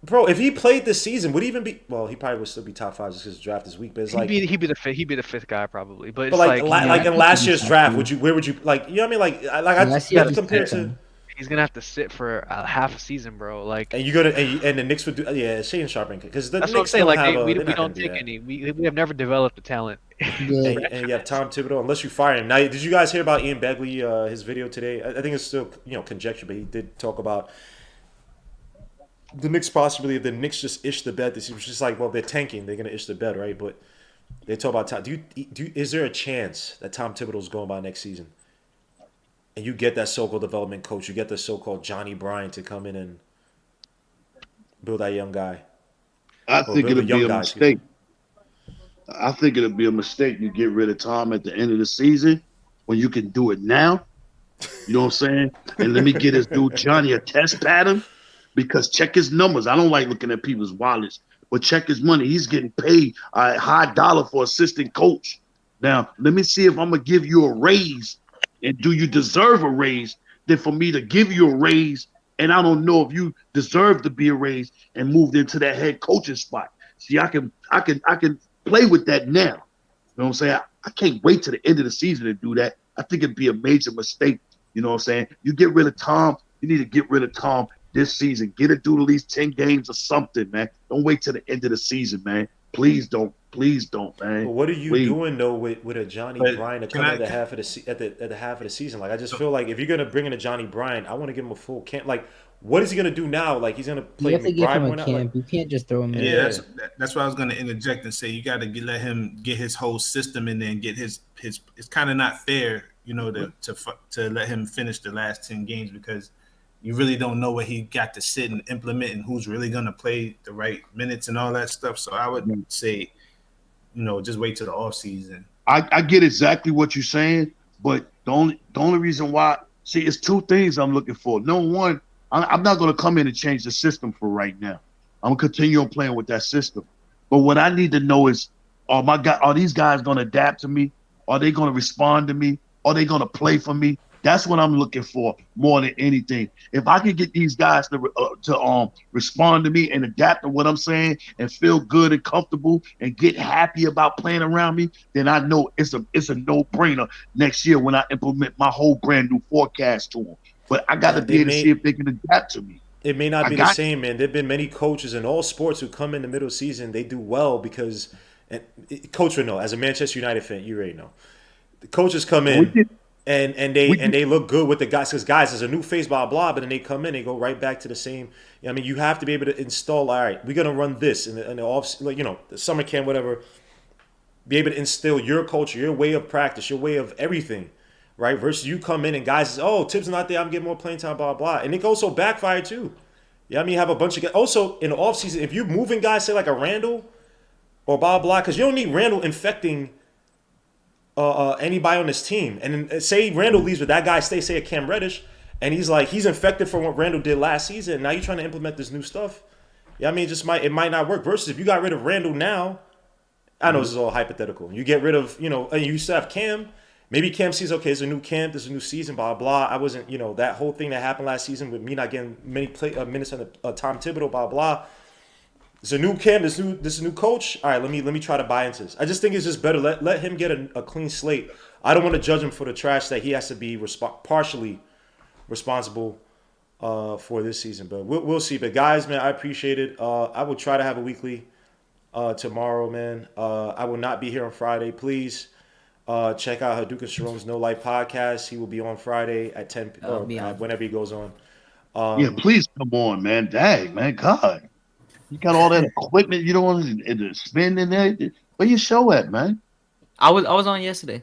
bro, if he played this season, would he even be? Well, he probably would still be top 5 just because his draft is weak. But it's like he'd be the fifth guy probably. But it's like like in last year's draft, where would you like? You know what I mean? I compared to. He's gonna have to sit for half a season, bro. Like, and you're gonna and the Knicks would do Shaden Sharp because the that's Knicks what I'm saying. Like, we don't don't take any. We have never developed the talent. Yeah. and you have Tom Thibodeau unless you fire him. Now, did you guys hear about Ian Begley? His video today. I think it's still conjecture, but he did talk about the Knicks possibly if the Knicks just ish the bet. This was just like, well, they're tanking, they're gonna ish the bet, right? But they talk about Tom. Is there a chance that Tom Thibodeau's going by next season? And you get that so-called development coach, you get the so-called Johnny Bryant to come in and build that young guy. I think it'll be a mistake. I think it'll be a mistake you get rid of Tom at the end of the season when you can do it now. You know what I'm saying? And let me get this dude Johnny a test pattern, because check his numbers. I don't like looking at people's wallets, but check his money. He's getting paid a high dollar for assistant coach. Now, let me see if I'm going to give you a raise. And do you deserve a raise than for me to give you a raise? And I don't know if you deserve to be a raise and moved into that head coaching spot. See, I can play with that now. You know what I'm saying? I can't wait to the end of the season to do that. I think it'd be a major mistake. You know what I'm saying? You get rid of Tom. You need to get rid of Tom this season. Get a dude at least 10 games or something, man. Don't wait till the end of the season, man. Please don't, man. But what are you doing though with a Johnny Bryant to come at the half of the season? Like, I just feel like if you're gonna bring in a Johnny Bryant, I want to give him a full camp. Like, what is he gonna do now? Like, he's gonna play. You have to give him a camp. Like, you can't just throw him in. Yeah, that's why I was gonna interject and say you got to let him get his whole system in there and get his. It's kind of not fair, to let him finish the last 10 games because you really don't know what he got to sit and implement and who's really going to play the right minutes and all that stuff. So I would say, just wait till the off season. I get exactly what you're saying, but the only reason why, see, it's two things I'm looking for. Number one, I'm not going to come in and change the system for right now. I'm going to continue on playing with that system. But what I need to know is, are these guys going to adapt to me? Are they going to respond to me? Are they going to play for me? That's what I'm looking for more than anything. If I can get these guys to respond to me and adapt to what I'm saying and feel good and comfortable and get happy about playing around me, then I know it's a no-brainer next year when I implement my whole brand new forecast to them. But I got to be able to see if they can adapt to me. It may not be the same, man. There've been many coaches in all sports who come in the middle of the season. They do well because, and coach would know. As a Manchester United fan, you already know. The coaches come in and they look good with the guys because guys, there's a new face, blah blah. But then they come in, they go right back to the same. I mean, you have to be able to install. All right, we're gonna run this in the off, like the summer camp, whatever. Be able to instill your culture, your way of practice, your way of everything. Right, versus you come in and guys says, oh, Tibbs not there, I'm getting more playing time, blah, blah. And it goes so backfire too. Yeah, I mean, you have a bunch of guys. Also, in the offseason, if you're moving guys, say like a Randall or blah, blah, because you don't need Randall infecting anybody on this team. And then, say Randall leaves, but that guy stays, say, a Cam Reddish, and he's infected from what Randall did last season. And now you're trying to implement this new stuff. Yeah, I mean, it might not work. Versus if you got rid of Randall now, I know this is all hypothetical. You get rid of, and you still have Cam. Maybe Cam sees, okay, it's a new camp, there's a new season, blah, blah. I wasn't, that whole thing that happened last season with me not getting many minutes on Tom Thibodeau, blah, blah. It's a new camp, this is a new coach. All right, let me try to buy into this. I just think it's just better. Let him get a clean slate. I don't want to judge him for the trash that he has to be partially responsible for this season. But we'll see. But guys, man, I appreciate it. I will try to have a weekly tomorrow, man. I will not be here on Friday. Please. Check out Hadouken Sharon's No Life podcast. He will be on Friday at 10 or whenever he goes on. Yeah, please come on, man. Dang, man, God, you got all that equipment you don't want to spend in there. Where your show at, man? I was on yesterday.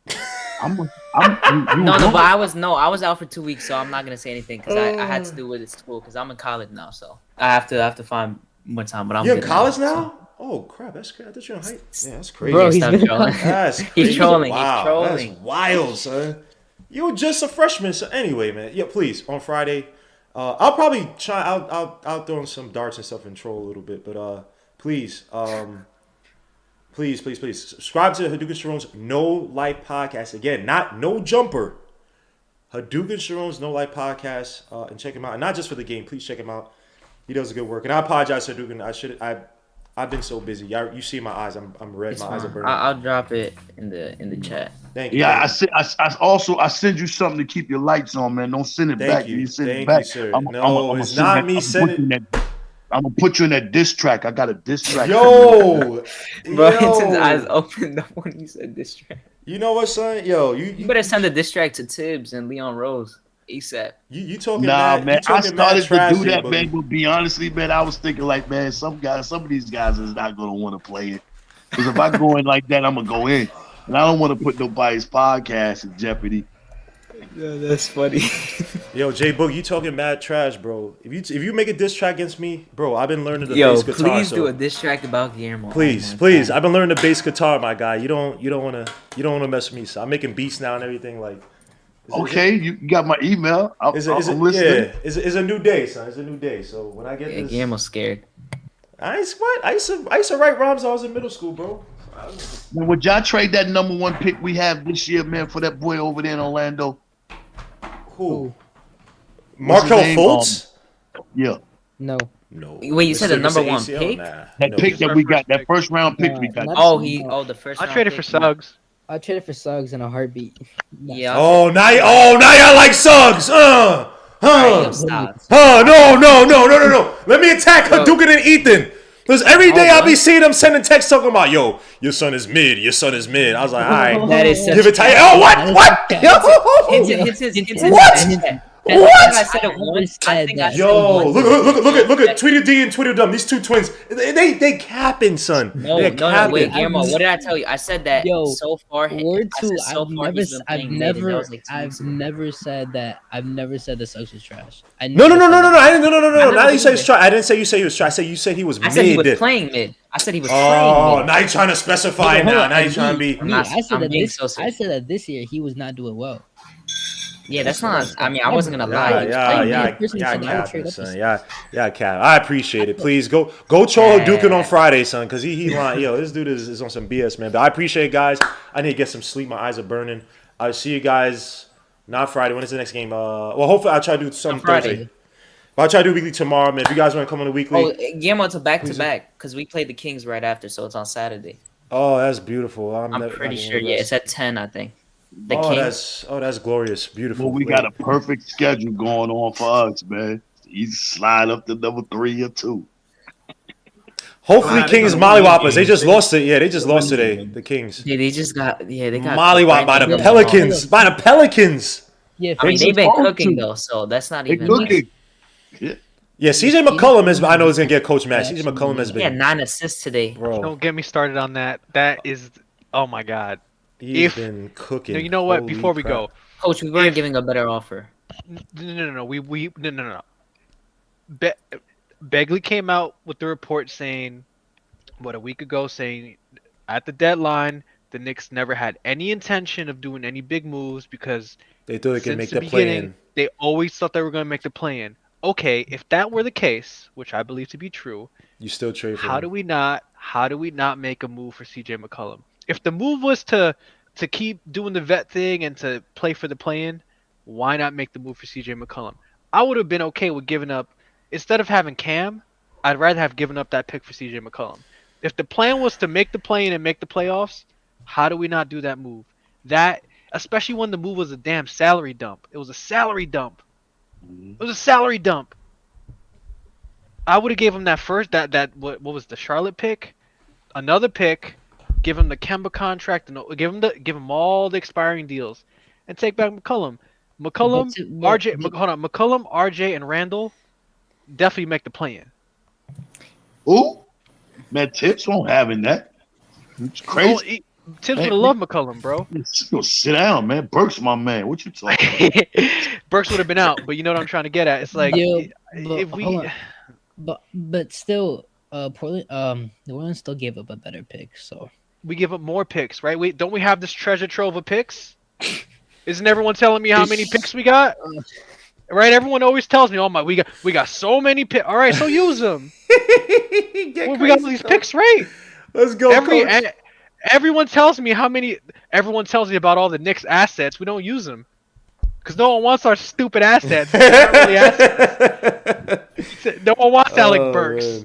But I was out for 2 weeks, so I'm not gonna say anything because I had to do with school because I'm in college now, so I have to find more time. But you're in college now? Oh crap! That's crazy. I thought you were in height. Yeah, that's crazy. Bro, he's trolling. That's crazy. He's trolling. Wow, he's trolling. That's wild, son. You're just a freshman. So anyway, man. Yeah, please on Friday. I'll probably try. I'll throw in some darts and stuff and troll a little bit. But please, please subscribe to Hadouken Sharon's No Life podcast. Again, not No Jumper. Hadouken Sharon's No Life podcast, and check him out. And not just for the game. Please check him out. He does good work. And I apologize, Hadouken. I've been so busy. You see my eyes. I'm red. My eyes are burning. I'll drop it in the chat. Thank you. Yeah, I send you something to keep your lights on, man. Don't send it back. You send Thank it back. you, sir. It's not me sending. I'm gonna put you in that diss track. I got a diss track. Bro, Hinton's eyes opened up when you said diss track. You know what, son? Yo, you better send the diss track to Tibbs and Leon Rose. ASAP. You talking? Nah, mad, man. I started to do that, here, man. But be honestly, man, I was thinking like, man, some of these guys is not gonna want to play it. Because if I go in like that, I'm gonna go in, and I don't want to put nobody's podcast in jeopardy. Yeah, that's funny. Yo, J Book, you talking mad trash, bro. If you make a diss track against me, bro, I've been learning the bass guitar. Please do a diss track about Guillermo. Please. I've been learning the bass guitar, my guy. You don't wanna mess with me. So I'm making beats now and everything like. You got my email. I'm listening. Yeah, it's a new day, son. It's a new day. So when I get this, Guillermo's scared. I used to write rhymes when I was in middle school, bro. Man, would y'all trade that number 1 pick we have this year, man, for that boy over there in Orlando? Who? Markel Fultz? Yeah. No. Wait, you said the number 1 pick? That pick that we got, that first round pick we got. The first. I traded for Suggs. I traded for Suggs in a heartbeat. Yeah. Now y'all like Suggs. No. Let me attack Hadouken and Ethan. Because every day I'll be seeing them sending texts talking about, yo, your son is mid. I was like, all right. That is give it to you. Oh, what? What? What? I said it once. Yo, look at Tweety D and Twitter Dumb. These two twins, they capping, son. No, wait, Guillermo, what did I tell you? I said that so far. I've never said that. I've never said the Suggs was trash. No. Now you say he's trash. I didn't say you say he was trash. I said you said he was mid. I said he was playing mid. Playing mid. Oh, now you're trying to specify now. Now you're trying to be. I said that this year he was not doing well. Yeah, that's not. I mean, I wasn't gonna lie. Cap. I appreciate it. Please go troll Hadouken on Friday, son, because he lying. Yo, this dude is on some BS, man. But I appreciate it, guys. I need to get some sleep. My eyes are burning. I'll see you guys Not Friday. When is the next game? Well, hopefully I'll try to do some On Friday. Thursday. But I'll try to do weekly tomorrow, man. If you guys want to come on the weekly. Oh, Guillermo, it's a back to Please. back because we played the Kings right after, so it's on Saturday. Oh, that's beautiful. I'm pretty sure. Yeah, it's at 10, I think. The Kings. That's glorious. Beautiful. Well, we got a perfect schedule going on for us, man. You slide up to number 3 or 2. Hopefully, Kings mollywoppers. They just lost it. Yeah, they just lost today. The Kings. Yeah, they got mollywop by the Pelicans. By the Pelicans. Yeah, I mean, they've been cooking though, so that's not even. Cooking. Yeah, CJ McCollum is. I know he's gonna get coach match. CJ McCollum has been. Yeah, 9 assists today. Bro, Don't get me started on that. That is, oh my god. He's been cooking. You know what? Holy Before we crap. go, Coach, we weren't giving a better offer. no. No. Begley came out with the report saying, a week ago, saying at the deadline the Knicks never had any intention of doing any big moves because they thought they could make the play in. They always thought they were going to make the play in. Okay, if that were the case, which I believe to be true, you still trade for how him. do we not make a move for CJ McCollum? If the move was to keep doing the vet thing and to play for the play-in, why not make the move for CJ McCollum? I would have been okay with giving up, instead of having Cam, I'd rather have given up that pick for CJ McCollum. If the plan was to make the play-in and make the playoffs, how do we not do that move? That, especially when the move was a damn salary dump. It was a salary dump. It was a salary dump. I would have gave him that first, what was the Charlotte pick? Another pick, give him the Kemba contract, and give him all the expiring deals, and take back McCollum. McCollum, RJ, and Randall definitely make the play-in. Ooh, man, Tips won't having that. It's crazy. Tips would have loved McCollum, bro. Sit down, man. Burke's my man. What you talking about? Burks would have been out, but you know what I'm trying to get at. It's like but still, Portland, New Orleans still gave up a better pick. So we give up more picks, right? Don't we have this treasure trove of picks? Isn't everyone telling me how many picks we got? Right? Everyone always tells me, "Oh my, we got so many picks." All right, so use them. We got all these picks, right? Let's go. Everyone tells me how many. Everyone tells me about all the Knicks assets. We don't use them because no one wants our stupid assets. They're not really assets. No one wants Alec Burks.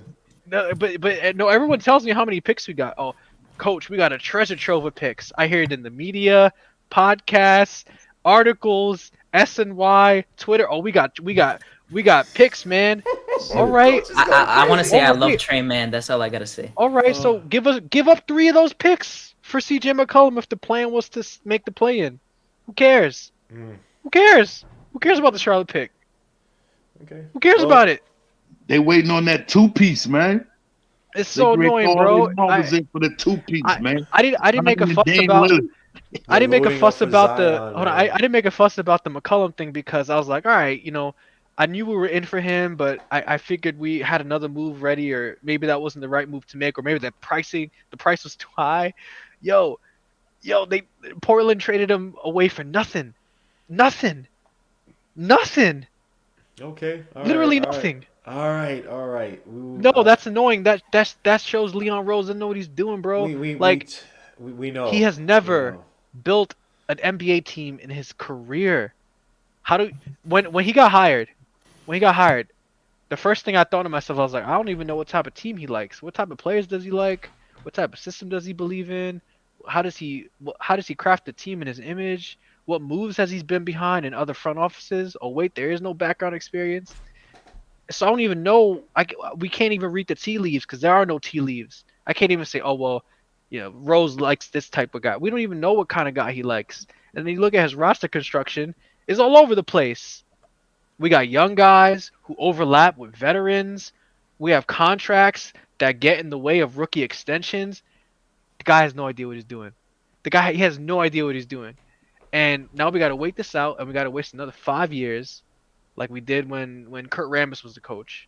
No, but no. Everyone tells me how many picks we got. Oh, coach, we got a treasure trove of picks. I hear it in the media, podcasts, articles, SNY, Twitter. Oh, we got picks, man. All right. I want to say I love Trey, man. That's all I gotta say. All right, so give up 3 of those picks for CJ McCollum if the plan was to make the play-in. Who cares? Who cares? Who cares about the Charlotte pick? Okay. Who cares about it? They waiting on that 2-piece, man. It's so annoying, bro. Was in for the 2-piece, man. I didn't make a fuss about. I didn't make a fuss about the. I didn't make a fuss about the McCollum thing because I was like, all right, I knew we were in for him, but I figured we had another move ready, or maybe that wasn't the right move to make, or maybe the price was too high. Portland traded him away for nothing. Okay. Literally nothing. All right. No, that's annoying. That shows Leon Rose doesn't know what he's doing, bro. We know he has never built an NBA team in his career. When he got hired, the first thing I thought to myself, I was like, I don't even know what type of team he likes. What type of players does he like? What type of system does he believe in? How does he craft the team in his image? What moves has he been behind in other front offices? Oh wait, there is no background experience. So I don't even know. We can't even read the tea leaves because there are no tea leaves. I can't even say, oh well, Rose likes this type of guy. We don't even know what kind of guy he likes. And then you look at his roster construction, it's all over the place. We got young guys who overlap with veterans. We have contracts that get in the way of rookie extensions. The guy has no idea what he's doing. He has no idea what he's doing. And now we got to wait this out, and we got to waste another 5 years like we did when Kurt Rambis was the coach.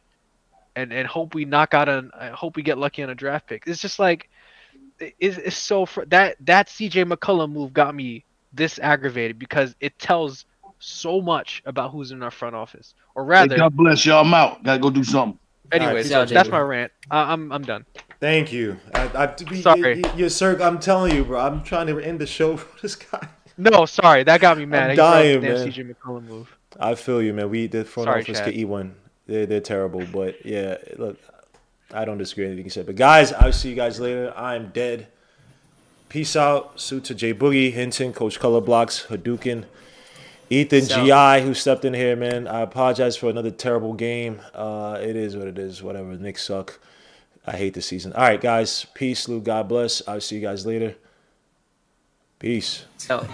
And hope we hope we get lucky on a draft pick. It's just like it's so that CJ McCollum move got me this aggravated because it tells so much about who's in our front office, or rather, hey, God bless y'all. I'm out. Gotta go do something. Anyways, that's my rant. I'm done. Thank you. Sorry, sir. I'm telling you, bro. I'm trying to end the show for this guy. No, sorry, that got me mad. I'm He brought up dying, the damn man. CJ McCollum move. I feel you, man. The front Sorry, office Chad. could eat one. They're terrible, but yeah, look, I don't disagree with anything you said. But guys, I'll see you guys later. I'm dead. Peace out. Suit to J Boogie, Hinton, Coach Color Blocks, Hadouken, Ethan, So- GI, who stepped in here, man. I apologize for another terrible game. It is what it is. Whatever. The Knicks suck. I hate the season. All right, guys. Peace, Lou. God bless. I'll see you guys later. Peace. So